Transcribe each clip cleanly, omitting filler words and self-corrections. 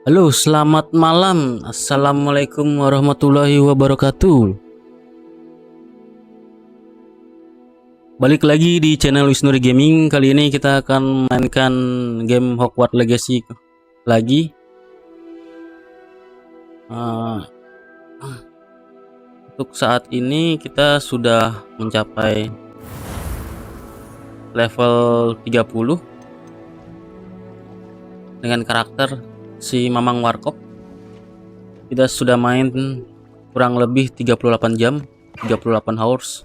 Halo, selamat malam. Assalamualaikum warahmatullahi wabarakatuh. Balik lagi di channel Wisnuri Gaming. Kali ini kita akan mainkan game Hogwarts Legacy lagi. Untuk saat ini kita sudah mencapai level 30 dengan karakter si Mamang Warkop. Kita sudah main kurang lebih 38 jam, 38 hours.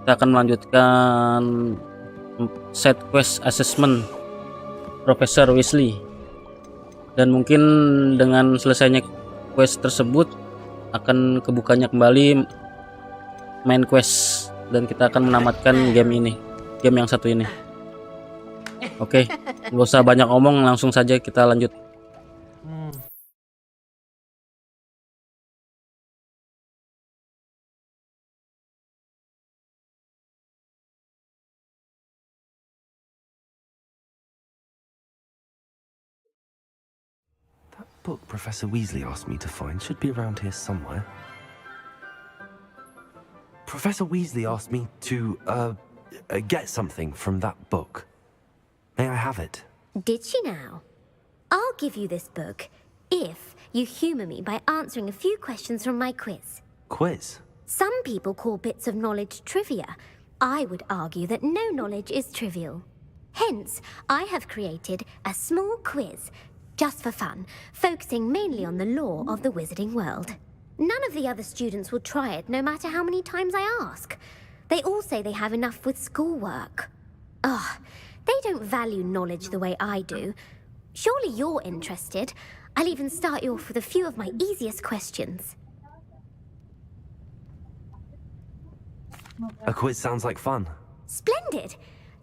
Kita akan melanjutkan set quest assessment Profesor Weasley, dan mungkin dengan selesainya quest tersebut akan kebukanya kembali main quest, dan kita akan menamatkan game yang satu ini. Oke, nggak usah banyak omong, langsung saja kita lanjut. That book Professor Weasley asked me to find should be around here somewhere. Professor Weasley asked me to get something from that book. May I have it? Did she now? I'll give you this book if you humor me by answering a few questions from my quiz. Quiz? Some people call bits of knowledge trivia. I would argue that no knowledge is trivial. Hence, I have created a small quiz, just for fun, focusing mainly on the lore of the wizarding world. None of the other students will try it, no matter how many times I ask. They all say they have enough with schoolwork. Ugh. They don't value knowledge the way I do. Surely you're interested. I'll even start you off with a few of my easiest questions. A quiz sounds like fun. Splendid!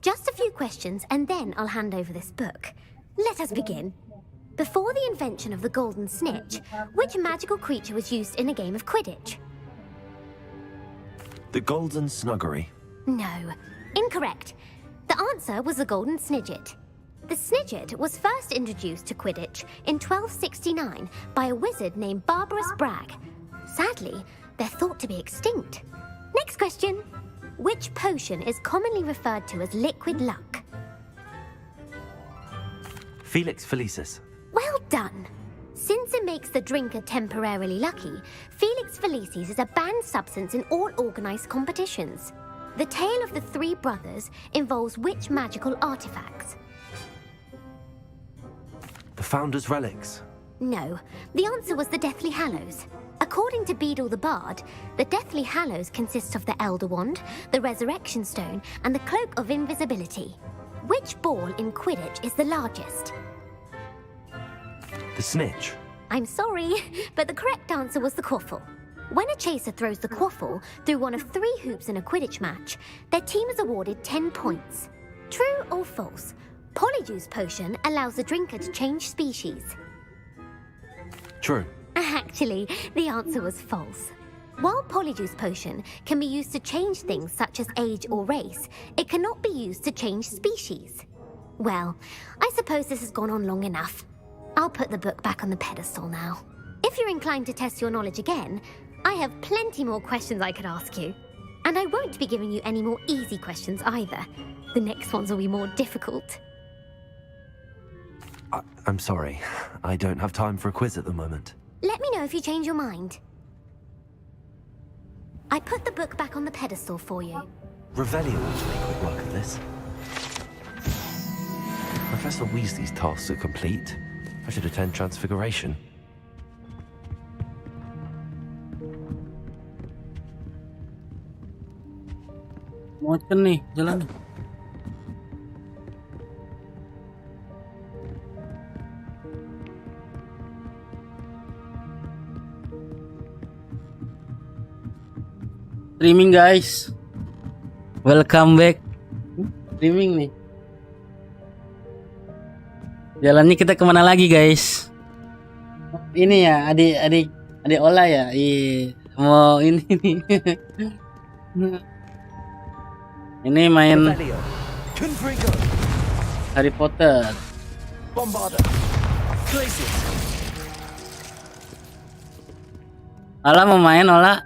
Just a few questions and then I'll hand over this book. Let us begin. Before the invention of the golden snitch, which magical creature was used in a game of Quidditch? The Golden Snuggery. No. Incorrect. The answer was the golden snidget. The snidget was first introduced to Quidditch in 1269 by a wizard named Barbarous Bragg. Sadly, they're thought to be extinct. Next question. Which potion is commonly referred to as liquid luck? Felix Felicis. Well done. Since it makes the drinker temporarily lucky, Felix Felicis is a banned substance in all organized competitions. The tale of the three brothers involves which magical artifacts? The Founder's Relics. No, the answer was the Deathly Hallows. According to Beadle the Bard, the Deathly Hallows consists of the Elder Wand, the Resurrection Stone, and the Cloak of Invisibility. Which ball in Quidditch is the largest? The Snitch. I'm sorry, but the correct answer was the Quaffle. When a chaser throws the quaffle through one of 3 hoops in a Quidditch match, their team is awarded 10 points. True or false? Polyjuice potion allows the drinker to change species. True. Actually, the answer was false. While Polyjuice potion can be used to change things such as age or race, it cannot be used to change species. Well, I suppose this has gone on long enough. I'll put the book back on the pedestal now. If you're inclined to test your knowledge again, I have plenty more questions I could ask you. And I won't be giving you any more easy questions either. The next ones will be more difficult. I'm sorry. I don't have time for a quiz at the moment. Let me know if you change your mind. I put the book back on the pedestal for you. Revelio ought to make quick work of this. Professor Weasley's tasks are complete. I should attend Transfiguration. Muatkan nih, jalan. Streaming guys, welcome back. Streaming nih. Jalannya kita kemana lagi guys? Ini ya adik Ola ya. Iya, mau ini nih. Ini main Revelio. Confringo. Harry Potter. Bombarder. Glacius. Ola mau main Ola?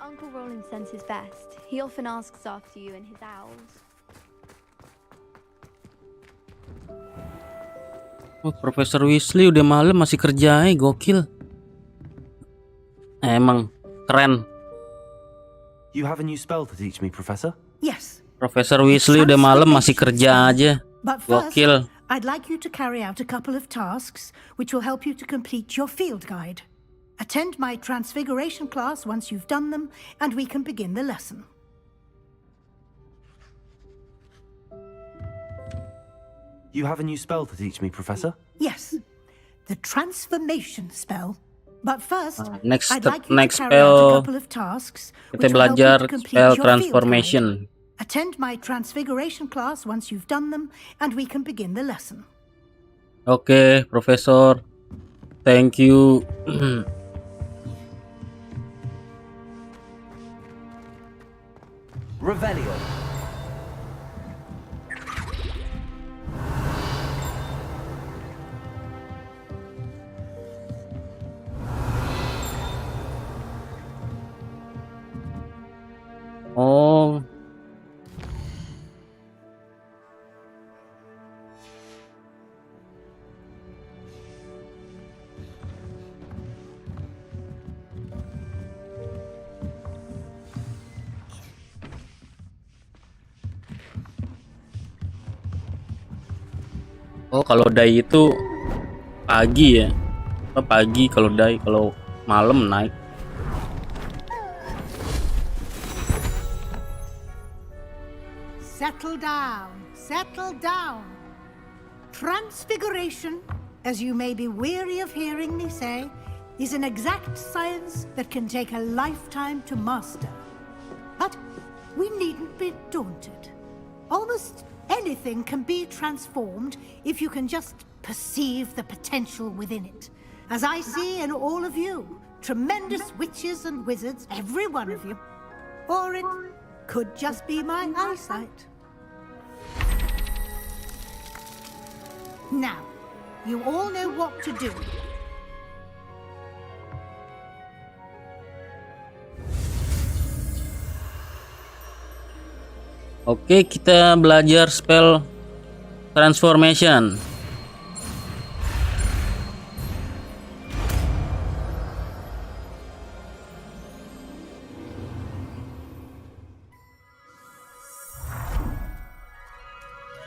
Uncle Roland sends his best. He often asks after you and his owls. Oh, Profesor Weasley udah malam masih kerja, gokil. Emang keren. You have a new spell to teach me, Professor? Yes. Profesor Weasley udah malam masih kerja aja. But first, Gokil. I'd like you to carry out a couple of tasks which will help you to complete your field guide. Attend my transfiguration class once you've done them, and we can begin the lesson. You have a new spell to teach me, Professor? Yes, the transformation spell. But first, Next I'd like you next to carry out a spell couple of tasks kita which will help you belajar to complete spell your field transformation. guide. Attend my transfiguration class once you've done them, and we can begin the lesson. Oke, Profesor. Thank you. Revelio. Oh. Oh, kalau dai itu pagi ya. Apa pagi kalau dai, kalau malam naik. Settle down, settle down. Transfiguration, as you may be weary of hearing me say, is an exact science that can take a lifetime to master. But we needn't be daunted. Almost anything can be transformed if you can just perceive the potential within it. As I see in all of you, tremendous witches and wizards, every one of you. Or it could just be my eyesight. Now, you all know what to do. Oke, kita belajar spell transformation.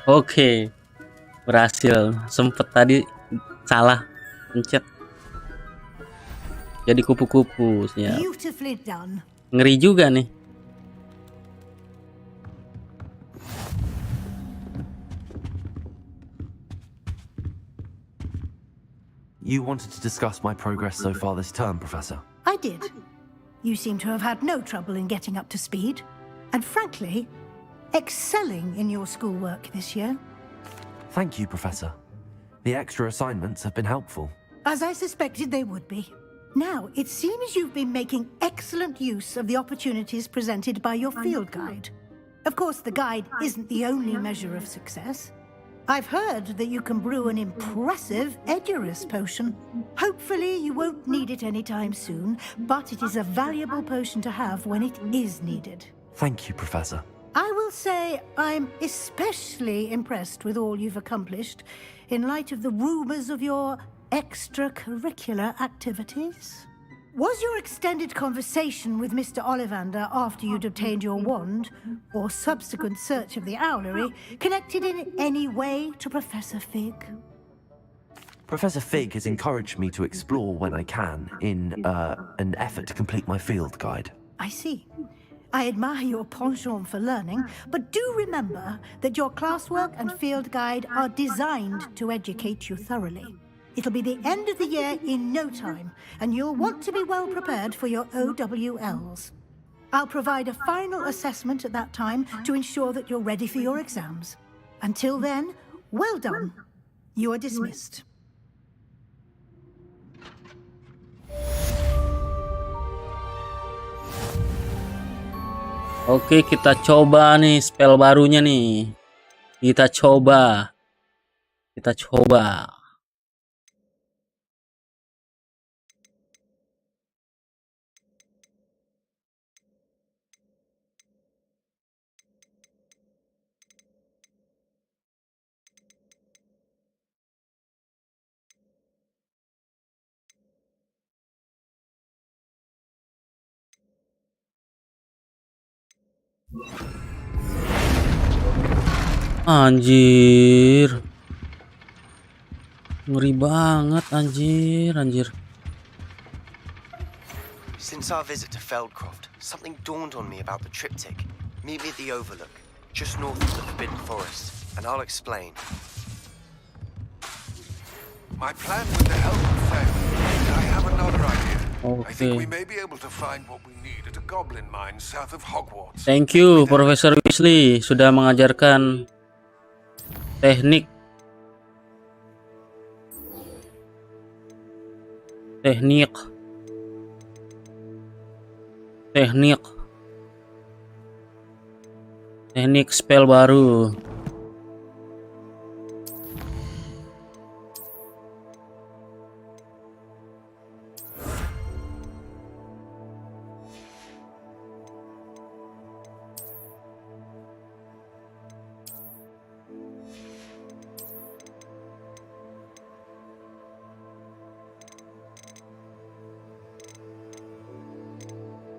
Oke, berhasil. Sempet tadi salah pencet. Jadi kupu-kupu ya. Beautifully done. Ngeri juga nih. You wanted to discuss my progress so far this term, Professor. I did. You seem to have had no trouble in getting up to speed. And frankly, excelling in your schoolwork this year. Thank you, Professor. The extra assignments have been helpful. As I suspected they would be. Now, it seems you've been making excellent use of the opportunities presented by your field guide. Of course, the guide isn't the only measure of success. I've heard that you can brew an impressive Edurus potion. Hopefully, you won't need it anytime soon, but it is a valuable potion to have when it is needed. Thank you, Professor. I will say I'm especially impressed with all you've accomplished in light of the rumors of your extracurricular activities. Was your extended conversation with Mr. Ollivander after you'd obtained your wand, or subsequent search of the owlery, connected in any way to Professor Fig? Professor Fig has encouraged me to explore when I can in an effort to complete my field guide. I see. I admire your penchant for learning, but do remember that your classwork and field guide are designed to educate you thoroughly. It'll be the end of the year in no time, and you'll want to be well prepared for your OWLs. I'll provide a final assessment at that time to ensure that you're ready for your exams. Until then, well done. You are dismissed. Oke, kita coba nih spell barunya nih. Kita coba. Anjir. Ngeri banget anjir. Since our visit to Feldcroft, something dawned on me about the triptych. Meet me at the Overlook, just north of the Forbidden Forest, and I'll explain. My plan with the helmet failed. I have another idea. I think we Oke. may be able to find what we need at a goblin mine south of Hogwarts. Thank you Profesor Weasley sudah mengajarkan teknik spell baru.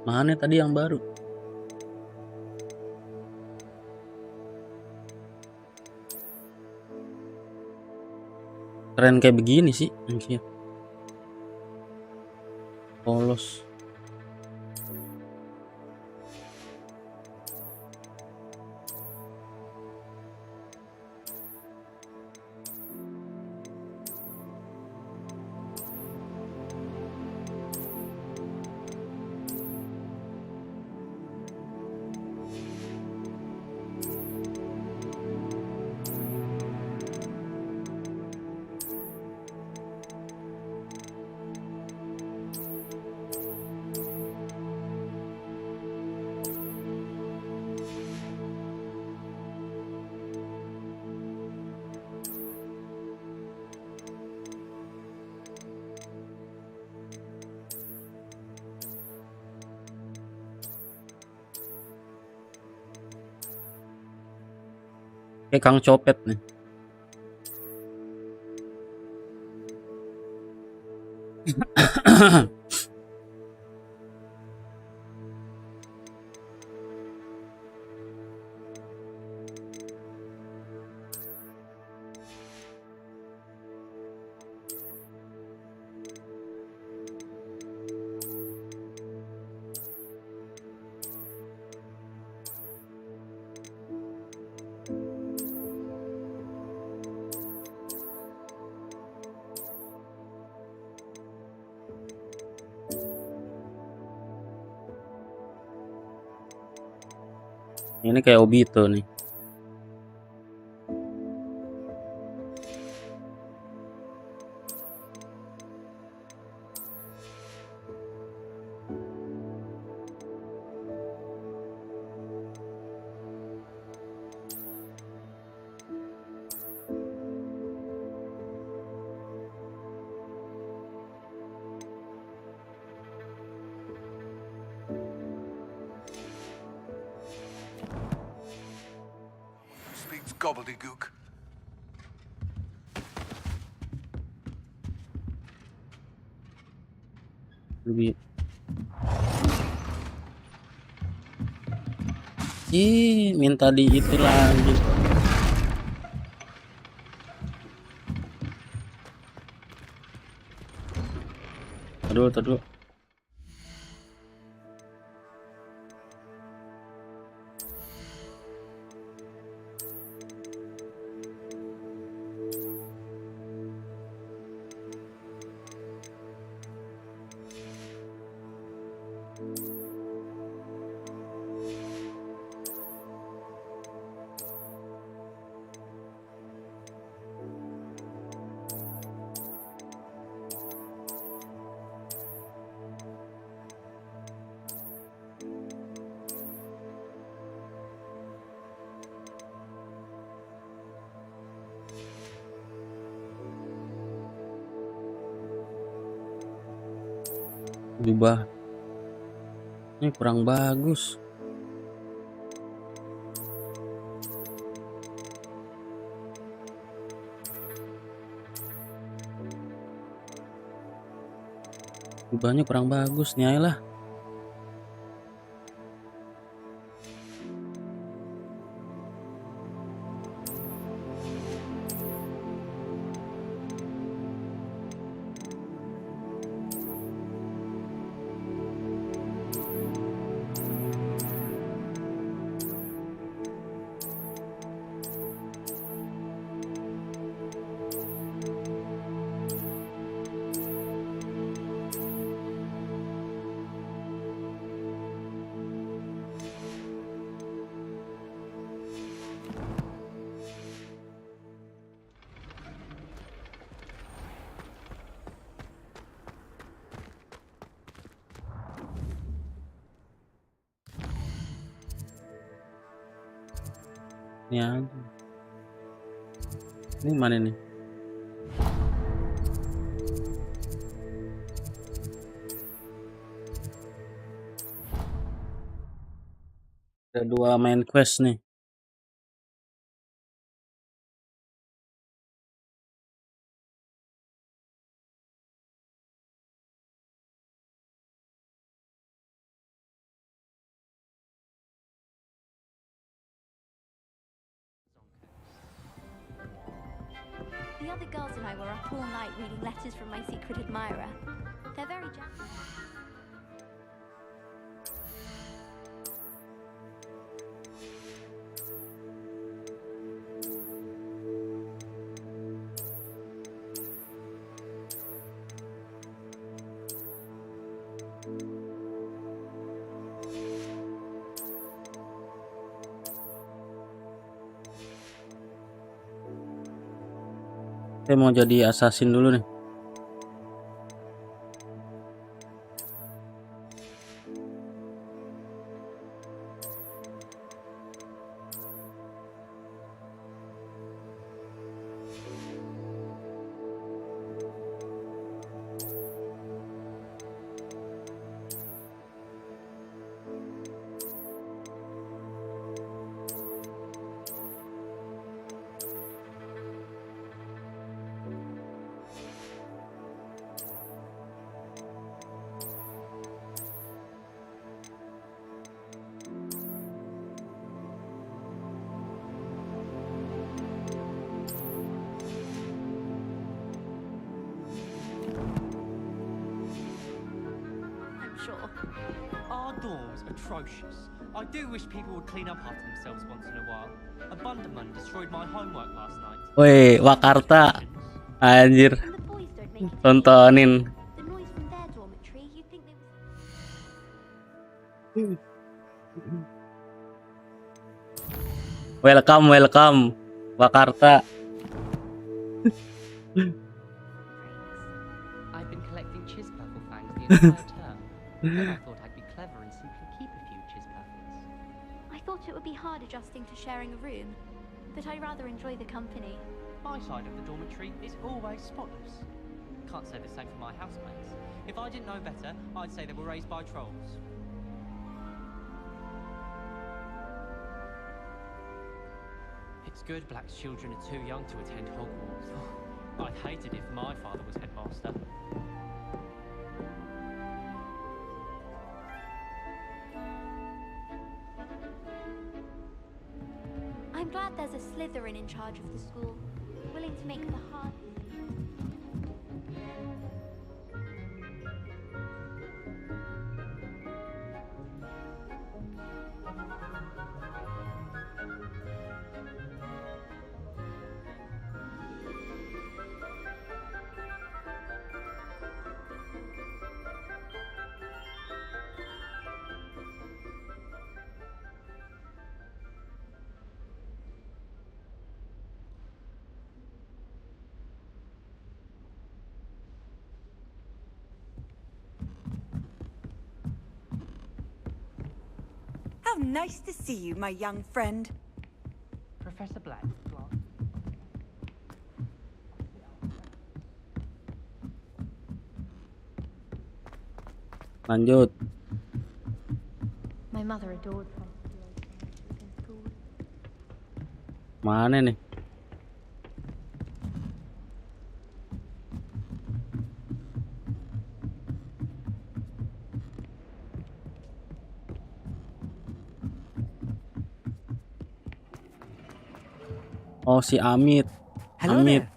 Mana tadi yang baru? Keren kayak begini sih, anjir. Polos. Kayak Kang Copet nih. Ini kayak Obito nih. Speaks gobbledygook. Lebih Ih, minta di itu lagi. Aduh. Jubah ini kurang bagus. Jubahnya kurang bagus nih, ayolah. Ini aja. Ini mana nih? Ada 2 main quest nih. The other girls and I were up all night reading letters from my secret admirer. They're very jealous. Saya mau jadi assassin dulu nih. Sure. Our dorms atrocious. I do wish people would clean up after themselves once in a while. A Bunderman destroyed my homework last night. Woi, Wakarta. Anjir. And the boys don't make it. Tontonin. The noise from their dormitory, you'd think they was... Welcome, Wakarta. I've been collecting chispaffle fangs the entire term. Then I thought I'd be clever and simply keep a few chispaffles. I thought it would be hard adjusting to sharing a room, but I rather enjoy the company. My side of the dormitory is always spotless. Can't say the same for my housemates. If I didn't know better, I'd say they were raised by trolls. It's good Black's children are too young to attend Hogwarts. I'd hate it if my father was headmaster. I'm glad there's a Slytherin in charge of the school, willing to make the hard... How nice to see you, my young friend. Professor Black. Lanjut. My mother adored her. Mana nih? Oh, si Amit. Hello Amit. there.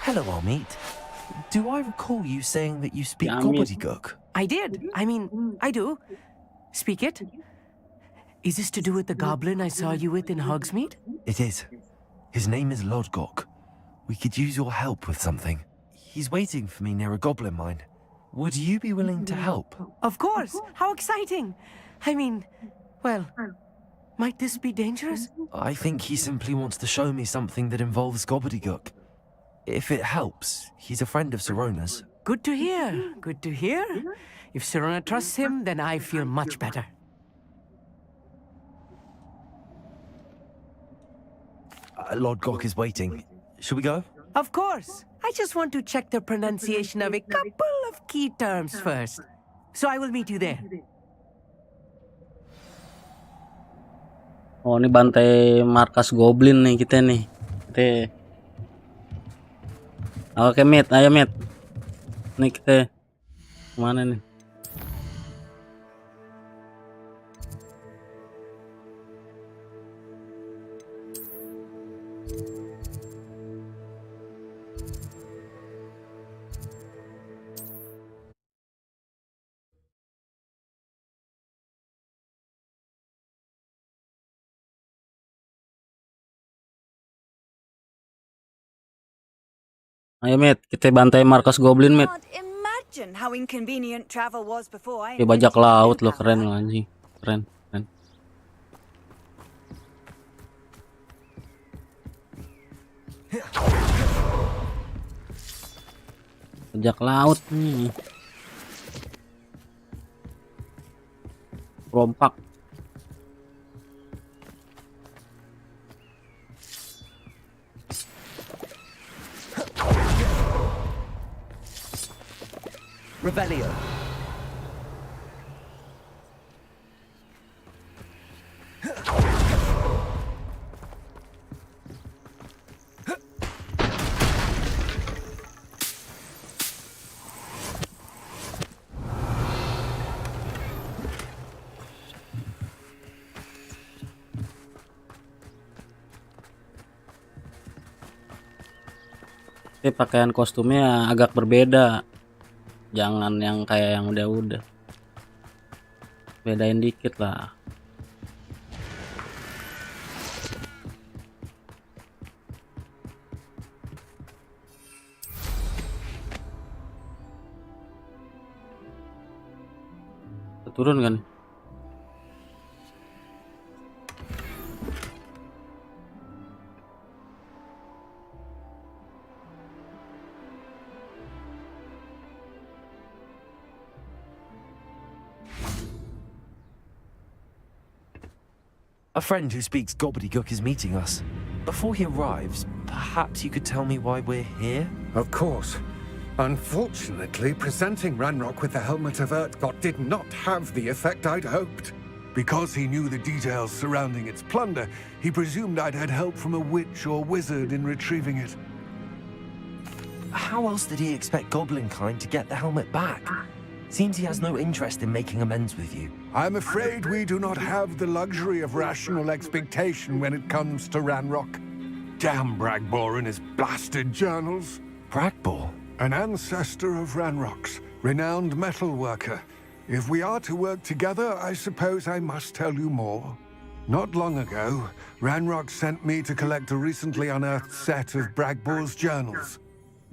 Hello, Amit. Do I recall you saying that you speak Yeah, Amit. gobbledygook? I did. I do. Speak it. Is this to do with the goblin I saw you with in Hogsmeade? It is. His name is Lodgok. We could use your help with something. He's waiting for me near a goblin mine. Would you be willing to help? Of course. How exciting. I mean, well, might this be dangerous? I think he simply wants to show me something that involves gobbledygook. If it helps, he's a friend of Sirona's. Good to hear. Good to hear. If Sirona trusts him, then I feel much better. Lodgok is waiting. Should we go? Of course. I just want to check the pronunciation of a couple of key terms first. So I will meet you there. Oh, ini bantai markas goblin nih kita nih. Kita. Oke, Mit, ayo Mit. Nih kita mana nih? Ayo Mit, kita bantai markas goblin Mit. Can't imagine how inconvenient travel was before I Di bajak invented laut the loh, keren power. loh anjing. Keren, keren. Bajak laut nih. Rompak. Revelio. Tapi pakaian kostumnya agak berbeda. Jangan yang kayak yang udah. Bedain dikit lah. Turun kan? A friend who speaks gobbledygook is meeting us. Before he arrives, perhaps you could tell me why we're here? Of course. Unfortunately, presenting Ranrock with the Helmet of Urtkot did not have the effect I'd hoped. Because he knew the details surrounding its plunder, he presumed I'd had help from a witch or wizard in retrieving it. How else did he expect Goblinkind to get the helmet back? Seems he has no interest in making amends with you. I'm afraid we do not have the luxury of rational expectation when it comes to Ranrock. Damn Bragbor and his blasted journals. Bragbor? An ancestor of Ranrock's, renowned metal worker. If we are to work together, I suppose I must tell you more. Not long ago, Ranrock sent me to collect a recently unearthed set of Bragbor's journals.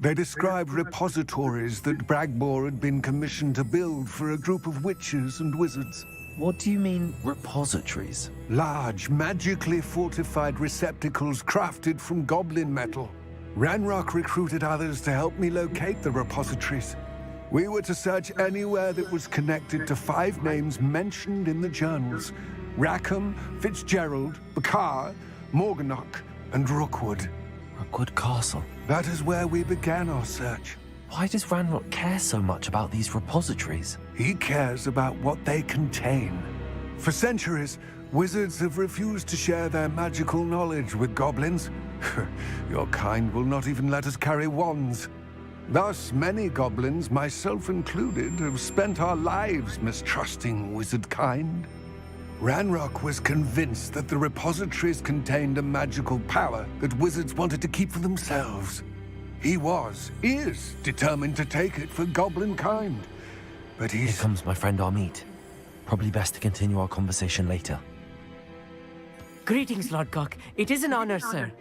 They described repositories that Bragbor had been commissioned to build for a group of witches and wizards. What do you mean, repositories? Large, magically fortified receptacles crafted from goblin metal. Ranrock recruited others to help me locate the repositories. We were to search anywhere that was connected to 5 names mentioned in the journals: Rackham, Fitzgerald, Bakar, Morganach, and Rookwood. Rookwood Castle. That is where we began our search. Why does Ranrock care so much about these repositories? He cares about what they contain. For centuries, wizards have refused to share their magical knowledge with goblins. Your kind will not even let us carry wands. Thus, many goblins, myself included, have spent our lives mistrusting wizard kind. Ranrock was convinced that the repositories contained a magical power that wizards wanted to keep for themselves. He is determined to take it for goblin kind. But Here comes my friend Armit. Probably best to continue our conversation later. Greetings, Lord Cock. It is an honor, sir.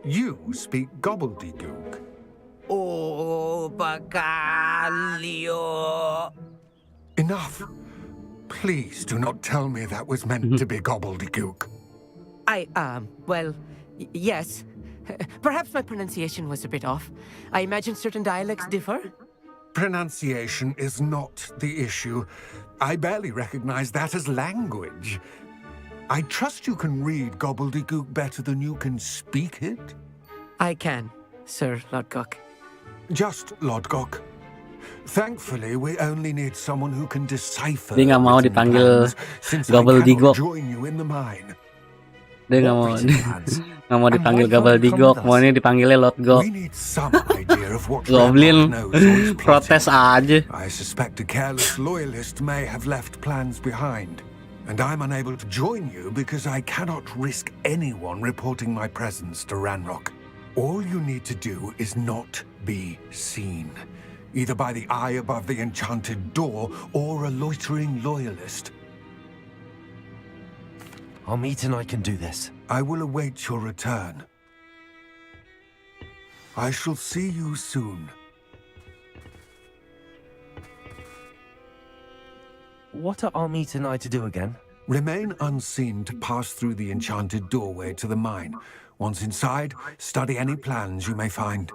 You speak gobbledygook. Oh, Bacalio. Enough. Please do not tell me that was meant to be gobbledygook. Well, yes. Perhaps my pronunciation was a bit off. I imagine certain dialects differ. Pronunciation is not the issue. I barely recognize that as language. I trust you can read gobbledygook better than you can speak it? I can, Sir Lodgok. Just Lodgok. Thankfully, we only need someone who can decipher. Dia nggak mau written dipanggil plans, since I gobbledygook. cannot join you in the mine. Dia nggak mau dipanggil gobbledygook, maunya dipanggilnya Lodgok. We need some idea of what Goblin Ranrock knows or is protes plotting. aja. I suspect a careless loyalist may have left plans behind, and I'm unable to join you because I cannot risk anyone reporting my presence to Ranrock. All you need to do is not be seen, either by the eye above the enchanted door or a loitering loyalist. Armit and I can do this. I will await your return. I shall see you soon. What are Armit and I to do again? Remain unseen to pass through the enchanted doorway to the mine. Once inside, study any plans you may find.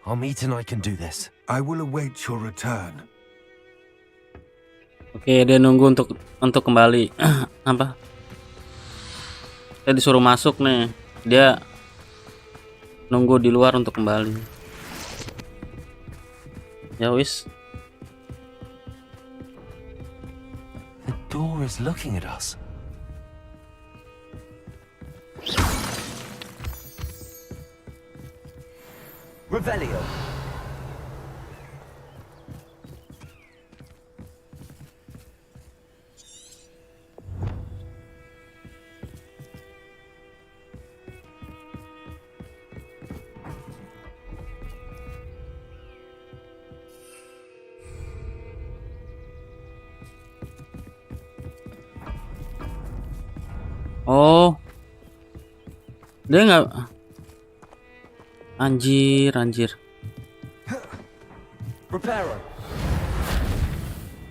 Armit and I can do this. I will await your return. Oke, dia nunggu untuk kembali. Apa? Saya disuruh masuk nih. Dia nunggu di luar untuk kembali. Ya wis. The door is looking at us. Revelio. Oh, dia nggak. Anjir. Preparo.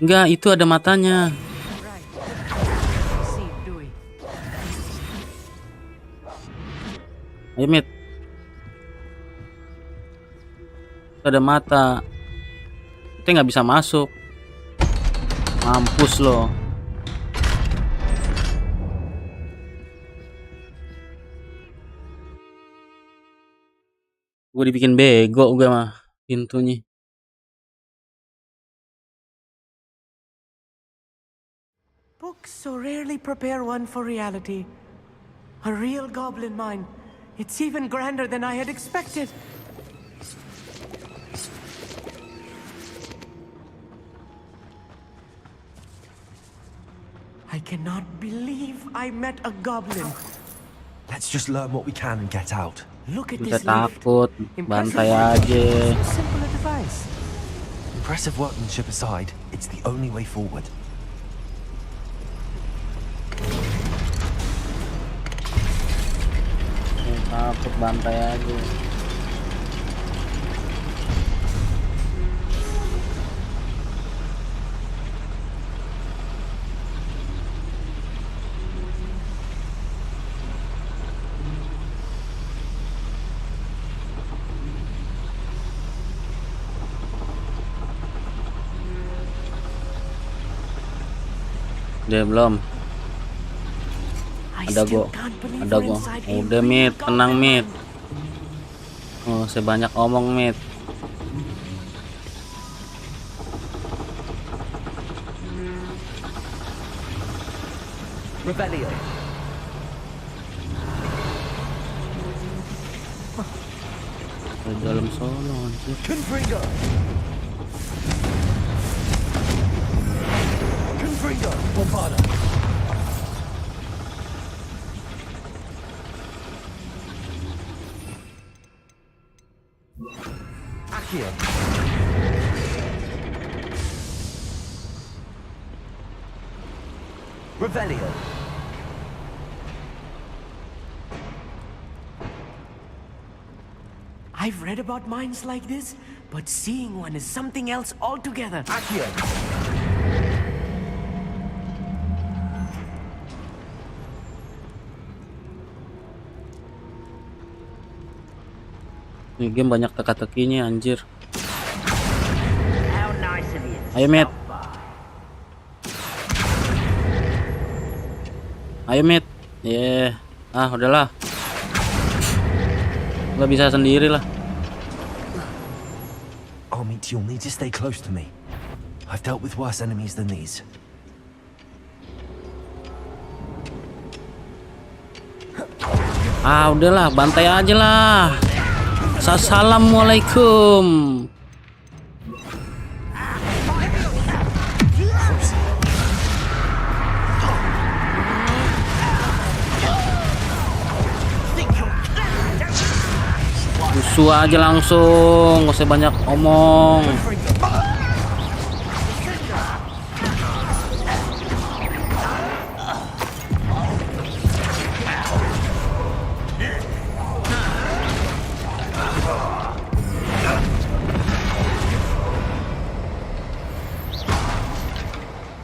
Enggak, itu ada matanya. Ayo, Mit. Itu ada mata. Kita nggak bisa masuk. Mampus loh. Gue dibikin bego gue mah pintunya. Books so rarely prepare one for reality. A real goblin mine. It's even grander than I had expected. I cannot believe I met a goblin. Let's just learn what we can and get out. Look at Udah this lift. takut, bantai aja. So simple a device. Impressive workmanship aside, it's the only way forward. Takut, bantai aja. Dia belum. I Ada still gua. can't believe Ada we're gua. inside a Udah real Mit, tenang goblin Mit. mine. Oh, saya banyak omong Mit. Rebellion. Di dalam sono anjir. Confringo! Confringo! Bombarda! Accio! Rebellion. I've read about mines like this, but seeing one is something else altogether. Accio! Ini game banyak teka-tekinya anjir. Ayo Mit. Ayo Mit. Yeah. Ah, udahlah. Nggak bisa sendiri lah. Army, you'll need to stay close to me. I've dealt with worse enemies than these. Ah, udahlah, bantai aja lah. Assalamualaikum. Musuh aja langsung, gak usah banyak omong.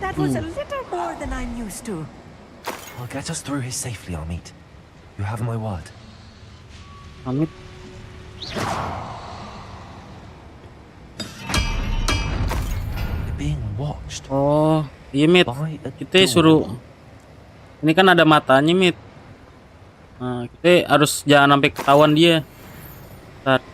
That was a little more than I'm used to. I'll get us through here safely, Amit. You have my word. Amit. We're being watched. Oh, iya Mit. By a Kita suruh. Ini kan ada matanya Mit. Nah, kita harus jangan sampai ketahuan dia. Tar.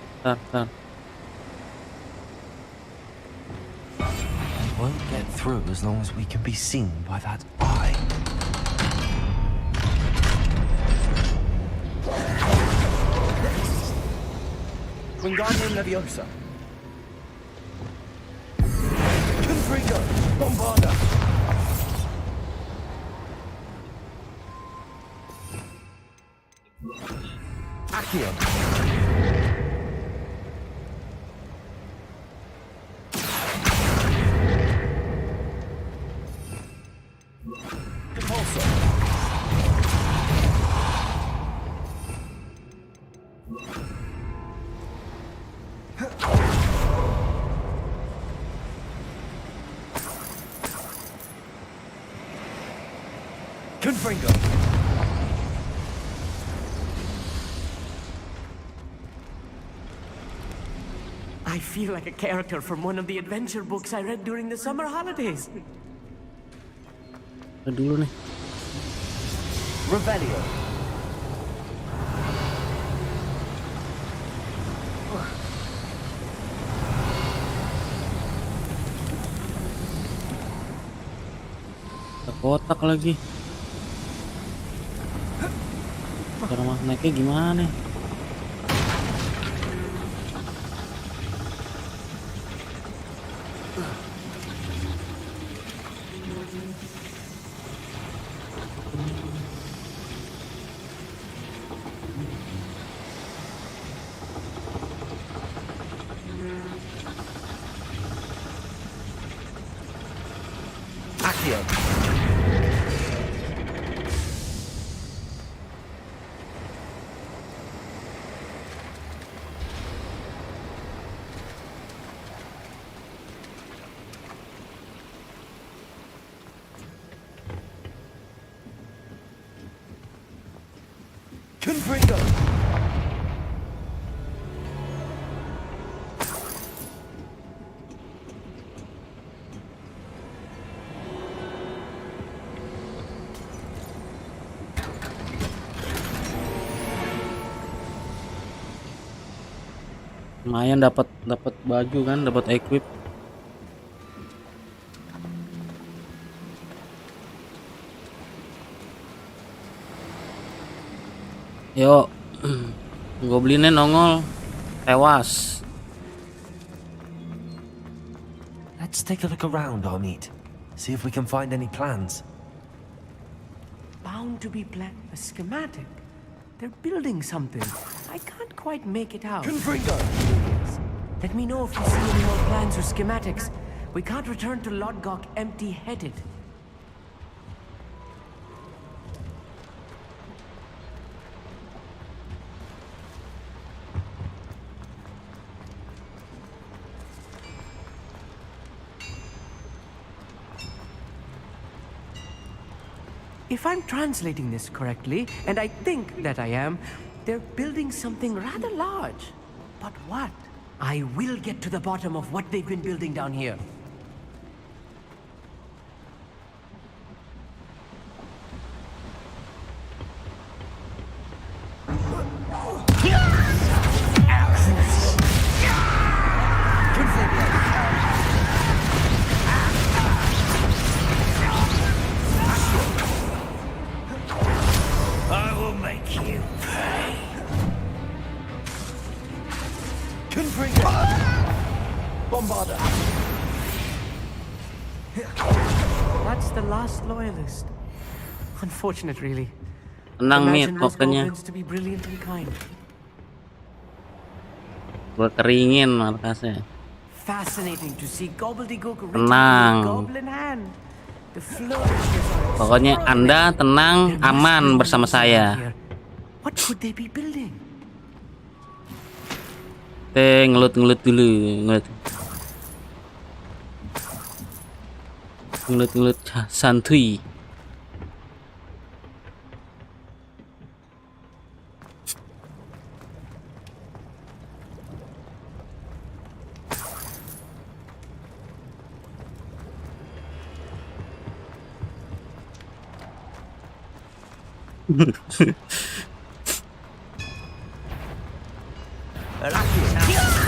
We won't get through as long as we can be seen by that eye. Wingardium Leviosa. Confringo! Bombarda! Accio. Geforce! Confringo! I feel like a character from one of the adventure books I read during the summer holidays. Dulu nih. Rebellion. Kotak lagi. Cara naiknya gimana? Accio. Confringo. Lumayan dapat baju kan, dapat equip. Yo, goblinnya nongol, tewas. Let's take a look around, Armit. See if we can find any plans. Bound to be a schematic. They're building something. I can't quite make it out. Confringo. Let me know if you see any more plans or schematics. We can't return to Lodgok empty-headed. If I'm translating this correctly, and I think that I am, they're building something rather large. But what? I will get to the bottom of what they've been building down here. I will make you pay. Confringo. Bombarder. That's the last loyalist. Unfortunate, really. Tenang Mit, Imagine those pokoknya goblins to be brilliant and kind. gua keringin markasnya. Fascinating to see gobbledygook written Tenang. in goblin hand. The flourishes are Pokoknya Anda tenang, There must aman be bersama something saya. here. What could they be building? Ngelut dulu, ngelut santuy.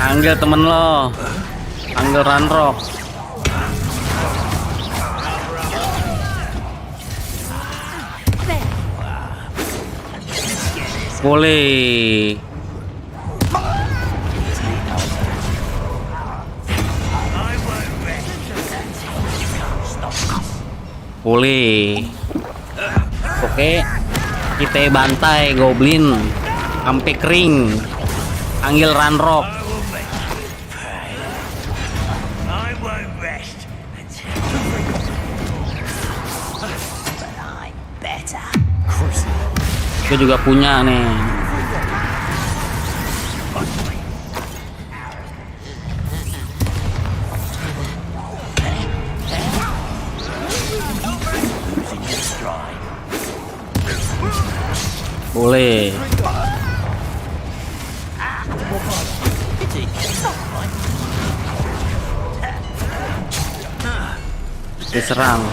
Panggil temen lo, panggil Ranrock. Boleh. Boleh. Oke, kita bantai goblin sampai kering. Panggil Ranrock. Gue juga punya nih. Boleh. Diserang.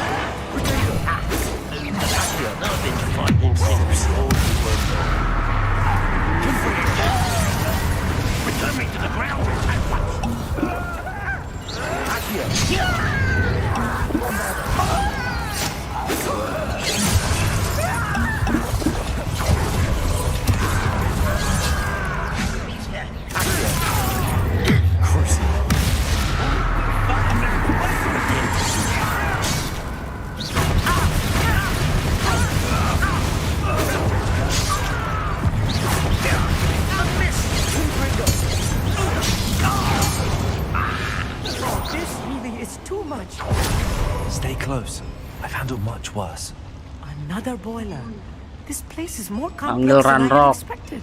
much worse. Another boiler. This place is more Panggil complex than I had Ranrock. expected.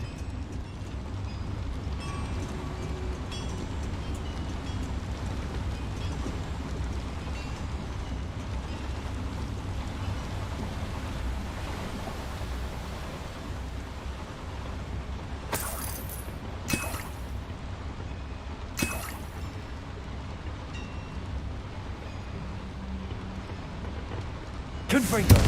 Confringo.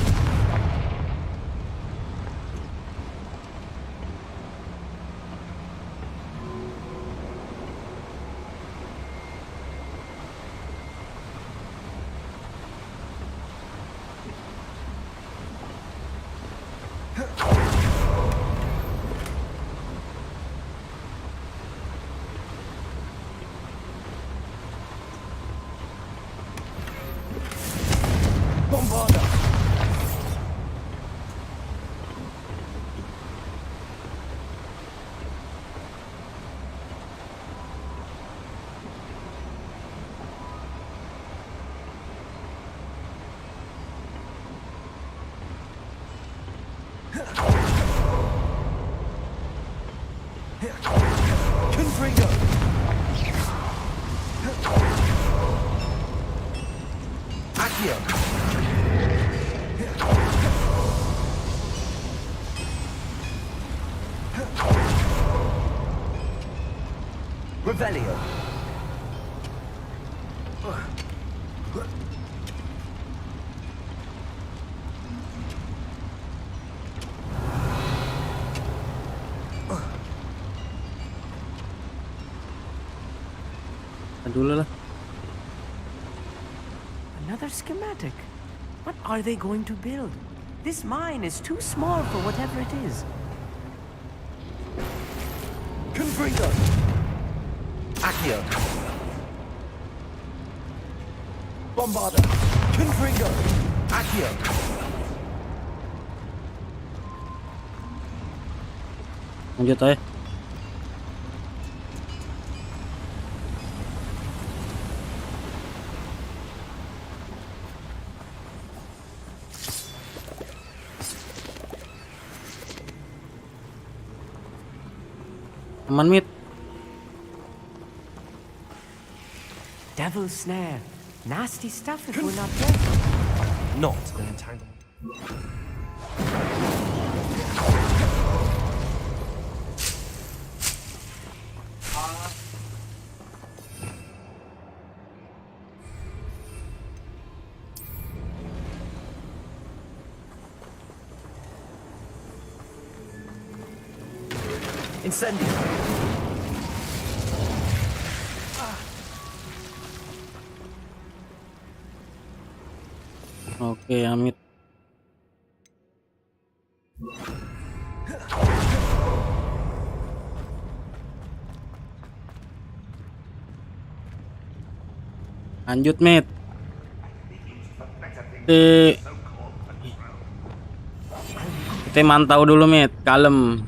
Bombarda. Confringo. Accio. Revelio. Dulu lah. Another schematic. What are they going to build? This mine is too small for whatever it is. Confringo. Accio. Bombarda. Confringo. Accio. Lanjut aja. Aman, Mit. Devil's snare. Nasty stuff if we're not careful. Not an entanglement. Incendio. Oke, Amit. Lanjut, Mit. Kita mantau dulu, Mit. Kalem.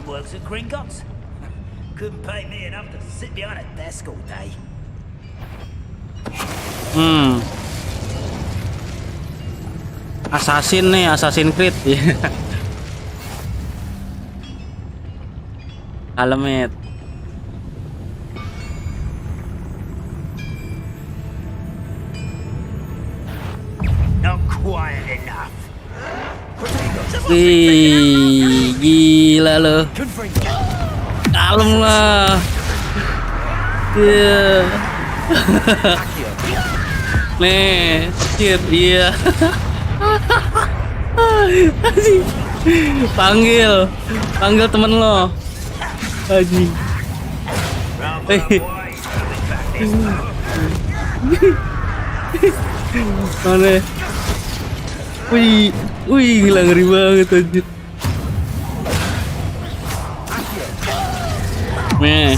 Works at Gringotts. Couldn't pay me enough to sit behind a desk all day. Assassin nih, Assassin Creed. Kalem, Mit. Not quiet enough. Wih, gila lo. Kalem lah. Iya. Nih, shit, iya. Panggil temen lo. Haji. Mana? Wih, gila, ngeri banget anjir. Nih,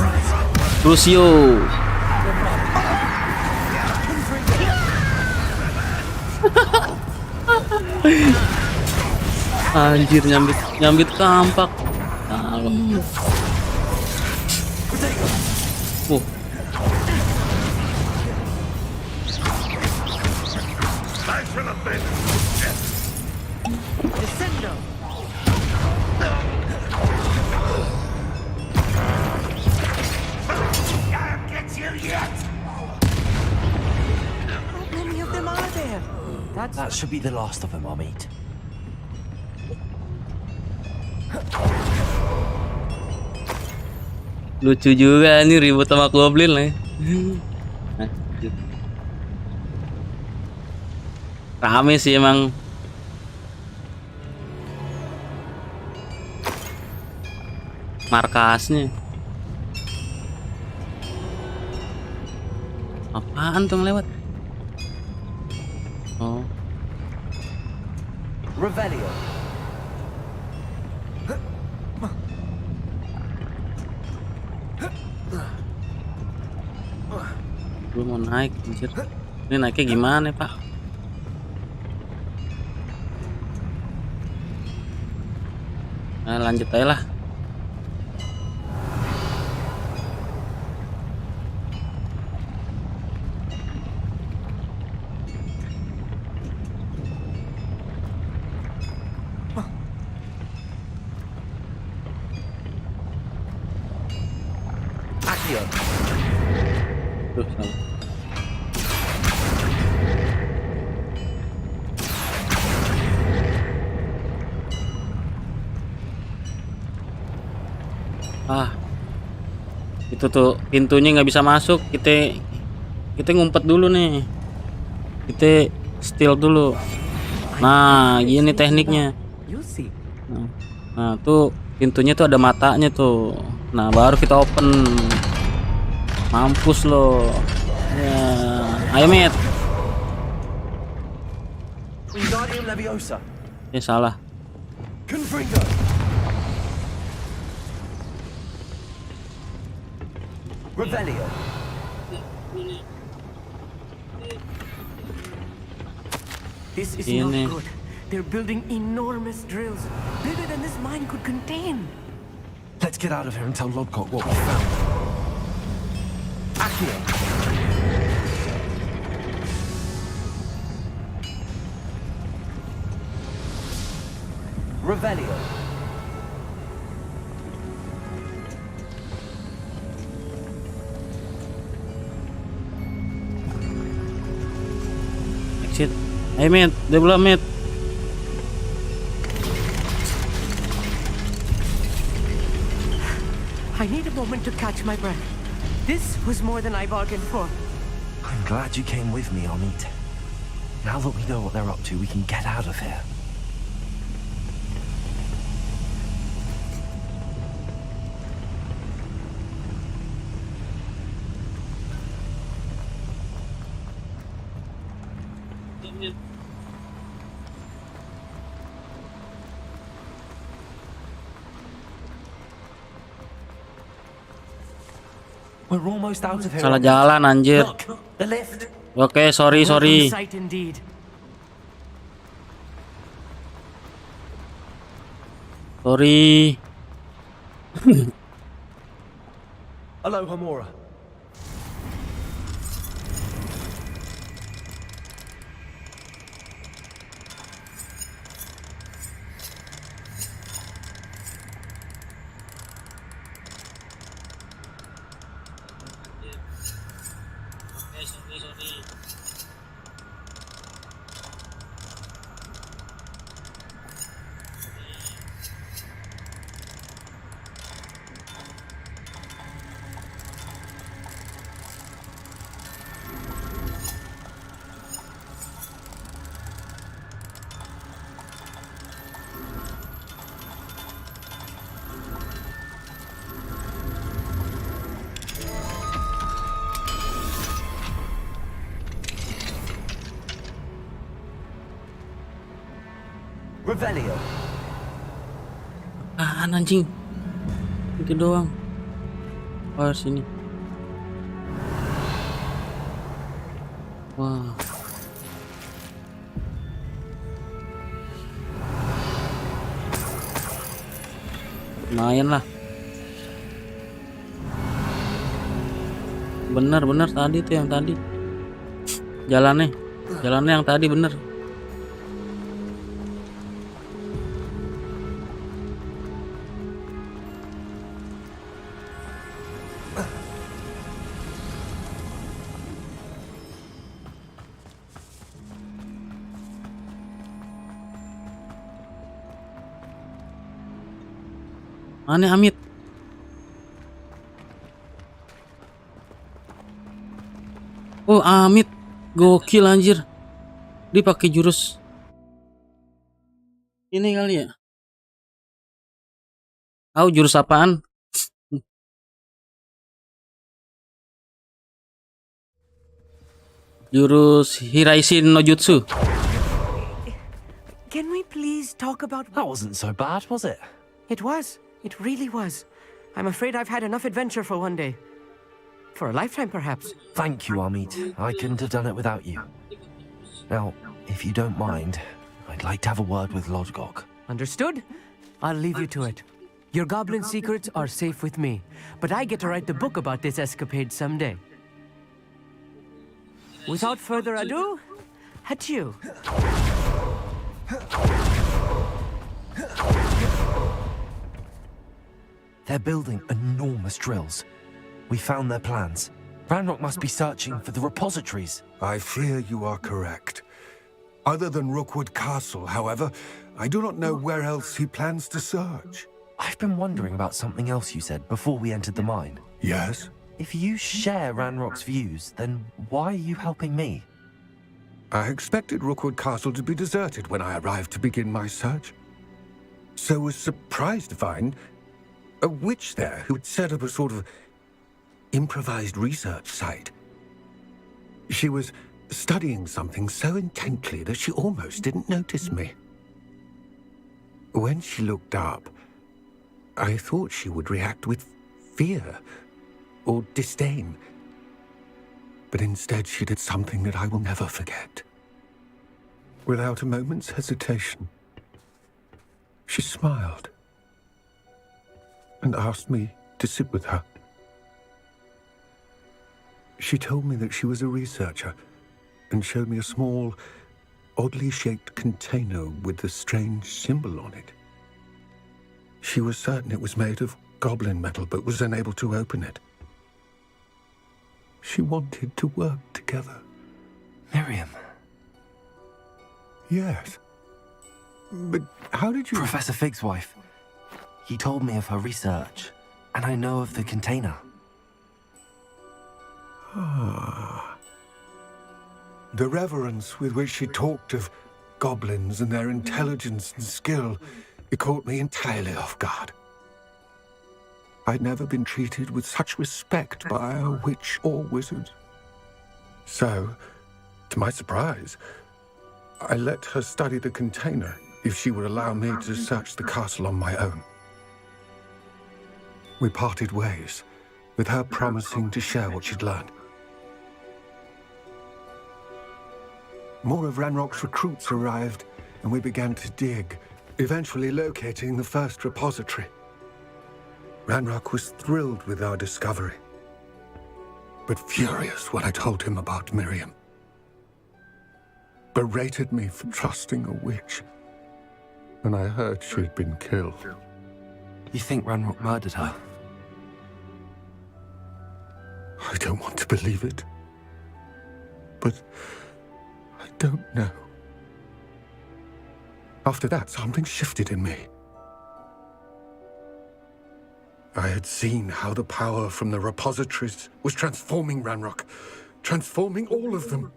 Lucio. Anjir, nyambit kampak. Dalam. Descendo. I'll get you yet! How many of them are there? That should be the last of them, I'll meet. Lucu juga nih ribut sama Goblin lah. Rame sih emang. Markasnya. Apaan tuh lewat? Oh. Revelio. Gue mau naik, anjir. Ini naiknya gimana, Pak? Nah, lanjut aja lah. Tuh, salah. Itu tuh pintunya nggak bisa masuk. Kita ngumpet dulu nih. Kita steal dulu. Nah, gini tekniknya. Nah, tuh pintunya tuh ada matanya tuh. Nah, baru kita open. Mampus lo. Ya, ayo met. Salah. Revelio. This is not good. They're building enormous drills, bigger than this mine could contain. Let's get out of here and tell Lodcock what we found. Accio. Revelio. Exit. Ayo met, development. I need a moment to catch my breath. This was more than I bargained for. I'm glad you came with me, Amit. Now that we know what they're up to, we can get out of here. We're almost out of here. Salah jalan anjir. Look, the lift. Oke, sorry. Sight indeed. Sorry. Hello, Hamura. Revelio. Apaan anjing? Itu doang. Oh, sini. Wah. Lumayan lah. Bener tadi tuh yang tadi. Jalannya yang tadi bener. Aneh Amit. Oh Amit, gokil anjir. Dia pakai jurus ini kali ya. Tahu jurus apaan? Jurus Hiraisin no Jutsu. Can we please talk about... That wasn't so bad, was it? It was. It really was. I'm afraid I've had enough adventure for one day. For a lifetime, perhaps. Thank you, Amit. I couldn't have done it without you. Now, if you don't mind, I'd like to have a word with Lodgok. Understood? I'll leave you to it. Your goblin secrets are safe with me, but I get to write the book about this escapade someday. Without further ado, adieu. They're building enormous drills. We found their plans. Ranrock must be searching for the repositories. I fear you are correct. Other than Rookwood Castle, however, I do not know where else he plans to search. I've been wondering about something else you said before we entered the mine. Yes? If you share Ranrock's views, then why are you helping me? I expected Rookwood Castle to be deserted when I arrived to begin my search. So was surprised to find a witch there who had set up a sort of improvised research site. She was studying something so intently that she almost didn't notice me. When she looked up, I thought she would react with fear or disdain. But instead she did something that I will never forget. Without a moment's hesitation, she smiled and asked me to sit with her. She told me that she was a researcher and showed me a small, oddly shaped container with a strange symbol on it. She was certain it was made of goblin metal, but was unable to open it. She wanted to work together. Miriam. Yes. But how did you... Professor Fig's wife. He told me of her research, and I know of the container. Ah. The reverence with which she talked of goblins and their intelligence and skill, it caught me entirely off guard. I'd never been treated with such respect by a witch or wizard. So, to my surprise, I let her study the container if she would allow me to search the castle on my own. We parted ways, with her promising to share what she'd learned. More of Ranrock's recruits arrived, and we began to dig, eventually locating the first repository. Ranrock was thrilled with our discovery, but furious when I told him about Miriam. Berated me for trusting a witch, and I heard she'd been killed. You think Ranrock murdered her? I don't want to believe it, but I don't know. After that, something shifted in me. I had seen how the power from the repositories was transforming Ranrock, transforming all of them.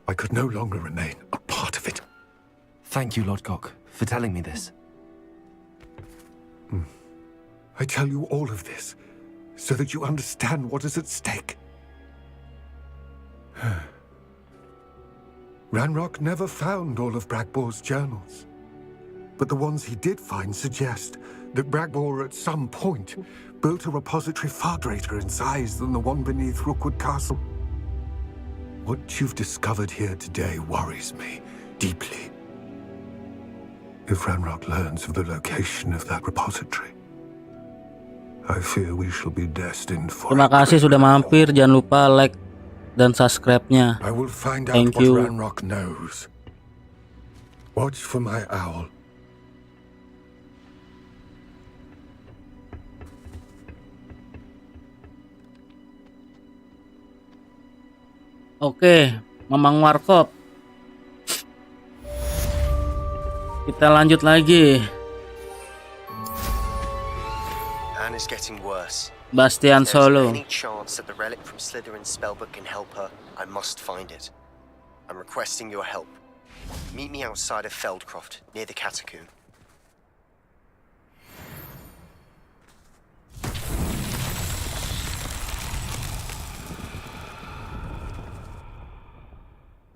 I could no longer remain a part of it. Thank you, Lodgok, for telling me this. I tell you all of this so that you understand what is at stake. Ranrock never found all of Bragbor's journals, but the ones he did find suggest that Bragbor at some point built a repository far greater in size than the one beneath Rookwood Castle. What you've discovered here today worries me deeply. If Ranrock learns of the location of that repository, I fear we shall be destined for. Terima kasih sudah mampir. Jangan lupa like dan subscribe-nya. I will find out Thank what you. Ranrock knows. Watch for my owl. Oke, Mamang Warkop. Kita lanjut lagi. Anne is getting worse. Bastian If there's Solo. any chance that the relic from Slytherin's spellbook can help her, I must find it. I'm requesting your help. Meet me outside of Feldcroft, near the catacomb.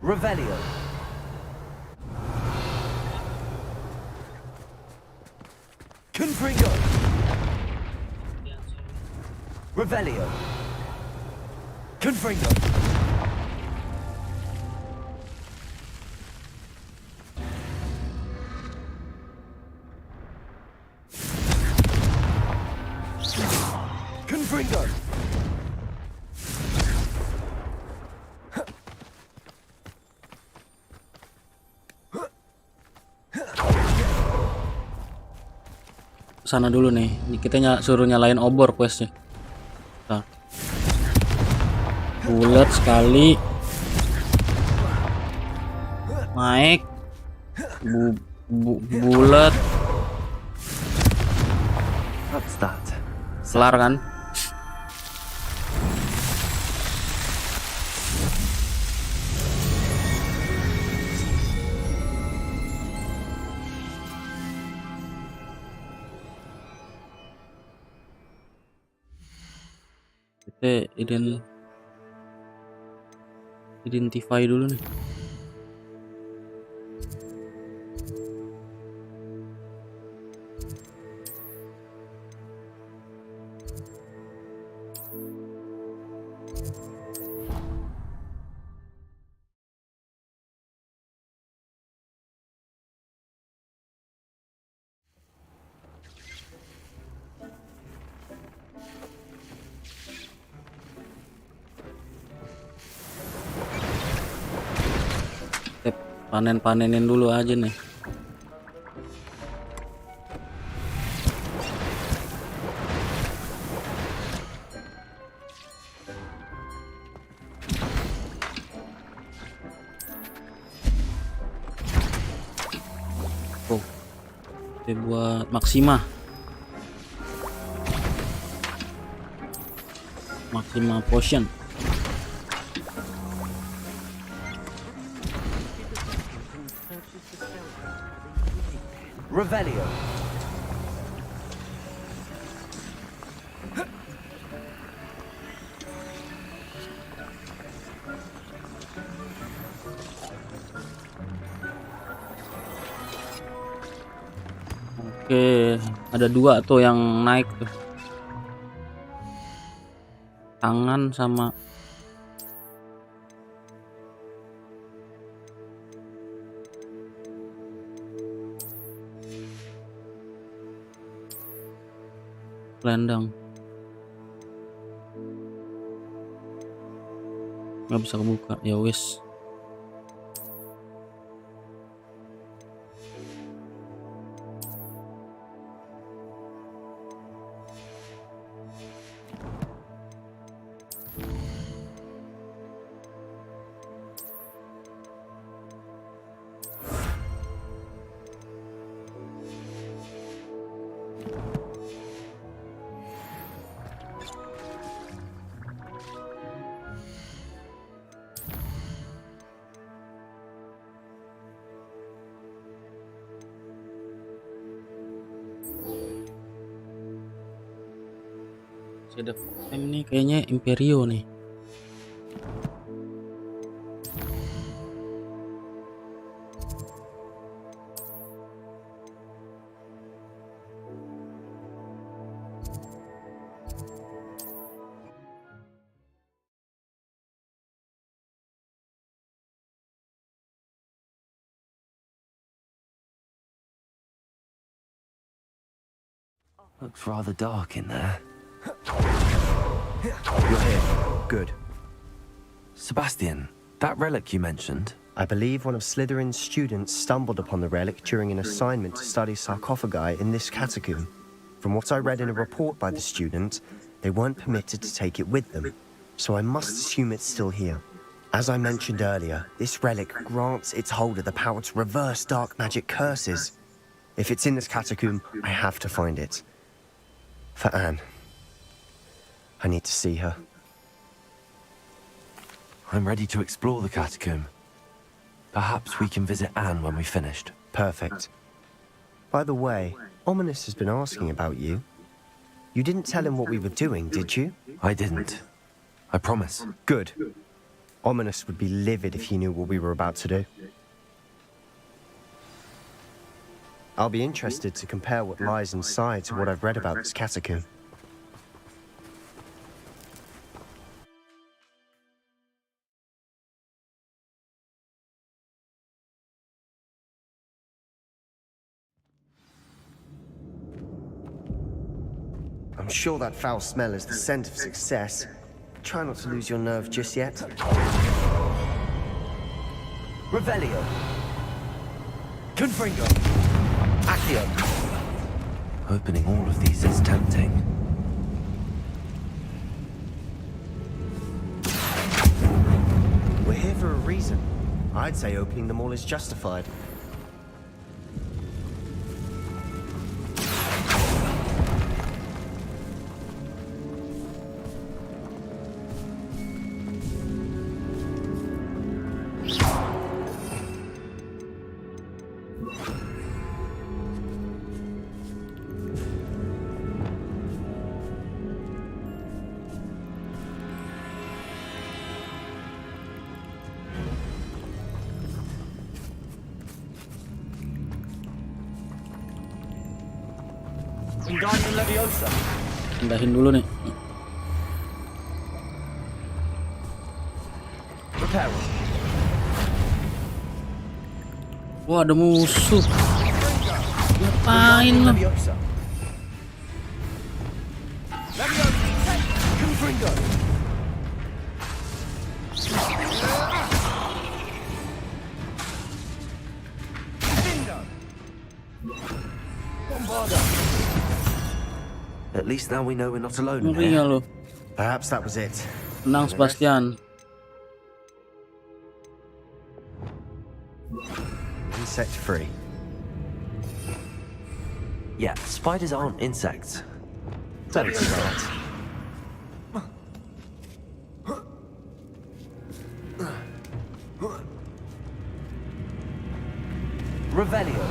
Revelio. Confringo. Revelio. Confringo. Confringo. Sana dulu nih. Kita suruh nyalain obor questnya. Nah. Bulat sekali. Naik. Bulat. What's that? Kelar kan? Kita identify dulu nih. Panen-panenin dulu aja nih. Oh, kita buat Maxima potion. Revelio. Oke, ada 2 tuh yang naik tuh. Tangan sama selendang. Nggak bisa kebuka. Ya wis. Ada ini kayaknya Imperio nih. Looks rather dark in there. You're here. Good. Sebastian, that relic you mentioned, I believe one of Slytherin's students stumbled upon the relic during an assignment to study sarcophagi in this catacomb. From what I read in a report by the student, they weren't permitted to take it with them, so I must assume it's still here. As I mentioned earlier, this relic grants its holder the power to reverse dark magic curses. If it's in this catacomb, I have to find it. For Anne. I need to see her. I'm ready to explore the catacomb. Perhaps we can visit Anne when we've finished. Perfect. By the way, Ominous has been asking about you. You didn't tell him what we were doing, did you? I didn't. I promise. Good. Ominous would be livid if he knew what we were about to do. I'll be interested to compare what lies inside to what I've read about this catacomb. I'm sure that foul smell is the scent of success. Try not to lose your nerve just yet. Revelio. Confringo. Accio. Opening all of these is tempting. We're here for a reason. I'd say opening them all is justified. Pindahin dulu nih. Wah, ada musuh. Ngapain lo? At least now we know we're not alone in Ngeri ya here. lo. Perhaps that was it. Tenang, Sebastian. Insect free. Yeah, spiders aren't insects. Don't start. Revelio.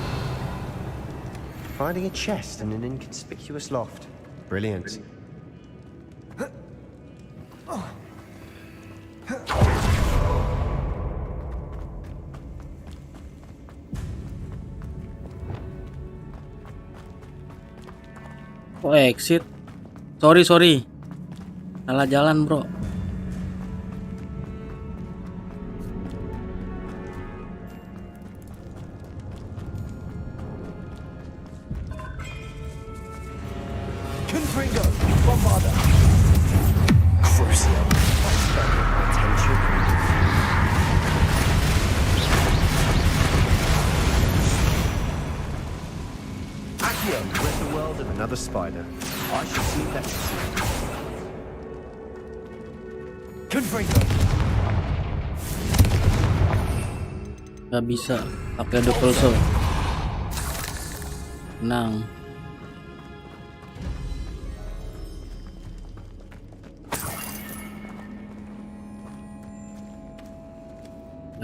Finding a chest in an inconspicuous loft. Brilliant. Kok exit? Sorry. Salah jalan, bro. Confringo. Bombarda. Crucial. Attention. Accio. Rid the world of another spider. I should see better soon. Confringo. Gak bisa pakai double soul. Tenang.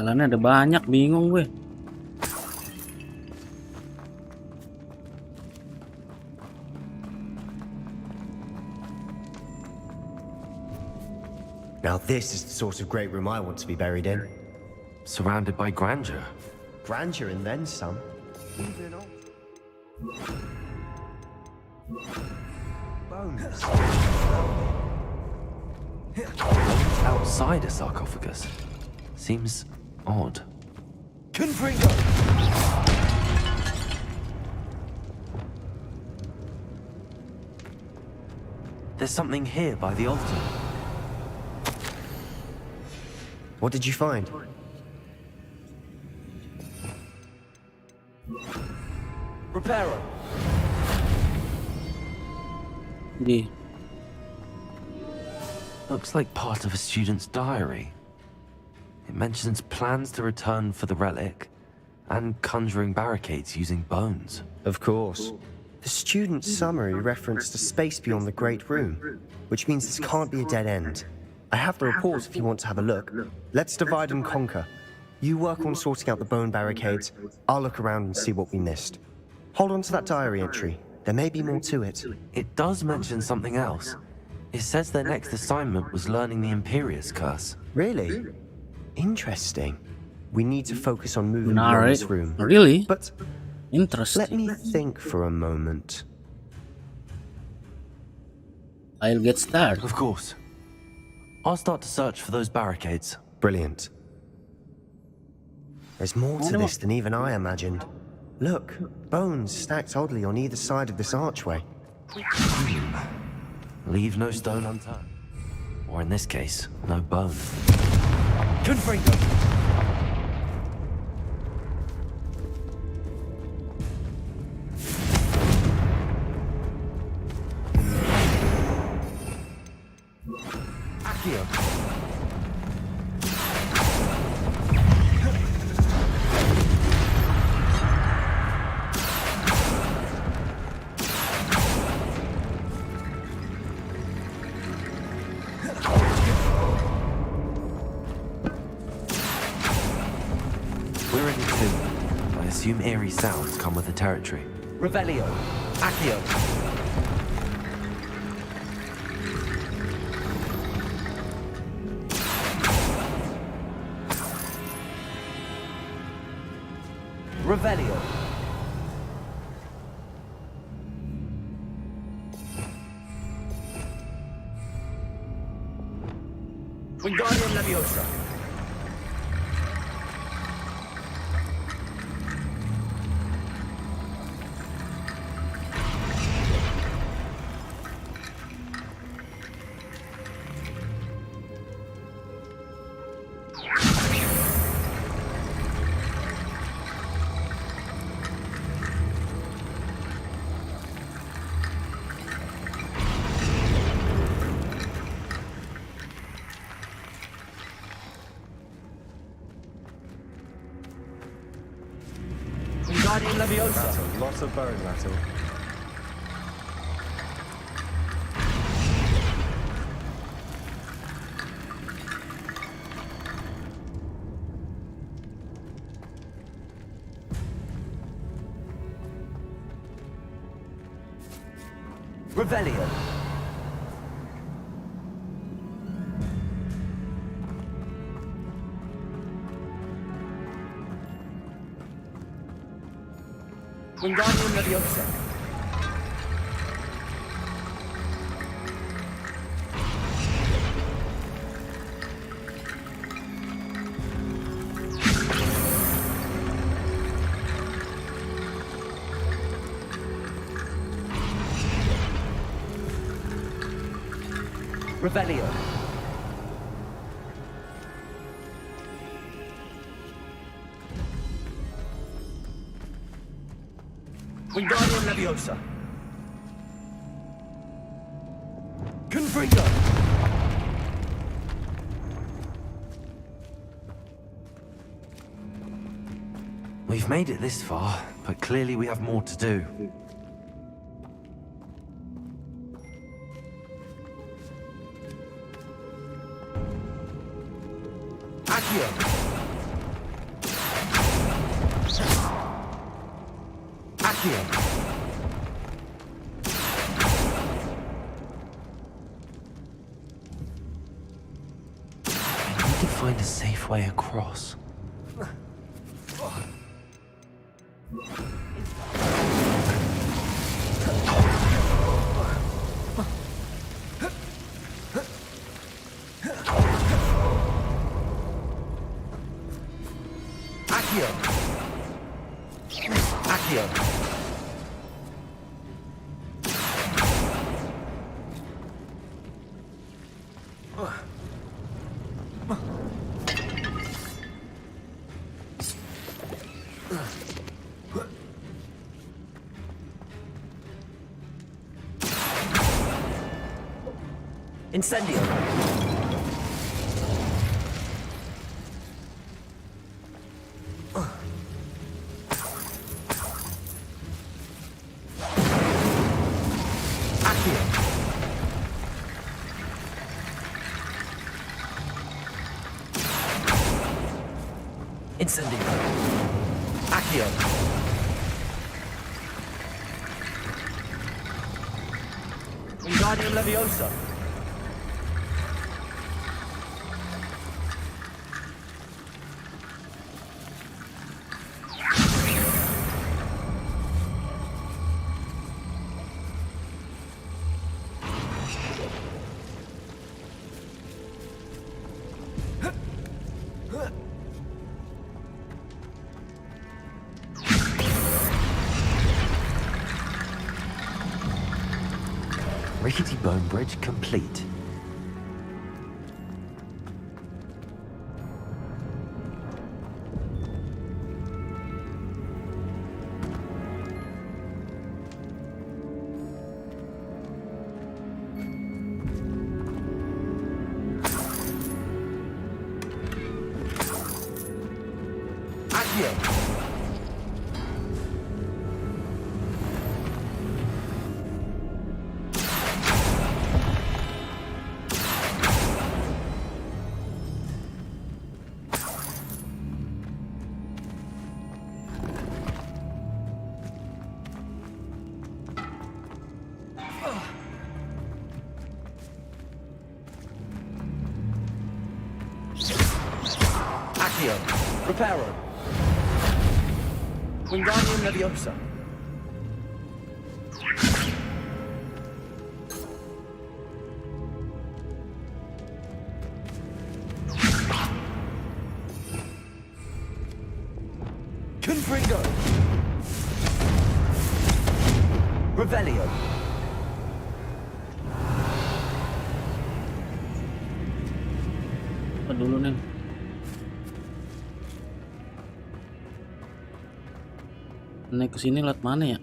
Jalannya ada banyak, bingung gue. Now this is the sort of great room I want to be buried in. Surrounded by grandeur. Grandeur and then some. Bones. Outside a sarcophagus. Seems odd. Confringo. There's something here by the altar. What did you find? Reparo. Di. Looks like part of a student's diary. It mentions plans to return for the relic and conjuring barricades using bones. Of course. The student's summary referenced a space beyond the Great Room, which means this can't be a dead end. I have the report if you want to have a look. Let's divide and conquer. You work on sorting out the bone barricades. I'll look around and see what we missed. Hold on to that diary entry. There may be more to it. It does mention something else. It says their next assignment was learning the Imperious Curse. Really? Interesting. We need to focus on moving beyond Alright. this room. Really? But Interesting. let me think for a moment. I'll get started. Of course. I'll start to search for those barricades. Brilliant. There's more to this than even I imagined. Look, bones stacked oddly on either side of this archway. Leave no stone unturned. Or in this case, no bone. Confringo. Accio. We're in the tomb. I assume eerie sounds come with the territory. Revelio. Accio. Revelio. Wingardium Leviosa. Wingardium Leviosa. That's a lot of bone rattle. Revelio. Wingardium Leviosa. Revelio. Wingardium Leviosa. Confringo. We've made it this far, but clearly we have more to do. Accio. Accio. I need to find a safe way across. Accio. Accio. Incendio. Accio. Incendio. Accio. Wingardium Leviosa. Rickety bone bridge complete. Accio. Accio. Reparo. Wingardium Leviosa. Confringo. Revelio. Apa dulu nih? Naik ke sini lewat mana ya?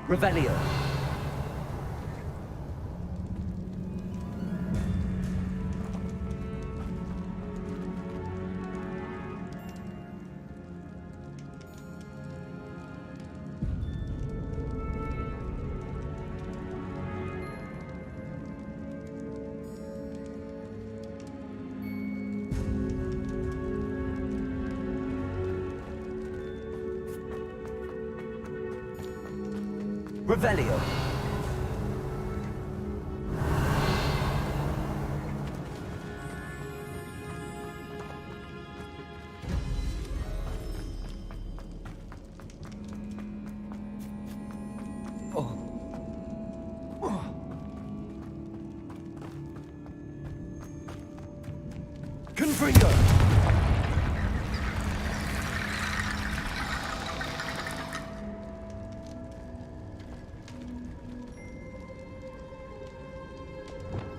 Revelio. Revelio. Confringo.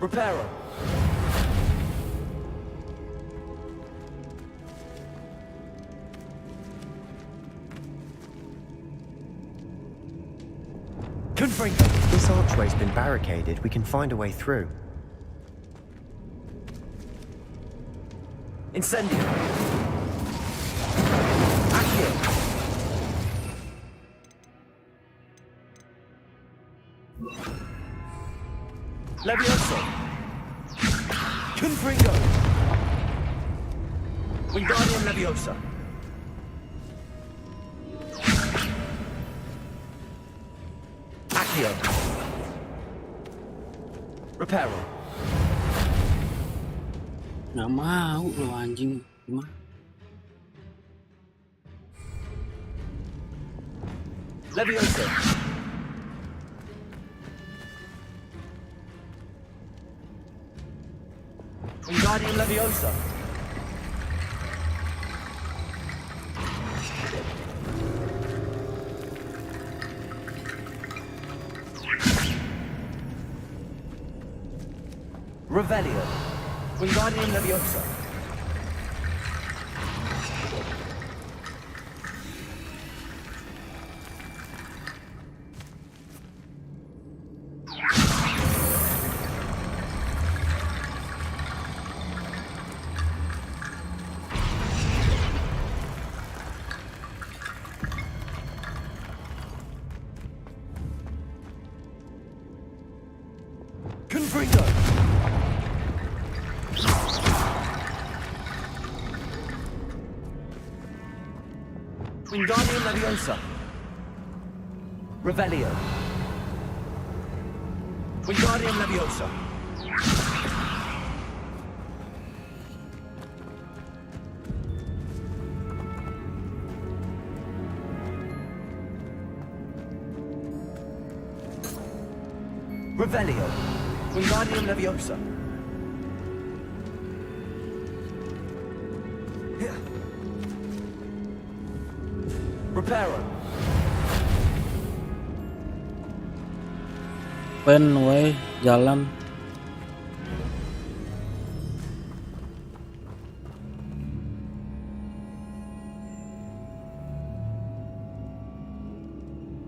Reparo. Confringo. This archway's been barricaded. We can find a way through. Incendio. Accio. Levioso. Confringo. Wingardium Leviosa. Accio. Reparo. Nggak mau lo anjing. Gimana? Leviosa. Wingardium Leviosa. Revelio. Wingardium Leviosa. Wingardium Leviosa. Revelio. Wingardium Leviosa. Revelio. Wingardium Leviosa. Reparo. Way jalan.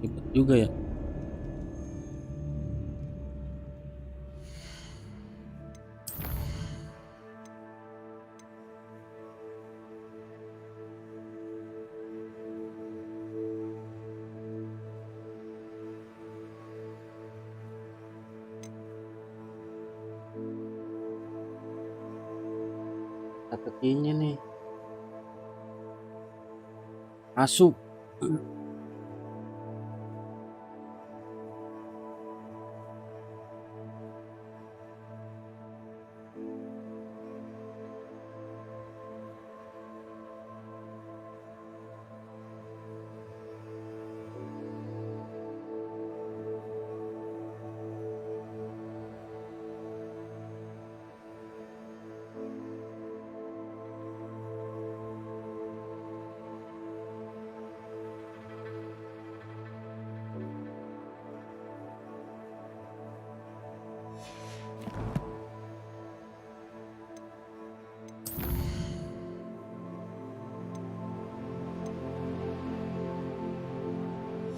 Ribet juga ya. Strateginya nih masuk.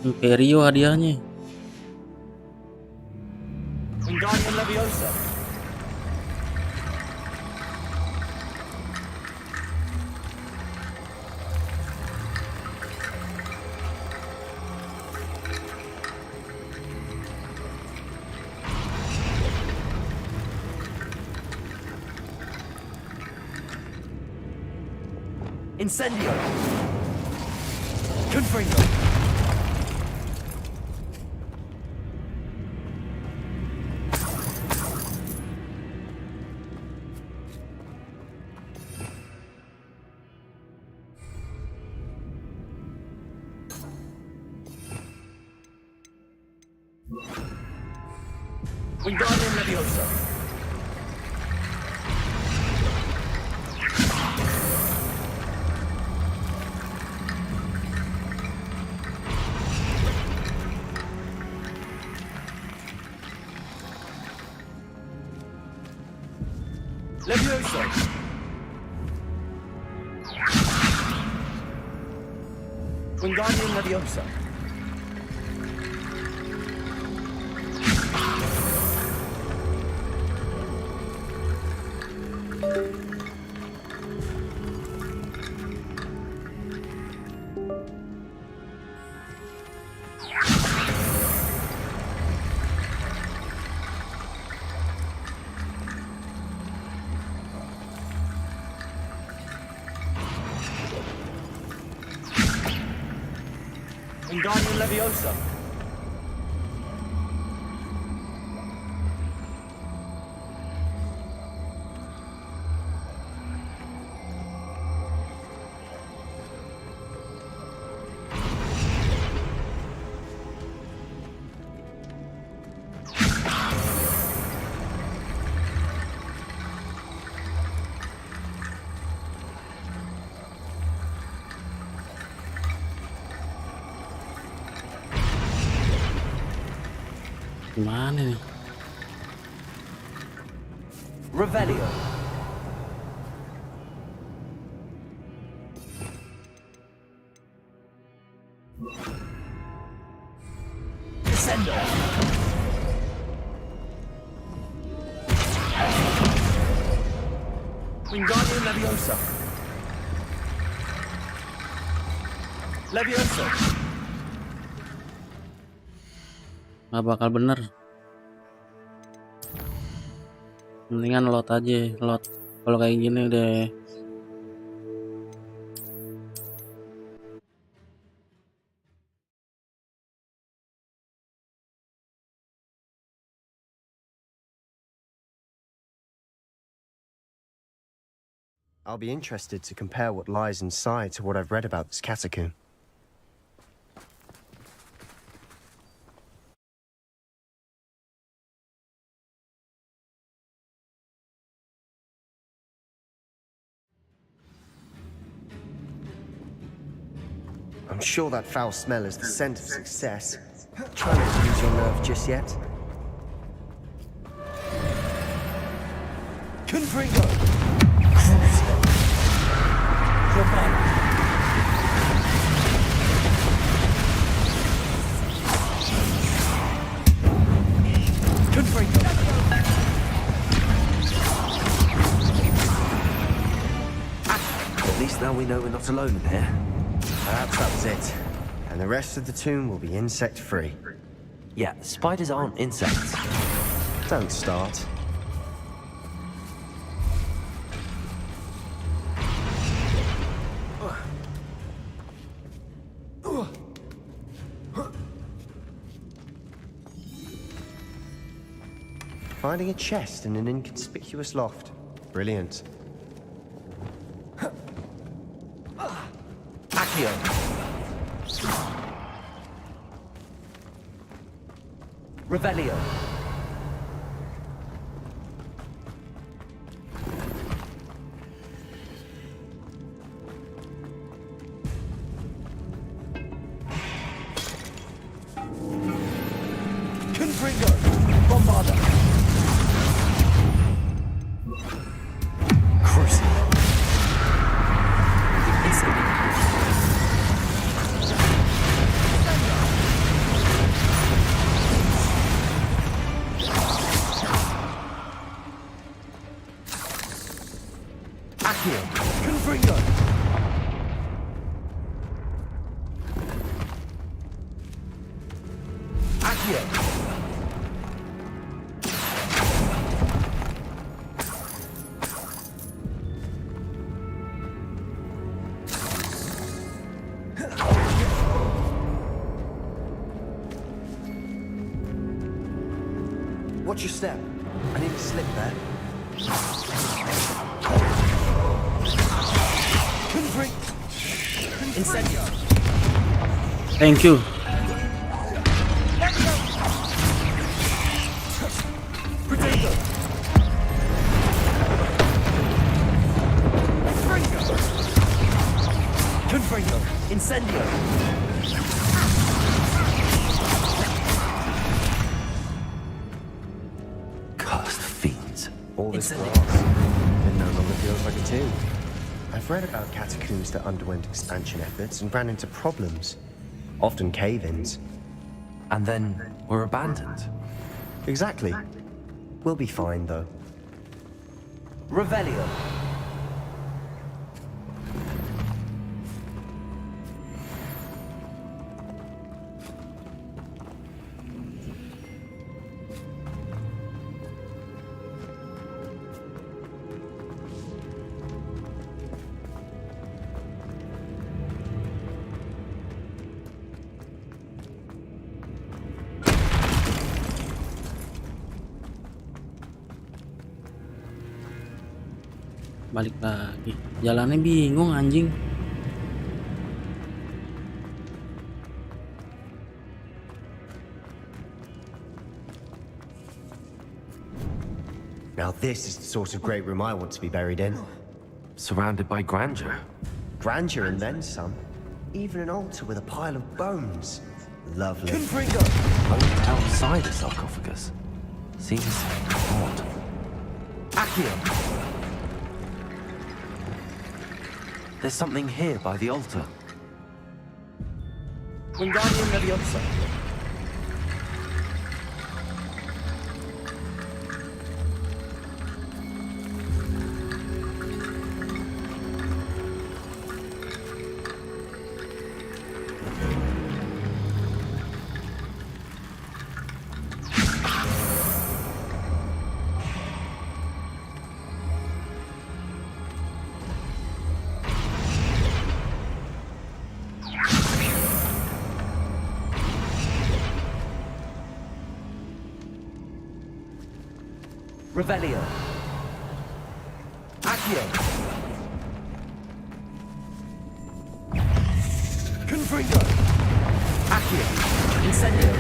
Imperio hadiahnya. Wingardium Leviosa. Incendio. Confringo. Wingardium Leviosa. Leviosa. Wingardium Leviosa. Wingardium Leviosa. Gimana nih? Revelio. Descendo. Wingardium Leviosa. Leviosa. Nggak bakal bener. Mendingan lot aja, lot. Kalau kayak gini deh. I'll be interested to compare what lies inside to what I've read about this catacomb. I'm sure that foul smell is the scent of success. Try not to lose your nerve just yet. Confringo! At least now we know we're not alone in here. Perhaps that was it. And the rest of the tomb will be insect-free. Yeah, spiders aren't insects. Don't start. Finding a chest in an inconspicuous loft. Brilliant. Accio! Revelio! Confringo! Bombarda! Crucible! Accio! Confringo! Accio! Watch your step. I need to slip there. Incendio! Thank you. Potato! Confringo! Incendio! Cursed fiends. All this Incendio. glass. It no longer feels like a tomb. I've read about catacombs that underwent expansion efforts and ran into problems. Often cave-ins. And then were abandoned. Exactly. We'll be fine, though. Revelio! Balik lagi. Jalannya bingung anjing. Now this is the sort of great room I want to be buried in. Surrounded by grandeur. Grandeur and then some. Even an altar with a pile of bones. Lovely. Confringo! Only outside a sarcophagus. Seems odd. Accio! There's something here by the altar. Wingardium Leviosa! Revelio. Accio. Confringo! Accio! Incendio!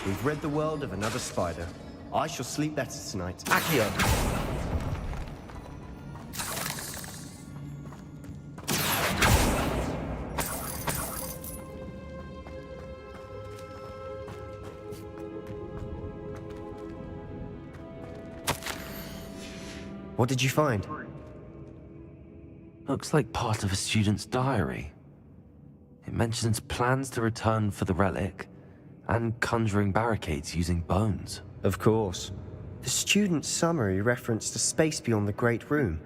We've rid the world of another spider. I shall sleep better tonight. Accio! What did you find? Looks like part of a student's diary. It mentions plans to return for the relic and conjuring barricades using bones. Of course. The student's summary referenced a space beyond the Great Room,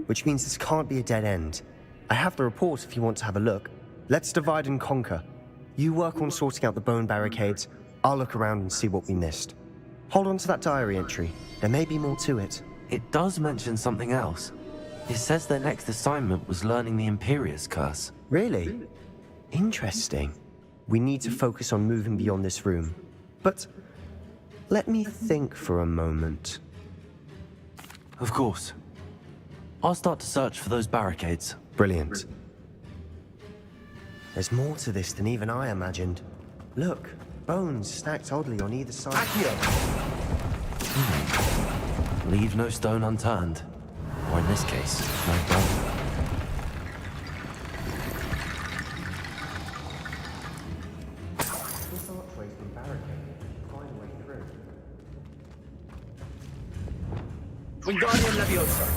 which means this can't be a dead end. I have the report if you want to have a look. Let's divide and conquer. You work on sorting out the bone barricades. I'll look around and see what we missed. Hold on to that diary entry. There may be more to it. It does mention something else. It says their next assignment was learning the Imperius curse. Really? Interesting. We need to focus on moving beyond this room. But let me think for a moment. Of course. I'll start to search for those barricades. Brilliant. There's more to this than even I imagined. Look, bones stacked oddly on either side. Leave no stone unturned. Or in this case, no bone. This archway's been barricaded. Find a way through. Wingardium Leviosa!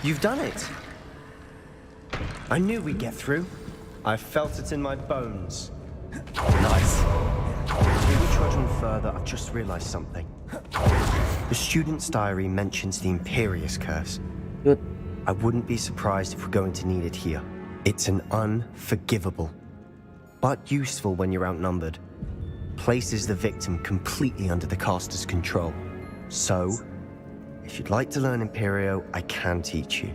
You've done it! I knew we'd get through. I felt it in my bones. Nice. Before we trudge on further, I've just realized something. The student's diary mentions the Imperius curse. Good. I wouldn't be surprised if we're going to need it here. It's an unforgivable, but useful when you're outnumbered. Places the victim completely under the caster's control. So, if you'd like to learn Imperio, I can teach you.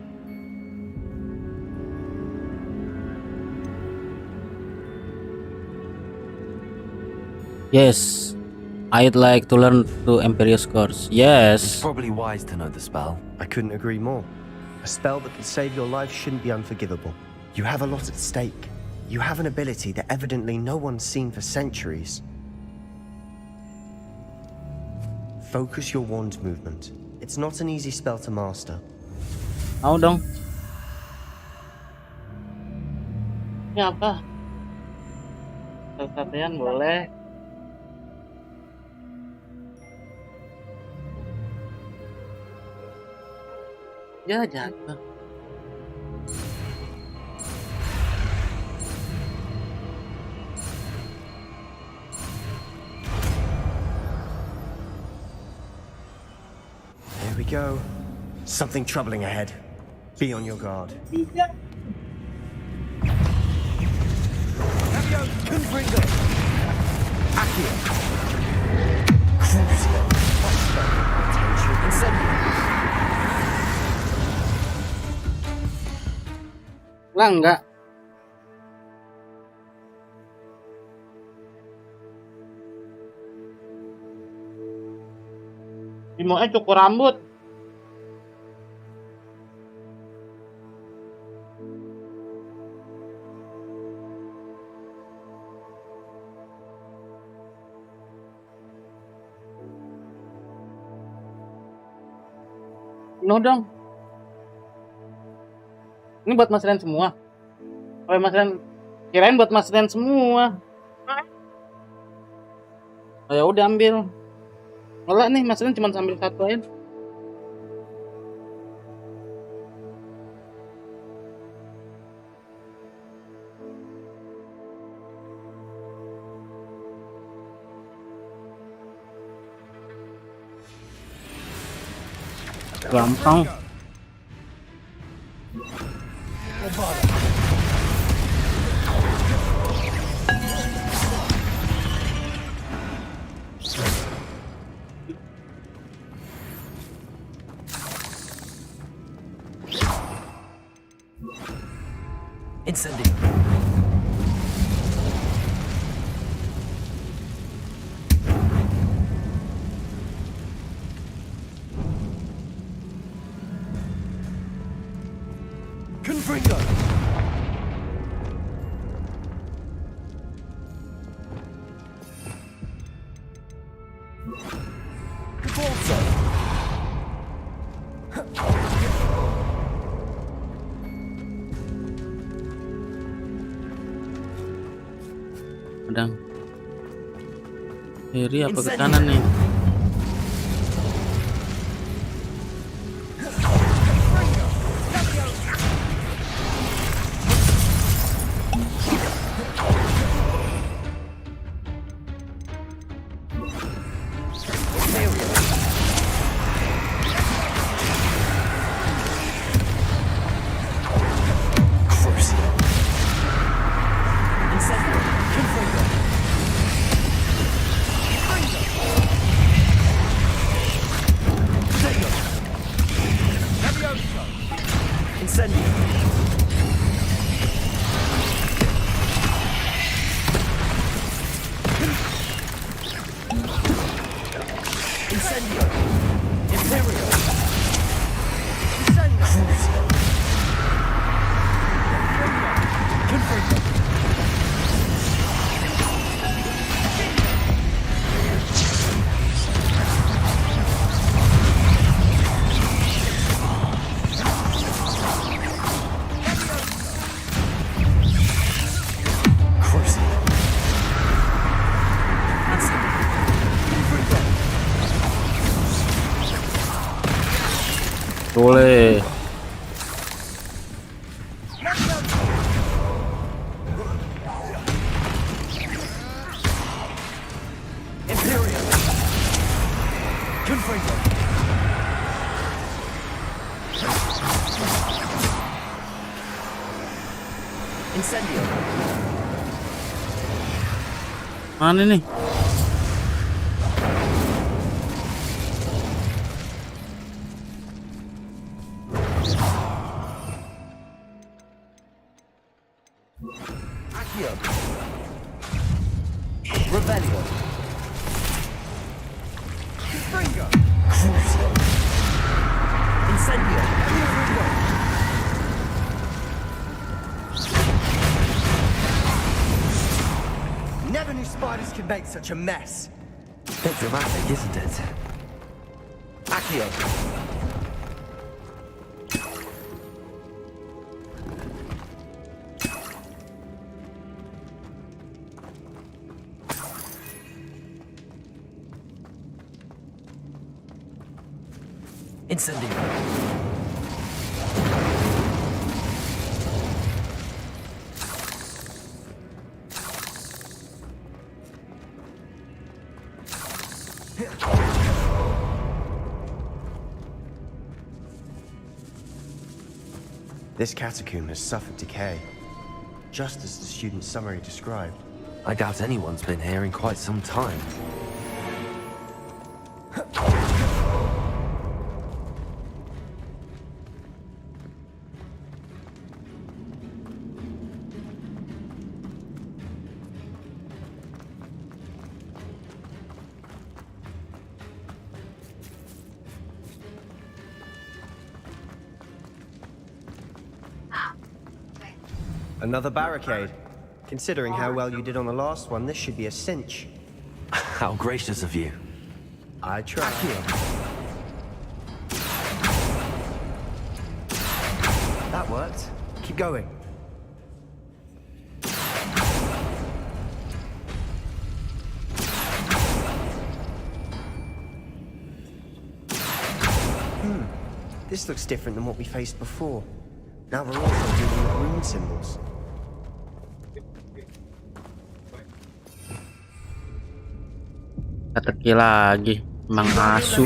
Yes, I'd like to learn the Imperius course. It's Yes. probably wise to know the spell. I couldn't agree more. A spell that could save your life shouldn't be unforgivable. You have a lot at stake. You have an ability that evidently no one's seen for centuries. Focus your wand movement. It's not an easy spell to master. Mau dong. Ini apa? Latihan boleh. Ya jatuh. Here we go. Something troubling ahead. Be on your guard. Confringo! Accio! Incendio! Lah enggak. Dimaunya cukur rambut. No dong. Ini buat Mas Ren semua. Oh, Mas Ren kirain buat Mas Ren semua. Oh, ya udah ambil. Malah nih Mas Ren cuma sambil satu aja. Gampang. Incendio. Confringo. Geforce. Kadang kiri apa ke kanan nih? Boleh. Mana nih? Rebellion. Confringo. Incendio. Never knew spiders could make such a mess. Bit dramatic, isn't it? Accio. Incendio. This catacomb has suffered decay, just as the student's summary described. I doubt anyone's been here in quite some time. Another barricade. Considering how well you did on the last one, this should be a cinch. How gracious of you. I try. That worked. Keep going. This looks different than what we faced before. Now we're also dealing with rune symbols. Teki lagi, Mang Asu.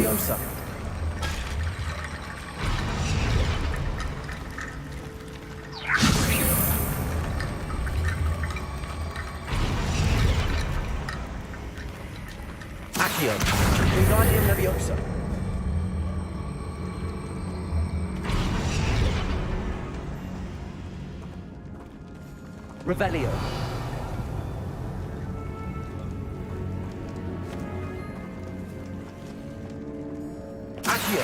Accio. Wingardium Leviosa. Revelio. Accio.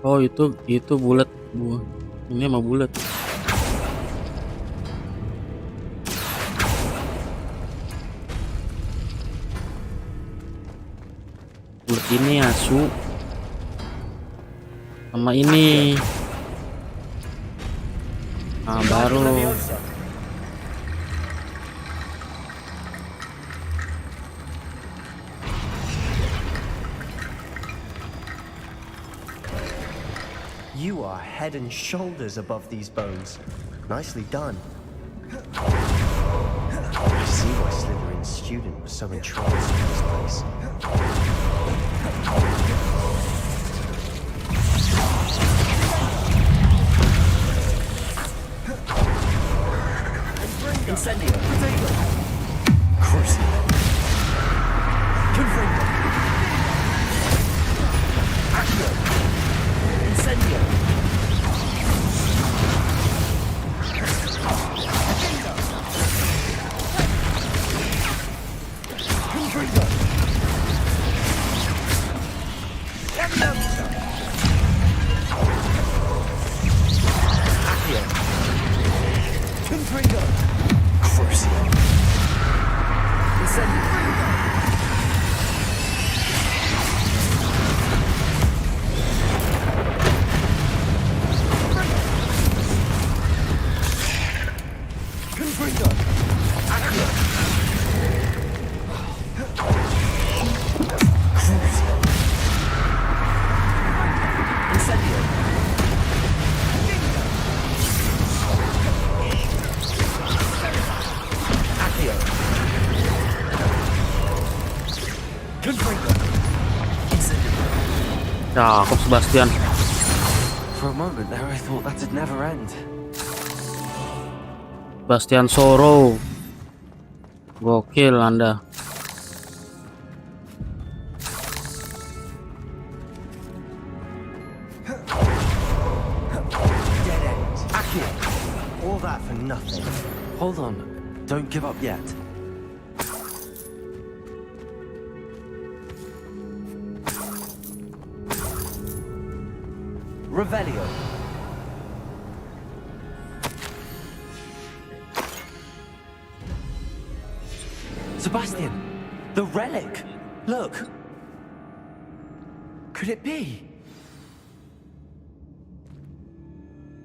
Oh itu bulat bu. Ini emang bulat. Bulat ini asu. Sama ini. Nah baru. You are head and shoulders above these bones. Nicely done. I see why Slytherin's student was so entranced in this place. Incendio. Crucible. Confringo. Accio. Incendio. Confringo. Accio. Confringo. Crucio. Incendio. Confringo. Accio. Crucio. Incendio. Accio. Confringo. Incendio. Cakep Sebastian. For a moment there, I thought that'd never end. Sebastian Soro. Gokil Anda. Dead end. Accio. All that for nothing. Hold on, don't give up yet. Revelio. Sebastian, the relic! Look! Could it be?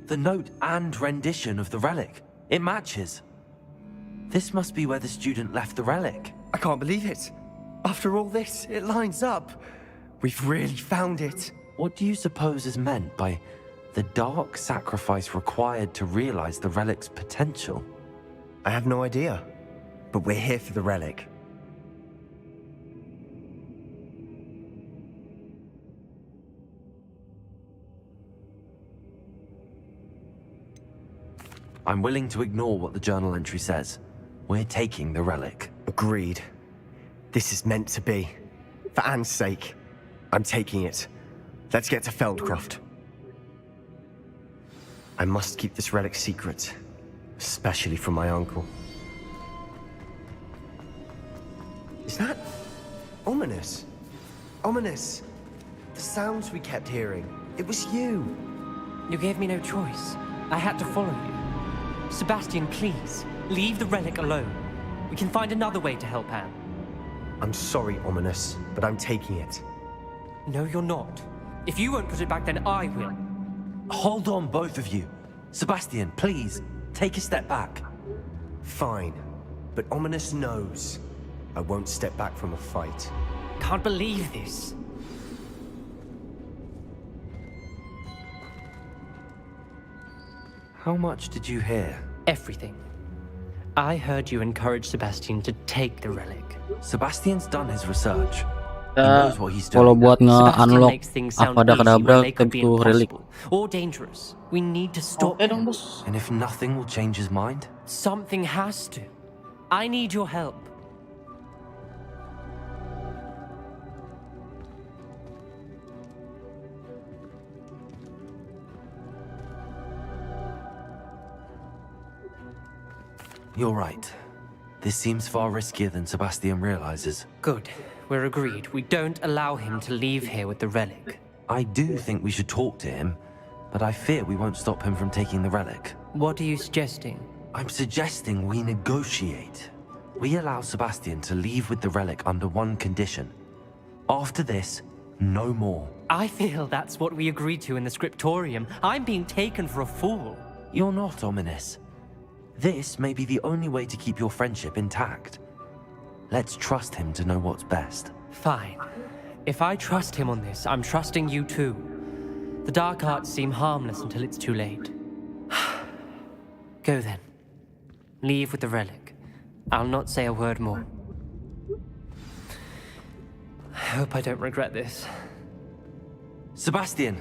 The note and rendition of the relic. It matches. This must be where the student left the relic. I can't believe it. After all this, it lines up. We've really found it. What do you suppose is meant by the dark sacrifice required to realize the relic's potential? I have no idea, but we're here for the relic. I'm willing to ignore what the journal entry says. We're taking the relic. Agreed. This is meant to be. For Anne's sake, I'm taking it. Let's get to Feldcroft. I must keep this relic secret, especially from my uncle. Is that ominous? Ominous. The sounds we kept hearing. It was you. You gave me no choice. I had to follow you. Sebastian, please, leave the relic alone. We can find another way to help Anne. I'm sorry, Ominous, but I'm taking it. No, you're not. If you won't put it back, then I will. Hold on, both of you. Sebastian, please, take a step back. Fine. but Ominous knows I won't step back from a fight. Can't believe this. How much did you hear? Everything. I heard you encourage Sebastian to take the relic. Sebastian's done his research. He Ya, knows what he's kalau doing. buat Sebastian nge-unlock makes things sound apa ada easy kadabra when they could be tentu relik. impossible or dangerous. We need to stop Oke dong, him. bos. And if nothing will change his mind? Something has to. I need your help. You're right. This seems far riskier than Sebastian realizes. Good. We're agreed. We don't allow him to leave here with the relic. I do think we should talk to him, but I fear we won't stop him from taking the relic. What are you suggesting? I'm suggesting we negotiate. We allow Sebastian to leave with the relic under one condition. After this, no more. I feel that's what we agreed to in the scriptorium. I'm being taken for a fool. You're not ominous. This may be the only way to keep your friendship intact. Let's trust him to know what's best. Fine. If I trust him on this, I'm trusting you too. The dark arts seem harmless until it's too late. Go then. Leave with the relic. I'll not say a word more. I hope I don't regret this. Sebastian,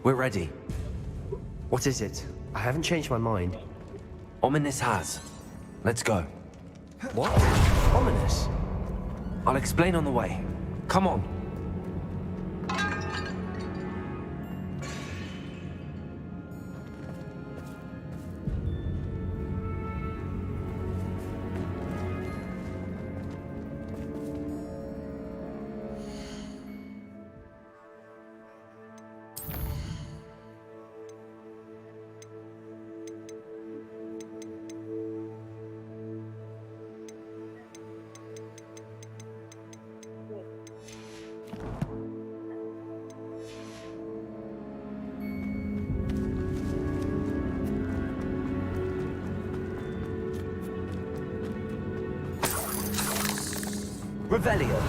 we're ready. What is it? I haven't changed my mind. Ominous has. Let's go. What? Ominous? I'll explain on the way. Come on. Revelio.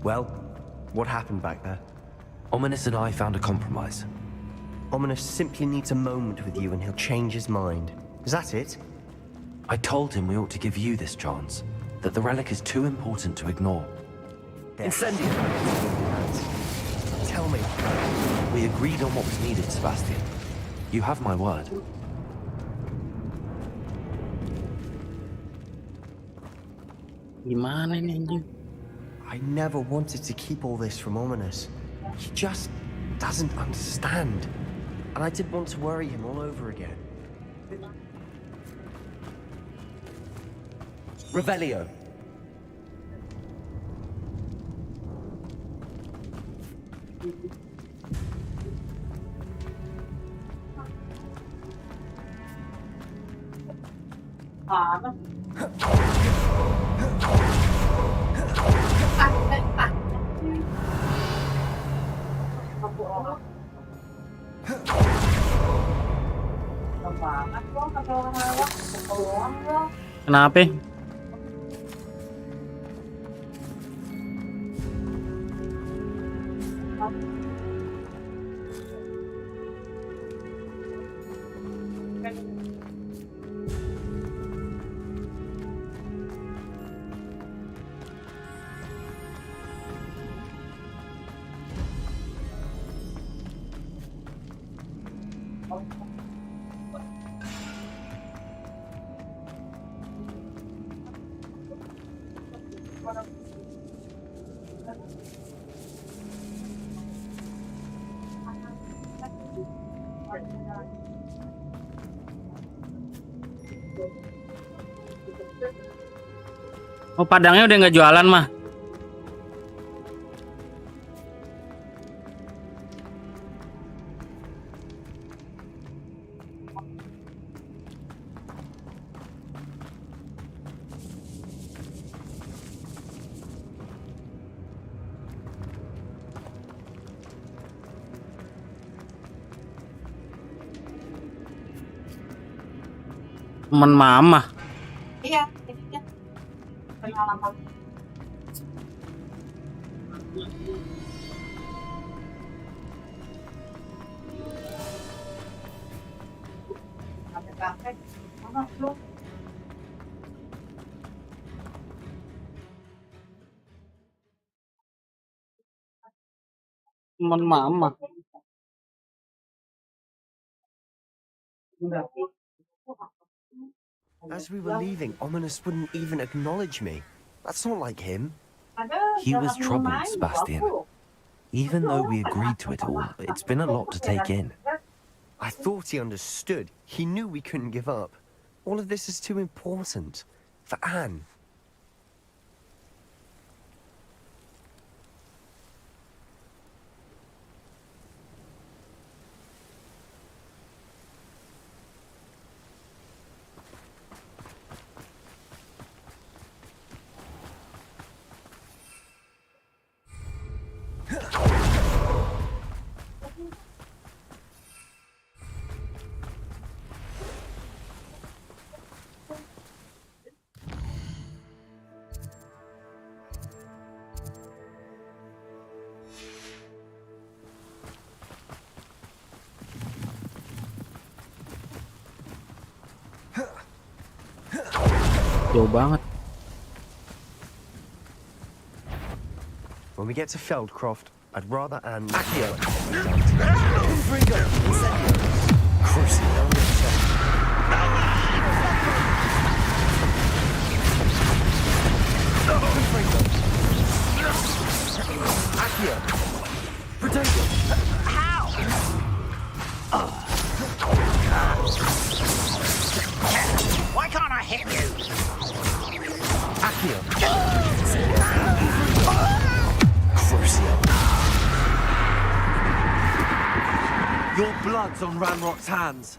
Well, what happened back there? Ominous and I found a compromise. Ominous simply needs a moment with you and he'll change his mind. Is that it? I told him we ought to give you this chance, that the relic is too important to ignore. Incendio. Tell me. We agreed on what was needed, Sebastian. You have my word. Gimana ini anjing? I never wanted to keep all this from Ominous. He just doesn't understand. And I didn't want to worry him all over again. Revelio. Kenapa? Oh, padangnya udah nggak jualan mah. Teman mama. Iya, jadinya pengalaman. Ada kafe, mana belum? Teman mama. As we were leaving, Ominous wouldn't even acknowledge me. That's not like him. He was troubled, Sebastian. Even though we agreed to it all, it's been a lot to take in. I thought he understood. He knew we couldn't give up. All of this is too important. For Anne. Jauh banget. When we get to Feldcroft, I'd rather Anne... Accio! Why can't I hit you? Your blood's on Ranrock's hands.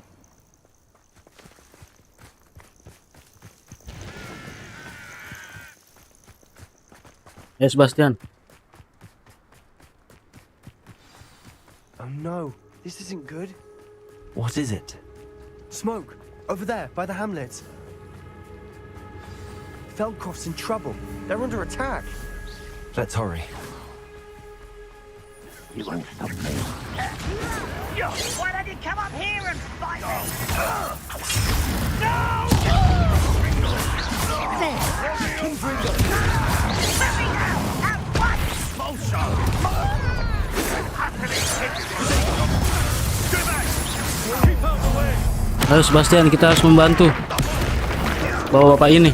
Ya, Sebastian. Oh no, this isn't good. What is it? Smoke, over there, by the hamlet. Feldcroft's in trouble. They're under attack. Let's hurry. You won't stop me. Why don't you come up here and fight me? No! There! Let me out! At once! Bullshit! Ayo Sebastian, kita harus membantu. Bawa bapak ini.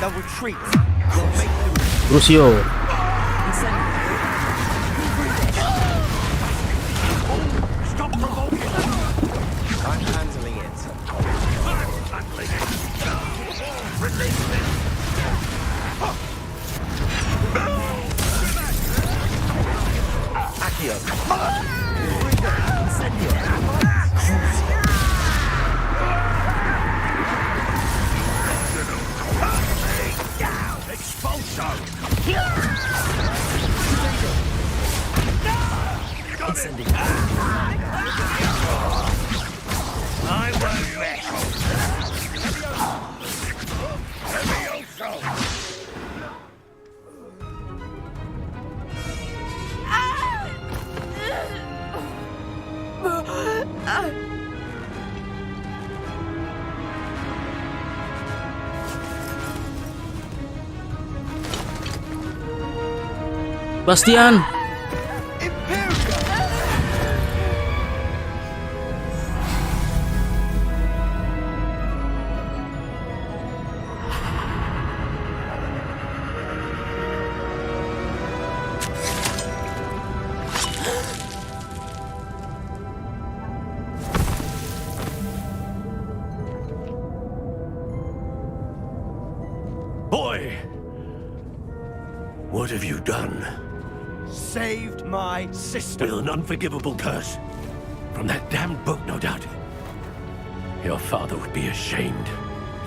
They'll retreat. Lucio. I'm handling it. Accio! I won't rest. Bastian. Why? What have you done? Saved my sister. With an unforgivable curse. From that damned book, no doubt. Your father would be ashamed.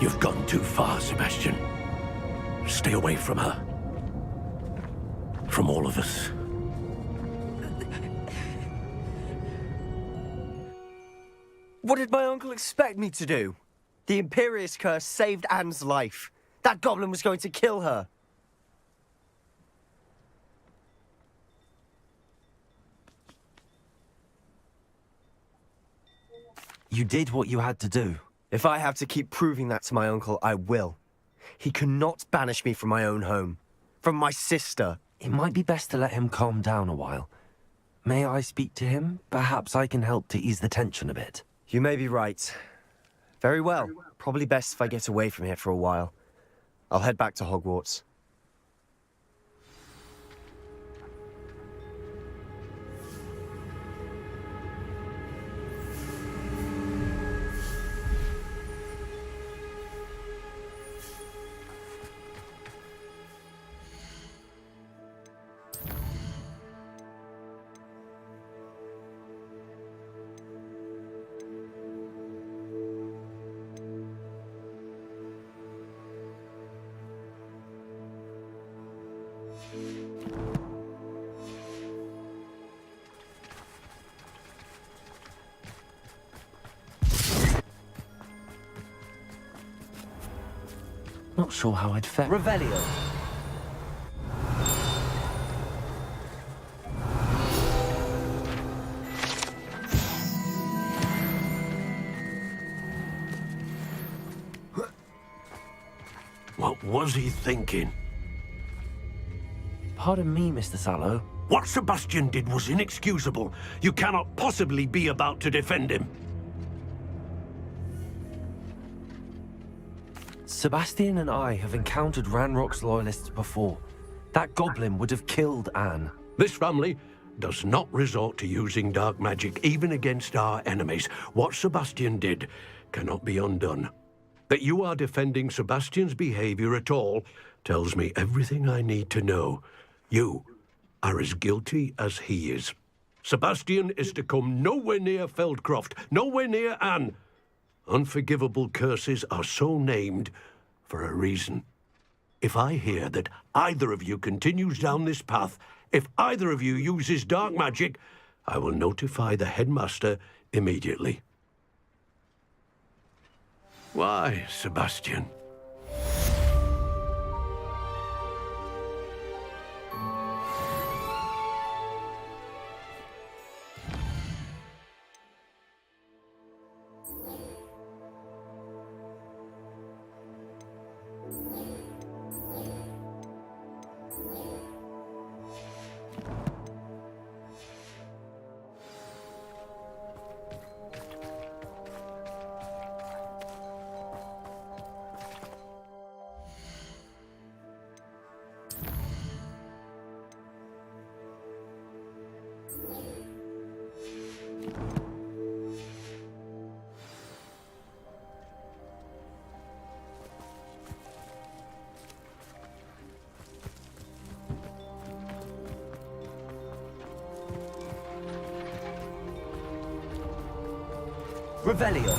You've gone too far, Sebastian. Stay away from her. From all of us. What did my uncle expect me to do? The Imperious curse saved Anne's life. That goblin was going to kill her. You did what you had to do. If I have to keep proving that to my uncle, I will. He cannot banish me from my own home. From my sister. It might be best to let him calm down a while. May I speak to him? Perhaps I can help to ease the tension a bit. You may be right. Very well. Probably best if I get away from here for a while. I'll head back to Hogwarts. Not sure how I'd fare. Revelio. What was he thinking? Pardon me, Mr. Sallow. What Sebastian did was inexcusable. You cannot possibly be about to defend him. Sebastian and I have encountered Ranrock's loyalists before. That goblin would have killed Anne. This family does not resort to using dark magic, even against our enemies. What Sebastian did cannot be undone. That you are defending Sebastian's behavior at all tells me everything I need to know. You are as guilty as he is. Sebastian is to come nowhere near Feldcroft, nowhere near Anne. Unforgivable curses are so named for a reason. If I hear that either of you continues down this path, if either of you uses dark magic, I will notify the headmaster immediately. Why, Sebastian? Revelio.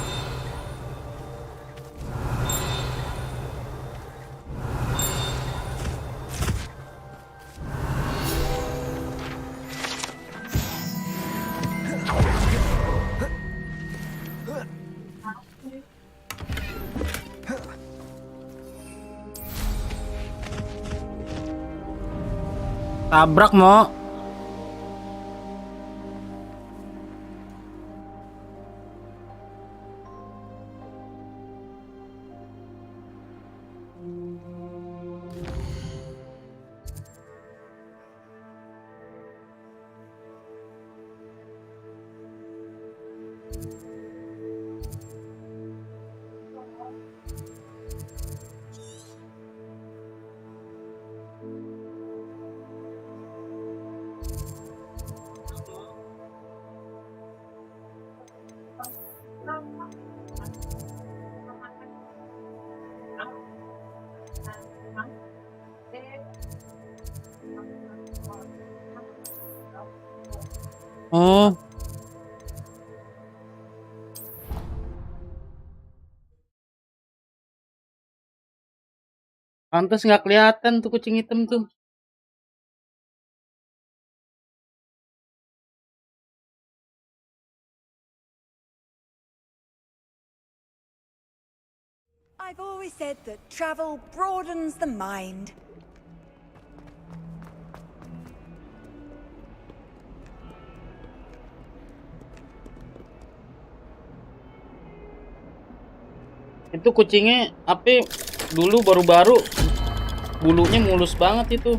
Tabrak, Mo. Oh. Pantes nggak kelihatan tuh kucing hitam tuh. I've always said that travel broadens the mind. Itu kucingnya apa dulu baru-baru bulunya mulus banget itu.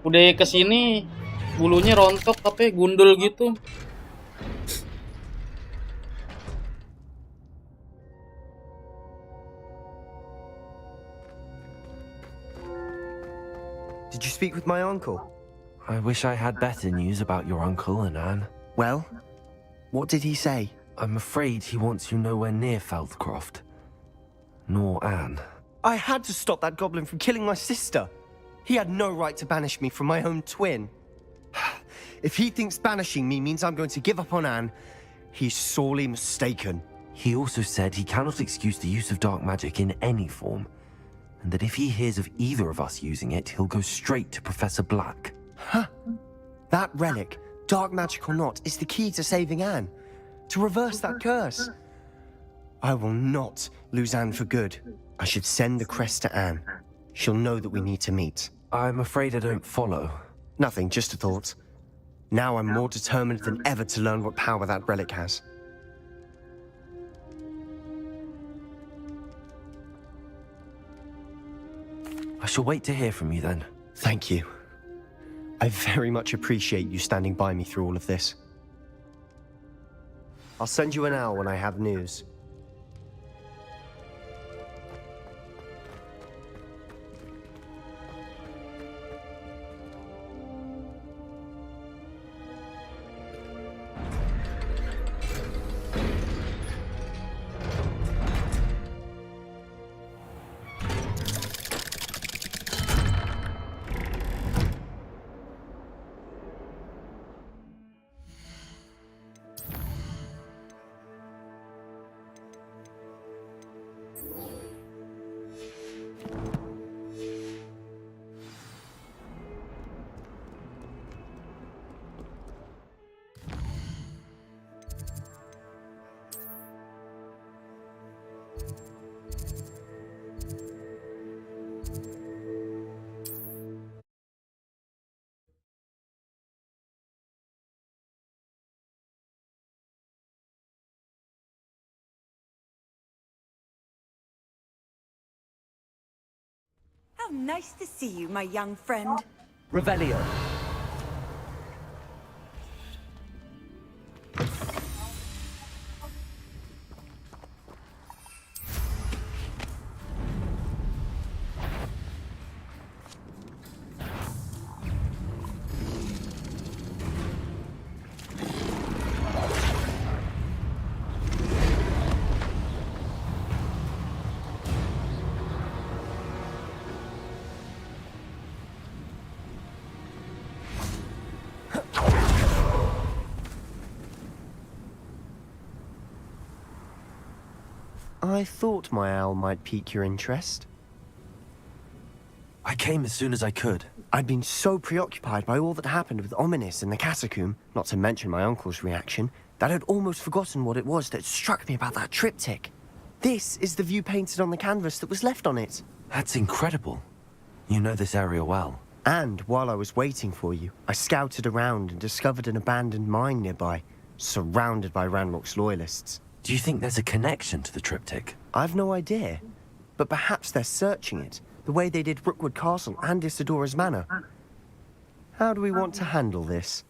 Udah kesini bulunya rontok tapi gundul gitu. Did you speak with my uncle? I wish I had better news about your uncle and Anne. Well, what did he say? I'm afraid he wants you nowhere near Feldcroft. Nor Anne. I had to stop that goblin from killing my sister. He had no right to banish me from my own twin. If he thinks banishing me means I'm going to give up on Anne, he's sorely mistaken. He also said he cannot excuse the use of dark magic in any form, and that if he hears of either of us using it, he'll go straight to Professor Black. Huh. That relic, dark magic or not, is the key to saving Anne. To reverse that curse. I will not lose Anne for good. I should send the crest to Anne. She'll know that we need to meet. I'm afraid I don't follow. Nothing, just a thought. Now I'm more determined than ever to learn what power that relic has. I shall wait to hear from you then. Thank you. I very much appreciate you standing by me through all of this. I'll send you an hour when I have news. How nice to see you, my young friend. Revelio. I thought my owl might pique your interest. I came as soon as I could. I'd been so preoccupied by all that happened with Ominis and the catacomb, not to mention my uncle's reaction, that I'd almost forgotten what it was that struck me about that triptych. This is the view painted on the canvas that was left on it. That's incredible. You know this area well. And while I was waiting for you, I scouted around and discovered an abandoned mine nearby, surrounded by Ranrock's loyalists. Do you think there's a connection to the triptych? I've no idea, but perhaps they're searching it, the way they did Rookwood Castle and Isidora's Manor. How do we want to handle this?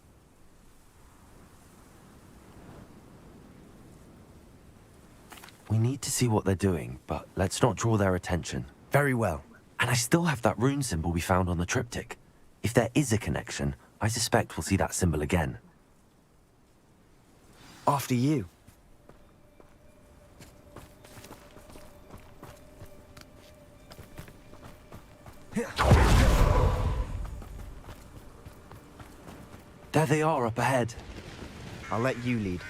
We need to see what they're doing, but let's not draw their attention. Very well. And I still have that rune symbol we found on the triptych. If there is a connection, I suspect we'll see that symbol again. After you. There they are up ahead. I'll let you lead.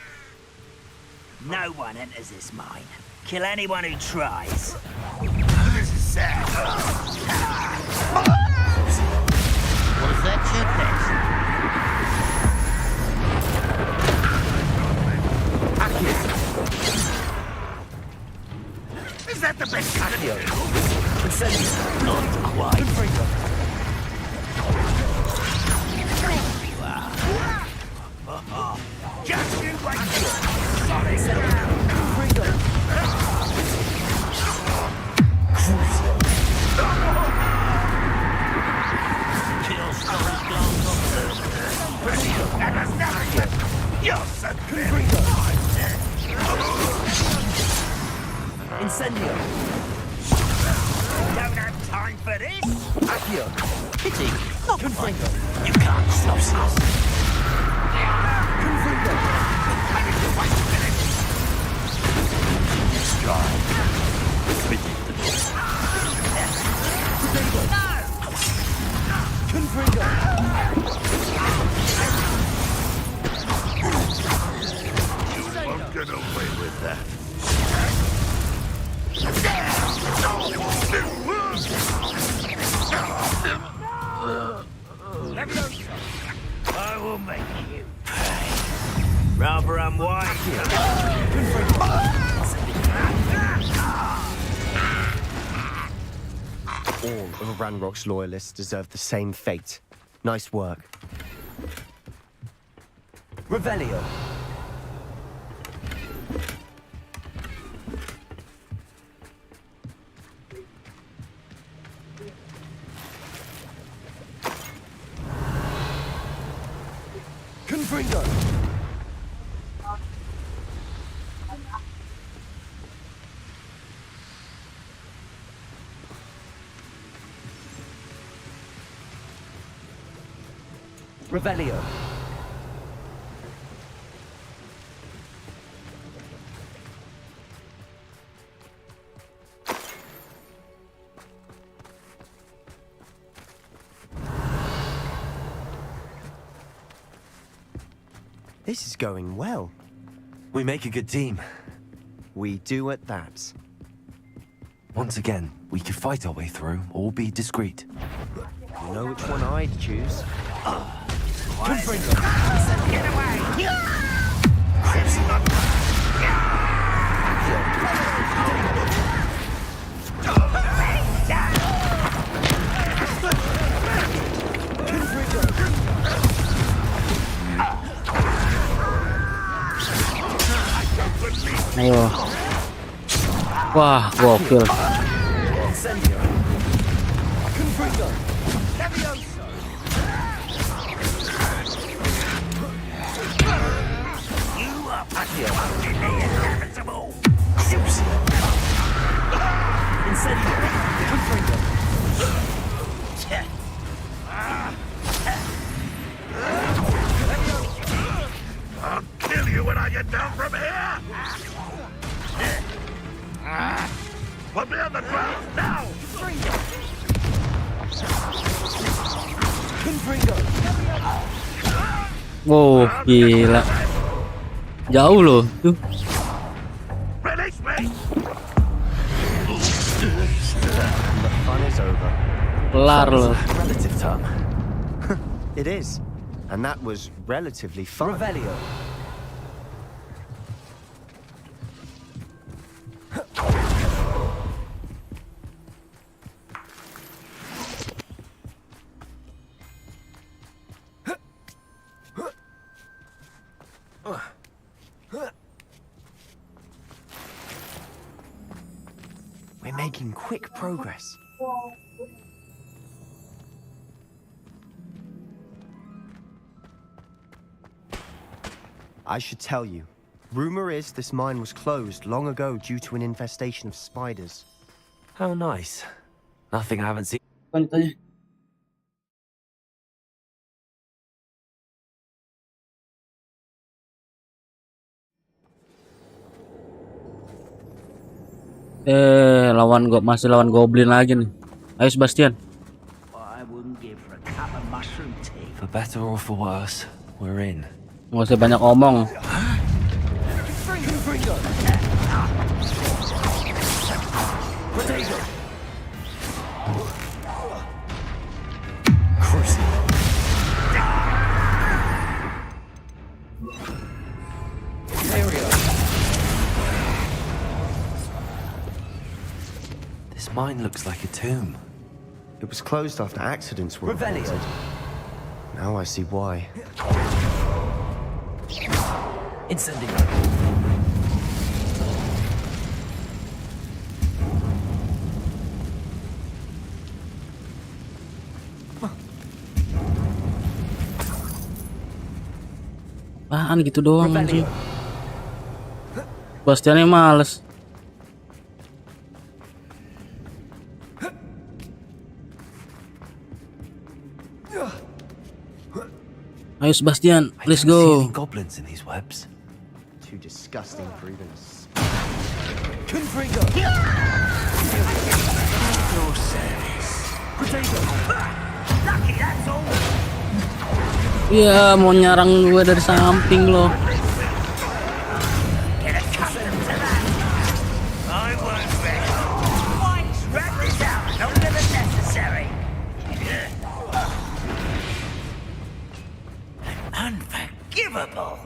No one enters this mine. Kill anyone who tries. This is sad. Was that your best? Is that the best kind of deal? Not quite. Just you wait. You're so good. Incendio. Don't have time for this. Accio. Pity. Not fine. You can't stop us. Confringo. Strike. Predictable. Confringo. You won't get away with that. I will make you pay. Rather unwise. All of Ranrock's loyalists deserve the same fate. Nice work. Revelio. Confringo. Revelio. This is going well. We make a good team. We do at that. Once again, we could fight our way through or be discreet. You know which one I'd choose. Get away! Ayo. Wah, gokil. I'll kill you when I get down from here! Put me on the ground now! Wow, gila. Jauh loh tuh. Release me! The fun is over. Kelar loh. Relative term. It is. And that was relatively fun. Revelio. We're making quick progress. I should tell you. Rumor is this mine was closed long ago due to an infestation of spiders. How nice. Nothing I haven't seen. Masih lawan goblin lagi nih. Ayo Sebastian. I wouldn't give for a cup of mushroom tea. For better or for worse, we're in. Nggak usah banyak omong. This mine looks like a tomb. It was closed after accidents were reported. Now I see why. Incendio. Apaan gitu doang anjing. Bastiannya males. Ayo Sebastian, let's go. Goblins in these webs. Too disgusting for even a Confringo. Your service. Potato. Lucky, that's all. Iya, mau nyarang gue dari samping loh. Get accustomed to that. I won't bet. Let's wrap this out longer than necessary. Unforgivable.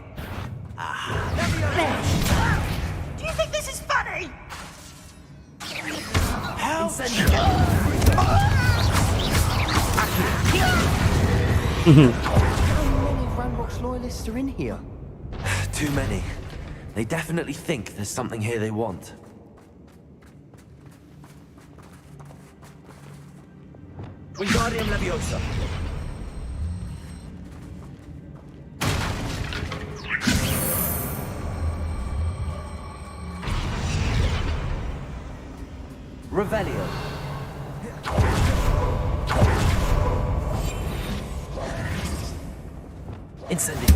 Do you think this is funny? How? How many Ranrock's loyalists are in here? Too many. They definitely think there's something here they want. Wingardium Leviosa. Revelio. Incendio.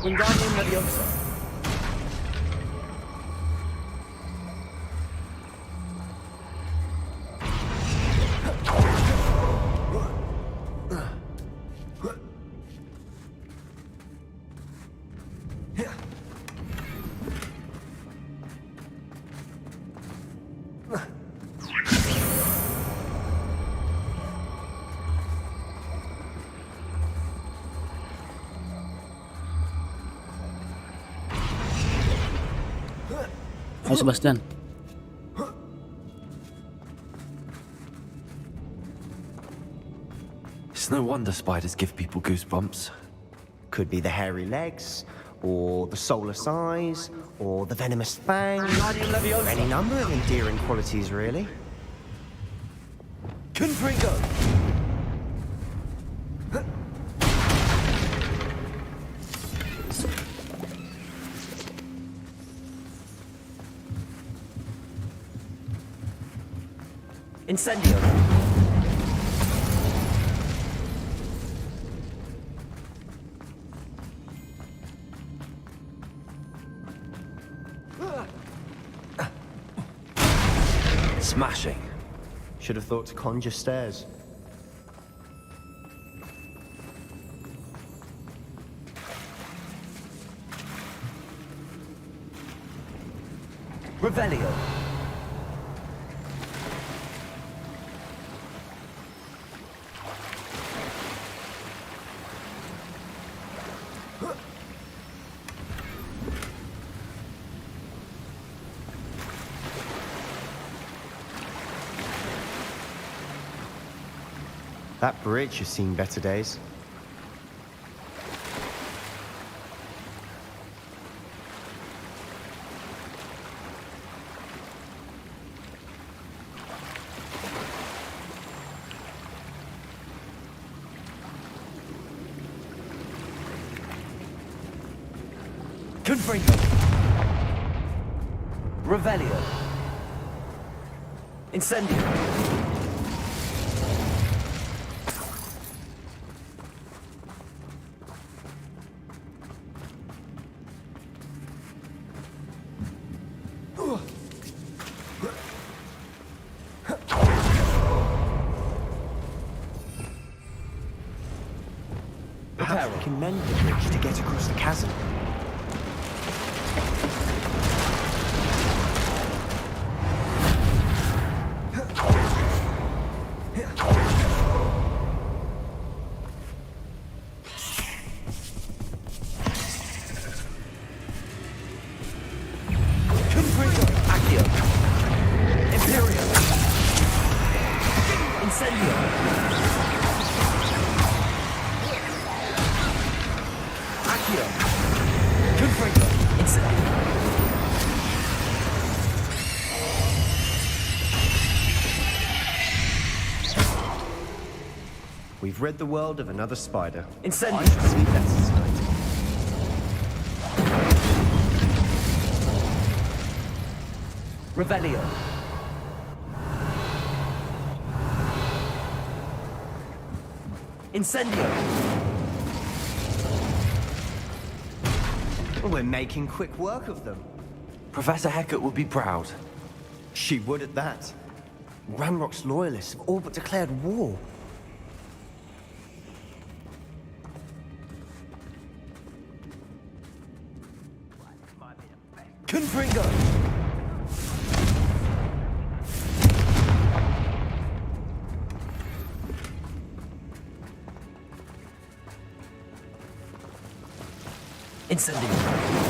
Wingardium Leviosa. Ayo Sebastian. It's no wonder spiders give people goosebumps. Could be the hairy legs, or the soulless eyes, or the venomous fangs. Any number of endearing qualities, really. Confringo. Incendio. Smashing. Should have thought to conjure stairs. Revelio. That bridge has seen better days. Confringo. Revelio. Incendio. can mend the bridge to get across the chasm. We've rid the world of another spider. Incendio. I should sleep better tonight. Revelio. Incendio. Well, we're making quick work of them. Professor Hecat would be proud. She would at that. Ranrock's loyalists have all but declared war. Confringo. Incendio.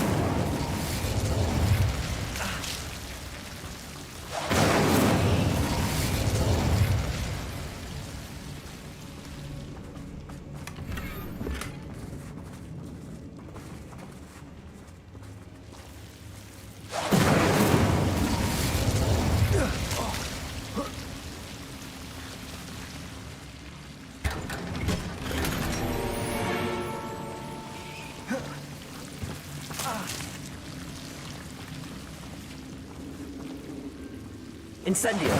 Incendio.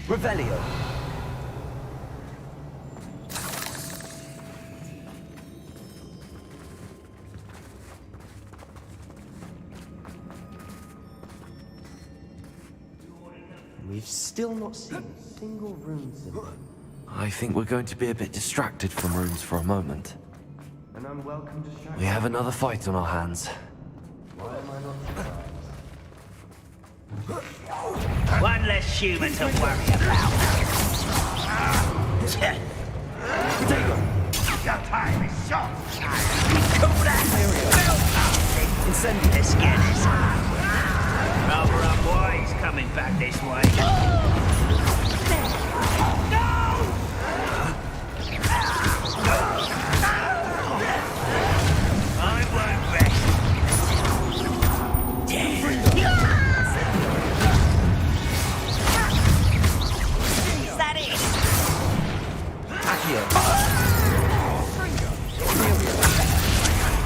Revelio. We've still not seen a single rune symbol. I think we're going to be a bit distracted from runes for a moment. An unwelcome distraction. We have another fight on our hands. Why am I not surprised? One less human to worry about. Your time is short. Call that spell. Let's get this. Cover up, boy. He's coming back this way. I won't rest. Is that it? Accio.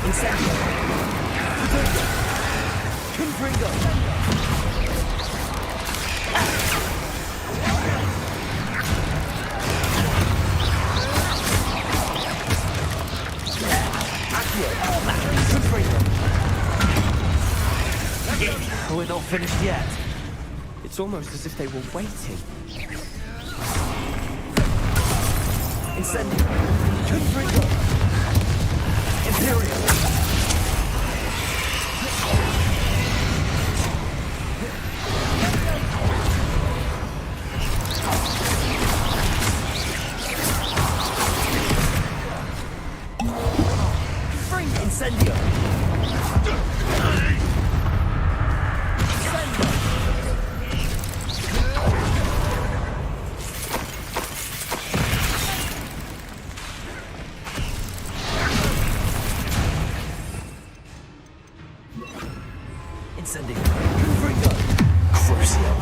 Incendio. Confringo. Accio. Confringo. We're not finished yet. It's almost as if they were waiting. Incendio. Confringo. Imperial. Incendio. Incendio. Confringo. Crucio.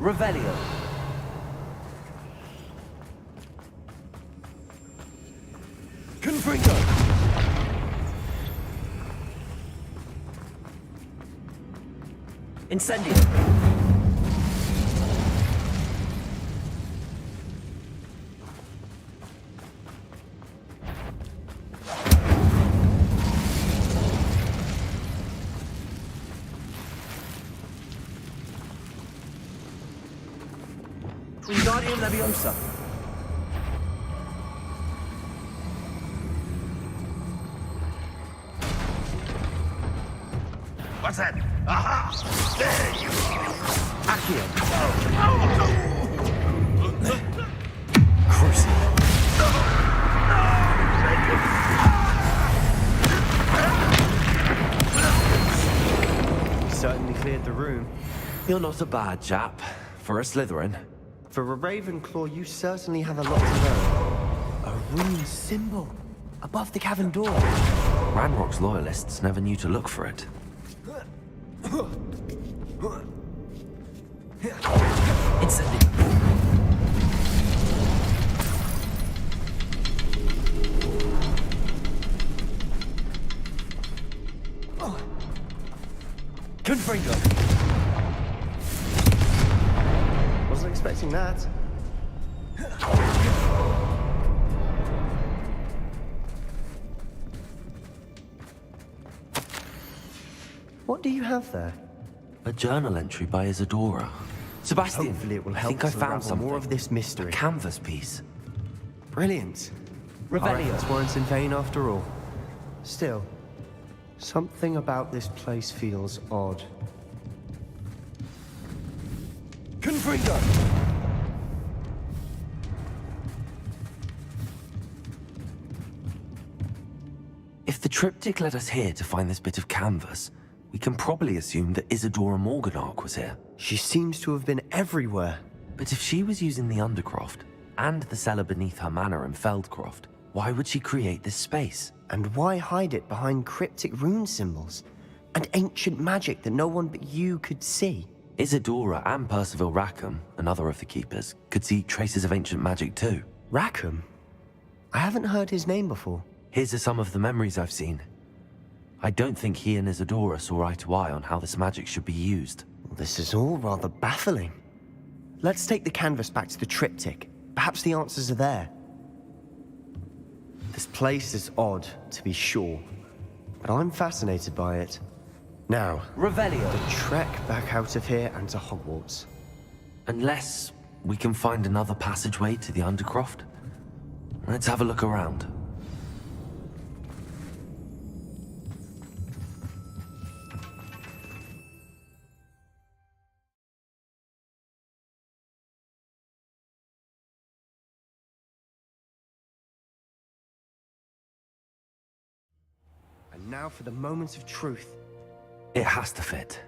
Revelio. Confringo. Incendio. Wingardium Leviosa. What's that? Aha! There you are! Accio. Certainly cleared the room. You're not a bad chap. For a Slytherin. For a Ravenclaw, you certainly have a lot to learn. A rune symbol above the cavern door. Ranrock's loyalists never knew to look for it. Incendio. Confringo. Wasn't expecting that. What do you have there? A journal entry by Isadora. Sebastian, Hopefully it will I help think I to found unravel something. more of this mystery. A canvas piece. Brilliant. Our Revelio. efforts weren't in vain after all. Still, something about this place feels odd. Confringo. If the triptych led us here to find this bit of canvas, we can probably assume that Isadora Morganach was here. She seems to have been everywhere. But if she was using the Undercroft and the cellar beneath her manor in Feldcroft, why would she create this space? And why hide it behind cryptic rune symbols and ancient magic that no one but you could see? Isadora and Percival Rackham, another of the keepers, could see traces of ancient magic too. Rackham? I haven't heard his name before. His are some of the memories I've seen. I don't think he and Isadora saw eye to eye on how this magic should be used. This is all rather baffling. Let's take the canvas back to the triptych. Perhaps the answers are there. This place is odd, to be sure, but I'm fascinated by it. Now, Revelio. the trek back out of here and to Hogwarts. Unless we can find another passageway to the Undercroft. Let's have a look around. And now for the moment of truth. It has to fit.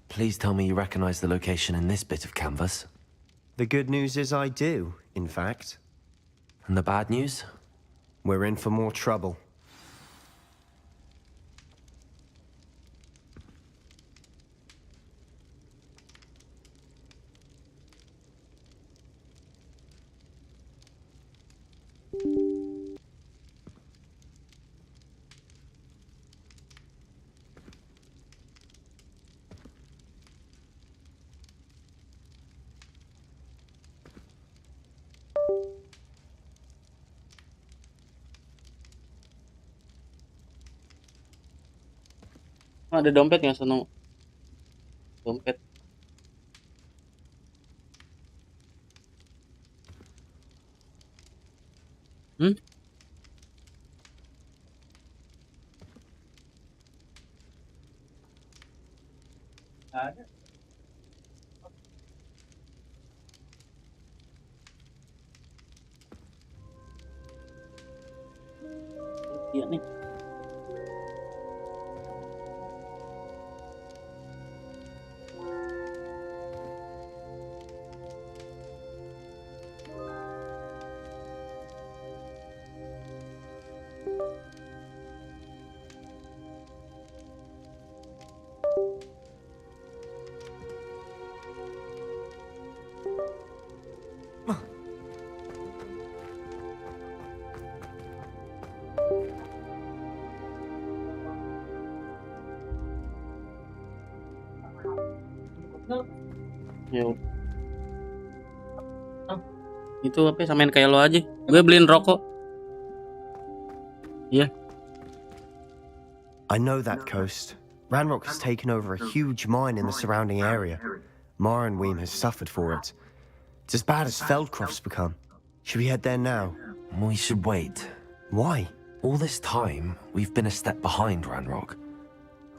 Please tell me you recognize the location in this bit of canvas. The good news is I do, in fact. And the bad news? We're in for more trouble. Ada dompetnya sono. Dompet. Iya nih. Yuk. Itu apa samain kayak lo aja. Gue beliin rokok. Iya. I know that coast. Ranrock has taken over a huge mine in the surrounding area. Marenweem has suffered for it. It's as bad as Feldcroft's become. Should we head there now? We should wait. Why? All this time, we've been a step behind Ranrock.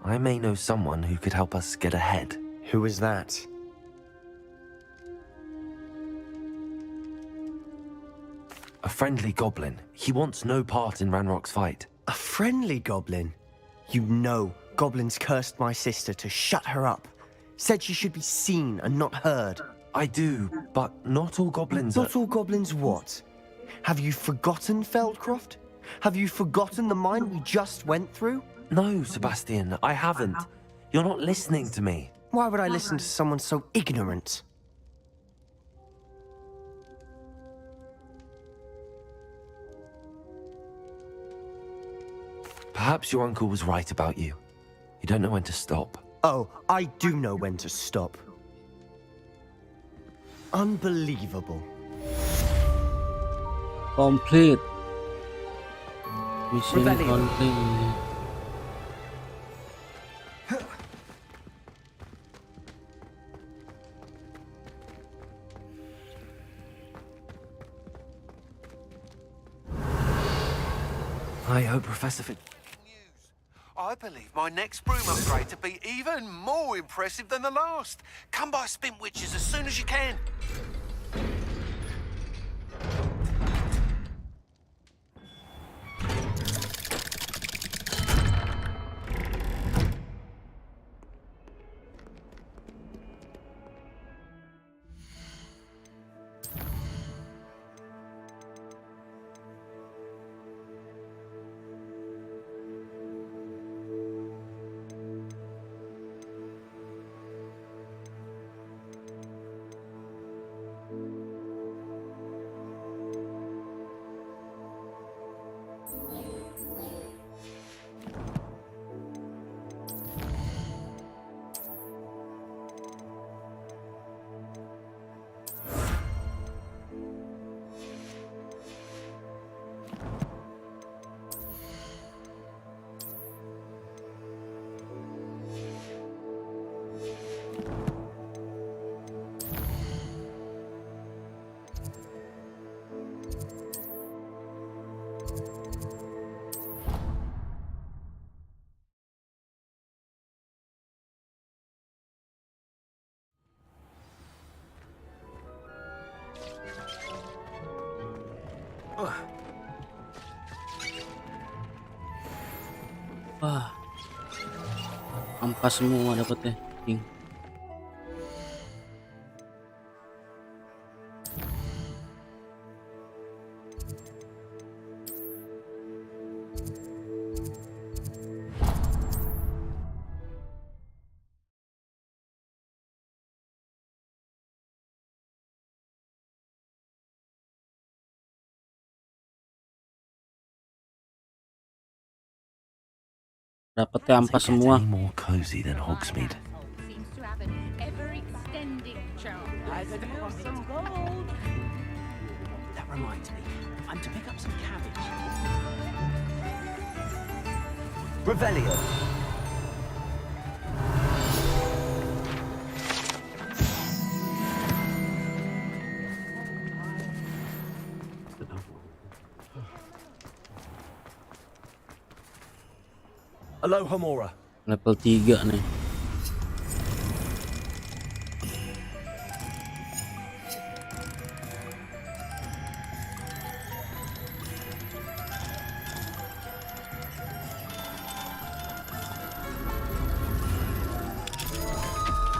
I may know someone who could help us get ahead. Who is that? A friendly goblin. He wants no part in Ranrock's fight. A friendly goblin? You know, goblins cursed my sister to shut her up. Said she should be seen and not heard. I do, but not all goblins Not all goblins what? Have you forgotten Feldcroft? Have you forgotten the mine we just went through? No, Sebastian, I haven't. You're not listening to me. Why would I listen to someone so ignorant? Perhaps your uncle was right about you. You don't know when to stop. Oh, I do know when to stop. Unbelievable. Complete. Mission Rebellion. complete. I hope Professor Fit. I believe my next broom upgrade to be even more impressive than the last. Come by Spin Witches as soon as you can. Wah, ampas semua dapetnya. King. Dapetnya ampas semua. More cozy than Hogsmeade. Seems to have an ever-extending charm. Some gold. That reminds me, I'm to pick up some cabbage. Revelio. Aloha Mora. Level 3 nih.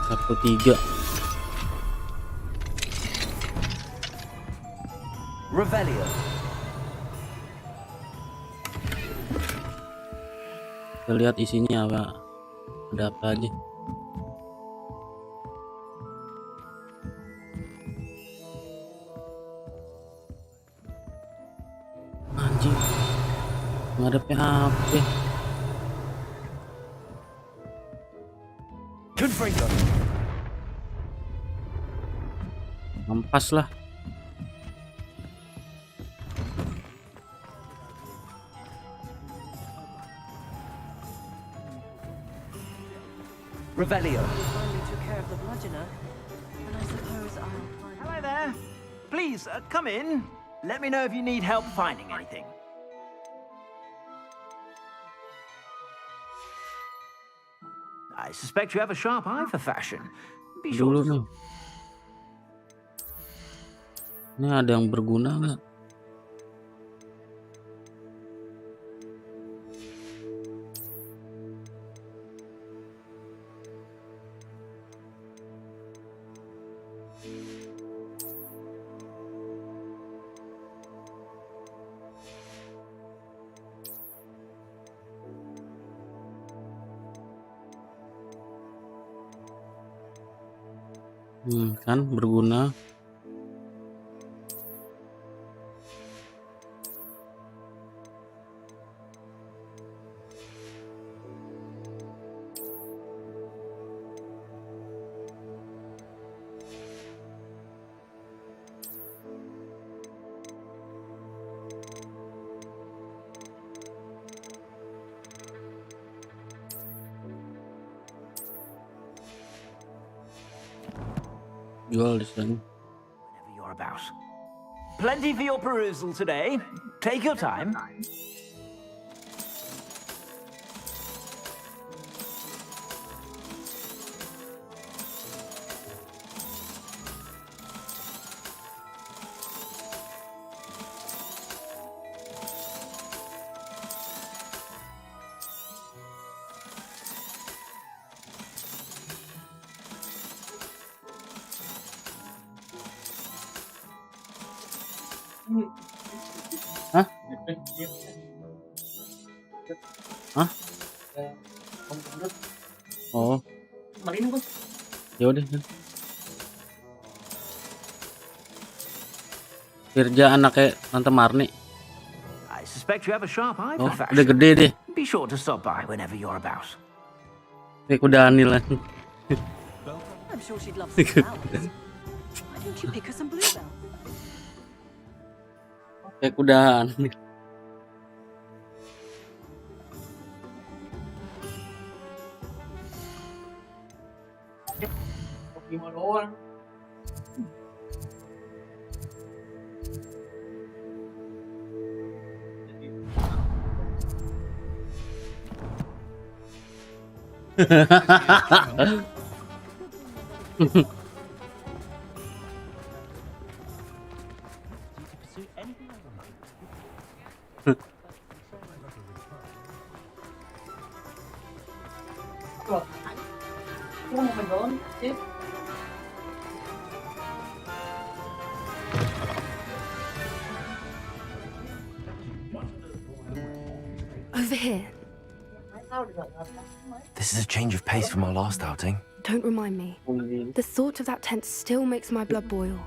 Level 3. Revelio. Kita lihat isinya apa. Ada apa aja. Anjing. Nggak ada PHP. Ampas lah. Revelio. Finally took care of the bludgeoner, and I suppose I'll find... Hello there. Please, come in. Let me know if you need help finding anything. I suspect you have a sharp eye for fashion. Be sure Dulu to... nih. Ini ada yang berguna nggak? Kan berguna. Jual di sini. Whenever you're about. Plenty for your perusal today. Take your time. Hah? Hah? Oh. Ya udah. Kerja anaknya Tante Marni. I suspect you have a sharp eye Oh, for udah fashion. gede deh. Be sure to stop by whenever you're about. Kayak kuda anil lah. I'm sure she'd love some flowers. Why don't you pick her some bluebells? Kayak kuda anil. Over here. This is a change of pace from our last outing. Don't remind me. The thought of that tent still makes my blood boil.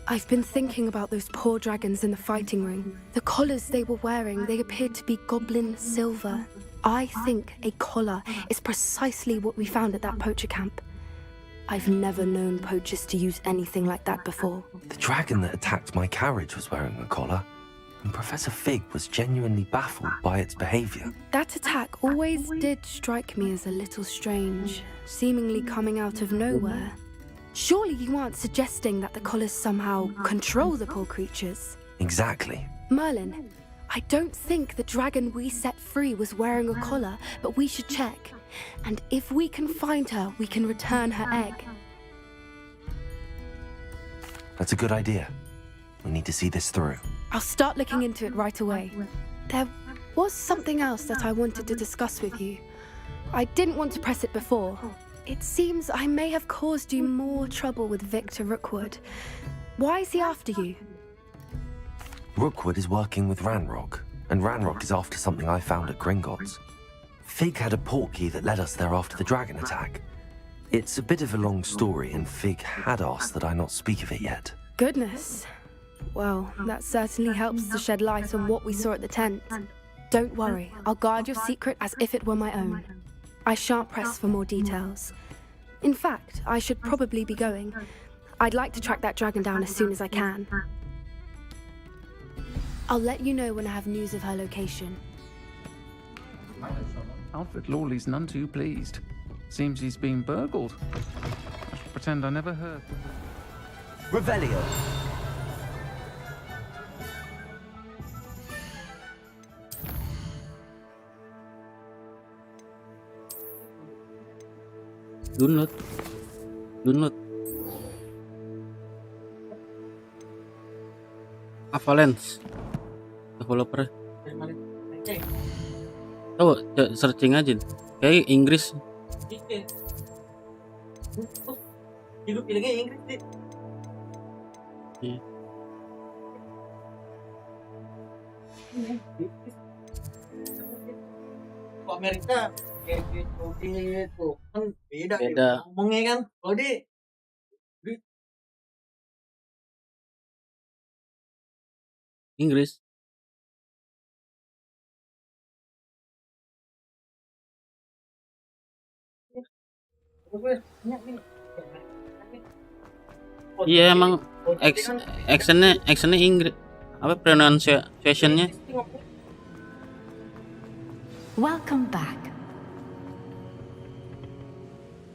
I've been thinking about those poor dragons in the fighting ring. The collars they were wearing, they appeared to be goblin silver. I think a collar is precisely what we found at that poacher camp. I've never known poachers to use anything like that before. The dragon that attacked my carriage was wearing a collar, and Professor Fig was genuinely baffled by its behavior. That attack always did strike me as a little strange, seemingly coming out of nowhere. Surely you aren't suggesting that the collars somehow control the poor creatures? Exactly. Merlin, I don't think the dragon we set free was wearing a collar, but we should check. And if we can find her, we can return her egg. That's a good idea. We need to see this through. I'll start looking into it right away. There was something else that I wanted to discuss with you. I didn't want to press it before, It seems I may have caused you more trouble with Victor Rookwood. Why is he after you? Rookwood is working with Ranrock, and Ranrock is after something I found at Gringotts. Fig had a port key that led us there after the dragon attack. It's a bit of a long story, and Fig had asked that I not speak of it yet. Goodness. Well, that certainly helps to shed light on what we saw at the tent. Don't worry, I'll guard your secret as if it were my own. I shan't press for more details. In fact, I should probably be going. I'd like to track that dragon down as soon as I can. I'll let you know when I have news of her location. Alfred Lawley's none too pleased. Seems he's been burgled. I shall pretend I never heard. Revelio. Download. Avalanche developer. Oh, searching aja. Kayak Inggris. Pilihnya Inggris sih. Iya. Amerika kayak gitu kan beda. Ngomongnya kan kalau di Inggris. Iya emang actionnya Inggris. Apa pronunciation-nya? Welcome back.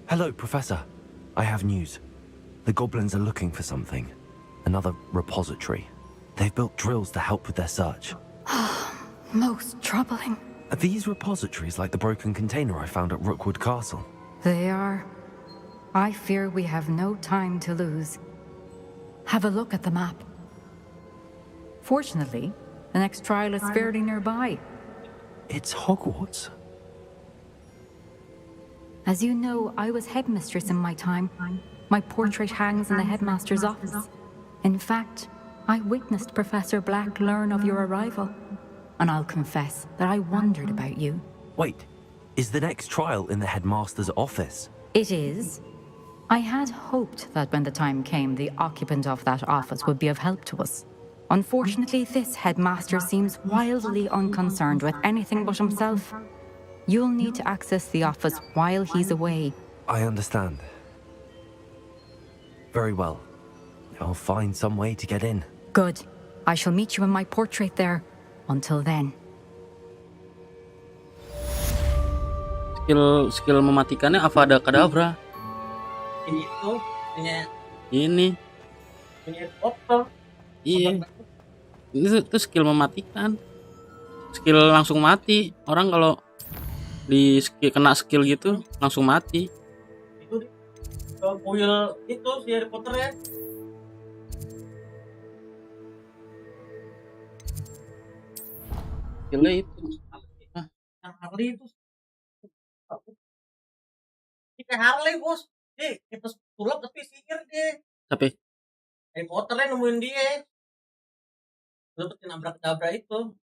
Hello, Professor. I have news. The goblins are looking for something. Another repository. They've built drills to help with their search. Most troubling. Are these repositories like the broken container I found at Rookwood Castle? They are. I fear we have no time to lose. Have a look at the map. Fortunately, the next trial is fairly nearby. It's Hogwarts. As you know, I was headmistress in my time. My portrait hangs in the headmaster's office. In fact, I witnessed Professor Black learn of your arrival. And I'll confess that I wondered about you. Wait, is the next trial in the headmaster's office? It is. I had hoped that when the time came, the occupant of that office would be of help to us. Unfortunately, this headmaster seems wildly unconcerned with anything but himself. You'll need to access the office while he's away. I understand. Very well. I'll find some way to get in. Good. I shall meet you in my portrait there. Until then. Skill mematikannya Avada Kedavra. ini itu punya helikopter. Iya. Ini tuh skill mematikan. Skill langsung mati. Orang kalau kena skill gitu langsung mati. Itu kuil itu si Harry Potter ya. Skillnya itu. Yang Harley itu. Kita Harley bos. Kita sulap tapi sihir deh. Tapi Harry Potternya nemuin dia. Lu pasti nabrak-nabrak itu.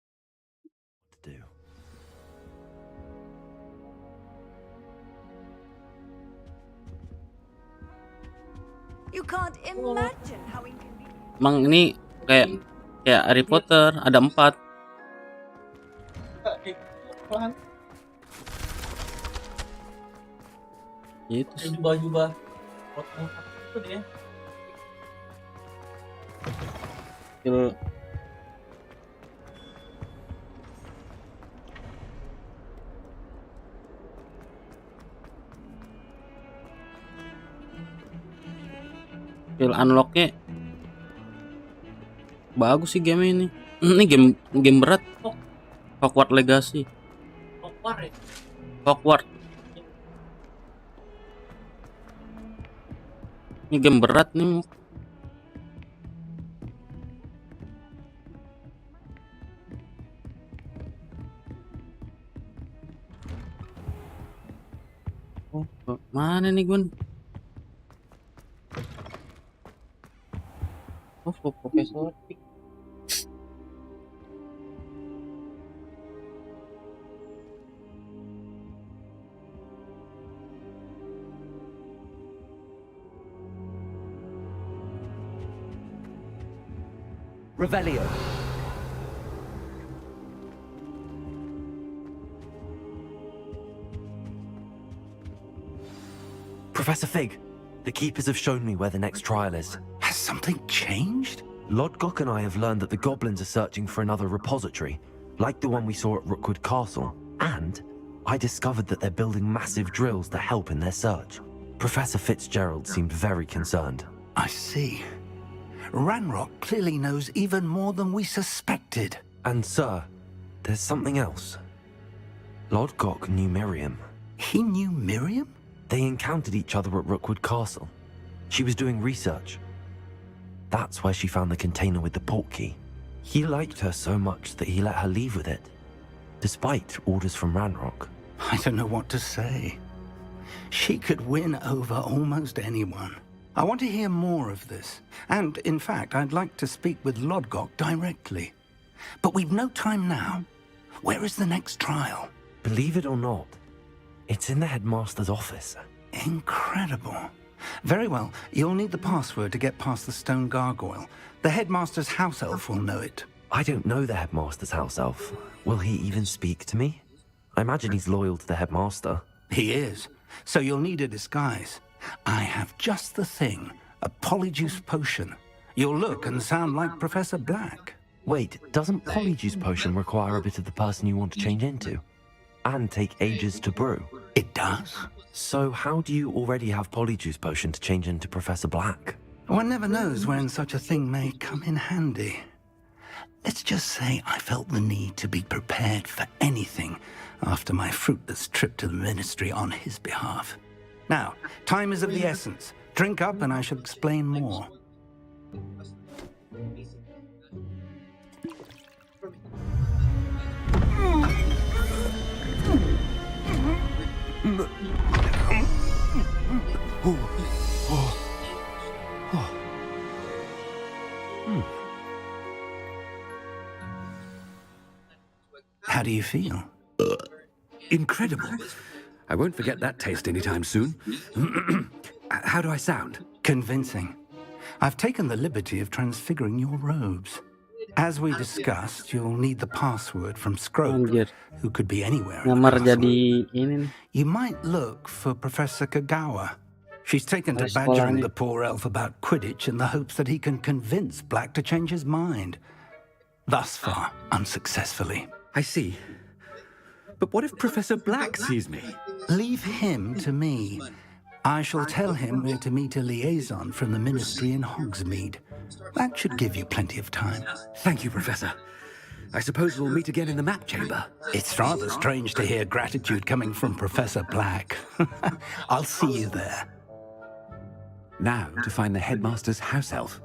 You can't imagine how inconvenient. emang ini kayak Harry Potter ada 4. Itu jubah-jubah potong itu dia. Skill unlocknya bagus sih game ini. Ini game berat. Hogwarts Legacy. Hogwarts. Ini game berat nih. Oh, mana nih Gun? Oh, Profesor. Revelio. Professor Fig, the Keepers have shown me where the next trial is. Has something changed? Lodgok and I have learned that the goblins are searching for another repository, like the one we saw at Rookwood Castle. And I discovered that they're building massive drills to help in their search. Professor Fitzgerald seemed very concerned. I see. Ranrock clearly knows even more than we suspected. And sir, there's something else. Lodgok knew Miriam. He knew Miriam? They encountered each other at Rookwood Castle. She was doing research. That's where she found the container with the port key. He liked her so much that he let her leave with it, despite orders from Ranrock. I don't know what to say. She could win over almost anyone. I want to hear more of this. And, in fact, I'd like to speak with Lodgok directly. But we've no time now. Where is the next trial? Believe it or not, it's in the headmaster's office. Incredible. Very well. You'll need the password to get past the stone gargoyle. The headmaster's house elf will know it. I don't know the headmaster's house elf. Will he even speak to me? I imagine he's loyal to the headmaster. He is. So you'll need a disguise. I have just the thing. A polyjuice potion. You'll look and sound like Professor Black. Wait, doesn't polyjuice potion require a bit of the person you want to change into? And take ages to brew? It does. So how do you already have polyjuice potion to change into Professor Black? One never knows when such a thing may come in handy. Let's just say I felt the need to be prepared for anything after my fruitless trip to the ministry on his behalf. Now, time is of the essence. Drink up and I shall explain more. How do you feel? Incredible. I won't forget that taste anytime soon. How do I sound? Convincing. I've taken the liberty of transfiguring your robes. As we discussed, you'll need the password from Scrope, who could be anywhere. You might look for Professor Kagawa. She's taken to badgering the poor elf about Quidditch in the hopes that he can convince Black to change his mind. Thus far, unsuccessfully. I see. But what if Professor Black sees me? Leave him to me. I shall tell him where to meet a liaison from the ministry in Hogsmeade. That should give you plenty of time. Thank you, Professor. I suppose we'll meet again in the map chamber. It's rather strange to hear gratitude coming from Professor Black. I'll see you there. Now to find the headmaster's house elf.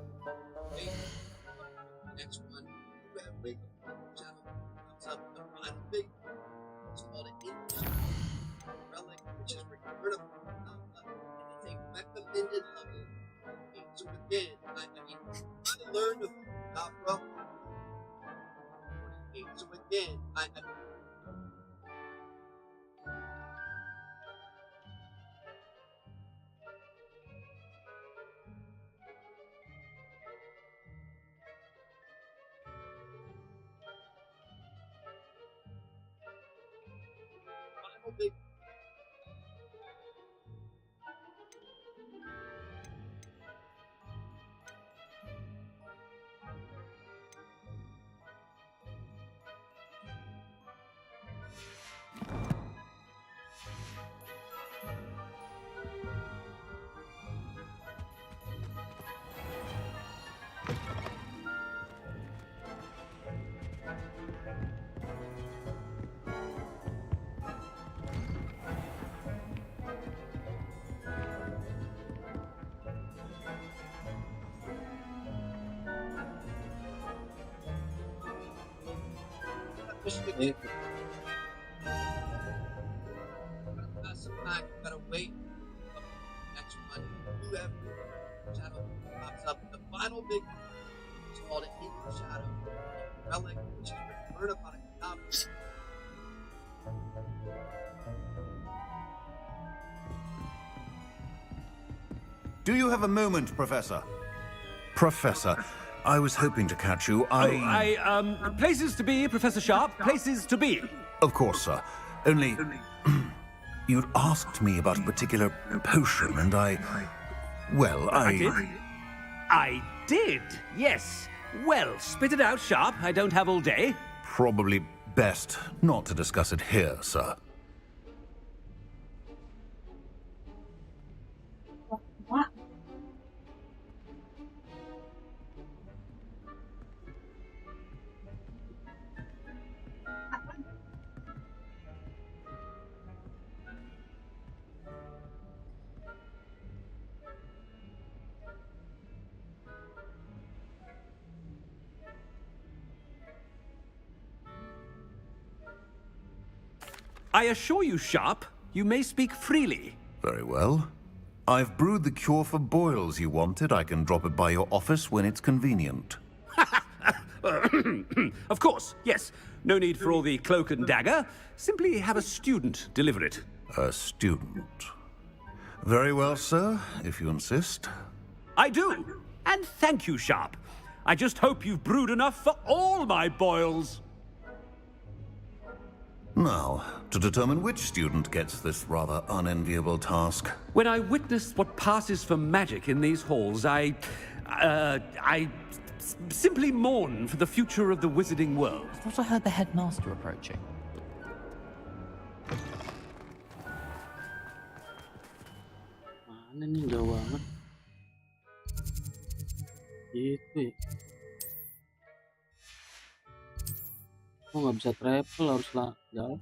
time, you gotta wait until the next one. You have shadow pops up. The final big one is called an Equal Shadow. Relic, which is converted upon a copy. Do you have a moment, Professor? Professor, I was hoping to catch you. Places to be, Professor Sharp, places to be. Of course, sir. Only, you'd asked me about a particular potion, and I did, yes. Well, spit it out, Sharp. I don't have all day. Probably best not to discuss it here, sir. What? I assure you, Sharp, you may speak freely. Very well. I've brewed the cure for boils you wanted. I can drop it by your office when it's convenient. Of course, yes. No need for all the cloak and dagger. Simply have a student deliver it. A student. Very well, sir, if you insist. I do. And thank you, Sharp. I just hope you've brewed enough for all my boils. Now, to determine which student gets this rather unenviable task. When I witness what passes for magic in these halls, I simply mourn for the future of the wizarding world. I thought I heard the headmaster approaching. Mana nih, jauh banget. Gitu ya. Oh, nggak bisa travel, harus jauh.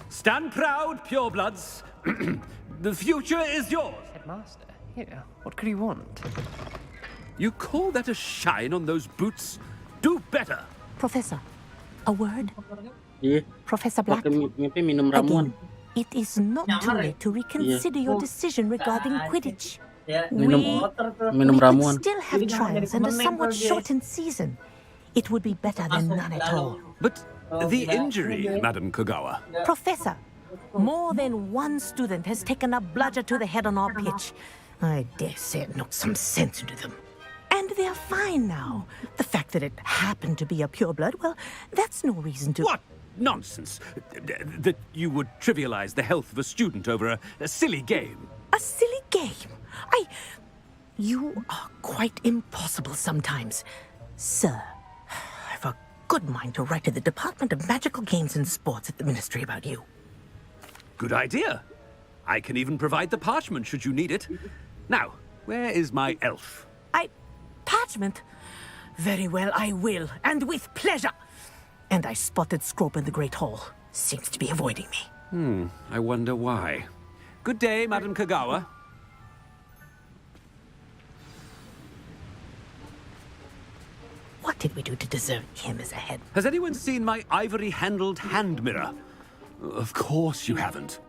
Stand proud, purebloods. The future is yours. Headmaster, here, what could he want? You call that a shine on those boots? Do better. Professor, a word? Iya. Professor Black. Mimpi minum ramuan. It is not too late to reconsider your decision regarding Quidditch. Minum ramuan. We could still have trials and a somewhat shortened season. It would be better than none at all. But the injury, Madam Kogawa. Professor, more than one student has taken a bludger to the head on our pitch. I dare say it knocked some sense into them. And they're fine now. The fact that it happened to be a pureblood, well, that's no reason to... What nonsense! That you would trivialize the health of a student over a silly game. A silly game? You are quite impossible sometimes. Sir, I've a good mind to write to the Department of Magical Games and Sports at the Ministry about you. Good idea. I can even provide the parchment should you need it. Now, where is my elf? Parchment? Very well, I will, and with pleasure. And I spotted Scrope in the Great Hall. Seems to be avoiding me. I wonder why. Good day, Madam Kogawa. What did we do to deserve him as a head? Has anyone seen my ivory-handled hand mirror? Of course you haven't.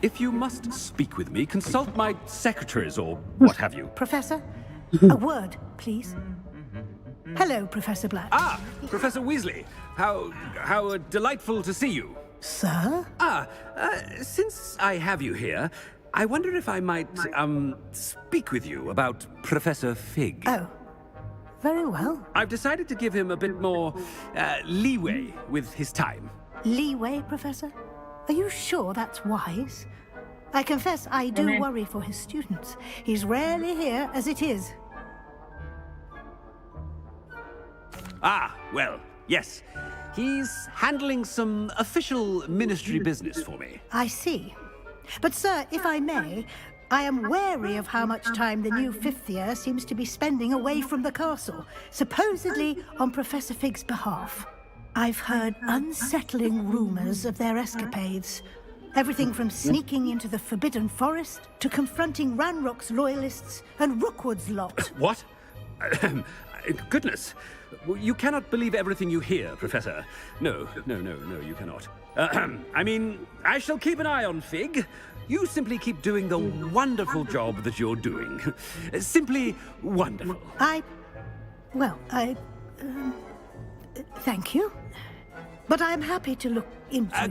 If you must speak with me, consult my secretaries or what have you. Professor, a word, please. Hello, Professor Black. Ah, Professor Weasley. How delightful to see you. Sir? Since I have you here, I wonder if I might, speak with you about Professor Fig. Oh, very well. I've decided to give him a bit more, leeway with his time. Leeway, Professor? Are you sure that's wise? I confess I do worry for his students. He's rarely here as it is. Ah, well, Yes. He's handling some official ministry business for me. I see. But, sir, if I may, I am wary of how much time the new fifth year seems to be spending away from the castle, supposedly on Professor Fig's behalf. I've heard unsettling rumors of their escapades. Everything from sneaking into the Forbidden Forest to confronting Ranrock's loyalists and Rookwood's lot. What? Goodness. You cannot believe everything you hear, Professor. No, you cannot. I mean, I shall keep an eye on Fig. You simply keep doing the wonderful job that you're doing. Simply wonderful. Thank you. But I'm happy to look into...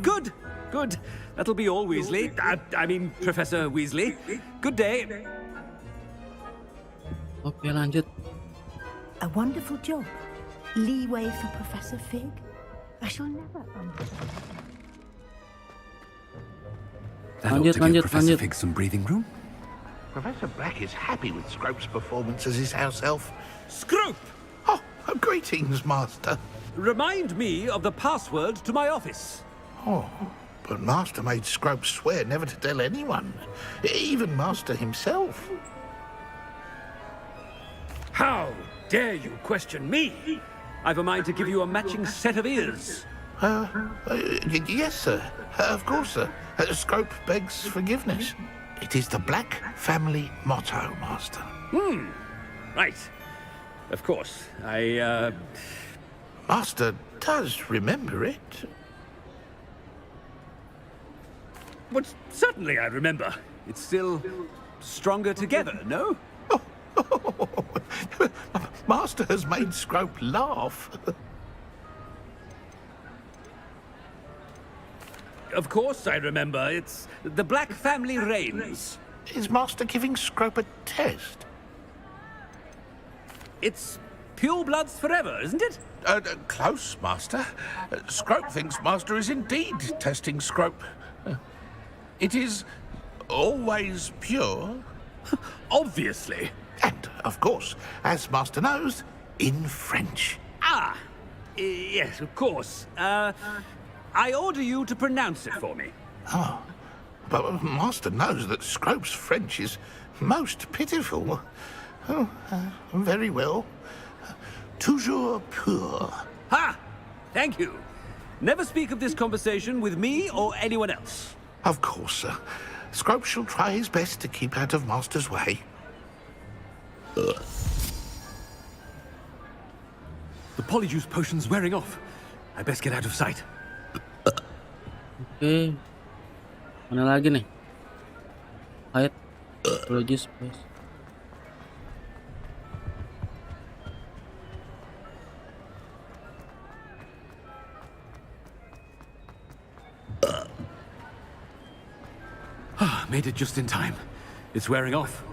Good. That'll be all, Weasley. I mean, Professor Weasley. Good day. Oke, lanjut. A wonderful job. Leeway for Professor Fig. I shall never understand. That ought to give Professor Fig some breathing room. Professor Black is happy with Scrope's performance as his house elf. Scrope! Oh, greetings, Master. Remind me of the password to my office. Oh, but Master made Scrope swear never to tell anyone, even Master himself. How dare you question me? I've a mind to give you a matching set of ears. Yes, sir. Of course, sir. Scrope begs forgiveness. It is the Black family motto, Master. Right. Of course. Master does remember it. But certainly I remember. It's still stronger together, no? Master has made Scrope laugh. Of course I remember. It's the Black family reigns. Is Master giving Scrope a test? It's pure bloods forever, isn't it? Close, Master. Scrope thinks Master is indeed testing Scrope. It is always pure. Obviously. And, of course, as Master knows, in French. Yes, of course. I order you to pronounce it for me. Oh, but Master knows that Scrope's French is most pitiful. Oh, very well. Toujours pur. Ha! Thank you. Never speak of this conversation with me or anyone else. Of course, sir. Scrope shall try his best to keep out of Master's way. The polyjuice potion's wearing off. I best get out of sight. Oke. Mana lagi nih? Hayat. Polyjuice. Made it just in time. It's wearing off.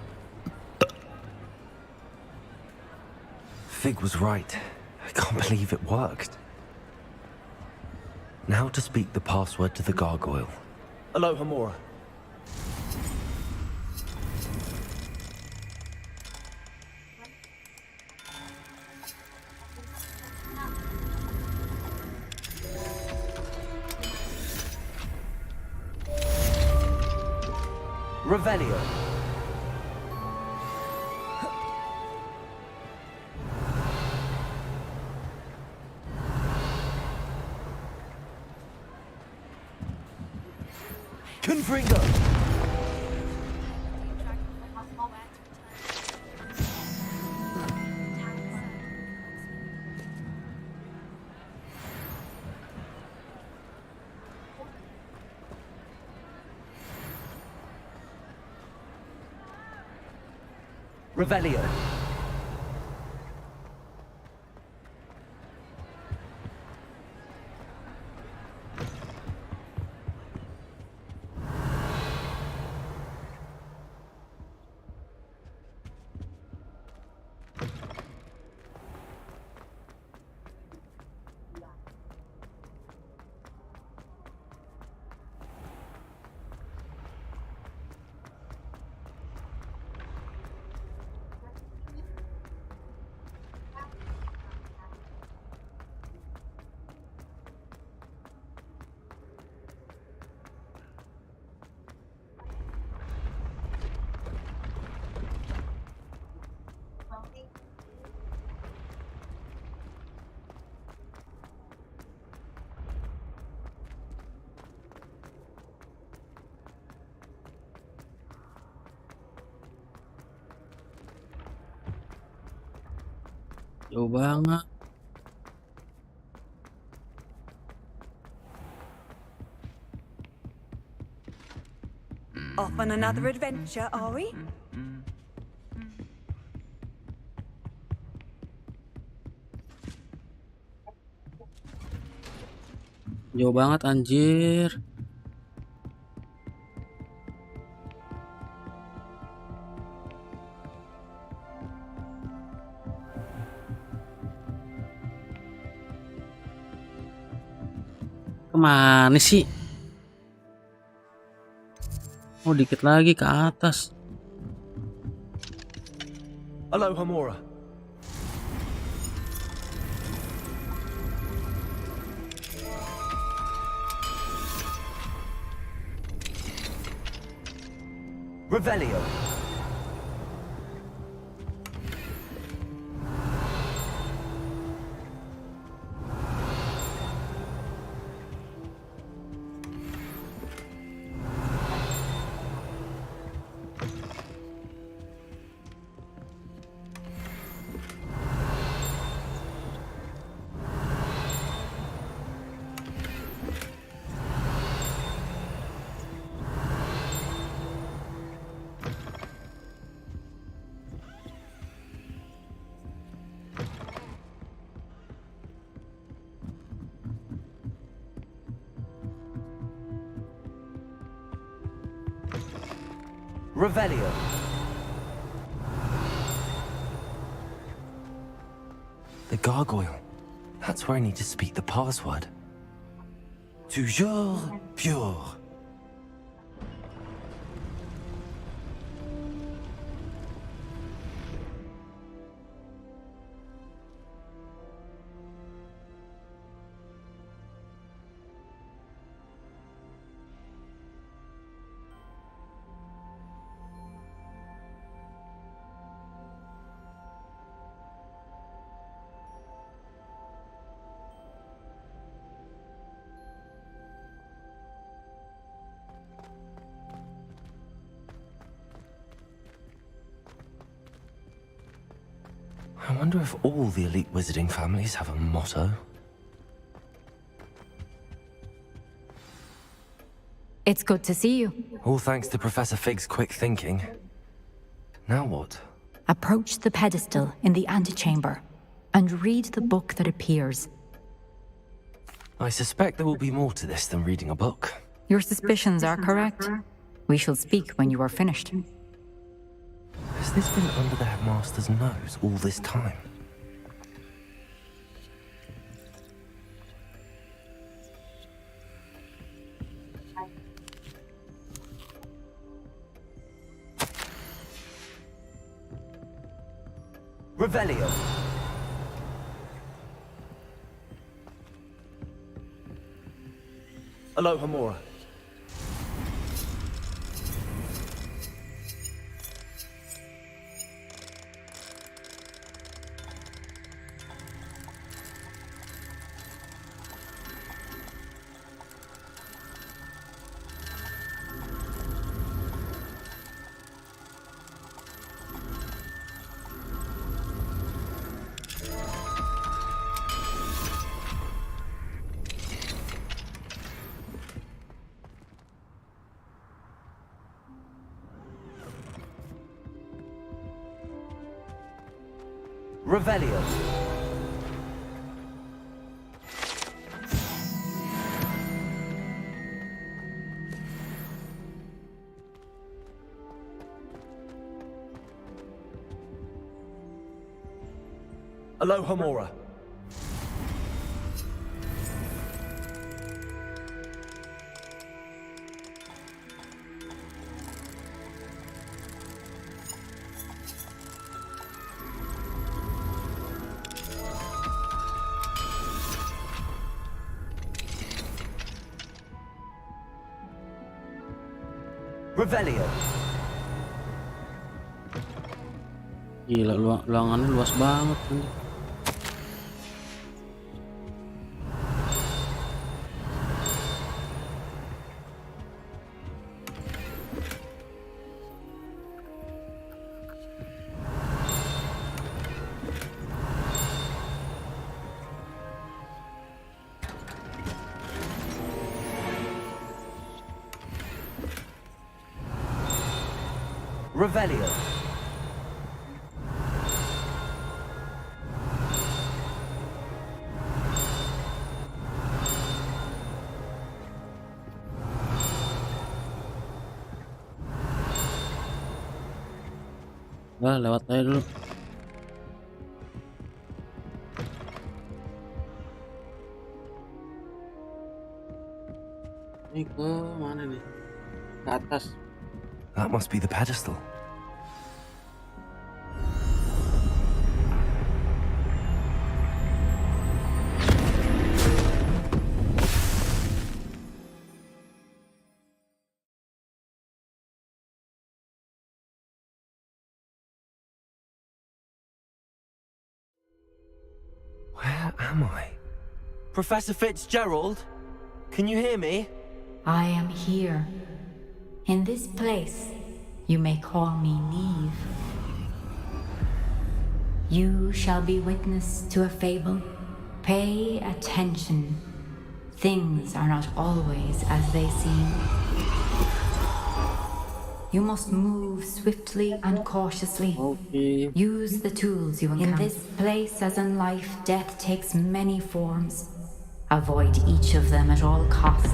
Fig was right. I can't believe it worked. Now to speak the password to the gargoyle. Aloha, Mora. Revelio. Confringo. Revelio. Jauh banget. Off on another adventure, are we? Jauh banget anjir. Kemana sih? Oh, dikit lagi ke atas. Aloha Mora. Revelio. Revelio. The gargoyle. That's where I need to speak the password. Toujours pure. I wonder if all the elite wizarding families have a motto. It's good to see you. All thanks to Professor Fig's quick thinking. Now what? Approach the pedestal in the antechamber and read the book that appears. I suspect there will be more to this than reading a book. Your suspicions are correct. We shall speak when you are finished. Has this been under the headmaster's nose all this time? Revelio. Aloha Mora. Revelio. Aloha Mora. Revelio. Gila, ruangannya luas banget kan. Revelio. Wah, lewat aja dulu. Ini ke mana nih? Ke atas. That must be the pedestal. Where am I? Professor Fitzgerald, can you hear me? I am here. In this place, you may call me Neve. You shall be witness to a fable. Pay attention. Things are not always as they seem. You must move swiftly and cautiously. Okay. Use the tools you encounter. In this place, as in life, death takes many forms. Avoid each of them at all costs.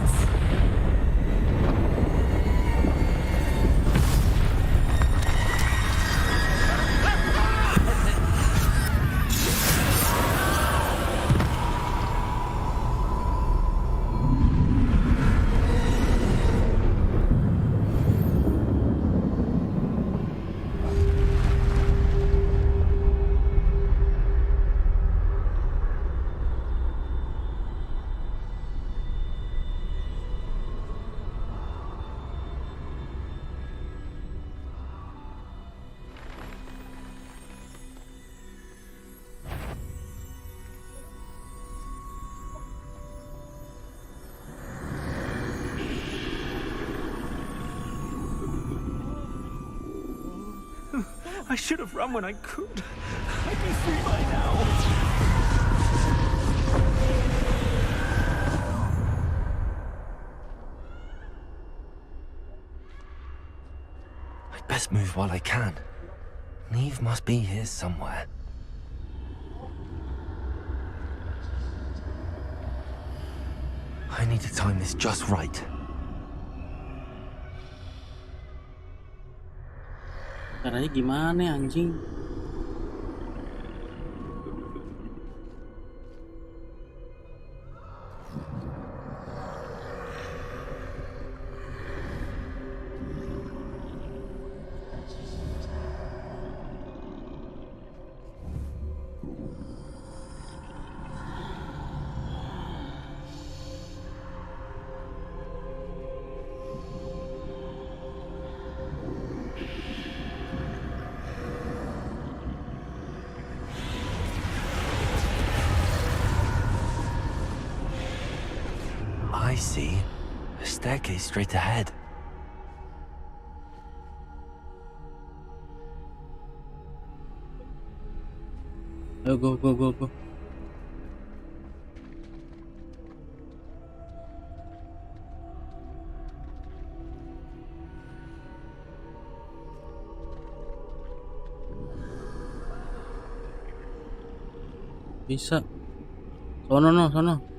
I should have run when I could. I'd be free by now. I'd best move while I can. Neve must be here somewhere. I need to time this just right. Caranya gimana ya, anjing? I see. A staircase straight ahead. Go, go, go, go. Bisa. Sono no, sono.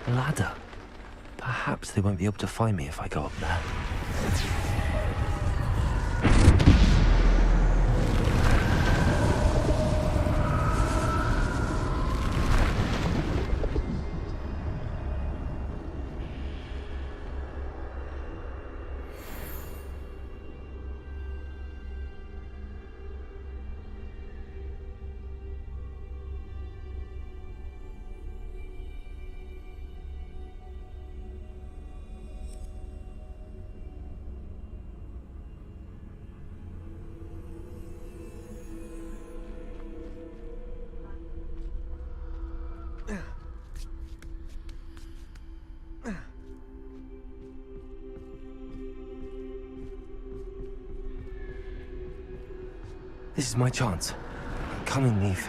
Ladder. Perhaps they won't be able to find me if I go up there. This is my chance. Come and leave.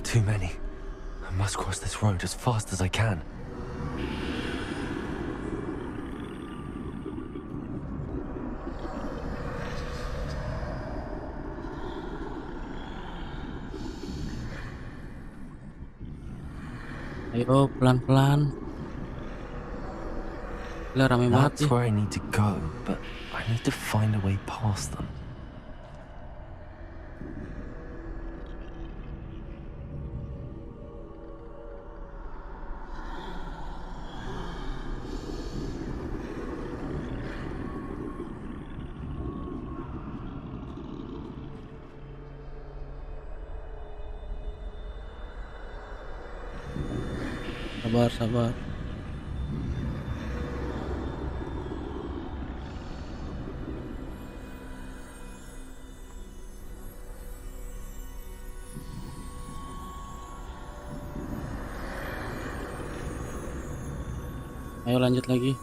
Too many. I must cross this road as fast as I can. Ayo pelan-pelan. Gila, rame banget That's ya. where I need to go, but I need to find a way past them. Sabar. Ayo lanjut lagi.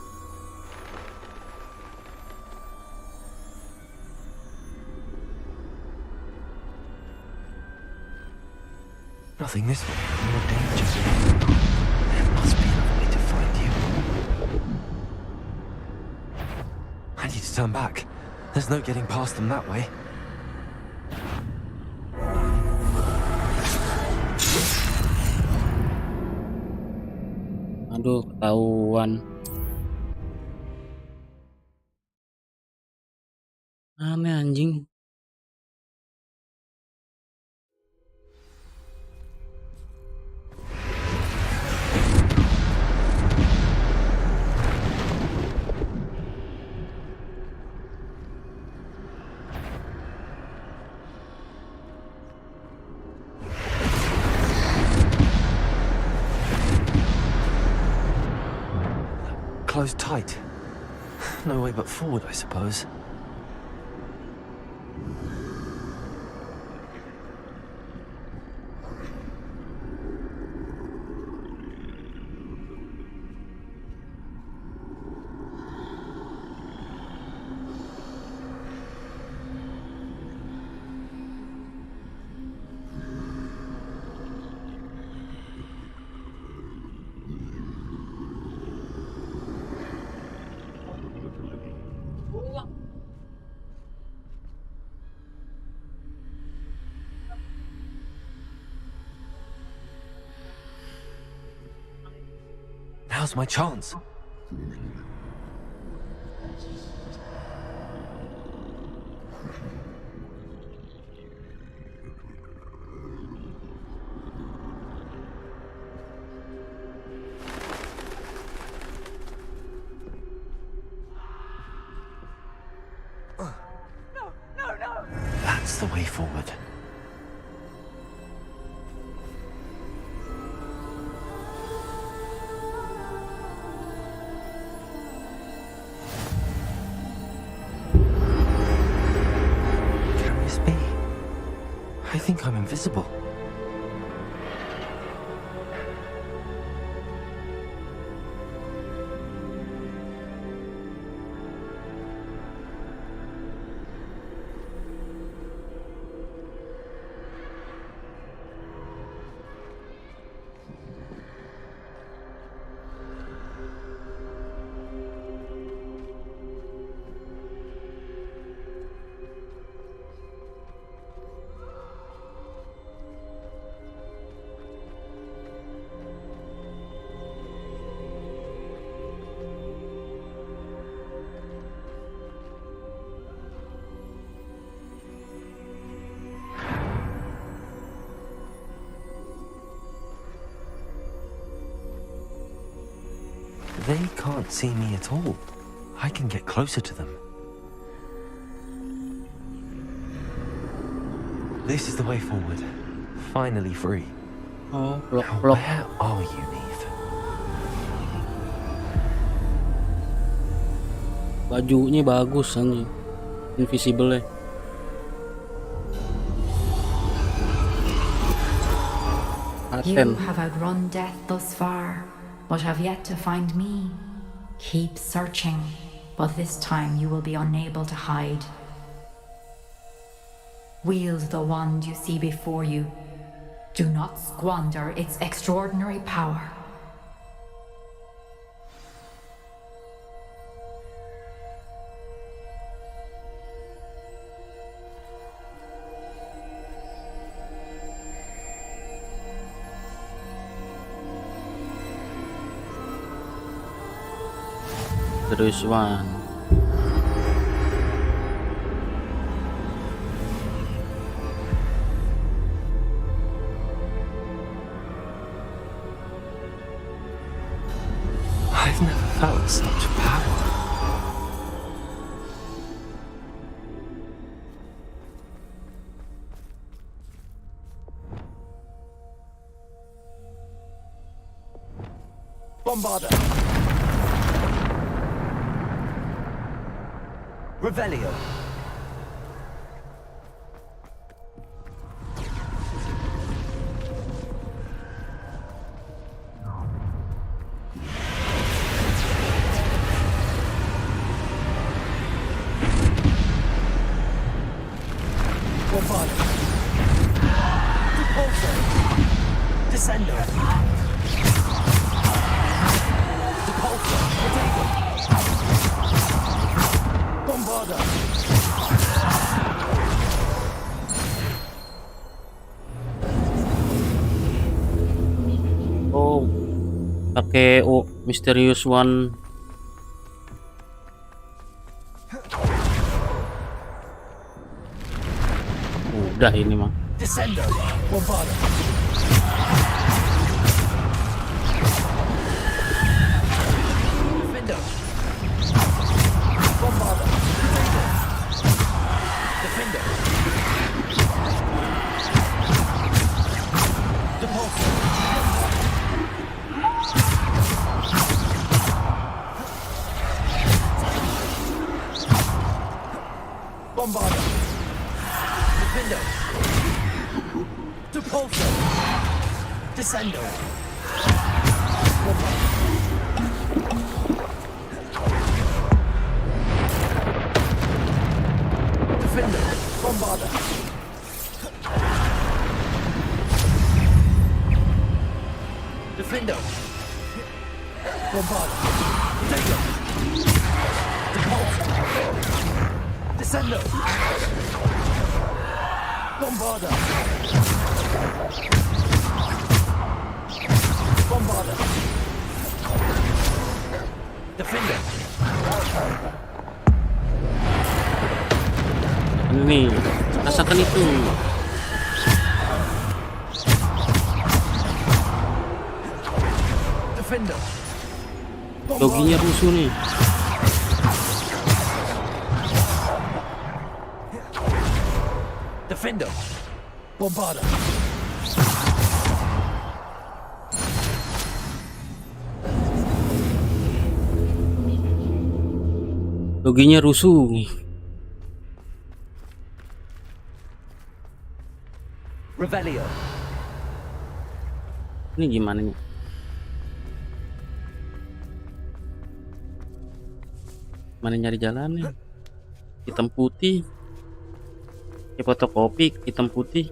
Nothing this way. More danger. There must be another way to find you. I need to turn back. There's no getting past them that way. Aduh, ketahuan. Aneh anjing. Closed tight. No way but forward, I suppose. Now's my chance. No. That's the way forward. I think I'm invisible. They can't see me at all. I can get closer to them. This is the way forward. Finally free. Oh, Now, where are you, Neve? Bajunya bagus anjing. Invisible ya. You have outrun death thus far. but have yet to find me. Keep searching, but this time you will be unable to hide. Wield the wand you see before you. Do not squander its extraordinary power. Terus one. I've never felt such power. Bombarda. Revelio. Bombarda. Repulsor. Descendo. Repulsor. Potato. Bombarda. Oh, pakai Mysterious One. Udah ini mah. Descendo. Bombarda. Defender. Bombarda. Defender. Depulsor. Bombarda. Defender. Depulsor. Descendo. Bombarda. Defender. Bombarda. Defender. Bombarda. Potato. Depulsor. Descendo. Bombarda. Bombarda. Defender. Ini rasakan itu. Defender. Doginya rusuh nih. Defender. Bombarda. Doginya rusuh. Revelio. Ini gimana nih? Mana nyari jalannya? Hitam putih. Kayak fotokopi hitam putih.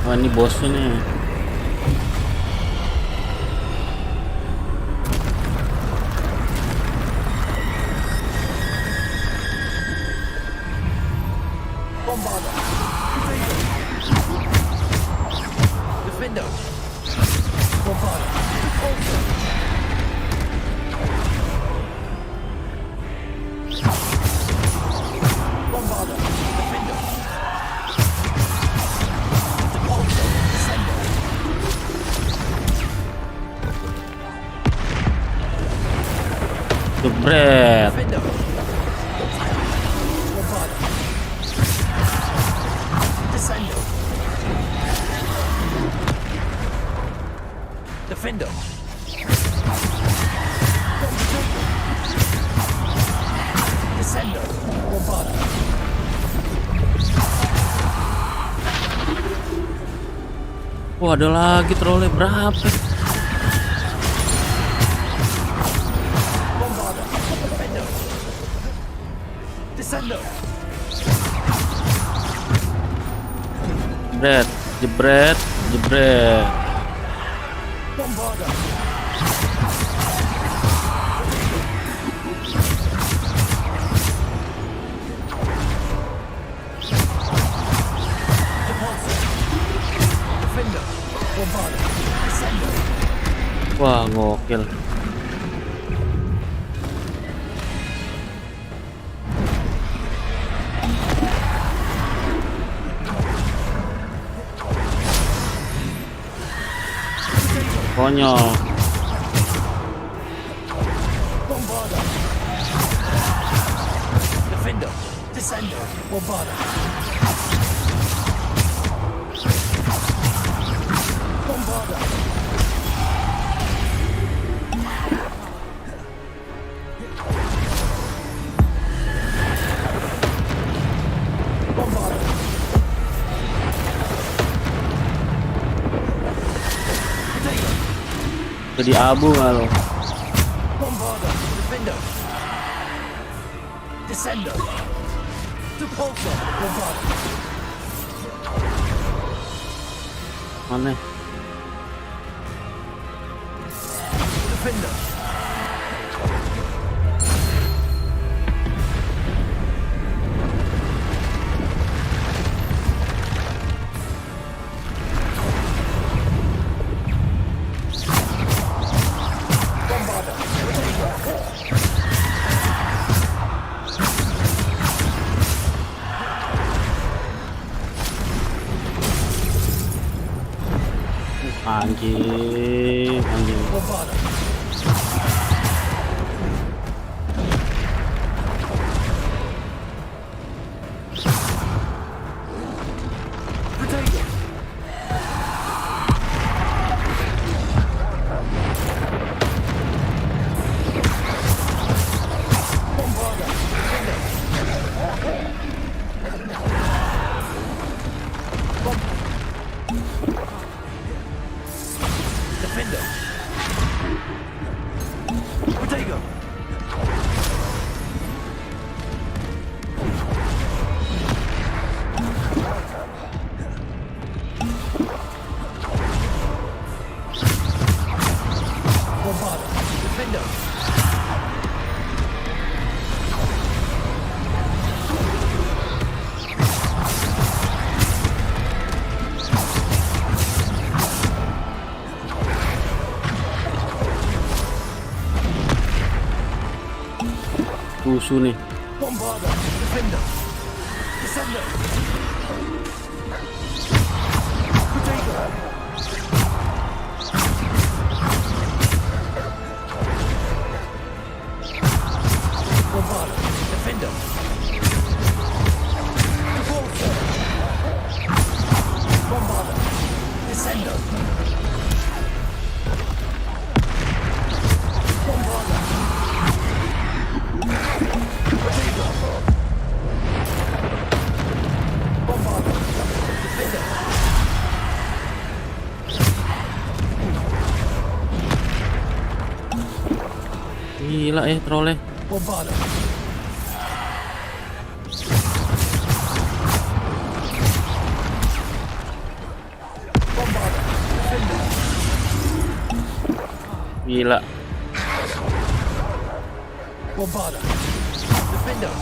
Oh, ini bosnya nih. Bombarda. Defender. Bombarda. Repulsor. Bombarda. Defender. Repulsor. Descendo. Jebret. Defender. Bombarda. Descendo. Defender. Descendo. Bombarda. Wah, ada lagi trole berapa? Jebret, jebret, jebret. Wah, ngokil. Konyol. Defender, Descender, Bombarda. Bombarda. Jadi abu nggak lo? Bombarda, Defender. Descender. Depulsor, Bombarda. Mana? Defender. Anjing, anjing. Rusuh nih. Bombarda, Defender. Descender. Potato. Bombarda, Defender. Depulsor. Bombarda, Descender. Bombarda. Gila ya trole. Bombarda. Gila. Bombarda. Defender.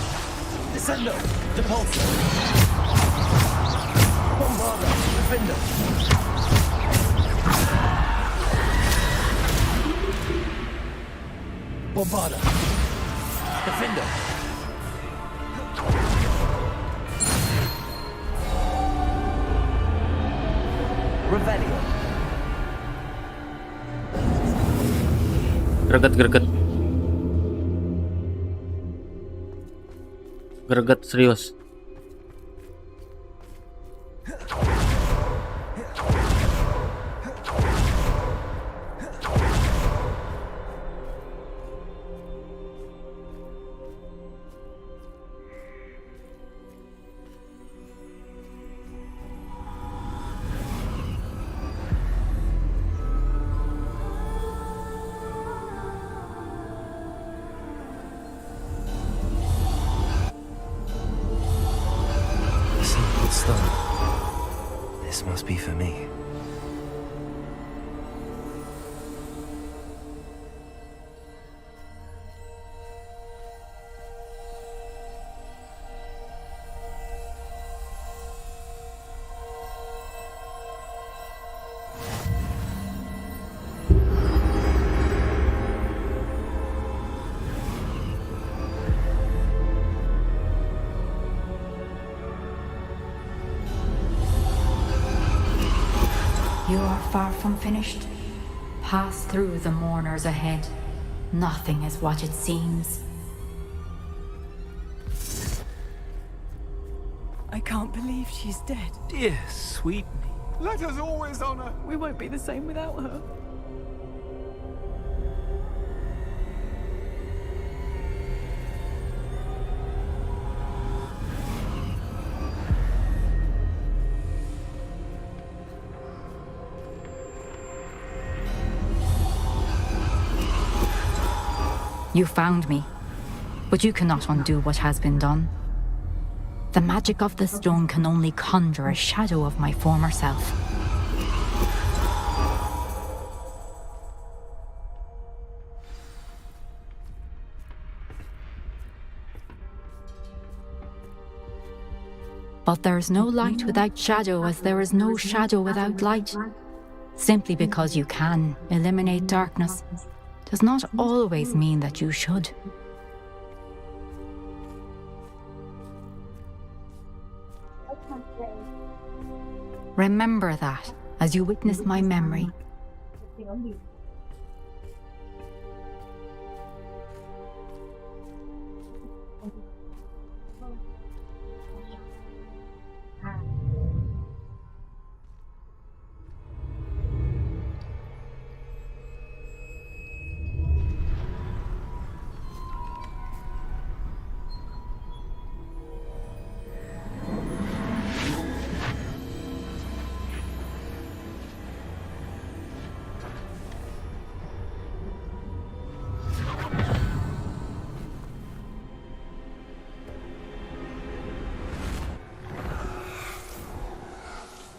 Descender. Depulsor. Bombarda. Defender. Bombarda. Defender. Revelio. Greget, greget. Greget serius. stone. This must be for me. You are far from finished. Pass through the mourners ahead. Nothing is what it seems. I can't believe she's dead. Dear sweet me. Let us always honor. We won't be the same without her. You found me, but you cannot undo what has been done. The magic of the stone can only conjure a shadow of my former self. But there is no light without shadow, as there is no shadow without light. Simply because you can eliminate darkness does not always mean that you should. Remember that as you witness my memory.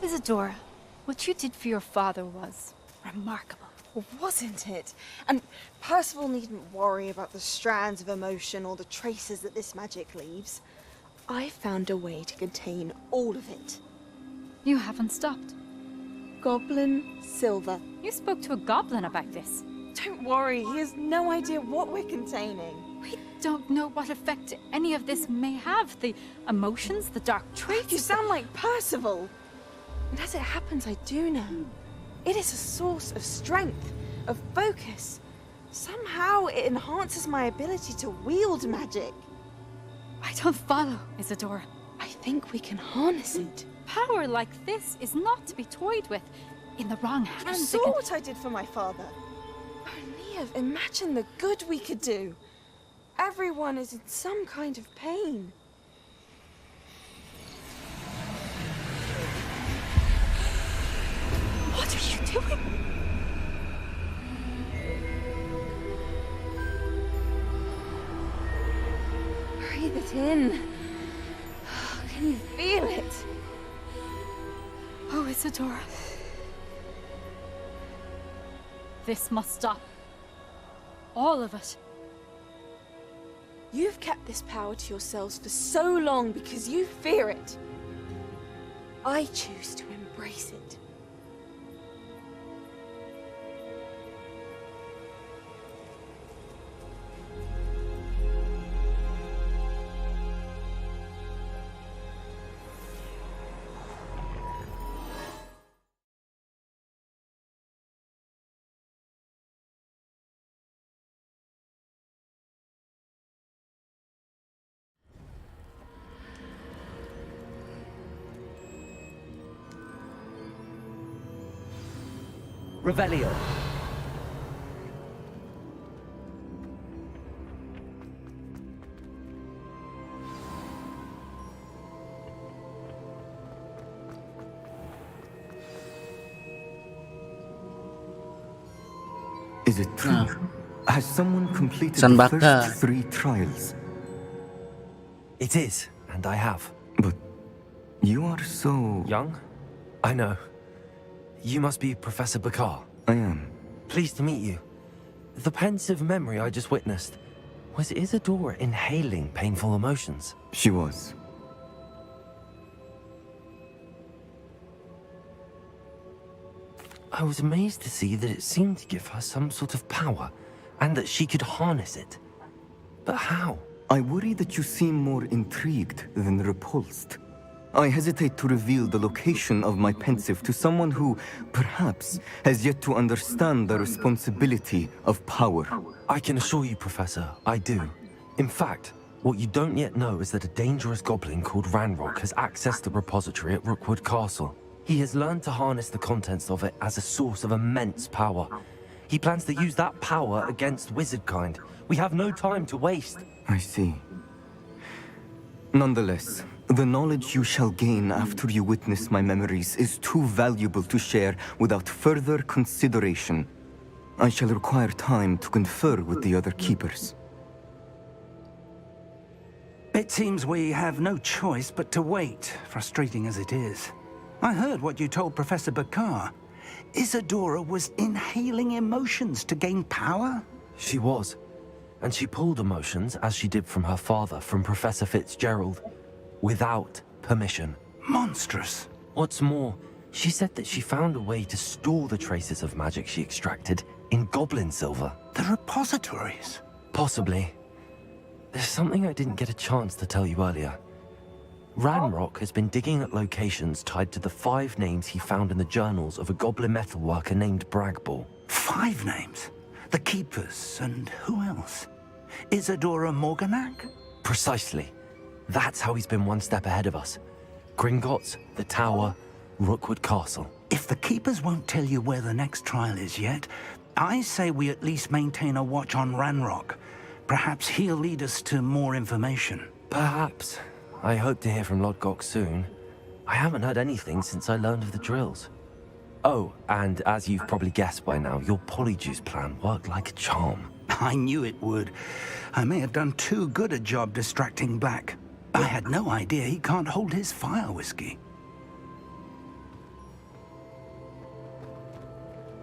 Isadora, what you did for your father was remarkable. Well, wasn't it? And Percival needn't worry about the strands of emotion or the traces that this magic leaves. I found a way to contain all of it. You haven't stopped. Goblin silver. You spoke to a goblin about this. Don't worry, he has no idea what we're containing. We don't know what effect any of this may have. The emotions, the dark traits. You sound like Percival. And as it happens, I do know. It is a source of strength, of focus. Somehow it enhances my ability to wield magic. I don't follow, Isadora. I think we can harness it. Power like this is not to be toyed with. In the wrong hands, You saw what I did for my father. Oh, Neve, imagine the good we could do. Everyone is in some kind of pain. What are you doing? Breathe it in. Can you feel it? Oh, Isadora. This must stop. All of it. You've kept this power to yourselves for so long because you fear it. I choose to embrace it. Revelio. Is it true? Has someone completed San the Baka. first 3 trials? It is, and I have. But You are so... young? I know. You must be Professor Bakar. I am. Pleased to meet you. The pensive memory I just witnessed, was Isadora inhaling painful emotions? She was. I was amazed to see that it seemed to give her some sort of power, and that she could harness it. But how? I worry that you seem more intrigued than repulsed. I hesitate to reveal the location of my pensive to someone who, perhaps, has yet to understand the responsibility of power. I can assure you, Professor, I do. In fact, what you don't yet know is that a dangerous goblin called Ranrock has accessed the repository at Rookwood Castle. He has learned to harness the contents of it as a source of immense power. He plans to use that power against wizardkind. We have no time to waste. I see. Nonetheless, the knowledge you shall gain after you witness my memories is too valuable to share without further consideration. I shall require time to confer with the other keepers. It seems we have no choice but to wait, frustrating as it is. I heard what you told Professor Bakar. Isadora was inhaling emotions to gain power? She was. And she pulled emotions, as she did from her father, from Professor Fitzgerald, without permission. Monstrous. What's more, she said that she found a way to store the traces of magic she extracted in goblin silver. The repositories? Possibly. There's something I didn't get a chance to tell you earlier. Ranrock has been digging at locations tied to the 5 names he found in the journals of a goblin metalworker named Bragball. 5 names? The Keepers, and who else? Isadora Morganac? Precisely. That's how he's been one step ahead of us. Gringotts, the Tower, Rookwood Castle. If the Keepers won't tell you where the next trial is yet, I say we at least maintain a watch on Ranrock. Perhaps he'll lead us to more information. Perhaps. I hope to hear from Lodgok soon. I haven't heard anything since I learned of the drills. Oh, and as you've probably guessed by now, your polyjuice plan worked like a charm. I knew it would. I may have done too good a job distracting Black. I had no idea he can't hold his fire whiskey.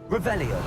Revelio.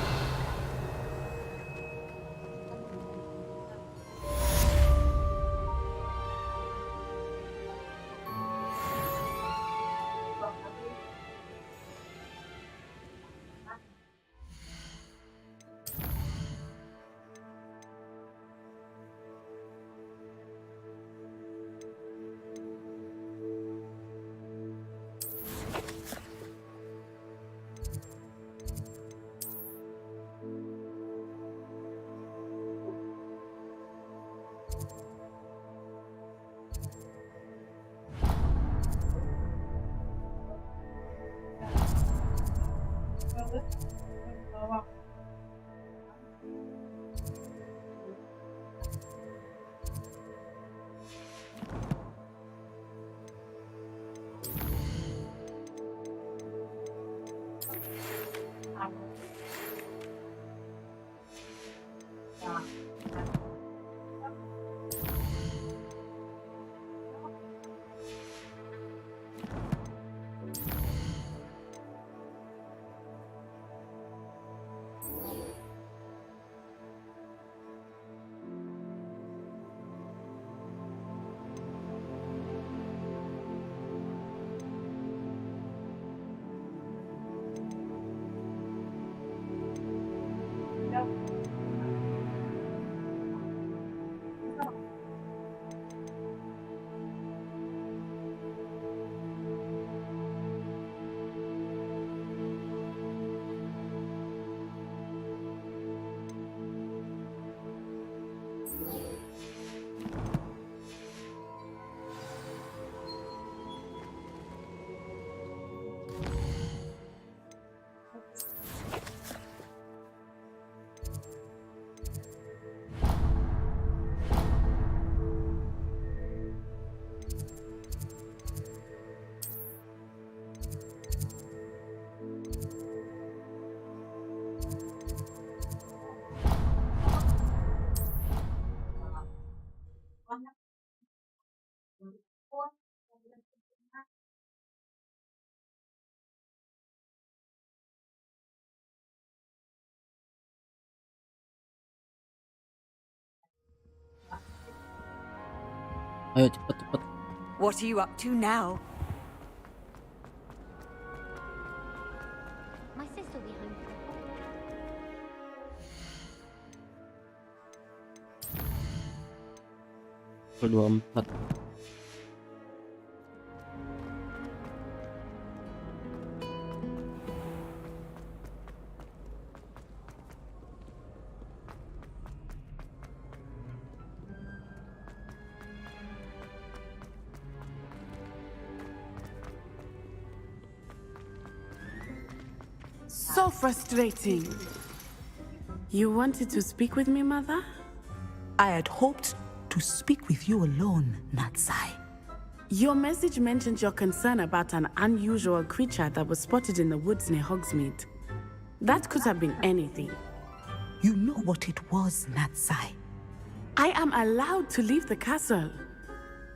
Ayo cepet. What are you up to now? My sister will be home. Pukul 24. So frustrating. You wanted to speak with me, Mother? I had hoped to speak with you alone, Natsai. Your message mentioned your concern about an unusual creature that was spotted in the woods near Hogsmeade. That could have been anything. You know what it was, Natsai. I am allowed to leave the castle.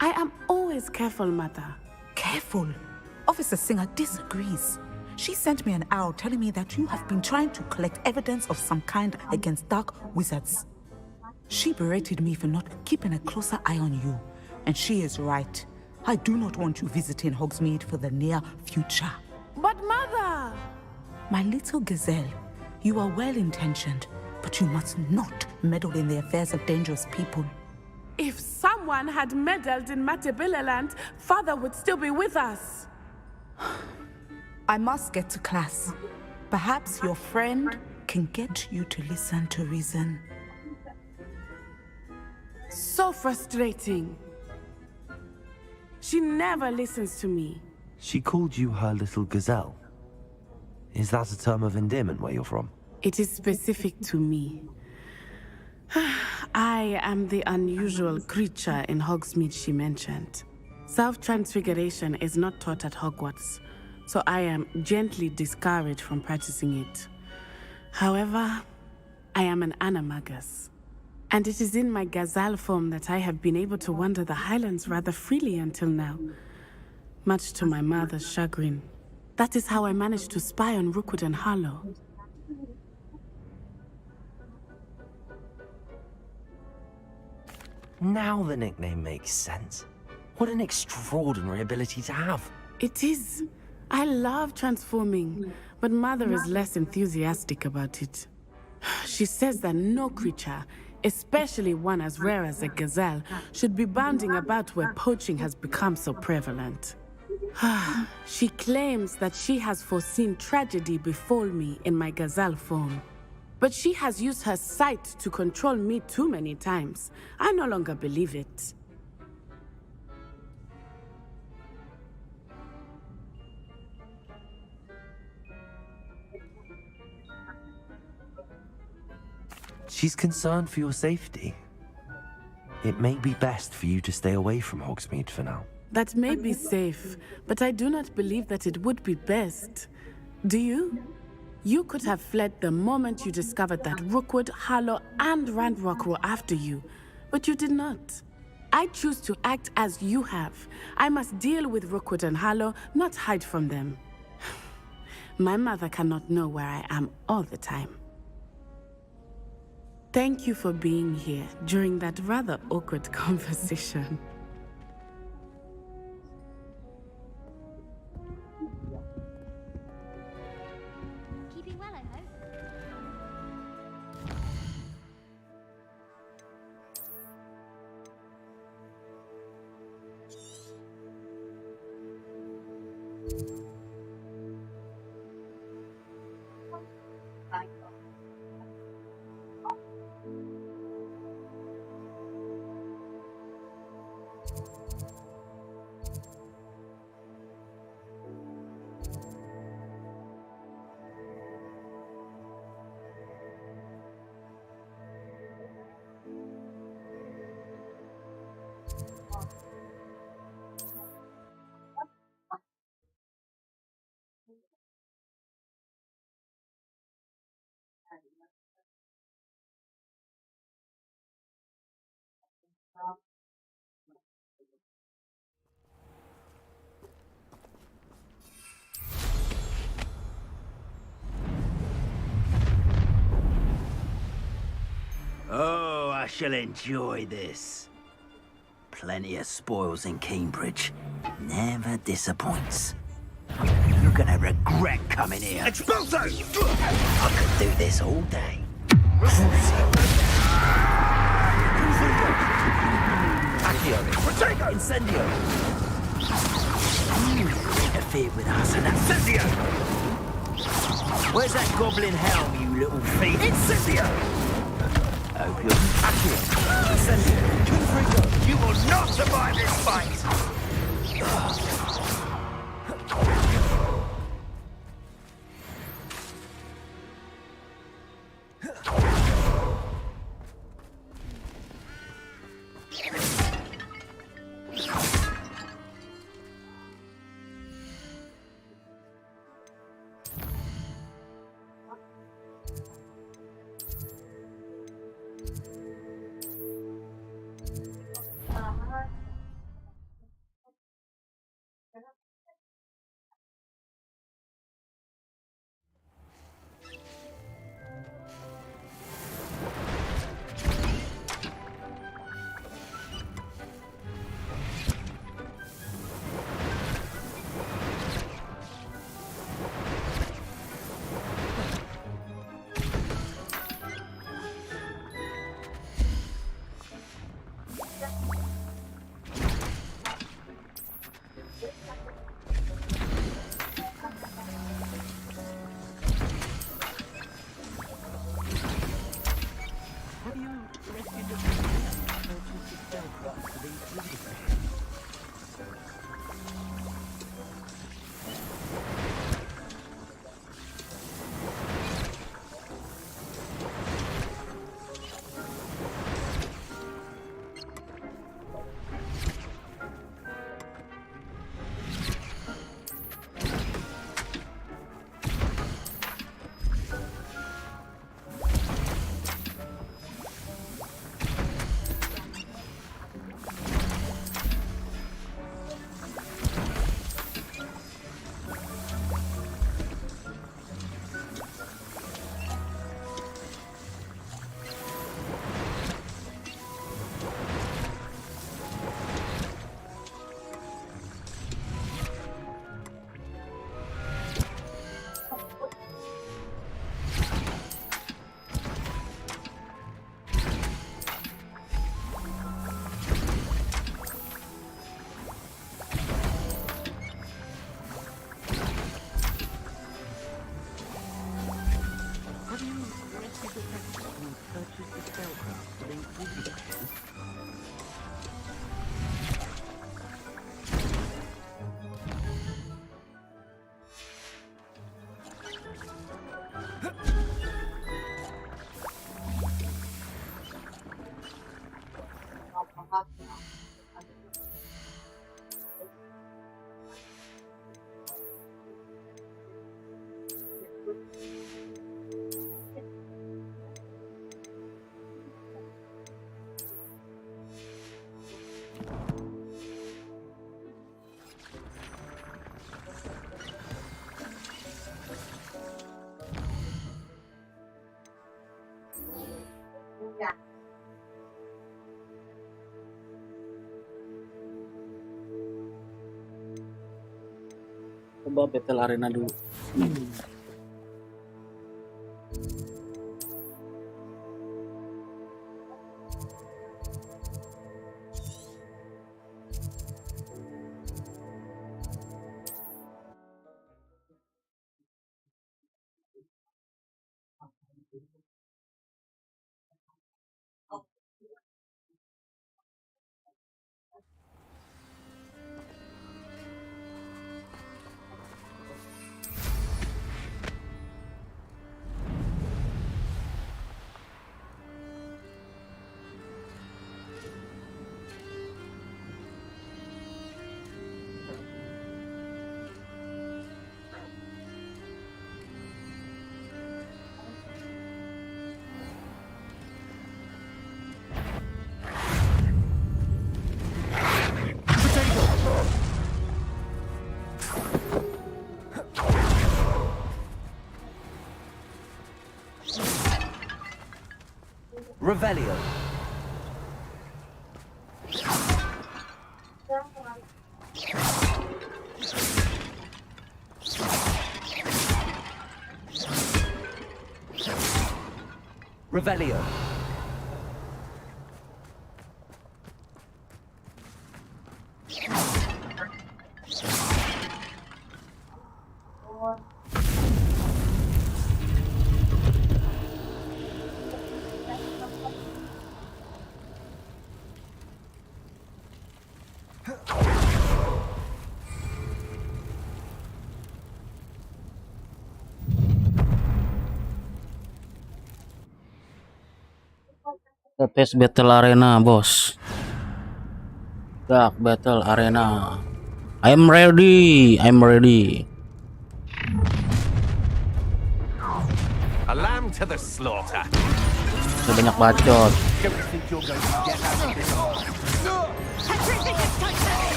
I am always careful, Mother. Careful? Officer Singer disagrees. She sent me an owl telling me that you have been trying to collect evidence of some kind against dark wizards. She berated me for not keeping a closer eye on you, and she is right. I do not want you visiting Hogsmeade for the near future. But Mother! My little gazelle, you are well-intentioned, but you must not meddle in the affairs of dangerous people. If someone had meddled in Matabeleland, Father would still be with us. I must get to class. Perhaps your friend can get you to listen to reason. So frustrating. She never listens to me. She called you her little gazelle. Is that a term of endearment where you're from? It is specific to me. I am the unusual creature in Hogsmeade she mentioned. Self-transfiguration is not taught at Hogwarts, so I am gently discouraged from practicing it. However, I am an animagus, and it is in my gazelle form that I have been able to wander the Highlands rather freely until now, much to my mother's chagrin. That is how I managed to spy on Rookwood and Harlow. Now the nickname makes sense. What an extraordinary ability to have. It is. I love transforming, but Mother is less enthusiastic about it. She says that no creature, especially one as rare as a gazelle, should be bounding about where poaching has become so prevalent. She claims that she has foreseen tragedy befall me in my gazelle form. But she has used her sight to control me too many times. I no longer believe it. She's concerned for your safety. It may be best for you to stay away from Hogsmeade for now. That may be safe, but I do not believe that it would be best. Do you? You could have fled the moment you discovered that Rookwood, Harlow, and Ranrock were after you, but you did not. I choose to act as you have. I must deal with Rookwood and Harlow, not hide from them. My mother cannot know where I am all the time. Thank you for being here during that rather awkward conversation. Keeping well, I hope. Oh, I shall enjoy this. Plenty of spoils in Cambridge. Never disappoints. You're gonna regret coming here. Expulso! I could do this all day. Accio! Protego! Incendio! You interfered with us and Incendio! Where's that goblin helm, you little thief? Incendio! Hope you're... Accio! Incendio! Confrigo! You will not survive this fight! Coba battle arena dulu. Revelio. Revelio. Tes battle arena, bos. Dark battle arena. I'm ready. I'm ready. A lamb to the slaughter. Banyak bacot.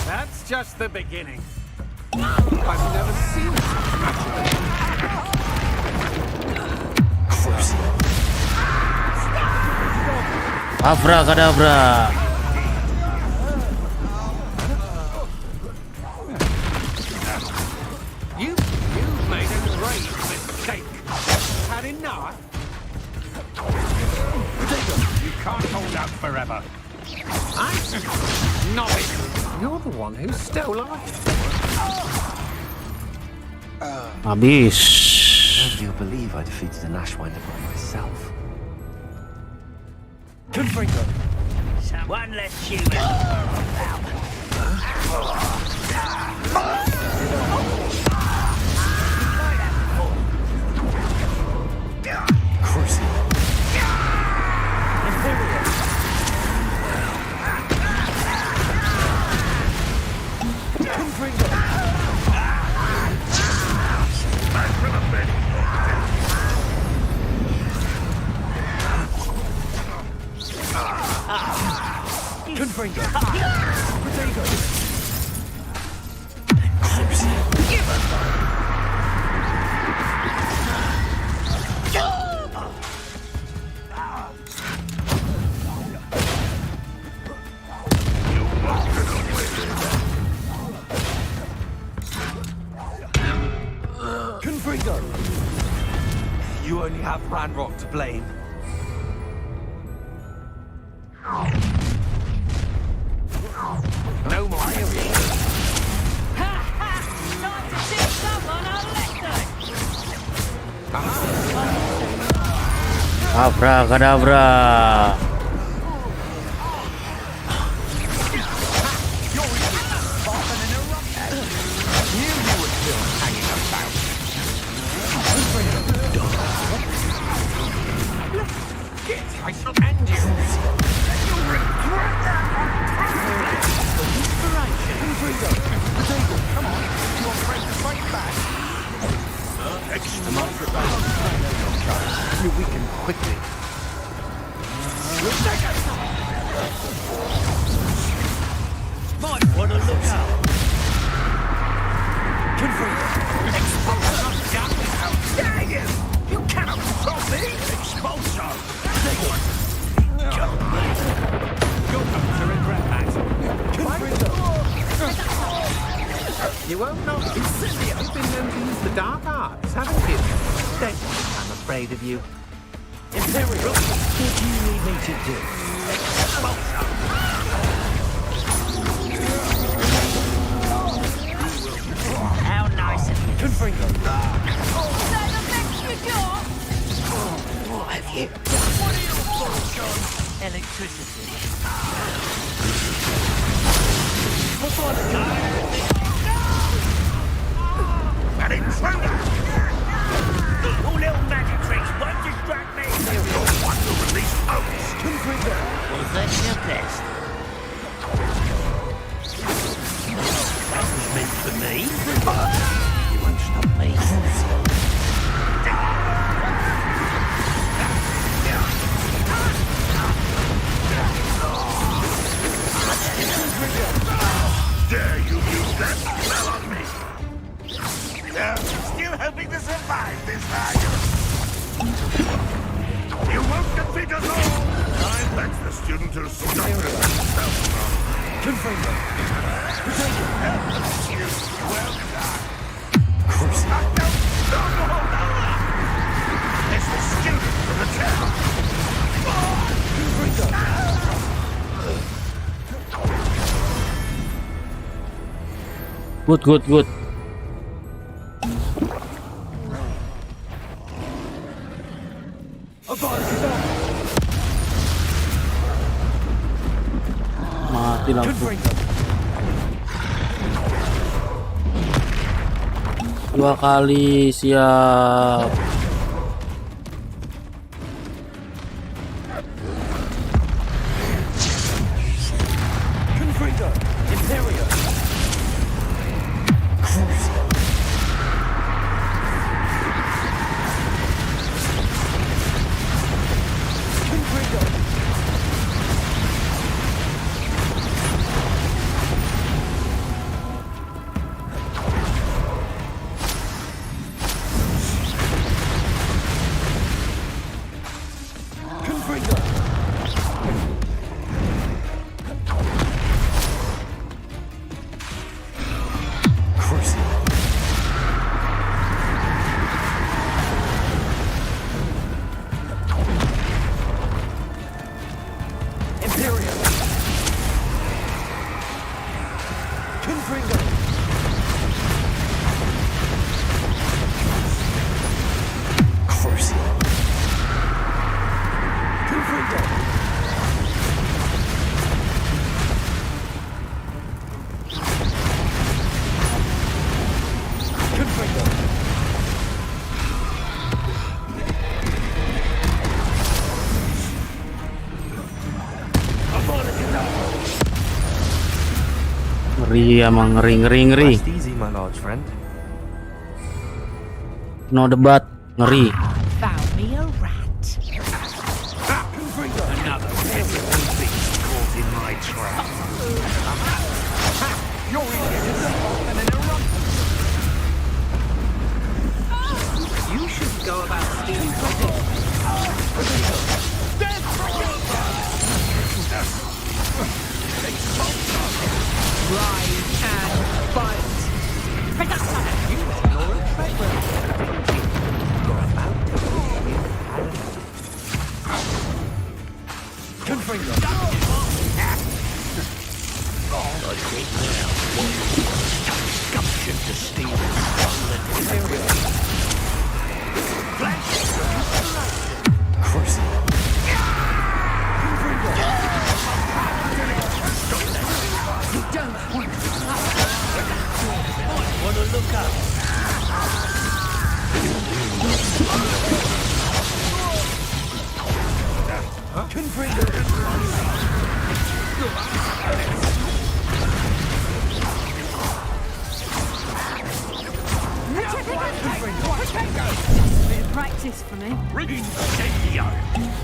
That's just the beginning. I've never seen it. Abracadabra. You've made a grave mistake. Had enough? You can't hold out forever. Novice, you're the one who stole our... Habis. You'll believe I defeated an Ashwinder by myself. Confringo. One less human. Crucible. Confringo. Confringo. You only have Ranrock to blame. No more hearing. Time to teach someone a lesson. Abracadabra. I shall end you. You'll regret that. Confringo. Come on. You're afraid to fight back. You weaken quickly. Might want to look out. Confringo. Expulsion. Dang it! You cannot control me. Expulsion. You'll come to regret that. Confringo. You won't know. You've been known to use the dark arts, haven't you? Then I'm afraid of you. Imperial, what do you need me to do? How nice of you. Confringo. What have you? What are your thoughts on electricity? Before the guy. An intruder! All little magic tricks won't distract me. You're one to release oats. Confringo. Was that your best? That was meant for me. You won't stop me. Dare you use that spell on me? Still hoping to survive this, are you? You won't defeat us all! That's the student who stopped himself from. Confringo. Well done. Good. Mati lampu. 2 kali, siap. Ngeri emang, ngeri. No debat, ngeri. Found me a rat. Another everyone beast caught in my trap. You're in an eruption. You should go about stealing rise and fight. Pick up some. You ignore it. You're about to Confringo. I think now what gumption to steal material. Cruising. You don't want to look up. Practice for me.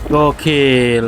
Gokil.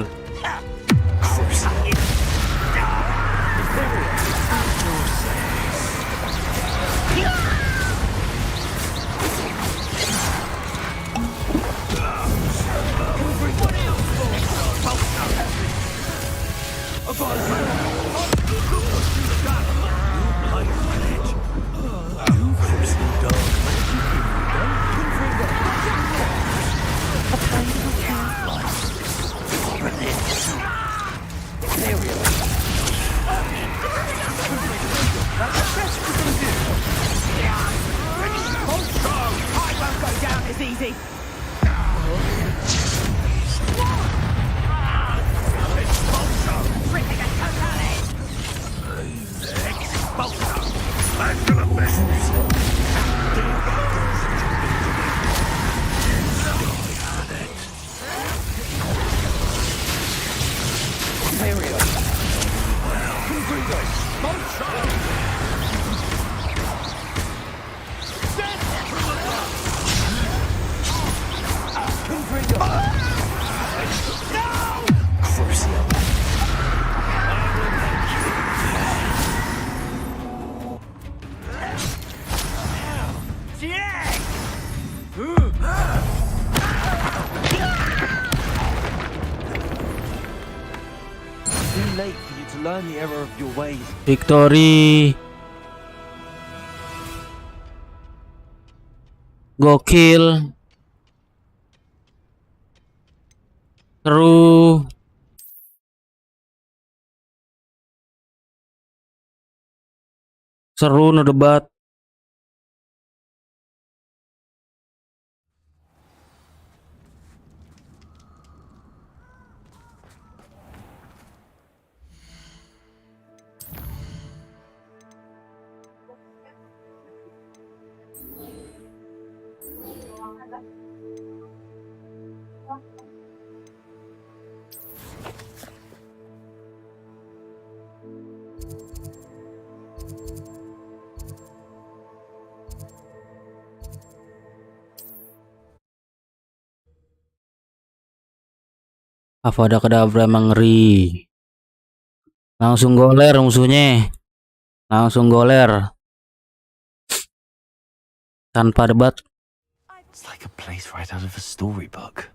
Victory. Gokil. Seru. Seru no debat. Avada Kedavra emang ngeri. Langsung goler musuhnya. Langsung goler. Tanpa debat. It's like a place right out of a storybook.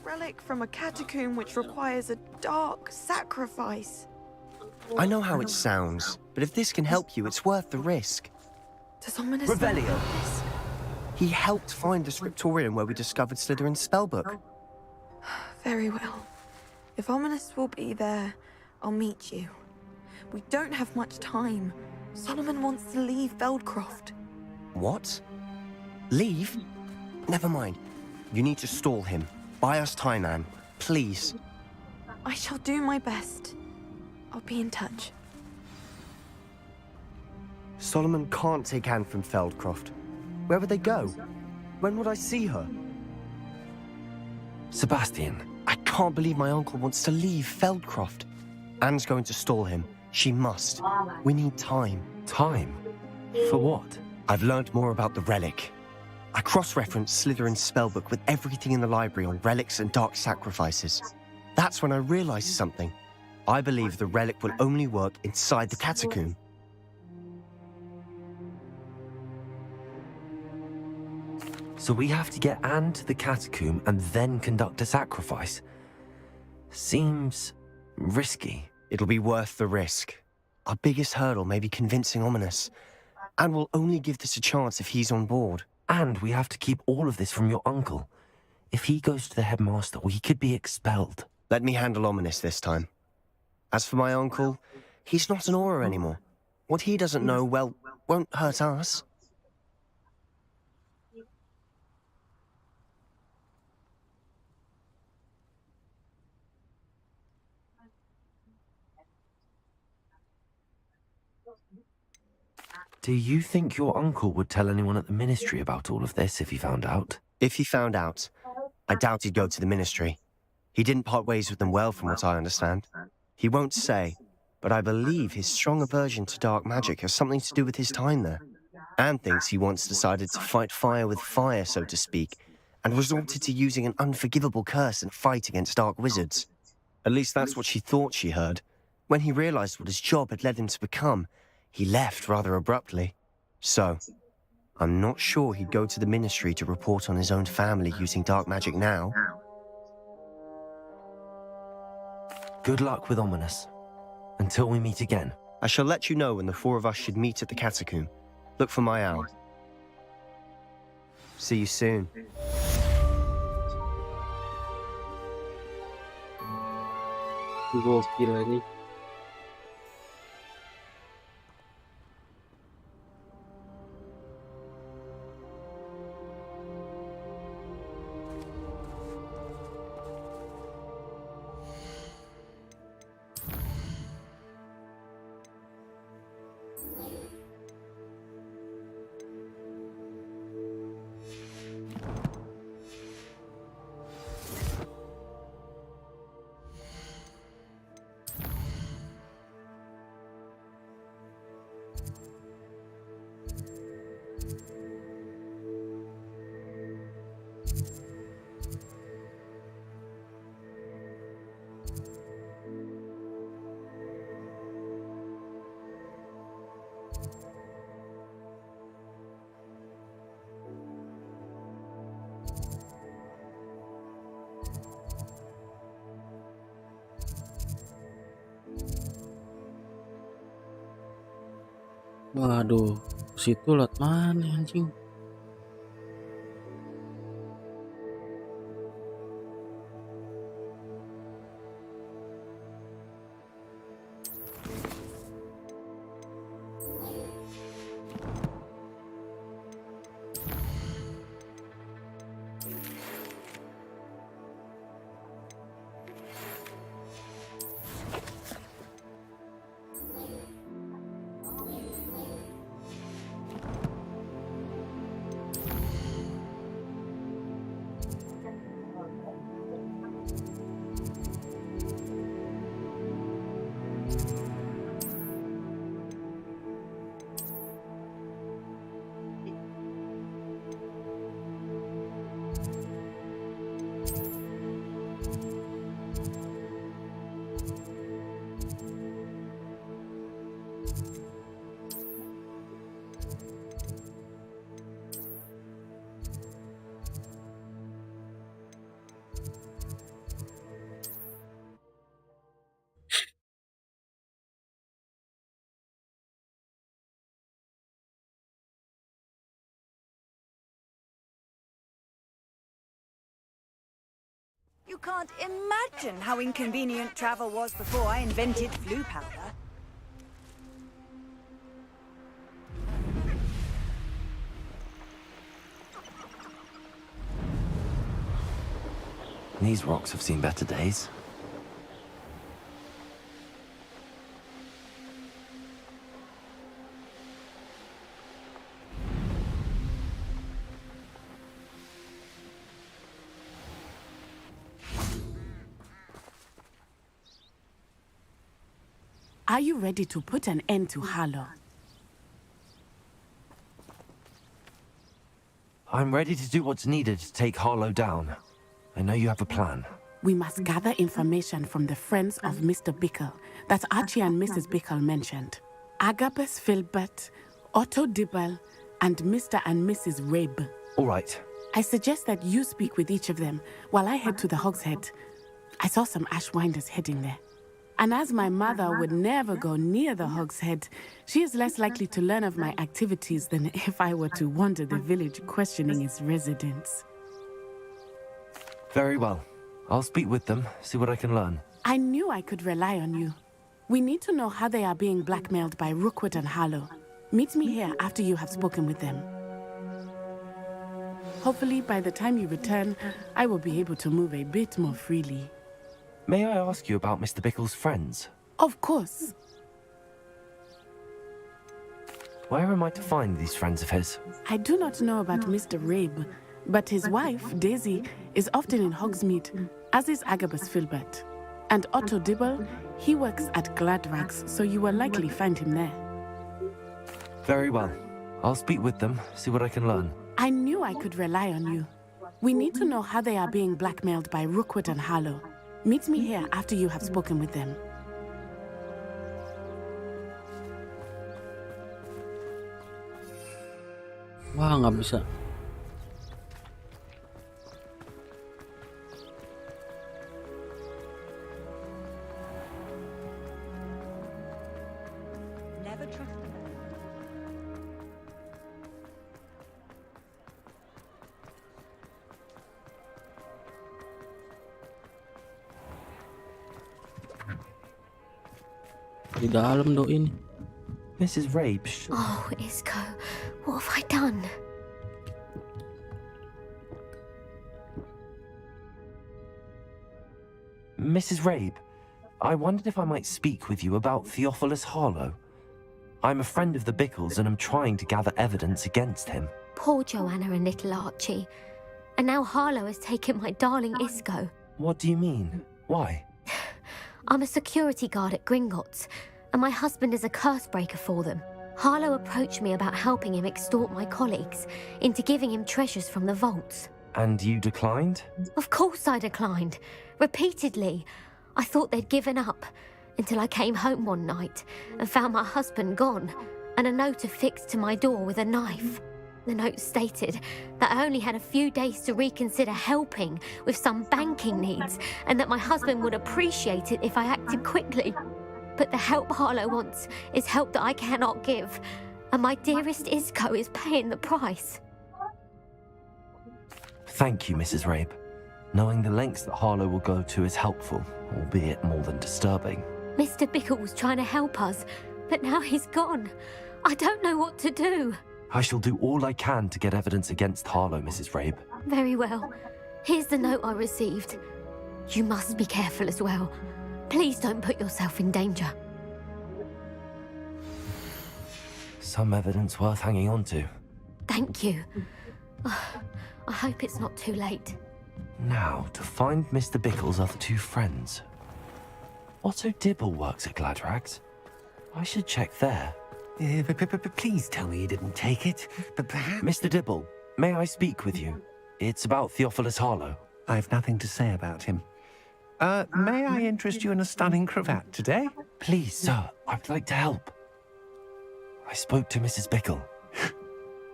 Relic from a catacomb which requires a dark sacrifice. I know how it sounds, but if this can help you, it's worth the risk. Does ominous Revelio. He helped find the scriptorium where we discovered Slytherin's spellbook. Very well. If Ominous will be there, I'll meet you. We don't have much time. Solomon wants to leave Feldcroft. What? Leave? Never mind. You need to stall him. Buy us time, Anne. Please. I shall do my best. I'll be in touch. Solomon can't take Anne from Feldcroft. Where would they go? When would I see her? Sebastian. I can't believe my uncle wants to leave Feldcroft. Anne's going to stall him. She must. We need time. Time? For what? I've learned more about the relic. I cross-referenced Slytherin's spellbook with everything in the library on relics and dark sacrifices. That's when I realized something. I believe the relic will only work inside the catacomb. So we have to get Anne to the catacomb and then conduct a sacrifice. Seems risky. It'll be worth the risk. Our biggest hurdle may be convincing Ominous. And we'll only give this a chance if he's on board. And we have to keep all of this from your uncle. If he goes to the headmaster, he could be expelled. Let me handle Ominous this time. As for my uncle, he's not an Aura anymore. What he doesn't know, well, won't hurt us. Do you think your uncle would tell anyone at the ministry about all of this if he found out? If he found out, I doubt he'd go to the ministry. He didn't part ways with them well, from what I understand. He won't say, but I believe his strong aversion to dark magic has something to do with his time there. Anne thinks he once decided to fight fire with fire, so to speak, and resorted to using an unforgivable curse in a fight against dark wizards. At least that's what she thought she heard. When he realized what his job had led him to become, he left rather abruptly. So, I'm not sure he'd go to the ministry to report on his own family using dark magic now. Good luck with Ominous. Until we meet again. I shall let you know when the four of us should meet at the catacomb. Look for my owl. See you soon. Waduh, situ lot mana anjing? You can't imagine how inconvenient travel was before I invented flu powder. These rocks have seen better days. Are you ready to put an end to Harlow? I'm ready to do what's needed to take Harlow down. I know you have a plan. We must gather information from the friends of Mr. Bickle that Archie and Mrs. Bickle mentioned. Agabus Filbert, Otto Dibble, and Mr. and Mrs. Rabe. All right. I suggest that you speak with each of them while I head to the Hogshead. I saw some Ashwinders heading there. And as my mother would never go near the Hogshead, she is less likely to learn of my activities than if I were to wander the village questioning its residents. Very well. I'll speak with them, see what I can learn. I knew I could rely on you. We need to know how they are being blackmailed by Rookwood and Harlow. Meet me here after you have spoken with them. Hopefully, by the time you return, I will be able to move a bit more freely. May I ask you about Mr. Bickle's friends? Of course. Where am I to find these friends of his? I do not know about Mr. Rabe, but his wife, Daisy, is often in Hogsmeade, as is Agabus Filbert. And Otto Dibble, he works at Gladrags, so you will likely find him there. Very well. I'll speak with them, see what I can learn. I knew I could rely on you. We need to know how they are being blackmailed by Rookwood and Harlow. Meet me here after you have spoken with them. Wah, nggak bisa. Never trust a man. Di dalam doin. Mrs. Rabe. Oh, Isco, what have I done? Mrs. Rabe, I wondered if I might speak with you about Theophilus Harlow. I'm a friend of the Bickles and I'm trying to gather evidence against him. Poor Joanna and little Archie. And now Harlow has taken my darling Isco. What do you mean? Why? I'm a security guard at Gringotts, and my husband is a curse breaker for them. Harlow approached me about helping him extort my colleagues into giving him treasures from the vaults. And you declined? Of course I declined. Repeatedly. I thought they'd given up, until I came home one night and found my husband gone, and a note affixed to my door with a knife. The note stated that I only had a few days to reconsider helping with some banking needs, and that my husband would appreciate it if I acted quickly. But the help Harlow wants is help that I cannot give, and my dearest Isco is paying the price. Thank you, Mrs. Rabe. Knowing the lengths that Harlow will go to is helpful, albeit more than disturbing. Mr. Bickle was trying to help us, but now he's gone. I don't know what to do. I shall do all I can to get evidence against Harlow, Mrs. Rabe. Very well. Here's the note I received. You must be careful as well. Please don't put yourself in danger. Some evidence worth hanging on to. Thank you. I hope it's not too late. Now, to find Mr. Bickle's other two friends. Otto Dibble works at Gladrags. I should check there. Please tell me you didn't take it. But perhaps... Mr. Dibble, may I speak with you? It's about Theophilus Harlow. I've nothing to say about him. May I interest you in a stunning cravat today? Please, sir, I'd like to help. I spoke to Mrs. Bickle.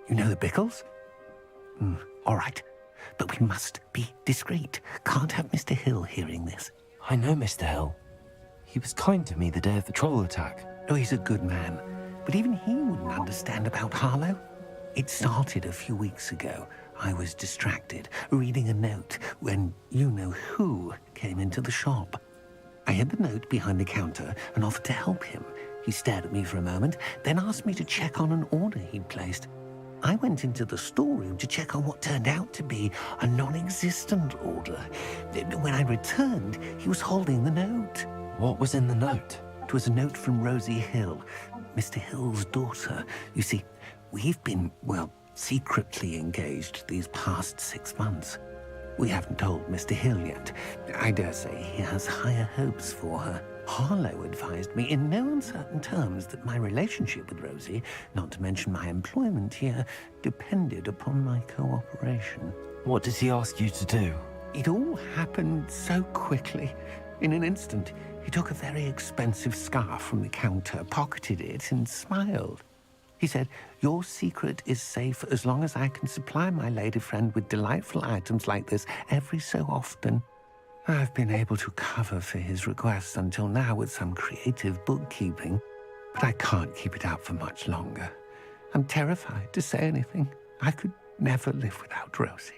You know the Bickles? All right, but we must be discreet. Can't have Mr. Hill hearing this. I know Mr. Hill. He was kind to me the day of the troll attack. Oh, he's a good man. But even he wouldn't understand about Harlow. It started a few weeks ago. I was distracted, reading a note, when you-know-who came into the shop. I hid the note behind the counter and offered to help him. He stared at me for a moment, then asked me to check on an order he'd placed. I went into the storeroom to check on what turned out to be a non-existent order. When I returned, he was holding the note. What was in the note? It was a note from Rosie Hill, Mr. Hill's daughter. You see, we've been, well, secretly engaged these past 6 months. We haven't told Mr. Hill yet. I dare say he has higher hopes for her. Harlow advised me in no uncertain terms that my relationship with Rosie, not to mention my employment here, depended upon my cooperation. What does he ask you to do? It all happened so quickly. In an instant, he took a very expensive scarf from the counter, pocketed it, and smiled. He said, "Your secret is safe as long as I can supply my lady friend with delightful items like this every so often." I've been able to cover for his requests until now with some creative bookkeeping, but I can't keep it up for much longer. I'm terrified to say anything. I could never live without Rosie.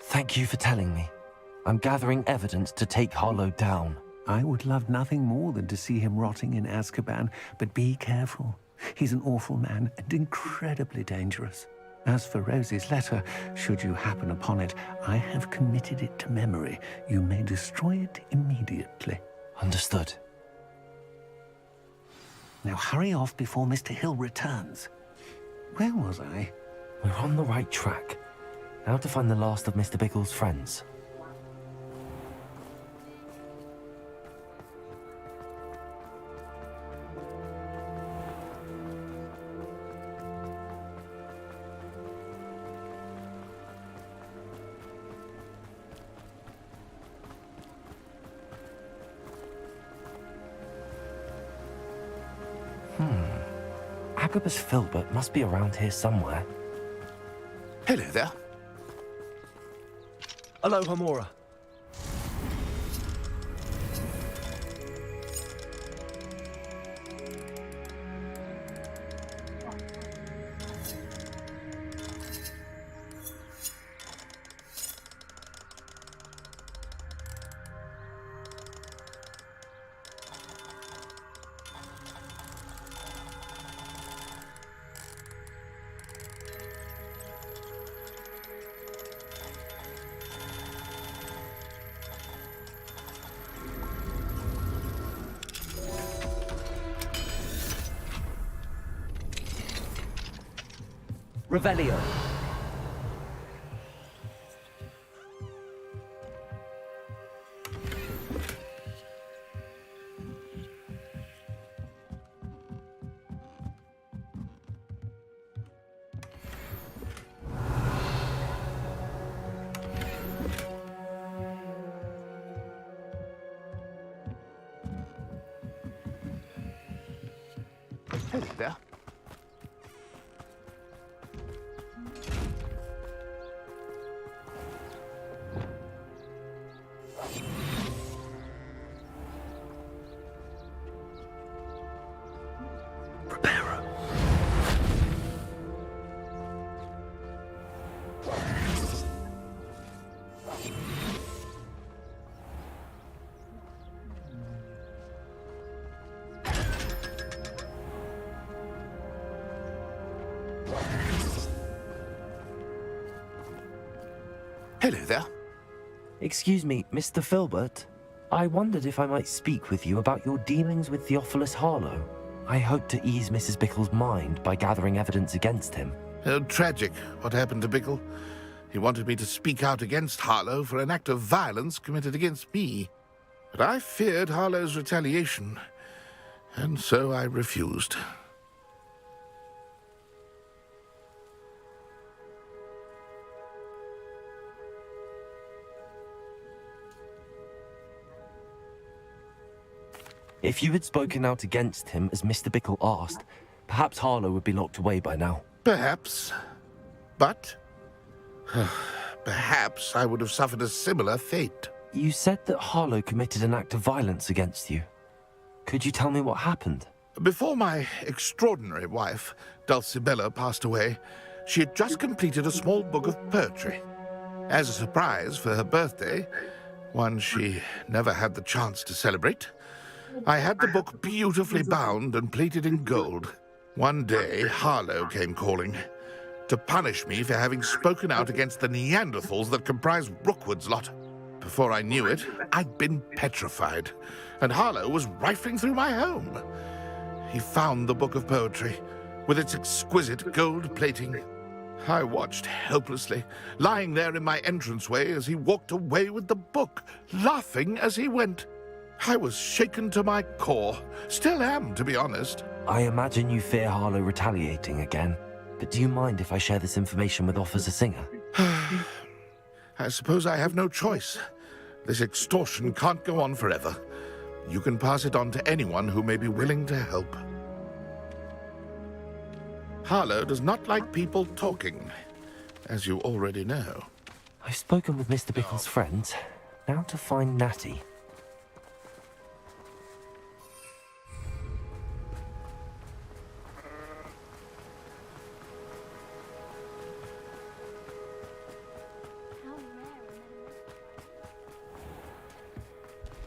Thank you for telling me. I'm gathering evidence to take Harlow down. I would love nothing more than to see him rotting in Azkaban, but be careful. He's an awful man and incredibly dangerous. As for Rosie's letter, should you happen upon it, I have committed it to memory. You may destroy it immediately. Understood. Now hurry off before Mr. Hill returns. Where was I? We're on the right track. Now to find the last of Mr. Bickle's friends. Agabus Filbert must be around here somewhere. Hello there. Hello, Hamora. Revelio. Hello there. Hello there. Excuse me, Mr. Filbert. I wondered if I might speak with you about your dealings with Theophilus Harlow. I hope to ease Mrs. Bickle's mind by gathering evidence against him. Tragic, what happened to Bickle. He wanted me to speak out against Harlow for an act of violence committed against me. But I feared Harlow's retaliation, and so I refused. If you had spoken out against him as Mr. Bickle asked, perhaps Harlow would be locked away by now. Perhaps. But perhaps I would have suffered a similar fate. You said that Harlow committed an act of violence against you. Could you tell me what happened? Before my extraordinary wife, Dulcibella, passed away, she had just completed a small book of poetry. As a surprise for her birthday, one she never had the chance to celebrate, I had the book beautifully bound and plated in gold. One day, Harlow came calling to punish me for having spoken out against the Neanderthals that comprise Rookwood's lot. Before I knew it, I'd been petrified, and Harlow was rifling through my home. He found the book of poetry, with its exquisite gold plating. I watched helplessly, lying there in my entranceway as he walked away with the book, laughing as he went. I was shaken to my core. Still am, to be honest. I imagine you fear Harlow retaliating again, but do you mind if I share this information with Officer Singer? I suppose I have no choice. This extortion can't go on forever. You can pass it on to anyone who may be willing to help. Harlow does not like people talking, as you already know. I've spoken with Mr. Bickle's friends. Now to find Natty.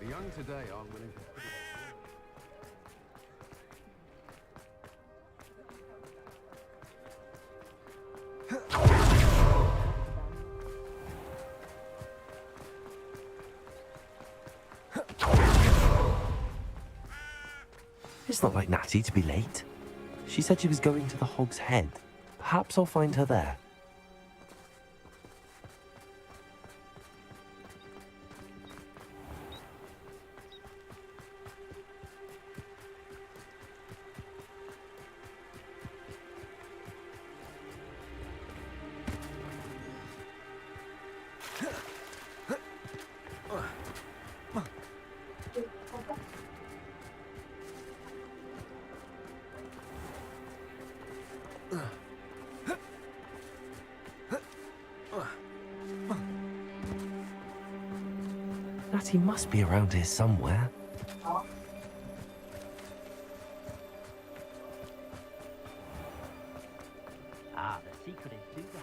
The young today aren't willing to put it. It's not like Natty to be late. She said she was going to the Hog's Head. Perhaps I'll find her there. Natty must be around here somewhere. Ah, the secret is through the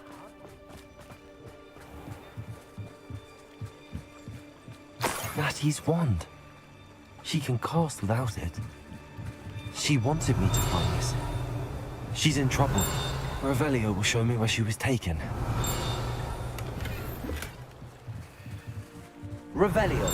heart. Natty's wand. She can cast without it. She wanted me to find this. She's in trouble. Revelio will show me where she was taken. Revelio.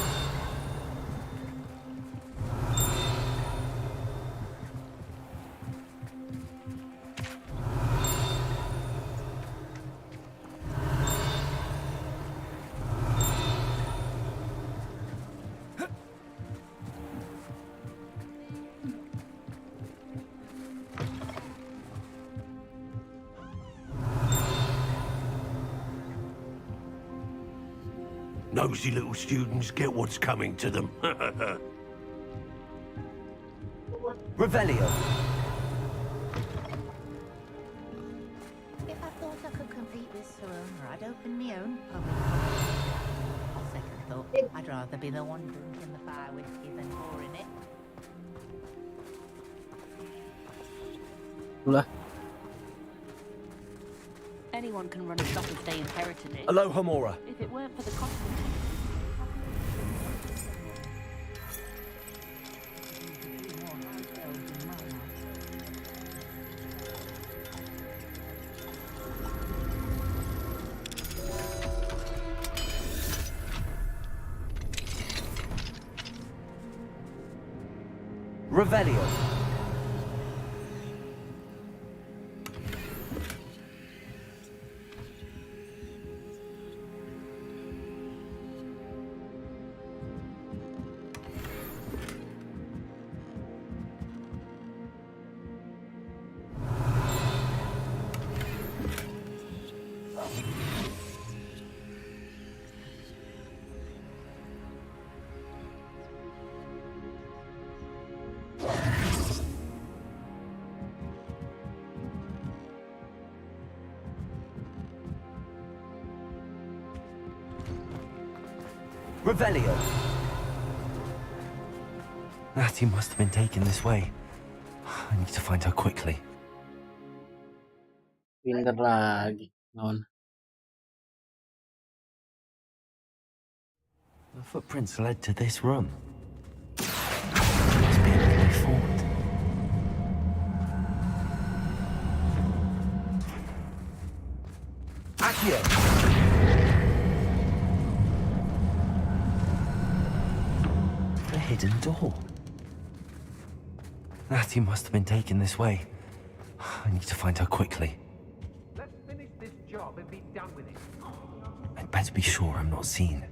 Nosy little students get what's coming to them. Revelio. If I thought I could compete with Sir Owner, I'd open my own pub. On second thought, I'd rather be the one drinking the fire whiskey than pouring it. Udah. Anyone can run a shop if they inherited it. Aloha Mora. If it weren't for the cost. Revelio. Revelio. Natty must have been taken this way. I need to find her quickly. Pinter lagi, non. The footprints led to this room. Must be a way forward. Accio. A hidden door. Natty must have been taken this way. I need to find her quickly. Let's finish this job and be done with it. I'd better be sure I'm not seen.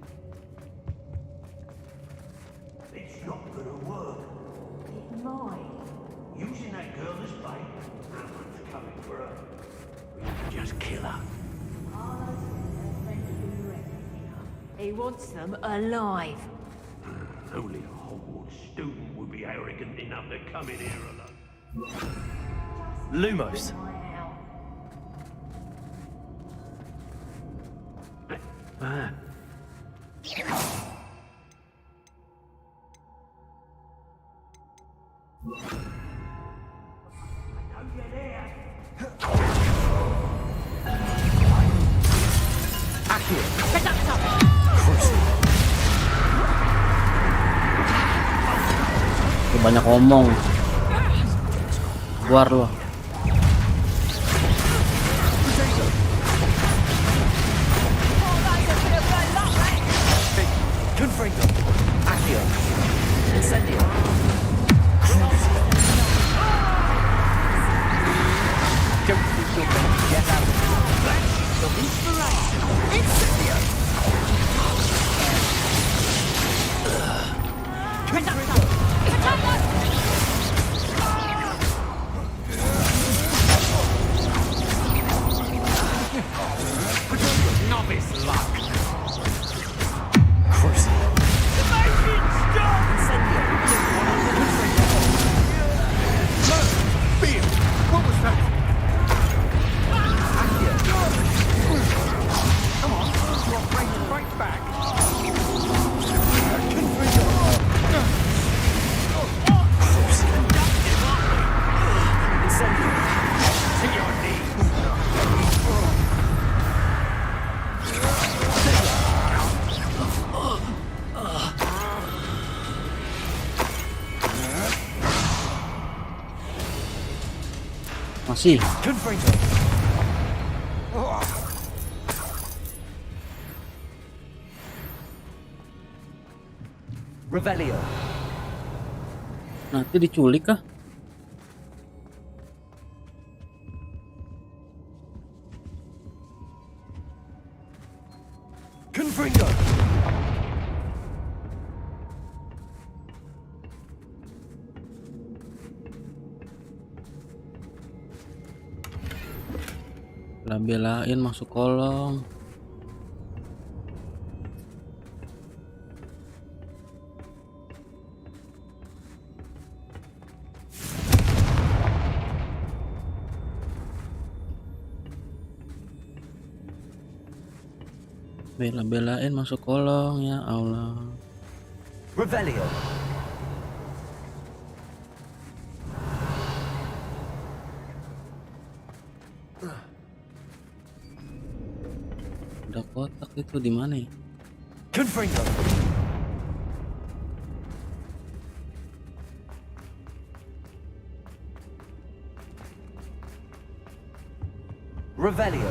It's not gonna work. It might. Using that girl as bait. Someone's coming for her. We can just kill her. He wants them alive. Only a Hogwarts student would be arrogant enough to come in here alone. Lumos. Banyak ngomong. Keluar lo. Confringo. Accio. Incendio. Don't think you're going to get out of it. The inspiration. Incendio. Confringo. Novice luck. What was that? Come on, you're breaking right back. To your knees. Masih. Revelio. Nanti diculik kah? Confringo. Bela-belain masuk kolong. Bela-belain masuk kolong, ya Allah. Revelio. Ada kotak itu di mana ya? Confringo. Revelio.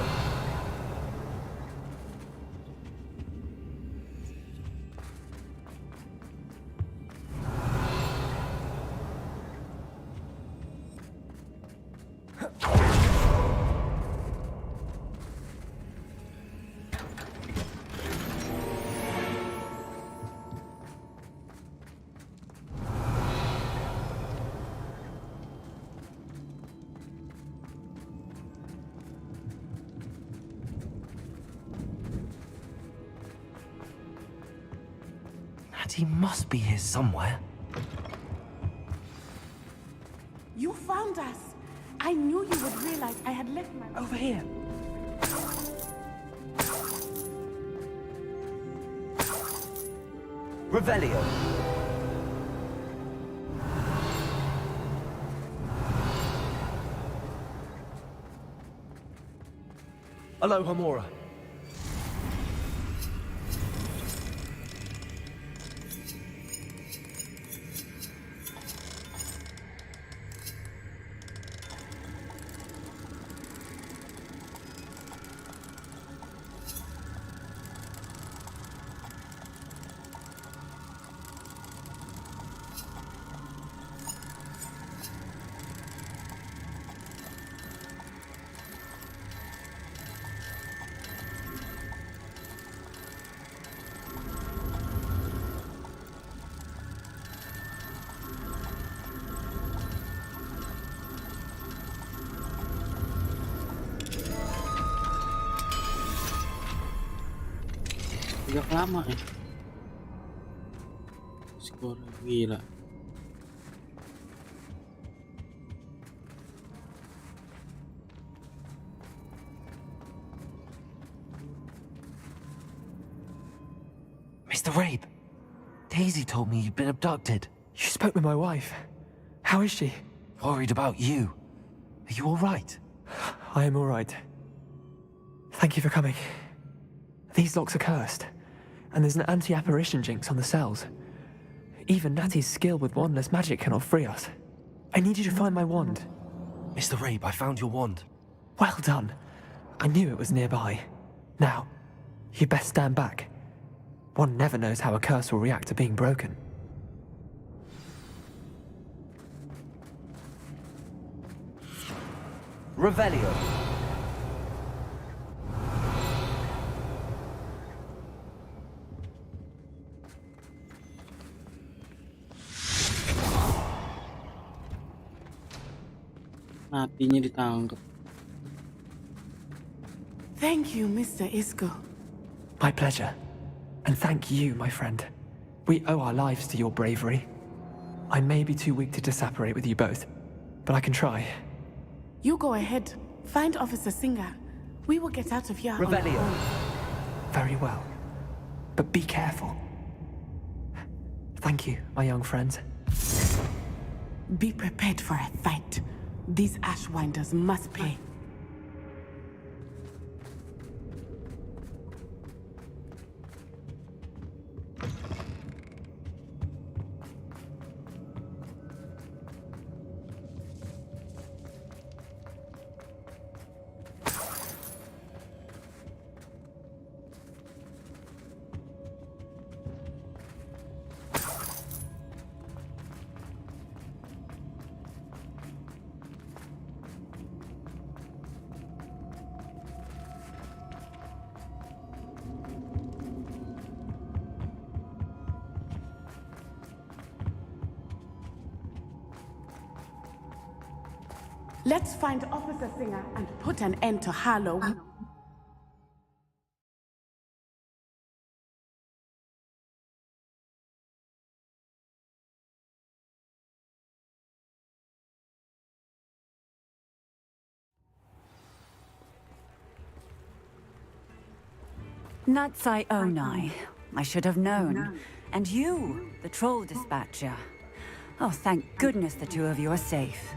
Natty must be here somewhere. You found us. I knew you would realize I had left my... Over here. Revelio. Aloha Mora. Agak lama ya. Skor gila. Mr. Rabe, Daisy told me you'd been abducted. You spoke with my wife. How is she? Worried about you. Are you all right? I am all right. Thank you for coming. These locks are cursed, and there's an anti-apparition jinx on the cells. Even Natty's skill with wandless magic cannot free us. I need you to find my wand. Mr. Rabe, I found your wand. Well done. I knew it was nearby. Now, you best stand back. One never knows how a curse will react to being broken. Revelio. Matinya ditangkap. Thank you, Mr. Isco. My pleasure. And thank you, my friend. We owe our lives to your bravery. I may be too weak to disapparate with you both, but I can try. You go ahead. Find Officer Singer. We will get out of here. Revelio. Very well. But be careful. Thank you, my young friends. Be prepared for a fight. These Ashwinders must pay. Let's find Officer Singer and put an end to Harlow. Natsai Onai. I should have known. And you, the troll dispatcher. Oh, thank goodness the two of you are safe.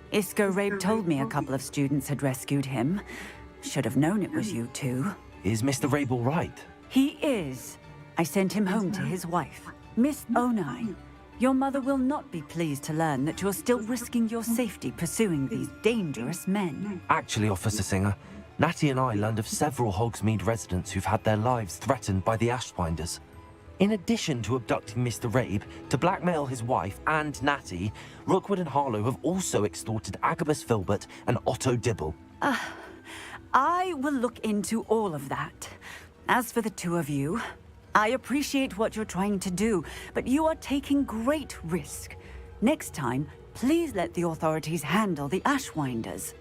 Isco Rabe told me a couple of students had rescued him. Should have known it was you two. Is Mr. Rabe all right? He is. I sent him home to his wife. Miss Onai, your mother will not be pleased to learn that you're still risking your safety pursuing these dangerous men. Actually, Officer Singer, Natty and I learned of several Hogsmeade residents who've had their lives threatened by the Ashwinders. In addition to abducting Mr. Rabe to blackmail his wife and Natty, Rookwood and Harlow have also extorted Agabus Filbert and Otto Dibble. I will look into all of that. As for the two of you, I appreciate what you're trying to do, but you are taking great risk. Next time, please let the authorities handle the Ashwinders.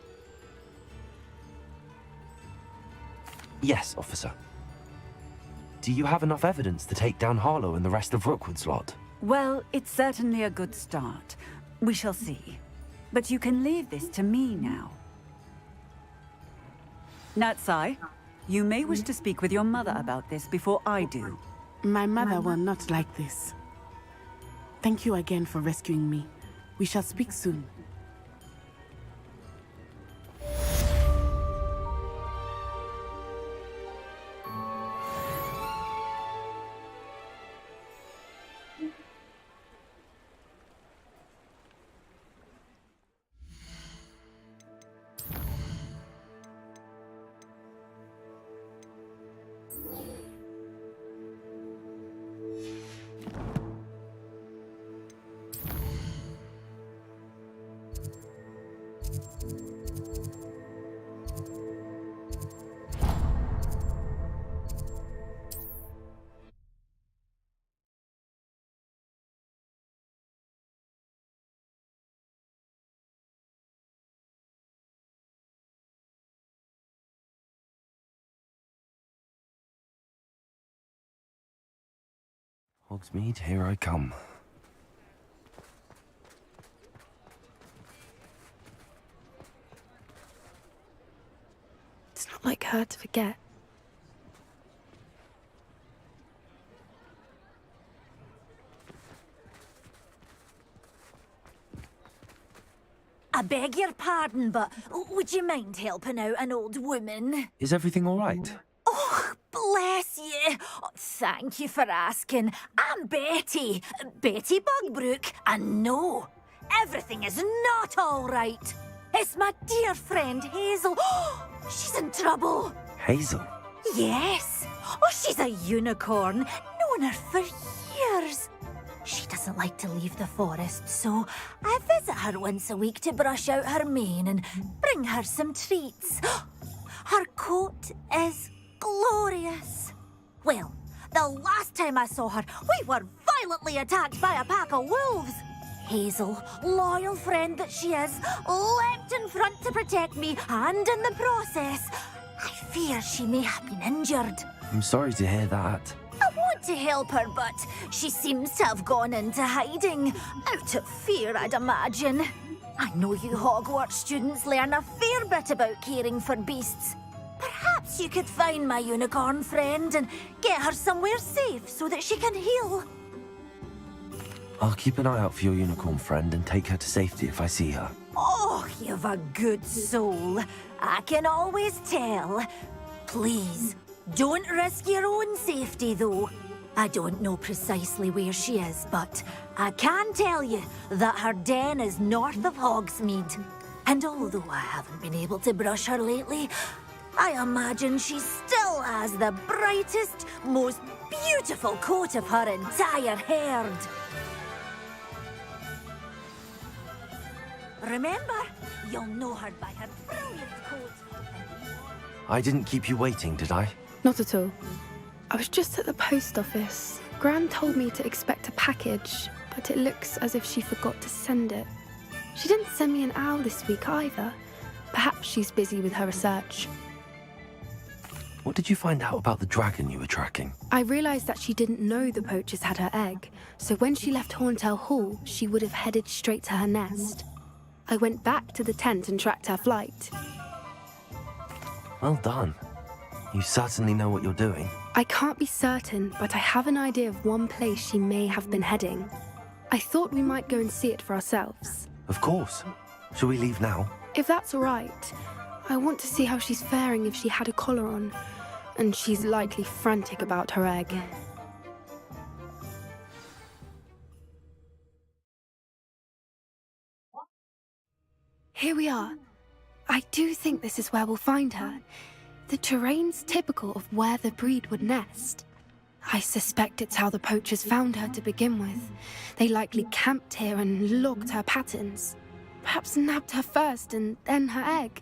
Yes, officer. Do you have enough evidence to take down Harlow and the rest of Rookwood's lot? Well, it's certainly a good start. We shall see. But you can leave this to me now. Natsai, you may wish to speak with your mother about this before I do. My mother will not like this. Thank you again for rescuing me. We shall speak soon. Hogsmeade, here I come. It's not like her to forget. I beg your pardon, but would you mind helping out an old woman? Is everything all right? Oh, bless you. Oh, thank you for asking. I'm Betty. Betty Bugbrook. And no, everything is not all right. It's my dear friend Hazel. She's in trouble. Hazel? Yes. Oh, she's a unicorn. Known her for years. She doesn't like to leave the forest, so I visit her once a week to brush out her mane and bring her some treats. Her coat is glorious. Well, the last time I saw her, we were violently attacked by a pack of wolves. Hazel, loyal friend that she is, leapt in front to protect me, and in the process, I fear she may have been injured. I'm sorry to hear that. I want to help her, but she seems to have gone into hiding. Out of fear, I'd imagine. I know you Hogwarts students learn a fair bit about caring for beasts. Perhaps you could find my unicorn friend and get her somewhere safe so that she can heal. I'll keep an eye out for your unicorn friend and take her to safety if I see her. Oh, you've a good soul. I can always tell. Please, don't risk your own safety, though. I don't know precisely where she is, but I can tell you that her den is north of Hogsmeade. And although I haven't been able to brush her lately, I imagine she still has the brightest, most beautiful coat of her entire herd. Remember, you'll know her by her brilliant coat. I didn't keep you waiting, did I? Not at all. I was just at the post office. Gran told me to expect a package, but it looks as if she forgot to send it. She didn't send me an owl this week either. Perhaps she's busy with her research. What did you find out about the dragon you were tracking? I realised that she didn't know the poachers had her egg, so when she left Horntail Hall, she would have headed straight to her nest. I went back to the tent and tracked her flight. Well done. You certainly know what you're doing. I can't be certain, but I have an idea of one place she may have been heading. I thought we might go and see it for ourselves. Of course. Shall we leave now? If that's all right. I want to see how she's faring if she had a collar on. And she's likely frantic about her egg. Here we are. I do think this is where we'll find her. The terrain's typical of where the breed would nest. I suspect it's how the poachers found her to begin with. They likely camped here and logged her patterns. Perhaps nabbed her first and then her egg.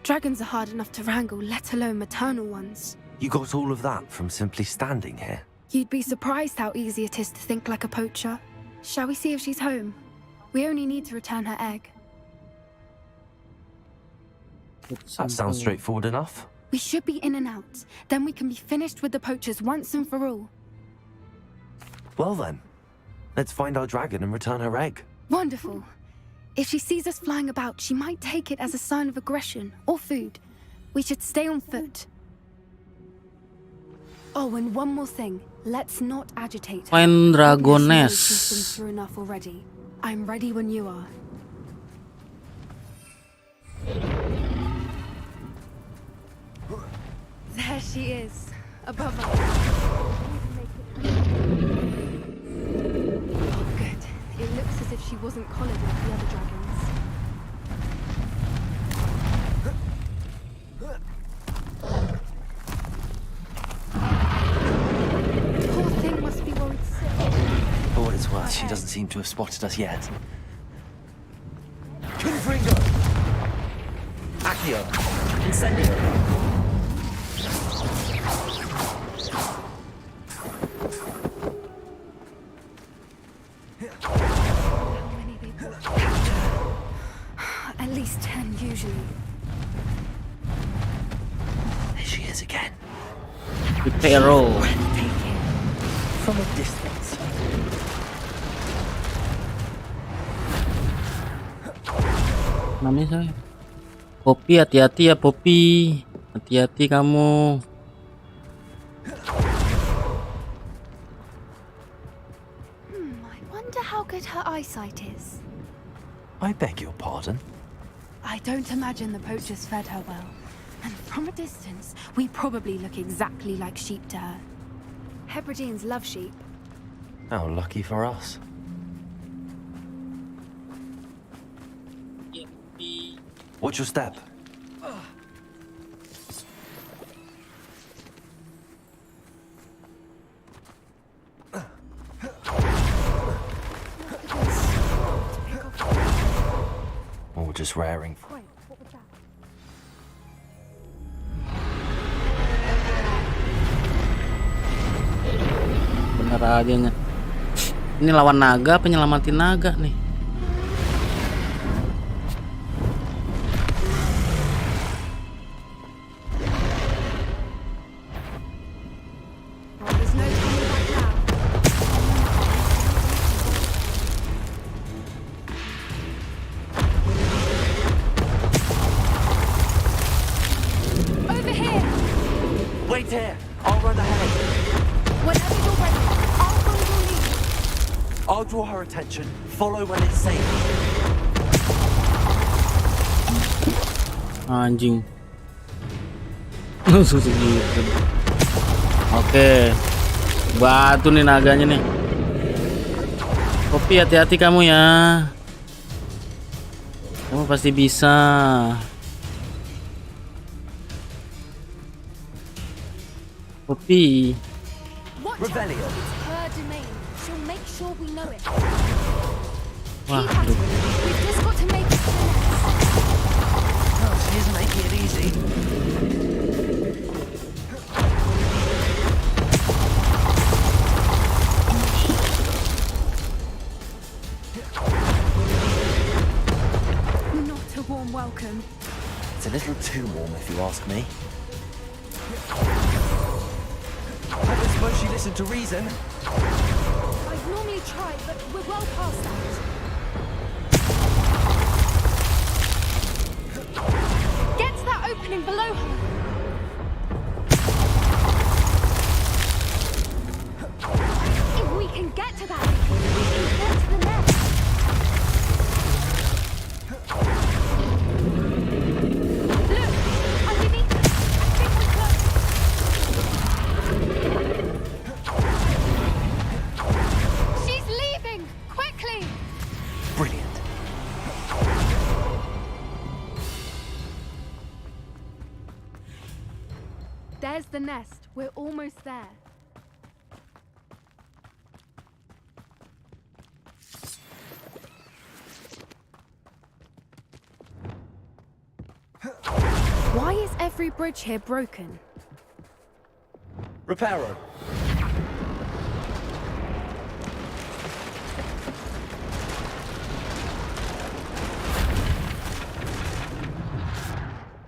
Dragons are hard enough to wrangle, let alone maternal ones. You got all of that from simply standing here? You'd be surprised how easy it is to think like a poacher. Shall we see if she's home? We only need to return her egg. That sounds straightforward enough. We should be in and out. Then we can be finished with the poachers once and for all. Well then, let's find our dragon and return her egg. Wonderful. If she sees us flying about, she might take it as a sign of aggression or food. We should stay on foot. Oh, and one more thing. Let's not agitate her. Find dragon She's nest. been through enough already. I'm ready when you are. There she is, above us. Oh, good. It looks as if she wasn't collared like the other dragons. Poor thing must be worried sick. For what it's worth, she doesn't seem to have spotted us yet. Confringo! Accio! Incendio! At least 10 usually. There she is again. Repairo. From a distance. Namanya saya. Poppy, hati-hati ya Poppy. Hati-hati kamu. I wonder how good her eyesight is. I beg your pardon? I don't imagine the poachers fed her well. And from a distance, we probably look exactly like sheep to her. Hebrideans love sheep. How lucky for us. Watch your step. Or just raring. Bener aja nya. Ini lawan naga, penyelamatin naga nih. Over here! Wait here! I'll run ahead. Whenever you're ready, I'll follow your lead. I'll draw her attention. Follow when it's safe. Anjing. Susah gitu. Oke. Batu nih naganya nih. Poppy, hati-hati kamu ya. Kamu pasti bisa. Poppy. Revelio. It's her domain. She'll make sure we know it. Wah, We've just got to make it to the nest. No, she isn't making it easy. Not a warm welcome. It's a little too warm if you ask me. I don't suppose she listened to reason. I'd normally try, but we're well past that. Get to that opening below her. If we can get to that, we can get to the nest. Look, underneath us. I think we're close. She's leaving! Quickly! Brilliant. There's the nest. We're almost there. Why is every bridge here broken? Reparo.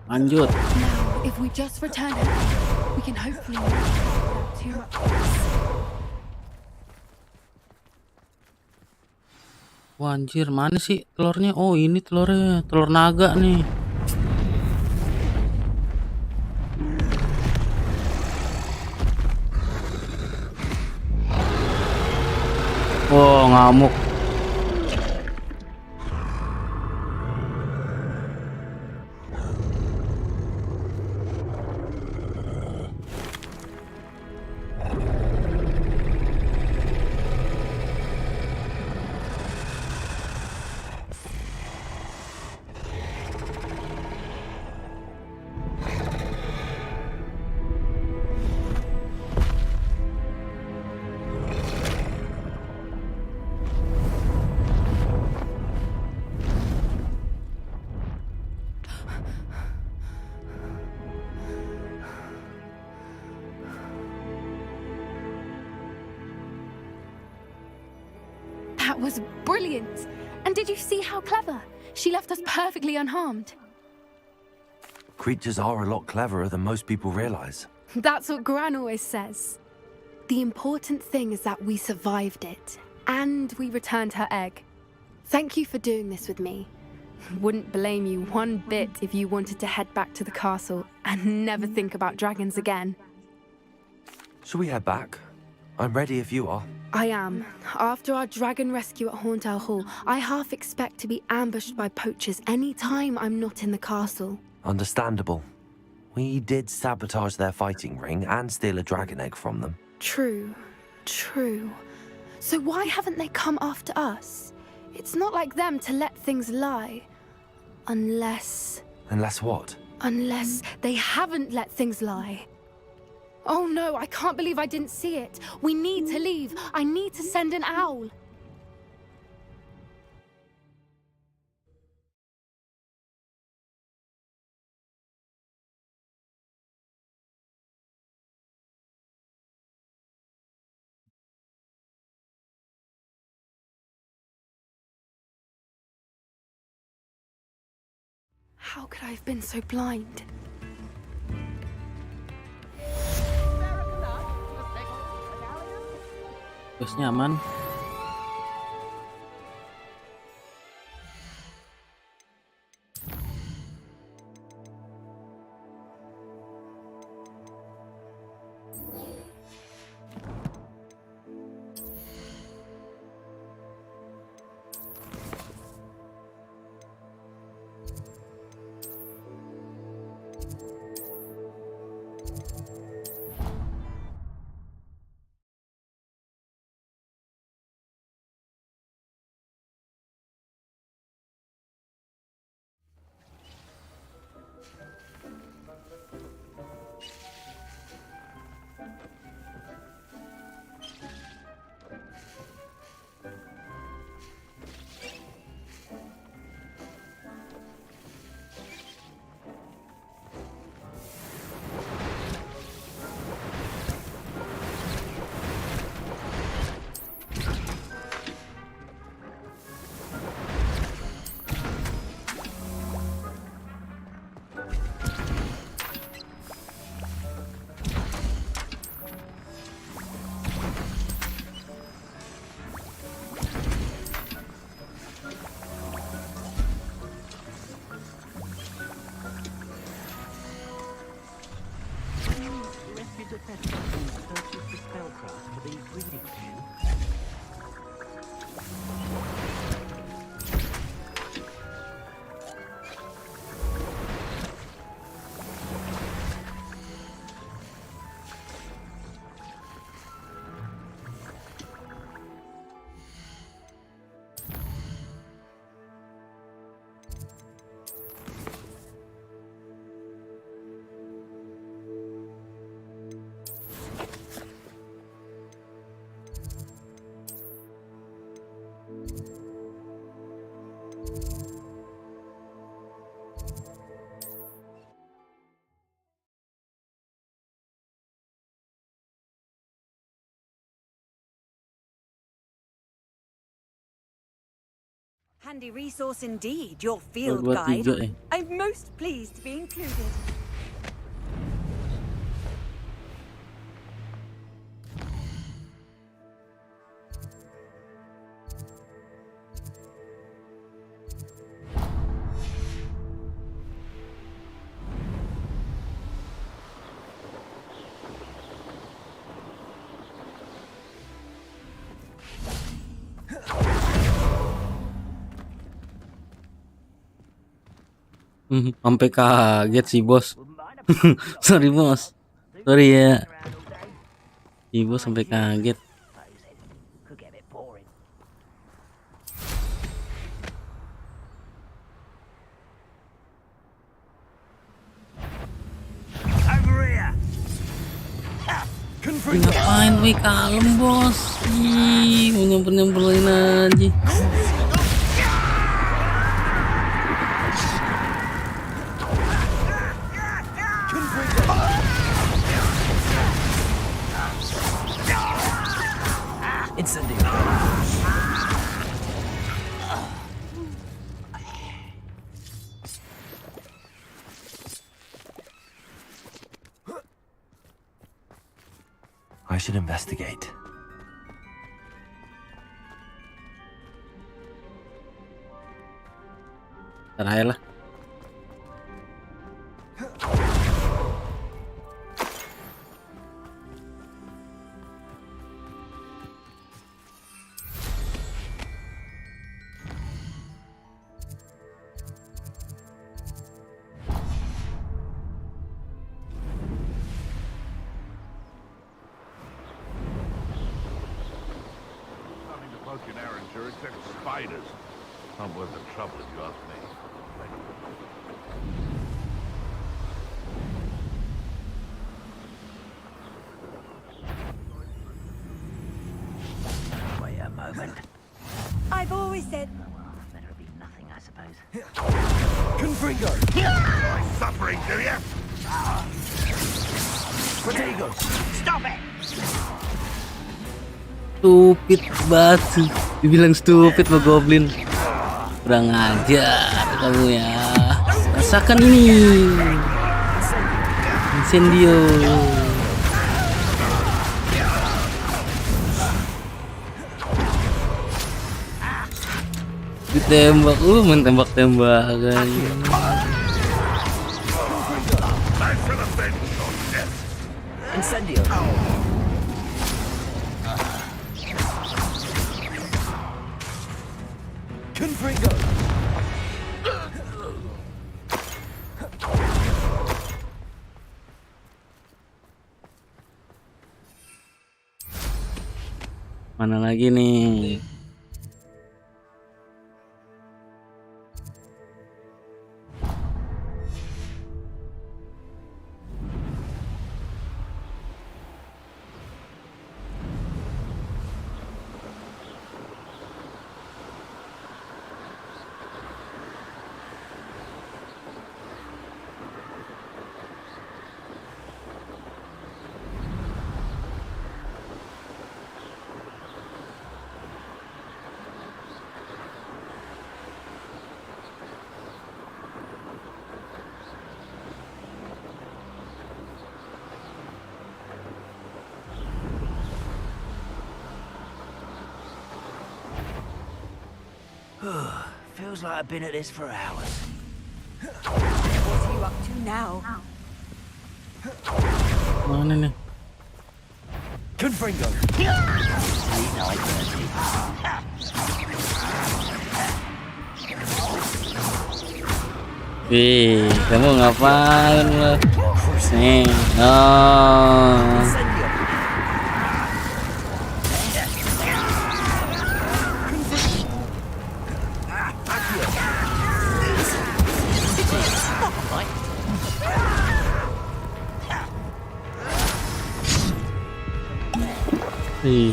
lanjut. Now, If we just return her, we can hopefully move without too much fuss. Wah, anjir, mana sih telurnya? Oh, ini telurnya, telur naga nih. Oh, ngamuk. That was brilliant. And did you see how clever? She left us perfectly unharmed. Creatures are a lot cleverer than most people realize. That's what Gran always says. The important thing is that we survived it, and we returned her egg. Thank you for doing this with me. Wouldn't blame you one bit if you wanted to head back to the castle and never think about dragons again. Shall we head back? I'm ready if you are. I am. After our dragon rescue at Hauntow Hall, I half expect to be ambushed by poachers any time I'm not in the castle. Understandable. We did sabotage their fighting ring and steal a dragon egg from them. True. True. So why haven't they come after us? It's not like them to let things lie. Unless... Unless what? Unless they haven't let things lie. Oh no, I can't believe I didn't see it. We need to leave. I need to send an owl. How could I have been so blind? Terus nyaman. Handy resource indeed, your field Dua, guide. tiga, I'm most pleased to be included. Sampai kaget sih bos. Sorry bos, sorry ya, si bos sampai kaget. Ngapain wih, kalem bos. Ih, mau nyamperin aja. I should investigate. Terakhir lah. Except spiders. Not worth the trouble if you ask me. Wait a moment. I've always said. Better be nothing, I suppose. Confringo! Suffering, do ya? Potatoes! Stop it! Stupid batu, dibilang stupid sama goblin. Kurang ajar kamu ya. Rasakan ini. Incendio. Ditembak, main tembak-tembakan. Incendio. Confringo. Mana lagi nih? Feels like I've been at this for hours. What are you up to now? Mana nih? Confringo. Wih, kamu ngapain lo? Nih, oh. Ih.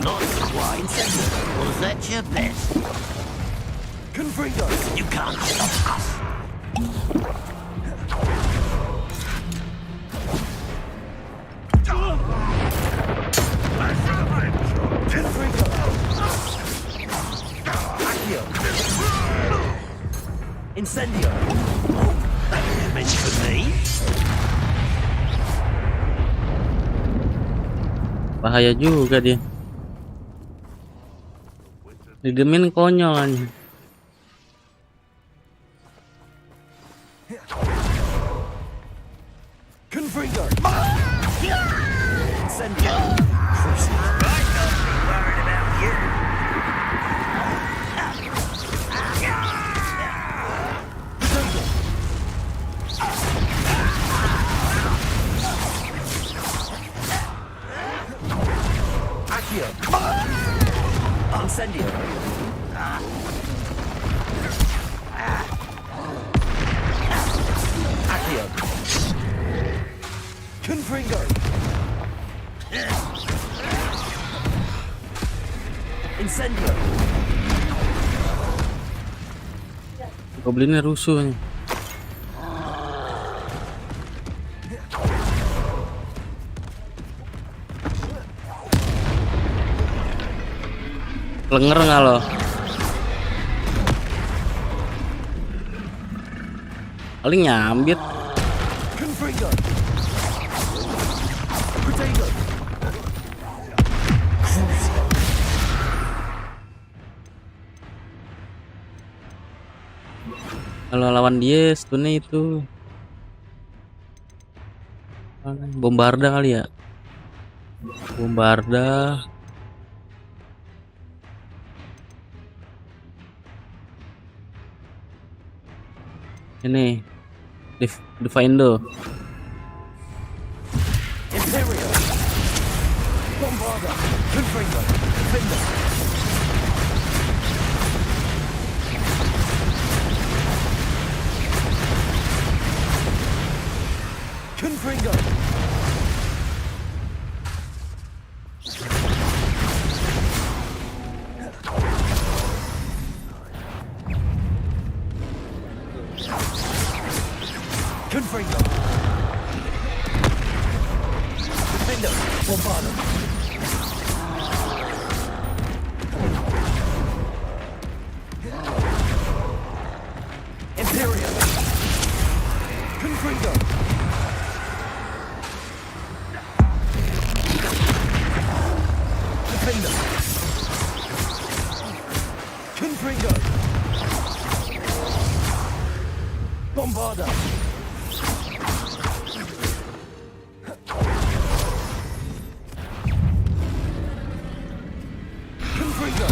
Not quite. Was that your best? Confringo. You can't stop us. Confringo. Incendio. Meant for me? Bahaya juga dia. Didemin konyol aja. Confringo. Incendio. Incendio. Accio. Confringo. Incendio. Goblinnya rusuh nih. Lenger nggak lo? Paling nyambit. Kalau lawan dia stunnya itu bombarda kali ya. Bombarda. Ini Divindo. Imperial. Bombarda. Confringo. Defender. Confringo. Confringo. Defender. Bombarda. Imperial. Confringo. Defender. Confringo. Bombarda. Confringo.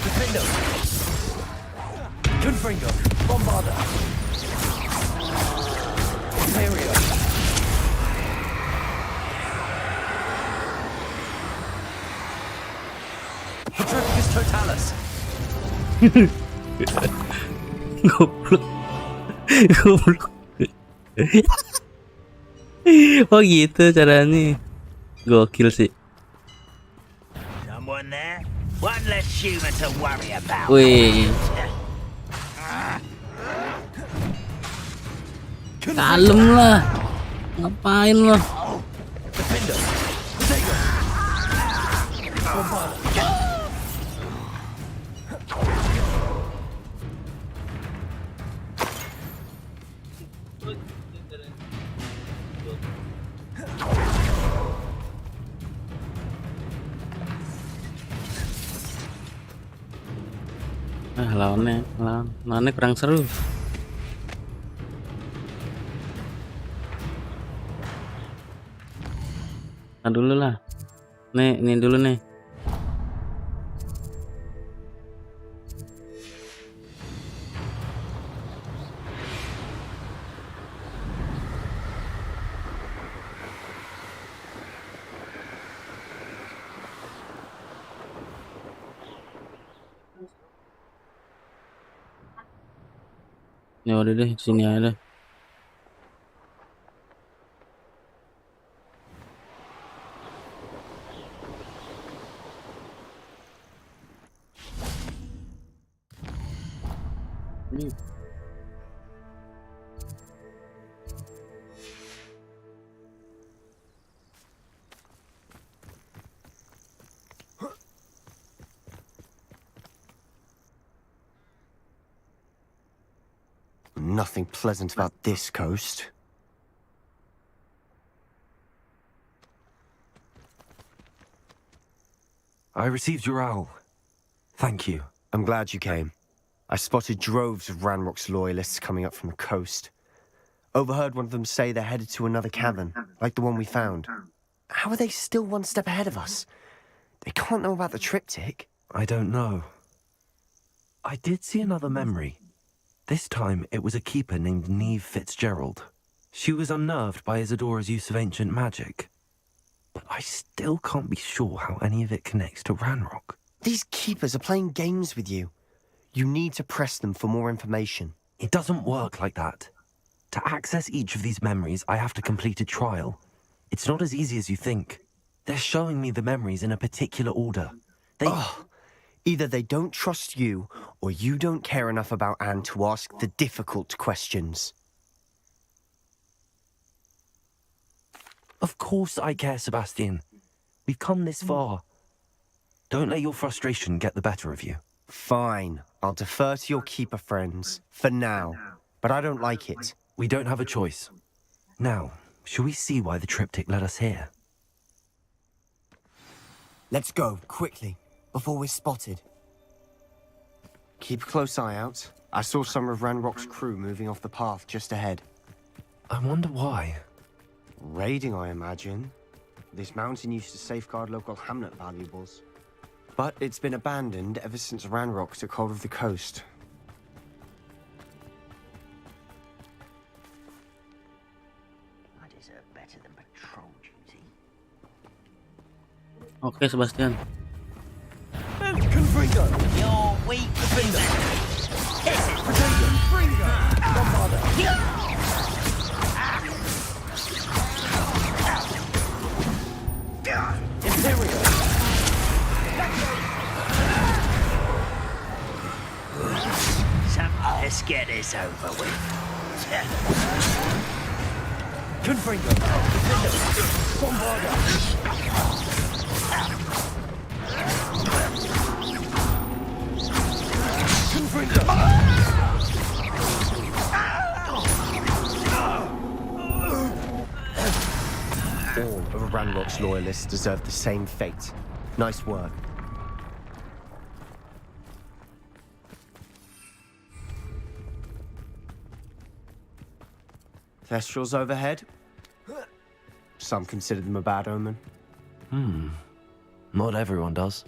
Defender. Confringo. Bombarda. Imperial. Petrificus totalis. Goblok. Goblok. Oh gitu caranya. Gokil sih. Someone there? One less human to worry about. Wih. Kalem lah. Ngapain lo? Defender. Bombarda. Lawannya kurang seru. Nah dulu lah. Nih, ini dulu nih. Ya udah deh, sini aja. Nothing pleasant about this coast. I received your owl. Thank you. I'm glad you came. I spotted droves of Ranrock's loyalists coming up from the coast. Overheard one of them say they're headed to another cavern, like the one we found. How are they still one step ahead of us? They can't know about the triptych. I don't know. I did see another memory. This time, it was a keeper named Neve Fitzgerald. She was unnerved by Isadora's use of ancient magic. But I still can't be sure how any of it connects to Ranrock. These keepers are playing games with you. You need to press them for more information. It doesn't work like that. To access each of these memories, I have to complete a trial. It's not as easy as you think. They're showing me the memories in a particular order. Either they don't trust you, or you don't care enough about Anne to ask the difficult questions. Of course I care, Sebastian. We've come this far. Don't let your frustration get the better of you. Fine. I'll defer to your keeper friends, for now. But I don't like it. We don't have a choice. Now, shall we see why the triptych led us here? Let's go, quickly, before we're spotted. Keep a close eye out. I saw some of Ranrock's crew moving off the path just ahead. I wonder why. Raiding, I imagine. This mountain used to safeguard local hamlet valuables. But it's been abandoned ever since Ranrock took hold of the coast. I deserve better than patrol duty. Oke, Sebastian. Confringo! You're weak. Confringo! This is Confringo! Imperial! Let's get this over with. Confringo! Bombarder! All of Ranrock's loyalists deserve the same fate. Nice work. Thestrals overhead. Some consider them a bad omen. Not everyone does.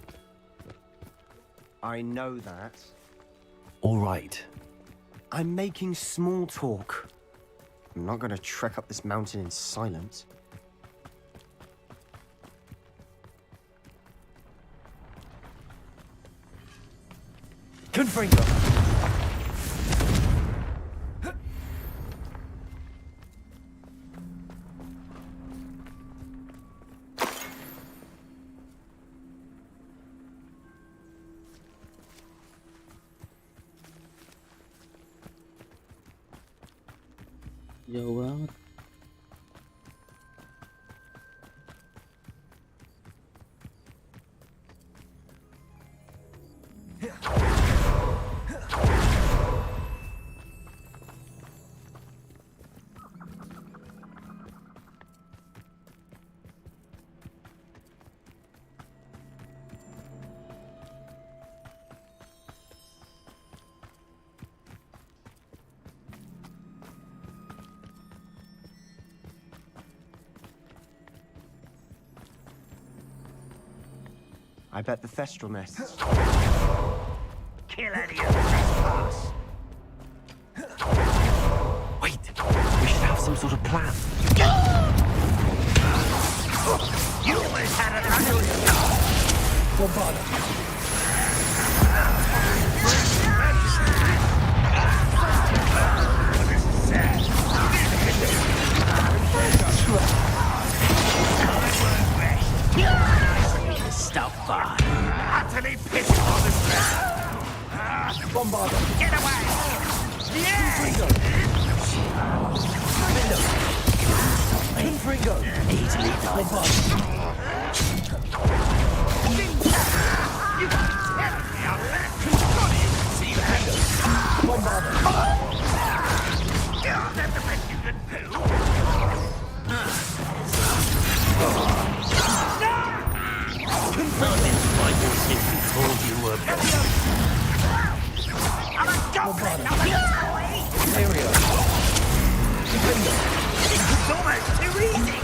I know that. All right. I'm making small talk. I'm not going to trek up this mountain in silence. Confringo! Jauh banget. I bet the Thestral nests. Kill any of the trespass. Wait, we should have some sort of plan. You always had an unusual. Stop by. Utterly pissed on this ground. Bombarder. Get away! Confringo. Easily done. You got terribly out there. Surely you can see that. Bombarder. That's the best you can do. Nothing like you simply told you were best. I'm a goblin, not a toy! Area. This is almost too easy!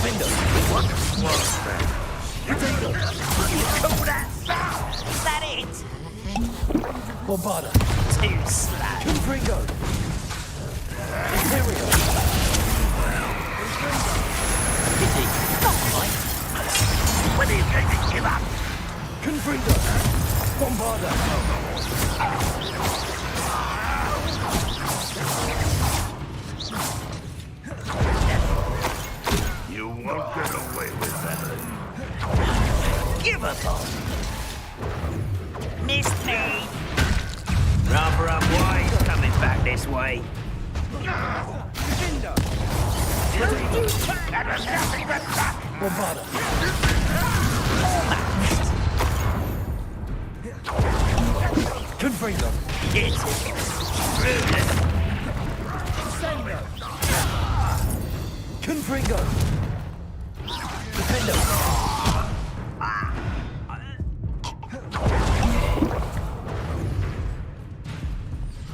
Defender. What was that? Potato. You call that sound? Is that it? Bombarda. Too slow. Confringo. Imperial. Pity. Not right. When are you going to give up? Confringo. Bombarda. You won't get away with that. Give us all. Missed me. Rather unwise coming back this way. Defender. That was nothing but luck. Bombarda. Confringo. It's rudeness. Confringo. Defender.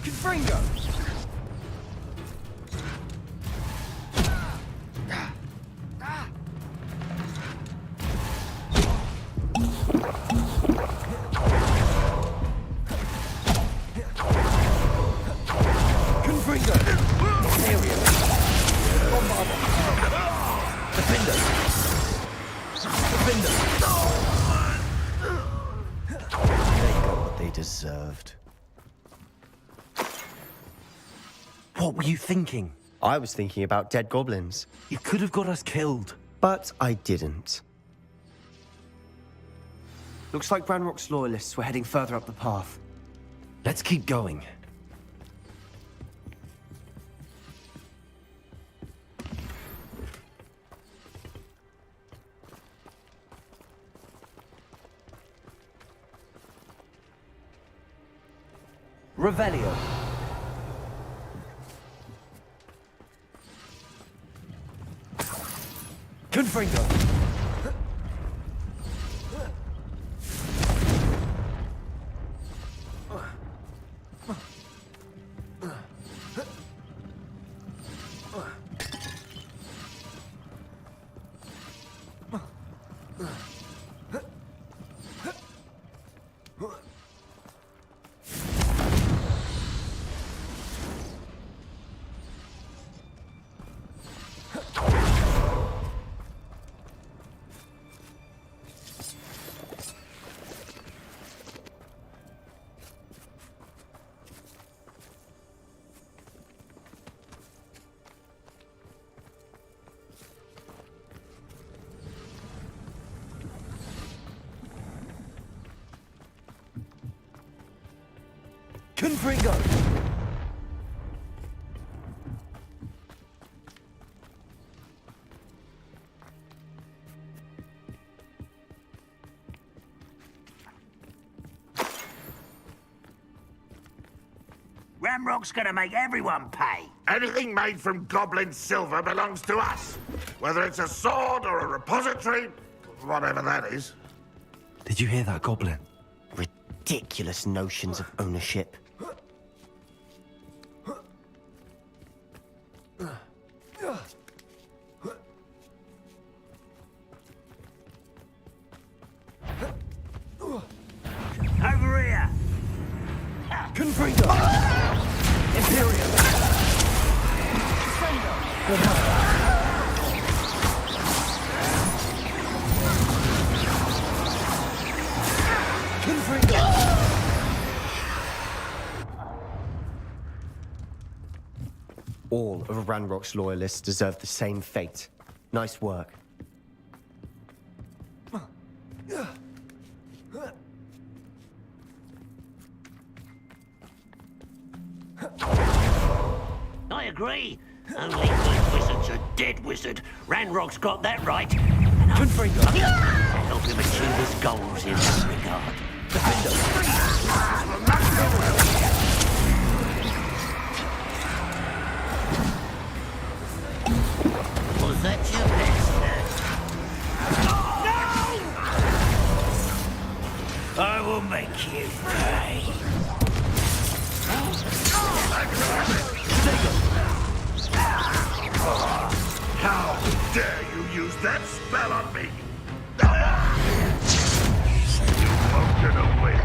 Confringo. Confringo. Imperial. Bombarda. Defender. Defender. They got what they deserved. What were you thinking? I was thinking about dead goblins. You could have got us killed. But I didn't. Looks like Ranrock's loyalists were heading further up the path. Let's keep going. Revelio. Confringo. Confringo. Ramrock's gonna make everyone pay. Anything made from goblin silver belongs to us. Whether it's a sword or a repository, whatever that is. Did you hear that, Goblin? Ridiculous notions of ownership. Over here. Confringo. Imperial. Confringo. All of Ranrock's loyalists deserve the same fate. Nice work. I agree. Only good wizard's a dead wizard. Ranrock's got that right. And I'm Confringo. to help him achieve his goals in that regard. Was that your best? No! I will make you pay. dare you use that spell on me? You won't get away.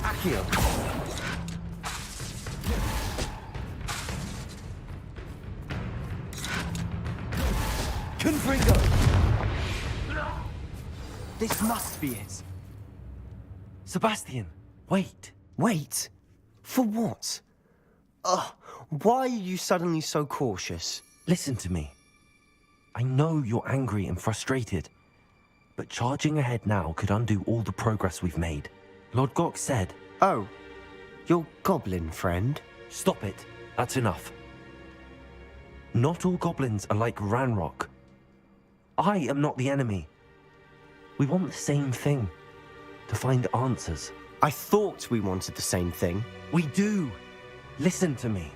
Akio. Confringo! This must be it. Sebastian, wait. Wait? For what? Ugh, why are you suddenly so cautious? Listen to me. I know you're angry and frustrated, but charging ahead now could undo all the progress we've made. Lord Gok said... Oh, your goblin friend? Stop it. That's enough. Not all goblins are like Ranrock. I am not the enemy. We want the same thing. To find answers. I thought we wanted the same thing. We do. Listen to me.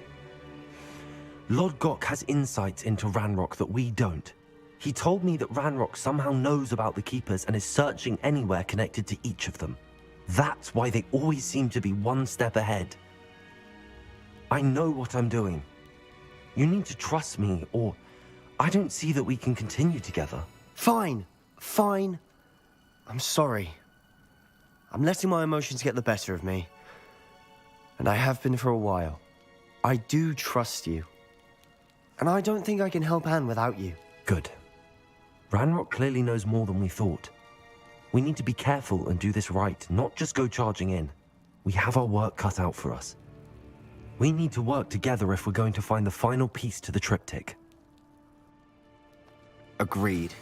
Lord Gok has insights into Ranrock that we don't. He told me that Ranrock somehow knows about the Keepers and is searching anywhere connected to each of them. That's why they always seem to be one step ahead. I know what I'm doing. You need to trust me, or I don't see that we can continue together. Fine. Fine. I'm sorry. I'm letting my emotions get the better of me. And I have been for a while. I do trust you. And I don't think I can help Anne without you. Good. Ranrock clearly knows more than we thought. We need to be careful and do this right, not just go charging in. We have our work cut out for us. We need to work together if we're going to find the final piece to the triptych. Agreed.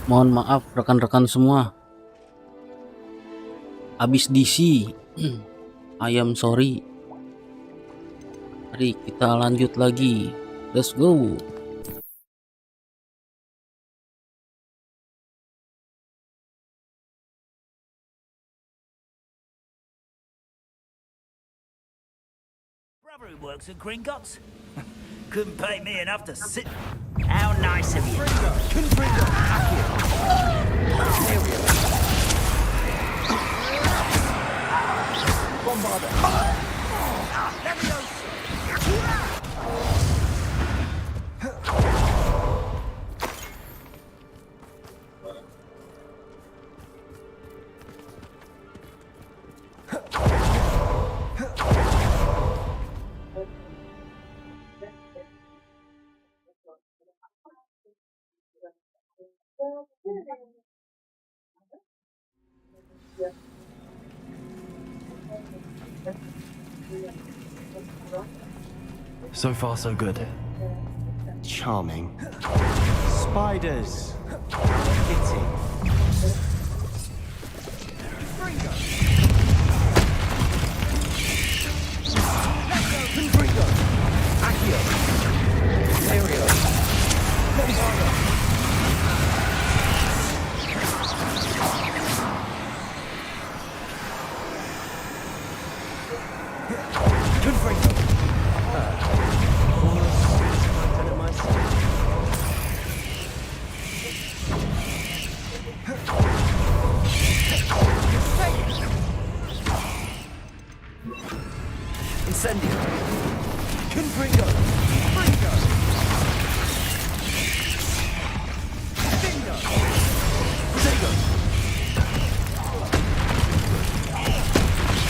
Mohon maaf rekan-rekan semua. Habis DC. I am sorry. Mari kita lanjut lagi. Let's go. Brother who works at Gringotts. Couldn't pay me enough to sit. How nice of you. So far, so good. Charming. Spiders. Fitting. Incendio. Confringo. Fringo. Bingo. Protego.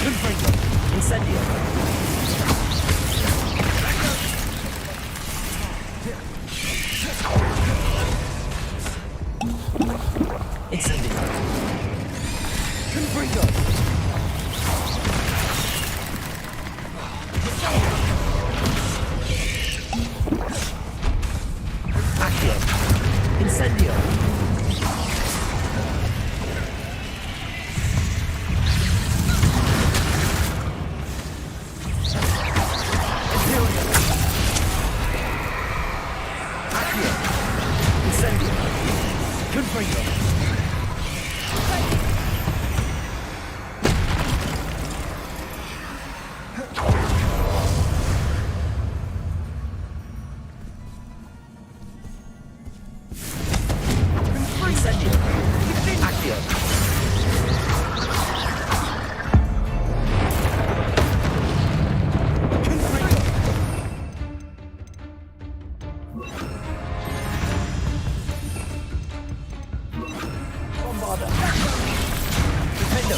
Confringo. Incendio. Incendio. Confringo. Incendio. Accio. Incendio. Confringo. Incendio. Accio. Bombarda. Defendo.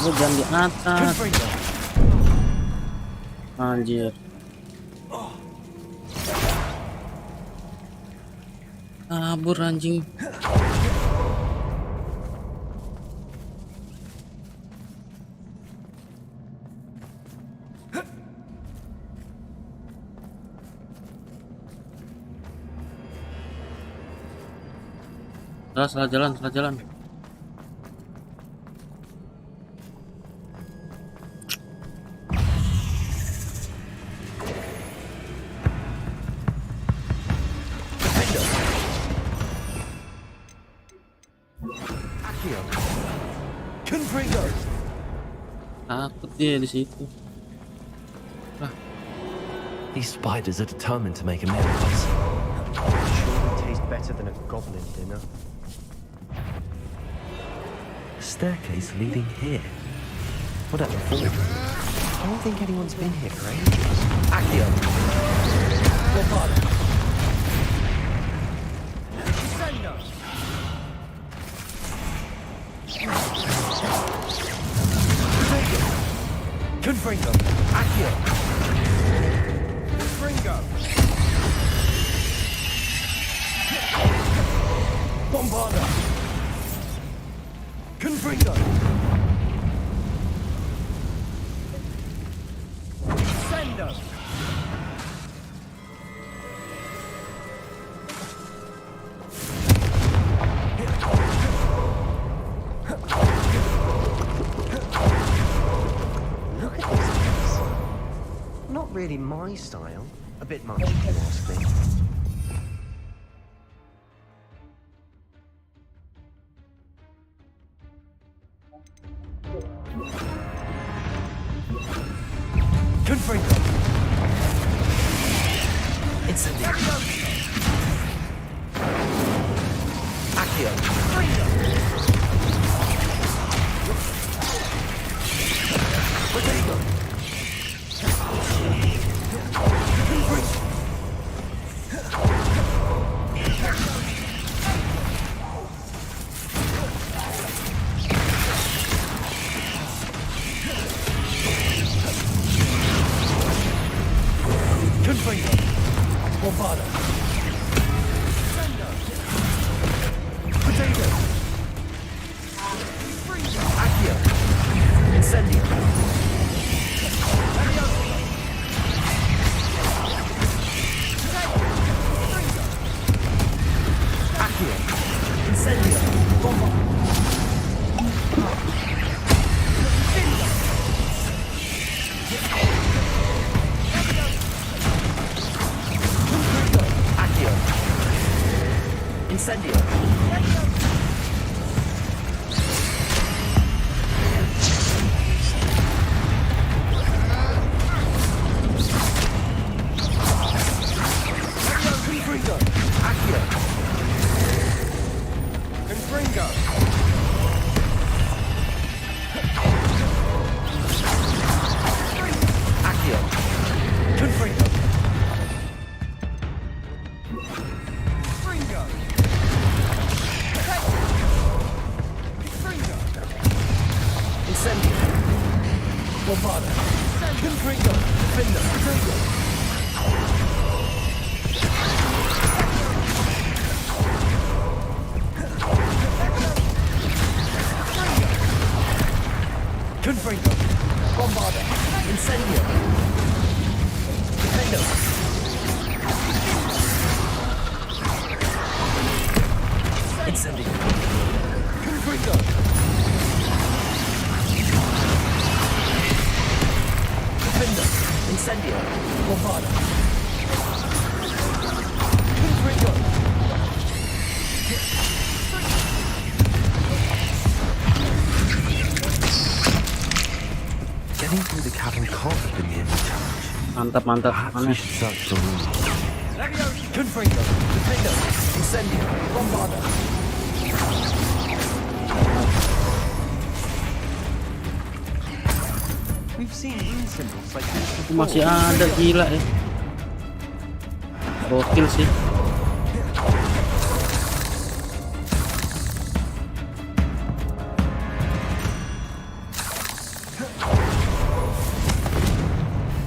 Lu jangan di atas. Anjir. Kabur anjing. Salah jalan, salah jalan. Takut dia di situ. These spiders are determined to make a meal of us. Surely tastes better than a goblin dinner. A staircase leading here. Whatever for? I don't think anyone's been here for ages. Accio. Bombarda. Incendio. Confringo. Accio. Confringo. Bombarda. Confringo. Sendo. Look at this place. Not really my style. A bit much, if you ask me. Confringo. Incendio. Accio. Potato. Confringo. Bombarda. Potato. Accio. Incendio. Accio. Incendio. Bomba. Accio. Incendio. Confringo. Accio. Confringo. Accio. Confringo. Confringo. Confringo. Incendio. Bombarda. Confringo. Defender. Confringo. Confringo. Bombarda. Incendio. Defender. Incendio. Confringo. Defender. Incendio. Bombarda. Confringo. Getting through the cabin can't have been the only challenge. Mantap, mantap. Perhaps Mana? we should search the room. Confringo. Defender. Incendio. Bombarda. We've seen rune symbols like this Itu before. masih ada, gila ya. Gokil sih.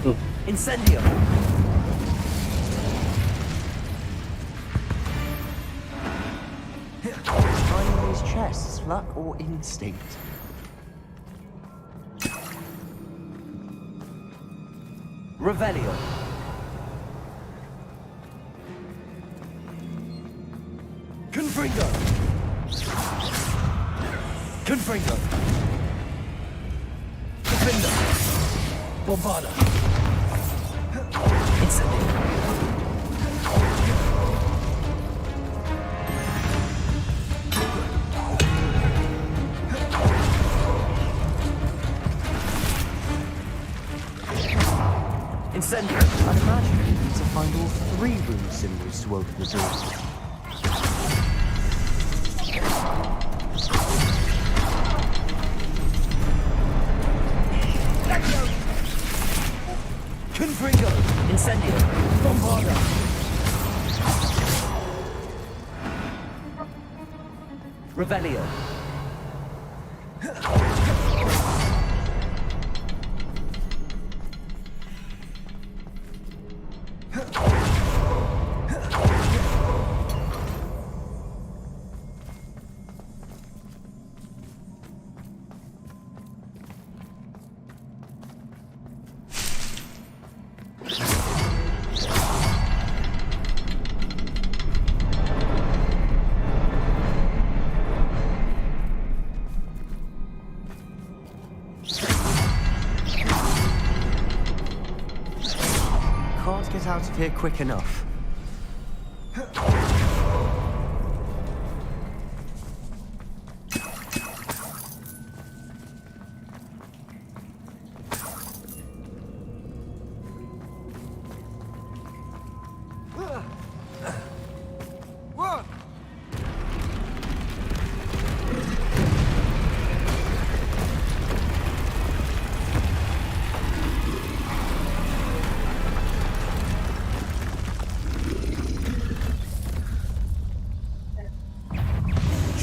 Tuh. Incendio. Finding these chests, luck or instinct? Revelio. Confringo. Confringo. Defender. Bombarda. Incendio. Incendio. I'd imagine we need to find all 3 rune symbols to open the door. Confringo. Incendio. Bombarda. Revelio. out of here quick enough.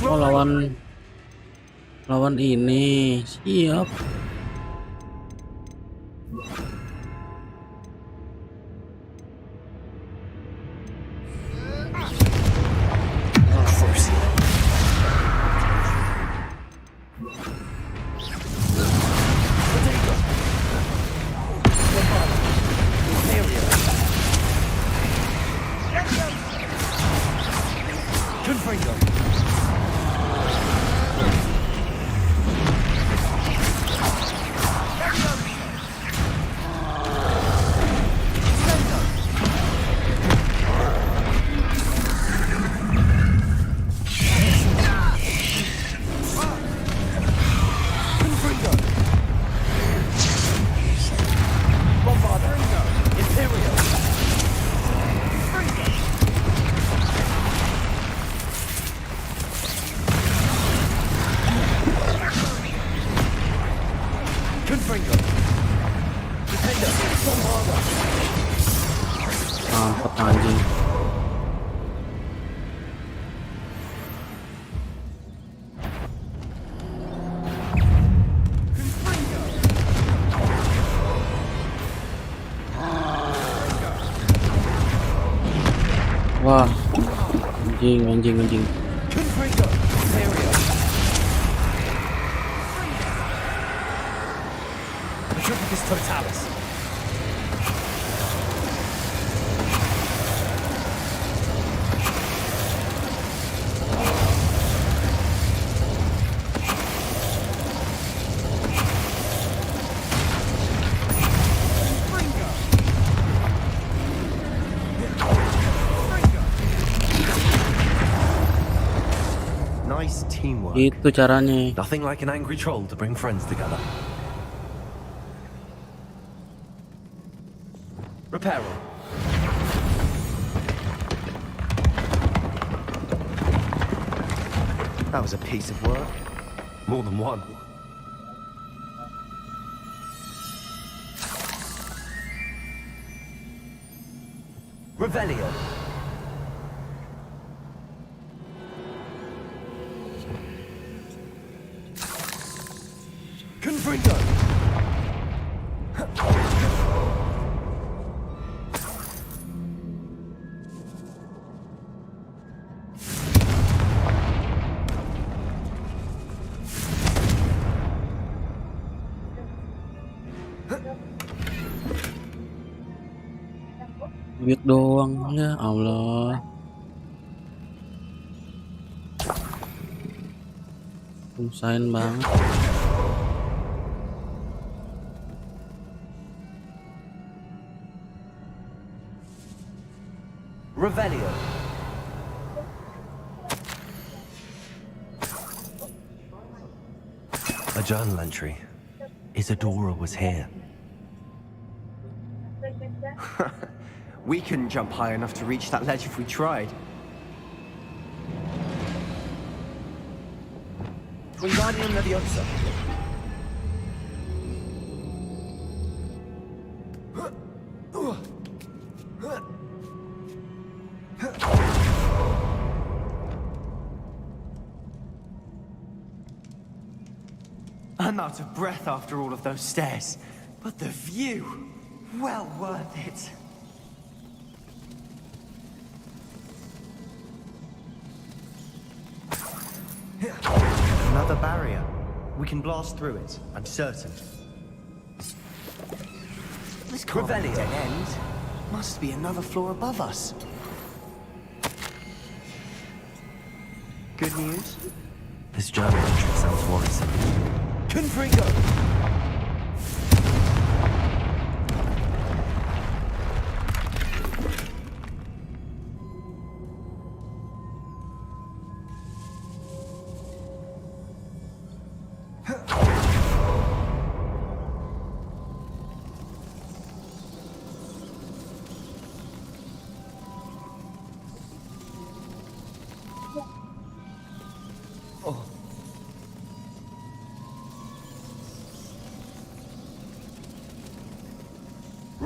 Oh, lawan ini. Siap. Mantap anjing. Wah, anjing. Totalis. Nice teamwork. Itu caranya. Nothing like an angry troll to bring friends together. Repairing. That was a piece of work. More than one. Revelio. Confringo. Duit doang, ya Allah. Usahain banget. Revelio. A journal entry. Isadora was here. We couldn't jump high enough to reach that ledge if we tried. Wingardium Leviosa. I'm out of breath after all of those stairs, but the view, well worth it. Another barrier. We can blast through it, I'm certain. This can't be a dead end. Must be another floor above us. Good news? This journal entry sounds worrisome. Confringo.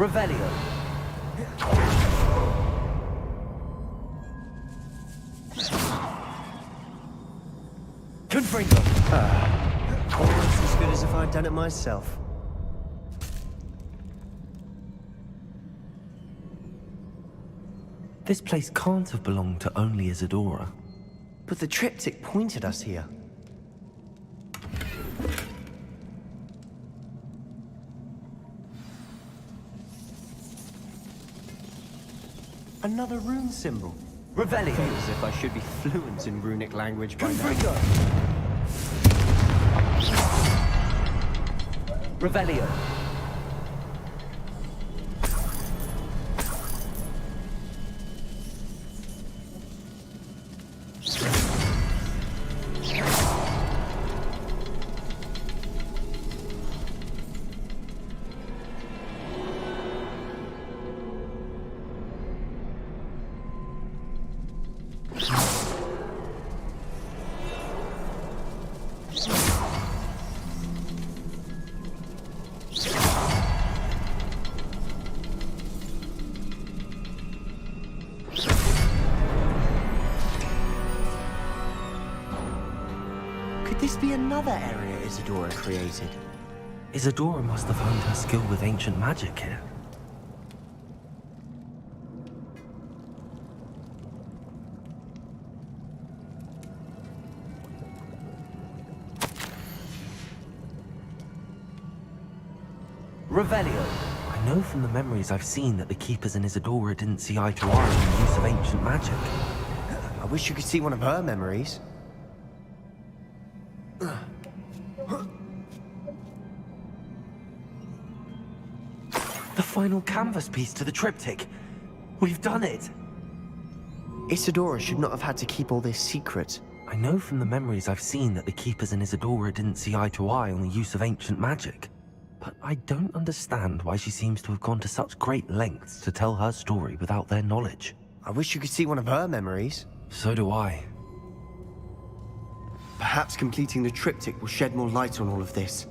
Revelio. Confringo. Almost as good as if I'd done it myself. This place can't have belonged to only Isadora. But the triptych pointed us here. Another rune symbol. Revelio. Feels as if I should be fluent in runic language by now. Revelio. This be another area Isadora created? Isadora must have honed her skill with ancient magic here. Revelio. I know from the memories I've seen that the Keepers and Isadora didn't see eye to eye on the use of ancient magic. I wish you could see one of her memories. The final canvas piece to the triptych. We've done it! Isadora should not have had to keep all this secret. I know from the memories I've seen that the Keepers and Isadora didn't see eye to eye on the use of ancient magic. But I don't understand why she seems to have gone to such great lengths to tell her story without their knowledge. I wish you could see one of her memories. So do I. Perhaps completing the triptych will shed more light on all of this.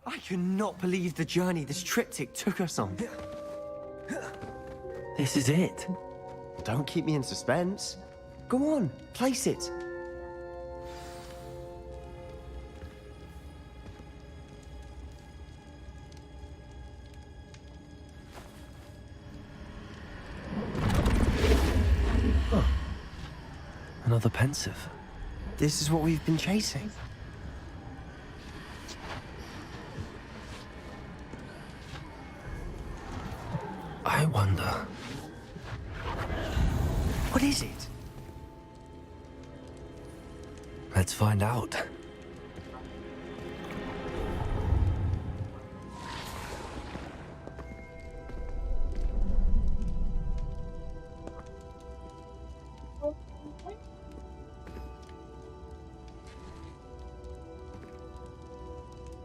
I cannot believe the journey this triptych took us on. This is it. Don't keep me in suspense. Go on, place it. Huh. Another pensive. This is what we've been chasing. I wonder. What is it? Let's find out.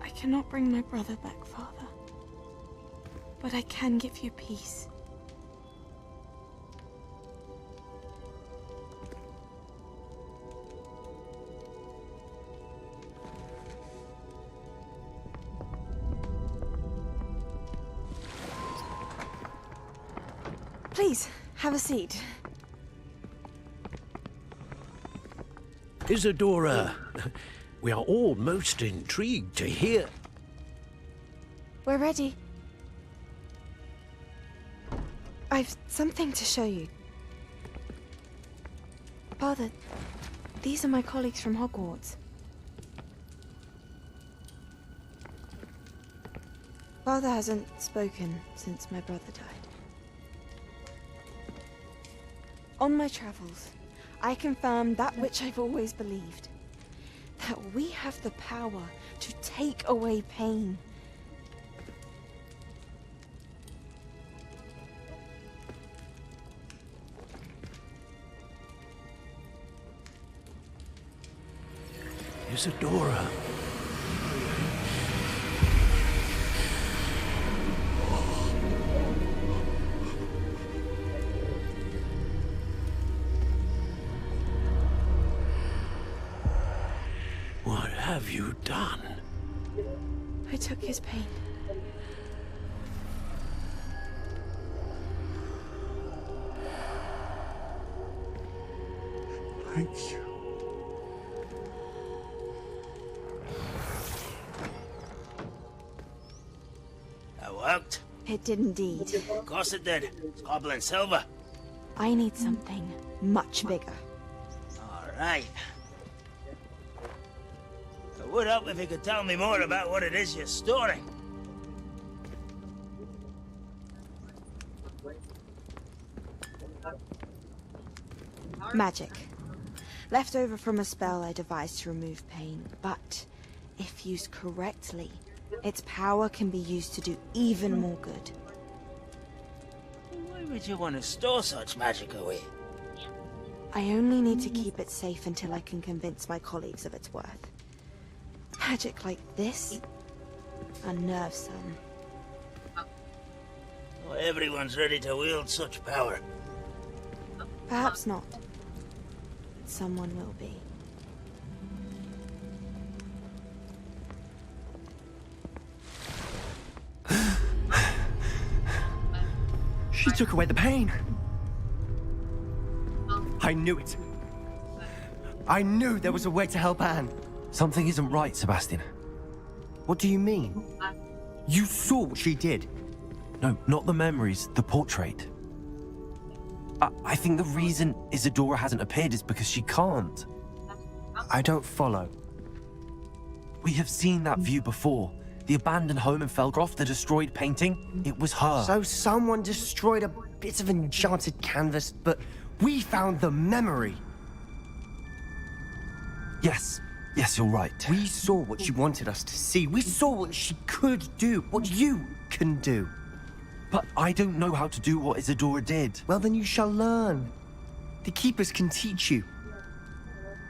I cannot bring my brother back, Father. But I can give you peace. Please, have a seat. Isadora, we are all most intrigued to hear. We're ready. I've something to show you. Father, these are my colleagues from Hogwarts. Father hasn't spoken since my brother died. On my travels, I confirmed that which I've always believed. That we have the power to take away pain. Isadora. What have you done? I took his pain. Thank you. That worked. It did indeed. Of course it did. It's goblin silver. I need something much bigger. All right. It would help if you could tell me more about what it is you're storing. Magic. Left over from a spell I devised to remove pain, but if used correctly, its power can be used to do even more good. Why would you want to store such magic away? I only need to keep it safe until I can convince my colleagues of its worth. Magic like this unnerves some. Not everyone's ready to wield such power. Perhaps not. Someone will be. She took away the pain. I knew it. I knew there was a way to help Anne. Something isn't right, Sebastian. What do you mean? You saw what she did. No, not the memories, the portrait. I think the reason Isadora hasn't appeared is because she can't. I don't follow. We have seen that view before. The abandoned home in Felgroth, the destroyed painting, it was her. So someone destroyed a bit of enchanted canvas, but we found the memory. Yes, you're right. We saw what she wanted us to see. We saw what she could do, what you can do. But I don't know how to do what Isadora did. Well, then you shall learn. The Keepers can teach you.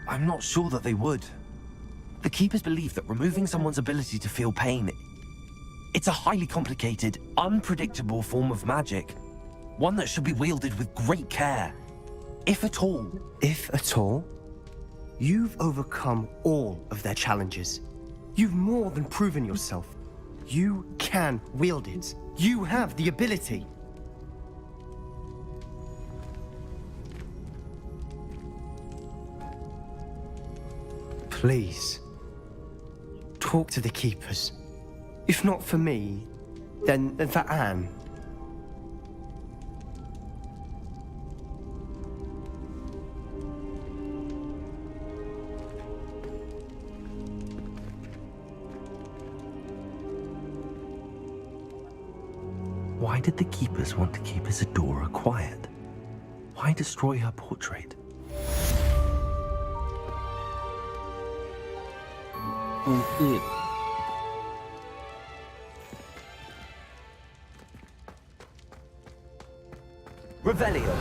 I'm not sure that they would. The Keepers believe that removing someone's ability to feel pain, it's a highly complicated, unpredictable form of magic. One that should be wielded with great care. If at all. If at all? You've overcome all of their challenges. You've more than proven yourself. You can wield it. You have the ability. Please, talk to the Keepers. If not for me, then for Anne. Why did the Keepers want to keep Isadora quiet? Why destroy her portrait? Revelio.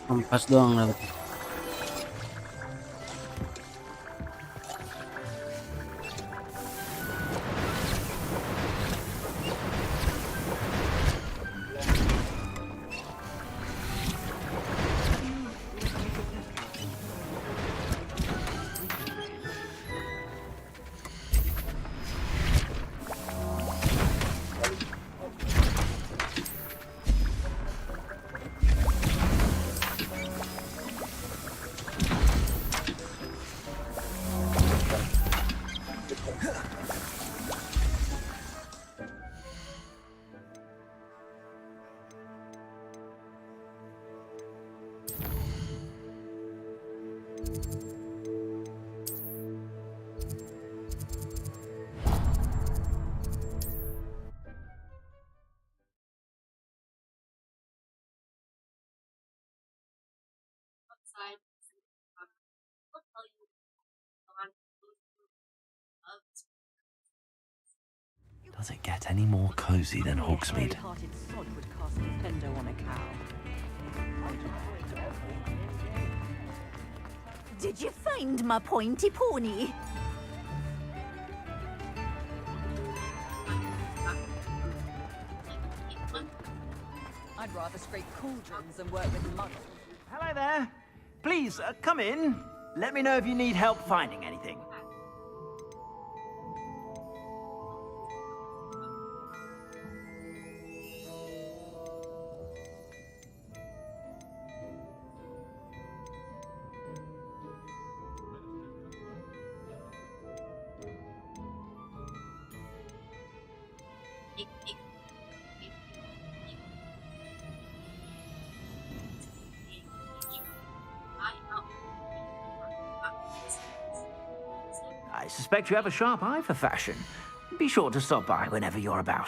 Ampas doang dapat. Does it get any more cozy than Hogsmeade? Did you find my pointy pony? I'd rather scrape cauldrons than work with muggles. Hello there. Please, come in. Let me know if you need help finding anything. I suspect you have a sharp eye for fashion. Be sure to stop by whenever you're about.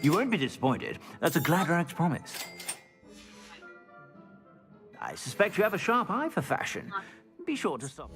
You won't be disappointed. That's a Gladrax promise. I suspect you have a sharp eye for fashion. Be sure to stop.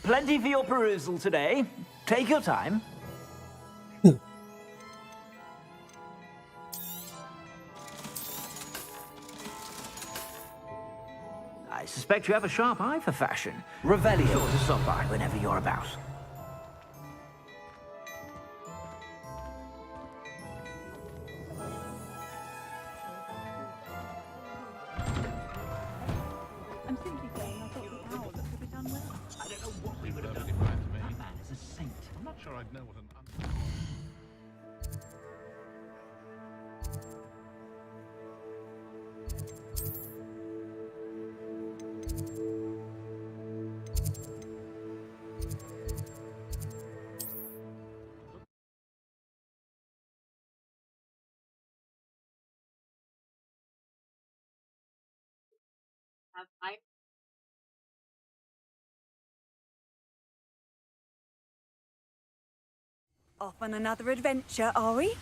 Plenty for your perusal today. Take your time. I suspect you have a sharp eye for fashion. Revelio. Sure to stop by whenever you're about. I'm simply saying I thought the owl looked a bit unwell. I don't know what we would have done. That man is a saint. I'm not sure I'd know what an... Off on another adventure, are we?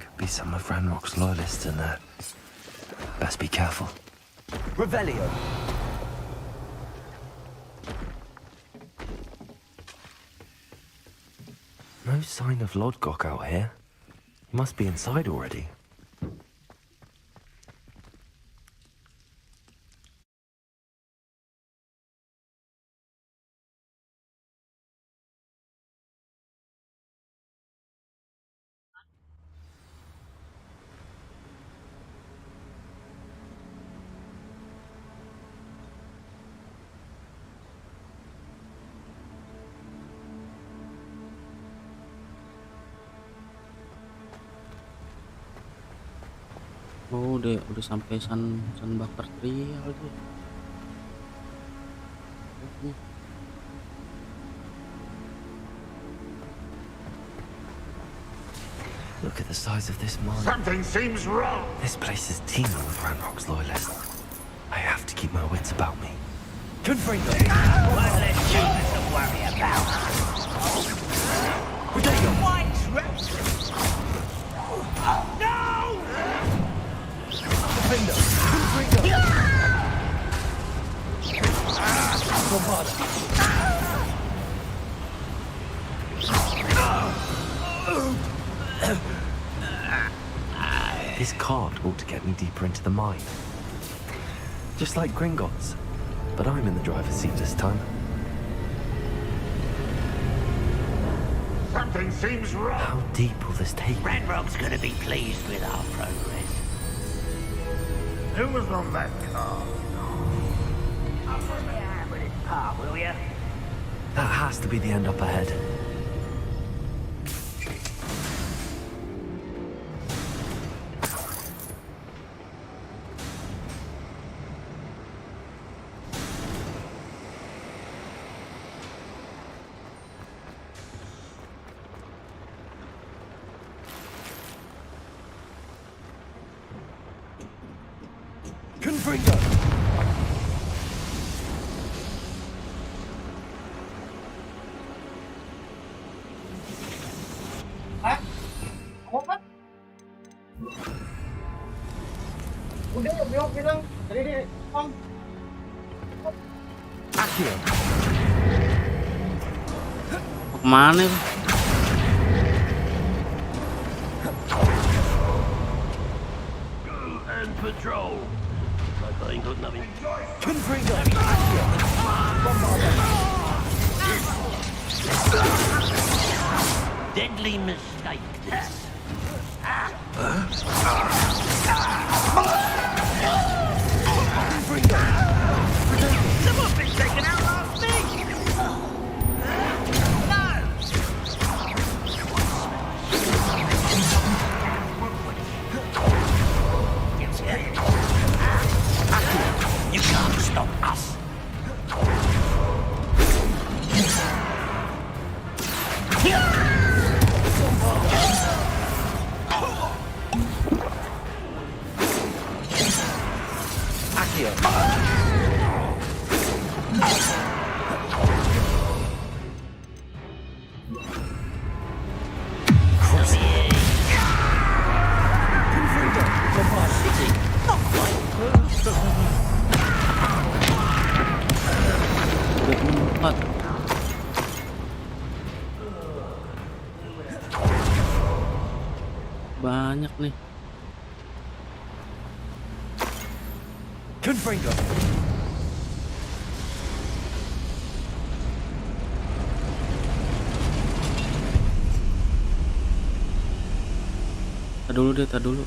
Could be some of Ranrock's loyalists in there. Best be careful. Revelio. No sign of Lodgok out here. He must be inside already. Oh, udah sampai San Bakar Trial tuh. Look at the size of this mine. Something seems wrong. This place is teeming with Ranrock's loyalists. I have to keep my wits about me. Confringo. One less human to worry about. White No! Confringo. This cart ought to get me deeper into the mine. Just like Gringotts. But I'm in the driver's seat this time. Something seems wrong. How deep will this take me? Ranrock's gonna be pleased with our progress. Who was on that car? I'll put my hand with his car, will ya? That has to be the end up ahead. Confringo. Kemana itu? And patrol. Like I ain't got nothing. Confringo. Deadly mistake, this. Someone's been taken out last week! You can't stop us. Accio. Banyak nih. Confringo. Tar dulu.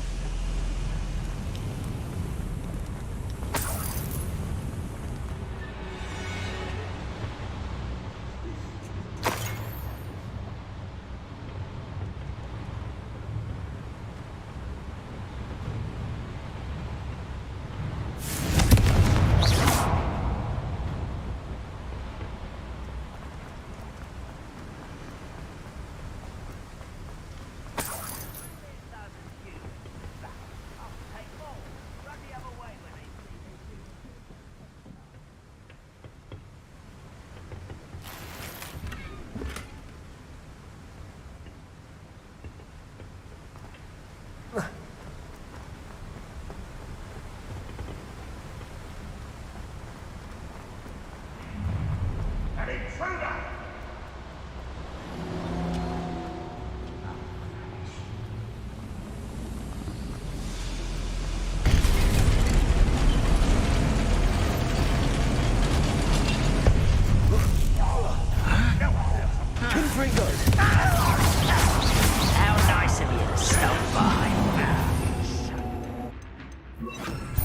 How nice of you to stop by.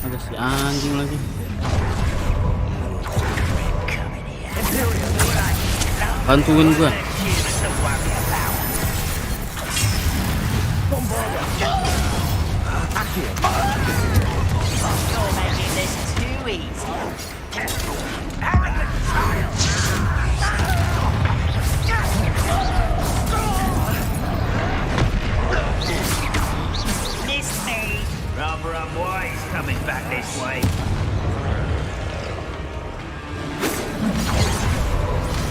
Ada si anjing lagi. Bantuin gua. You're making this too easy. Arrogant child. Miss me. Rather unwise coming back this way.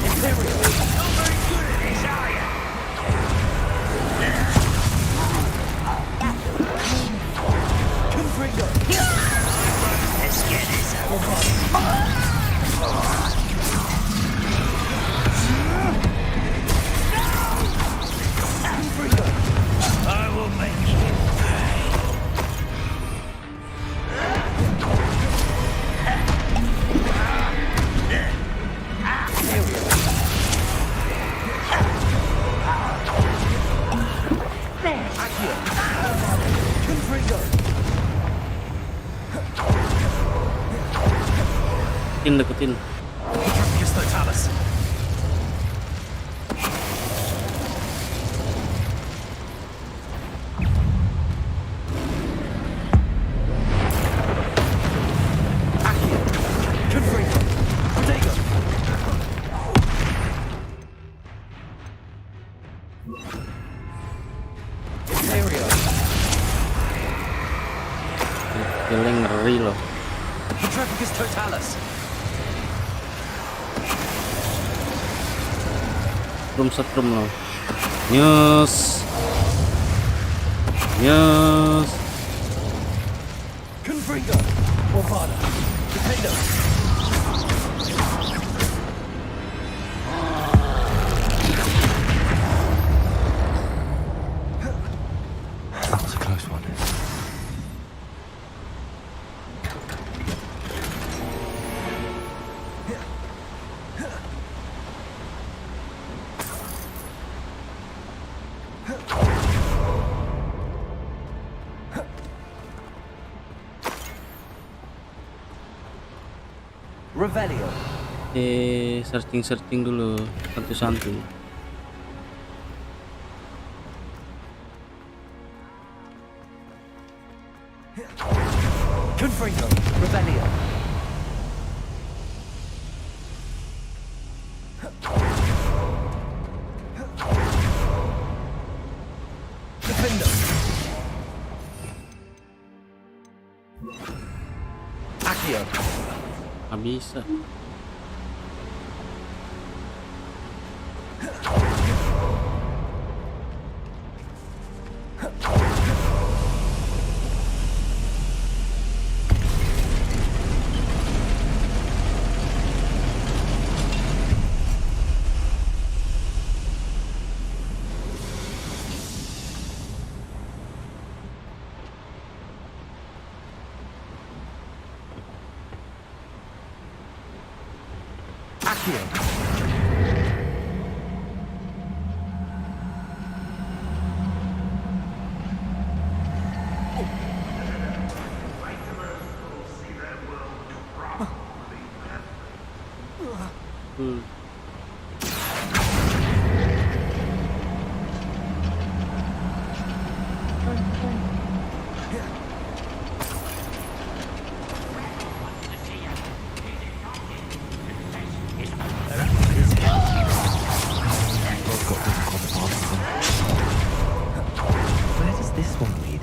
Imperial. Not very good at this, are you? Confringo. Let's get this over. I will make you pay. Deketin. Feeling ngeri loh. Petrificus totalis. Setrum loh. News. Confringo. Orvada. Defender. That was a close one. Revelio. Searching dulu satu-satu. Confringo. Revelio. Defender. Accio. Accio. Nggak bisa. Accio. Where does this one lead?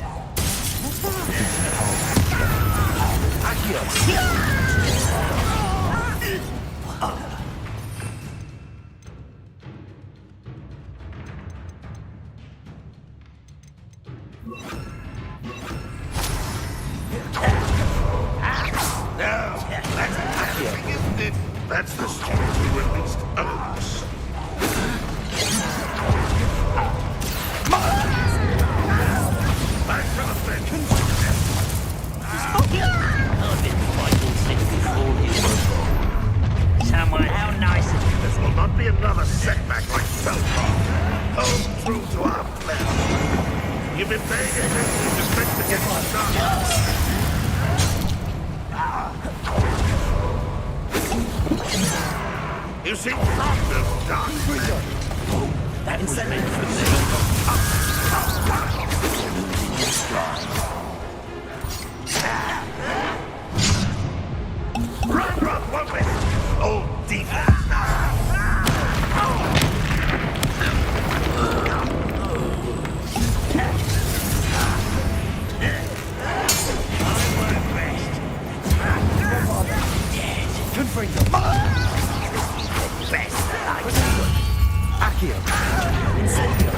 That's the student who released Oaks. Back to the bench. Someone, how nice of you. This will not be another setback like Belfast. Hold true to our pledge. You've been paying attention to Spec to get started. You seem fond of dark. That incentive. Run, won't we? Old defense now. Confringo. Best that I Accio. Incendio.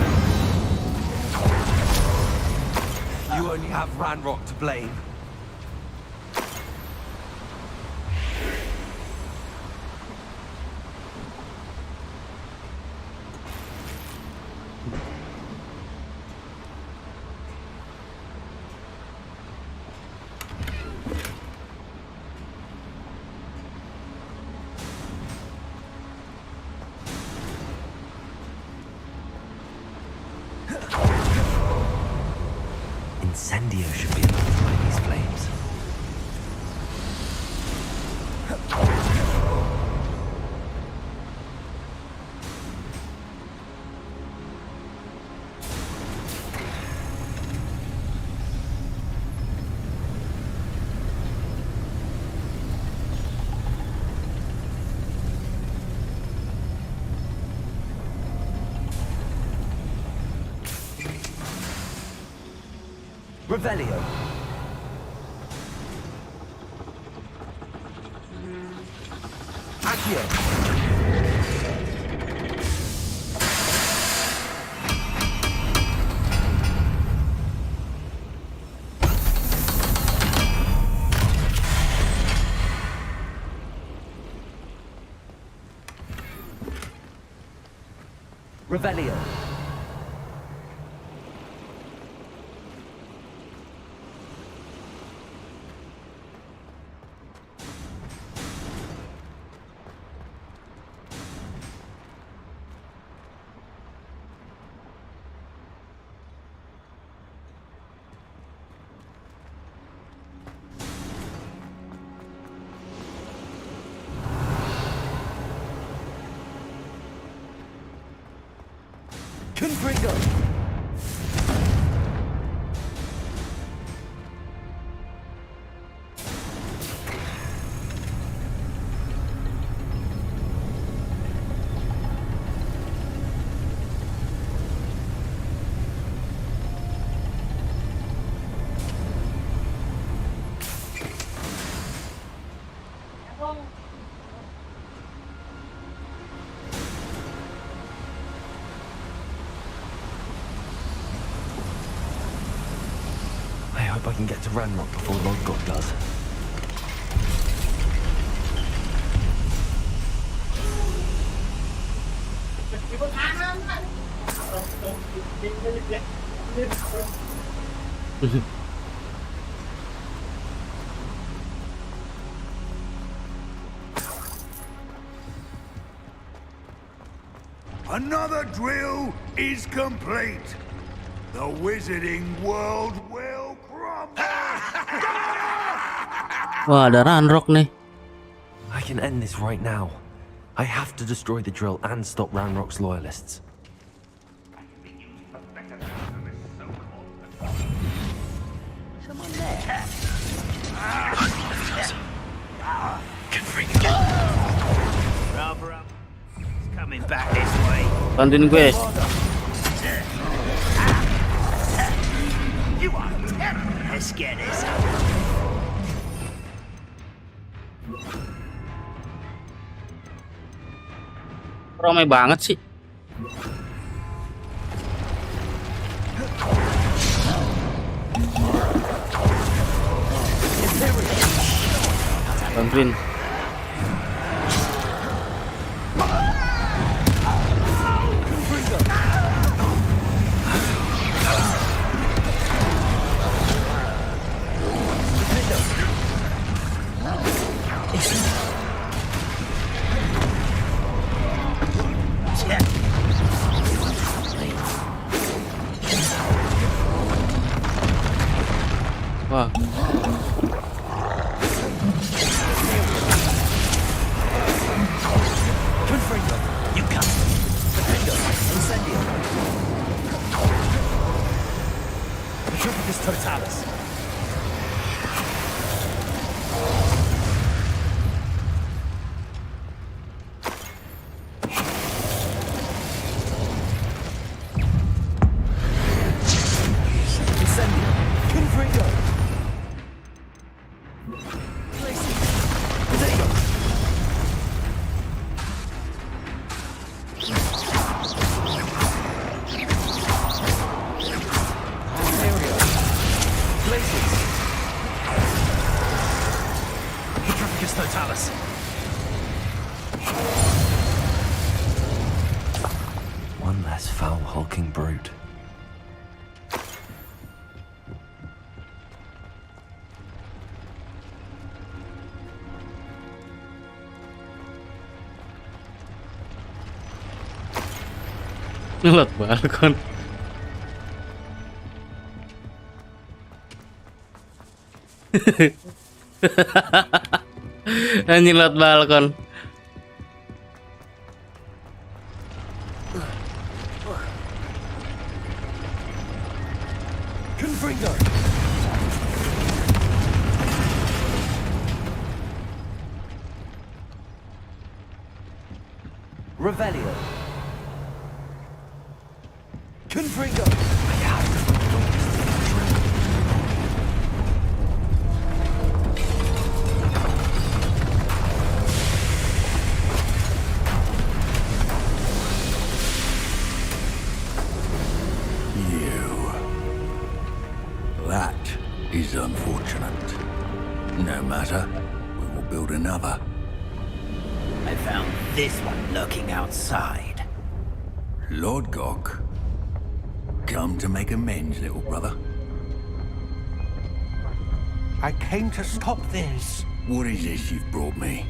You only have Ranrock to blame. Incendio should be able to find these flames. Revelio. Accio. Revelio. Confringo. can get to Ranrock before Lodgok does. Another drill is complete. The wizarding world will crumble. Wah, ada Ranrock nih. I can end this right now. I have to destroy the drill and stop Ranrock's loyalists. Someone there. Rubber up. It's coming back this way. Bantuin gue. You are terrible. Let's get this up. Ramai banget sih. Bantuin. Wah. You come. Incendio. Petrificus totalis. Incendio. Confringo. Petrificus totalis. One less foul hulking brute. Nyelot balkon. Nyelot balkon. Confringo. Revelio. Confringo. That is unfortunate. No matter, we will build another. I found this one lurking outside. Lord Gok, come to make amends, little brother. I came to stop this. What is this you've brought me?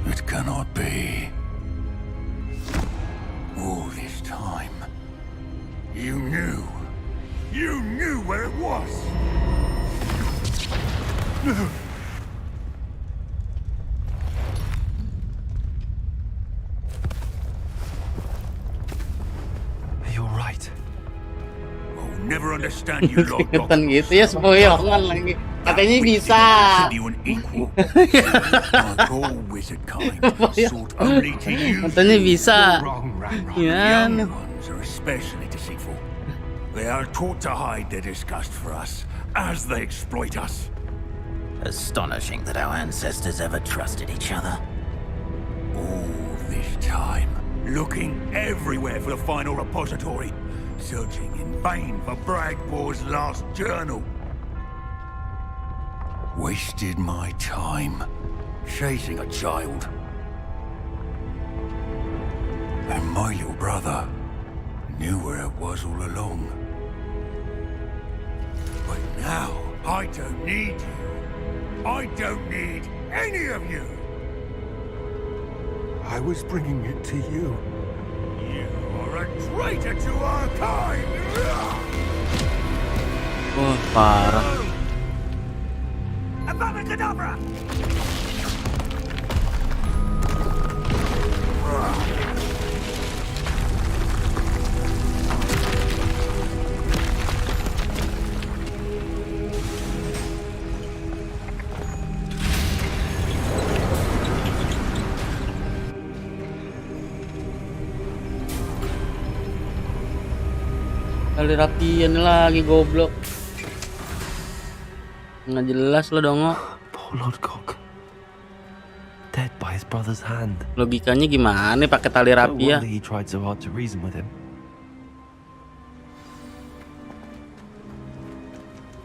It cannot be. All this time, you knew where it was. You're right. I'll never understand you, Lord Gok. Ketan gitu ya, sempoyongan lagi. Katanya bisa. You an equal. Like all wizard kind, sought only to use Katanya bisa. The young ones are especially deceitful. They are taught to hide their disgust for us, as they exploit us. Astonishing that our ancestors ever trusted each other. All this time, looking everywhere for the final repository, searching in vain for Bragbor's last journal. Wasted my time chasing a child. And my little brother knew where it was all along. But now, I don't need you. I don't need any of you. I was bringing it to you. You are a traitor to our kind. Wah, parah. Abacadabra! Kali rapian lagi goblok. Nggak jelas lo dongo. Poor Lodgok. Dead by his brother's hand. Logikanya gimana pakai tali rapi ya? No wonder he tried so hard to reason with him.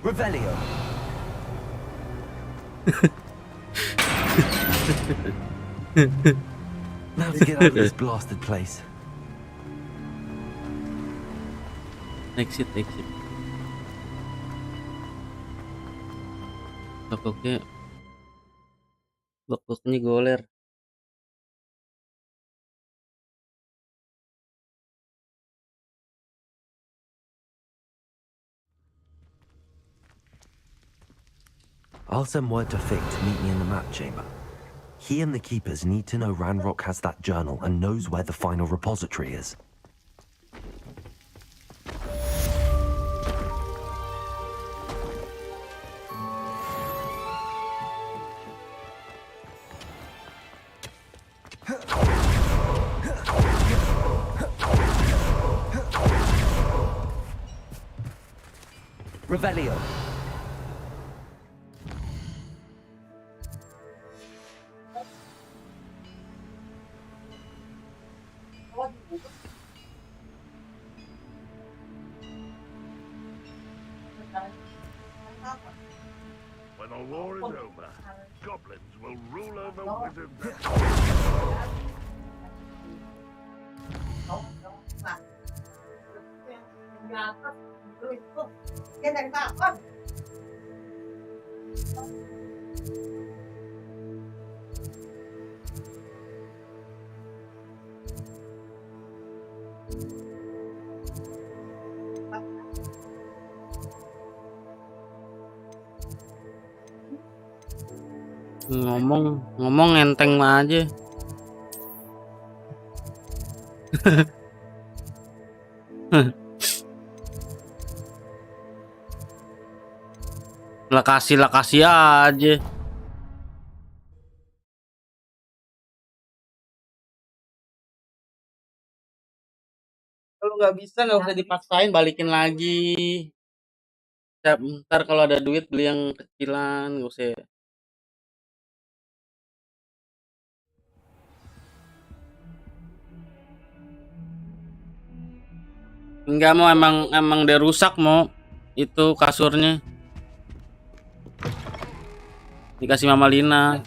Revelio. Now to get out of this blasted place. Exit. Blok-bloknya goler. I'll send word to Fig to meet me in the map chamber. He and the keepers need to know Ranrock has that journal and knows where the final repository is. Revelio. When the war is over, goblins will rule over wizards. ngomong enteng mah aja. Lakasi aja. Kalau nggak bisa nggak usah dipaksain, balikin lagi. Ntar kalau ada duit beli yang kecilan, nggak usah. Enggak mau, emang dia rusak mau itu kasurnya. Dikasih Mama Lina.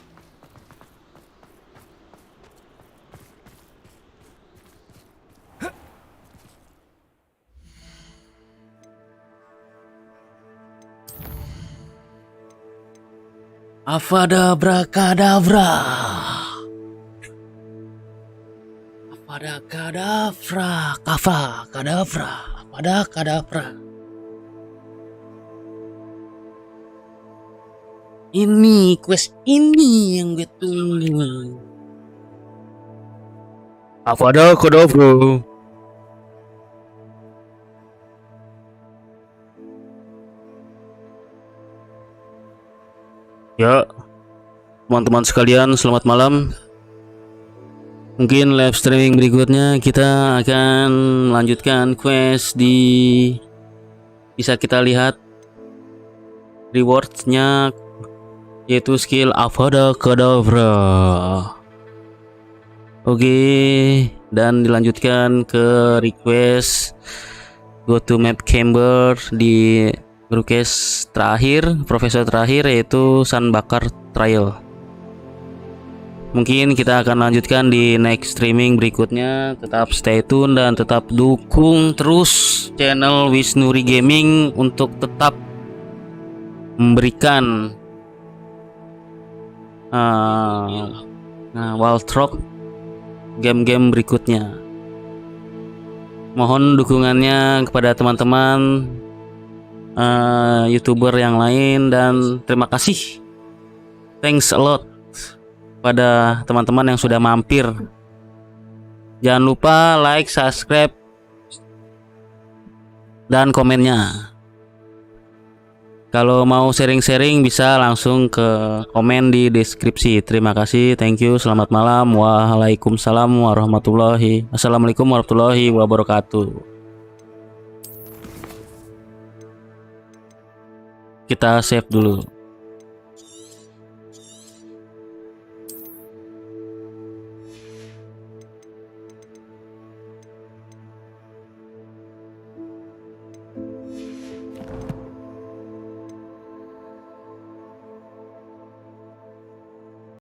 Avada kadavra. Avada kadavra. Ini quest ini yang gue tunggu. Avada kadavra. Ya, teman-teman sekalian, selamat malam. Mungkin live streaming berikutnya kita akan melanjutkan quest di bisa kita lihat rewardsnya yaitu skill Avada Kedavra. Oke, dan dilanjutkan ke request go to map chamber di request terakhir, profesor terakhir yaitu Sun Bakar Trial. Mungkin kita akan lanjutkan di next streaming berikutnya. Tetap stay tune dan tetap dukung terus channel Wisnuri Gaming untuk tetap memberikan Waltrock game-game berikutnya. Mohon dukungannya kepada teman-teman YouTuber yang lain, dan terima kasih, thanks a lot pada teman-teman yang sudah mampir. Jangan lupa like, subscribe, dan komennya. Kalau mau sharing-sharing bisa langsung ke komen di deskripsi. Terima kasih, thank you, selamat malam. Assalamualaikum warahmatullahi wabarakatuh. Kita save dulu.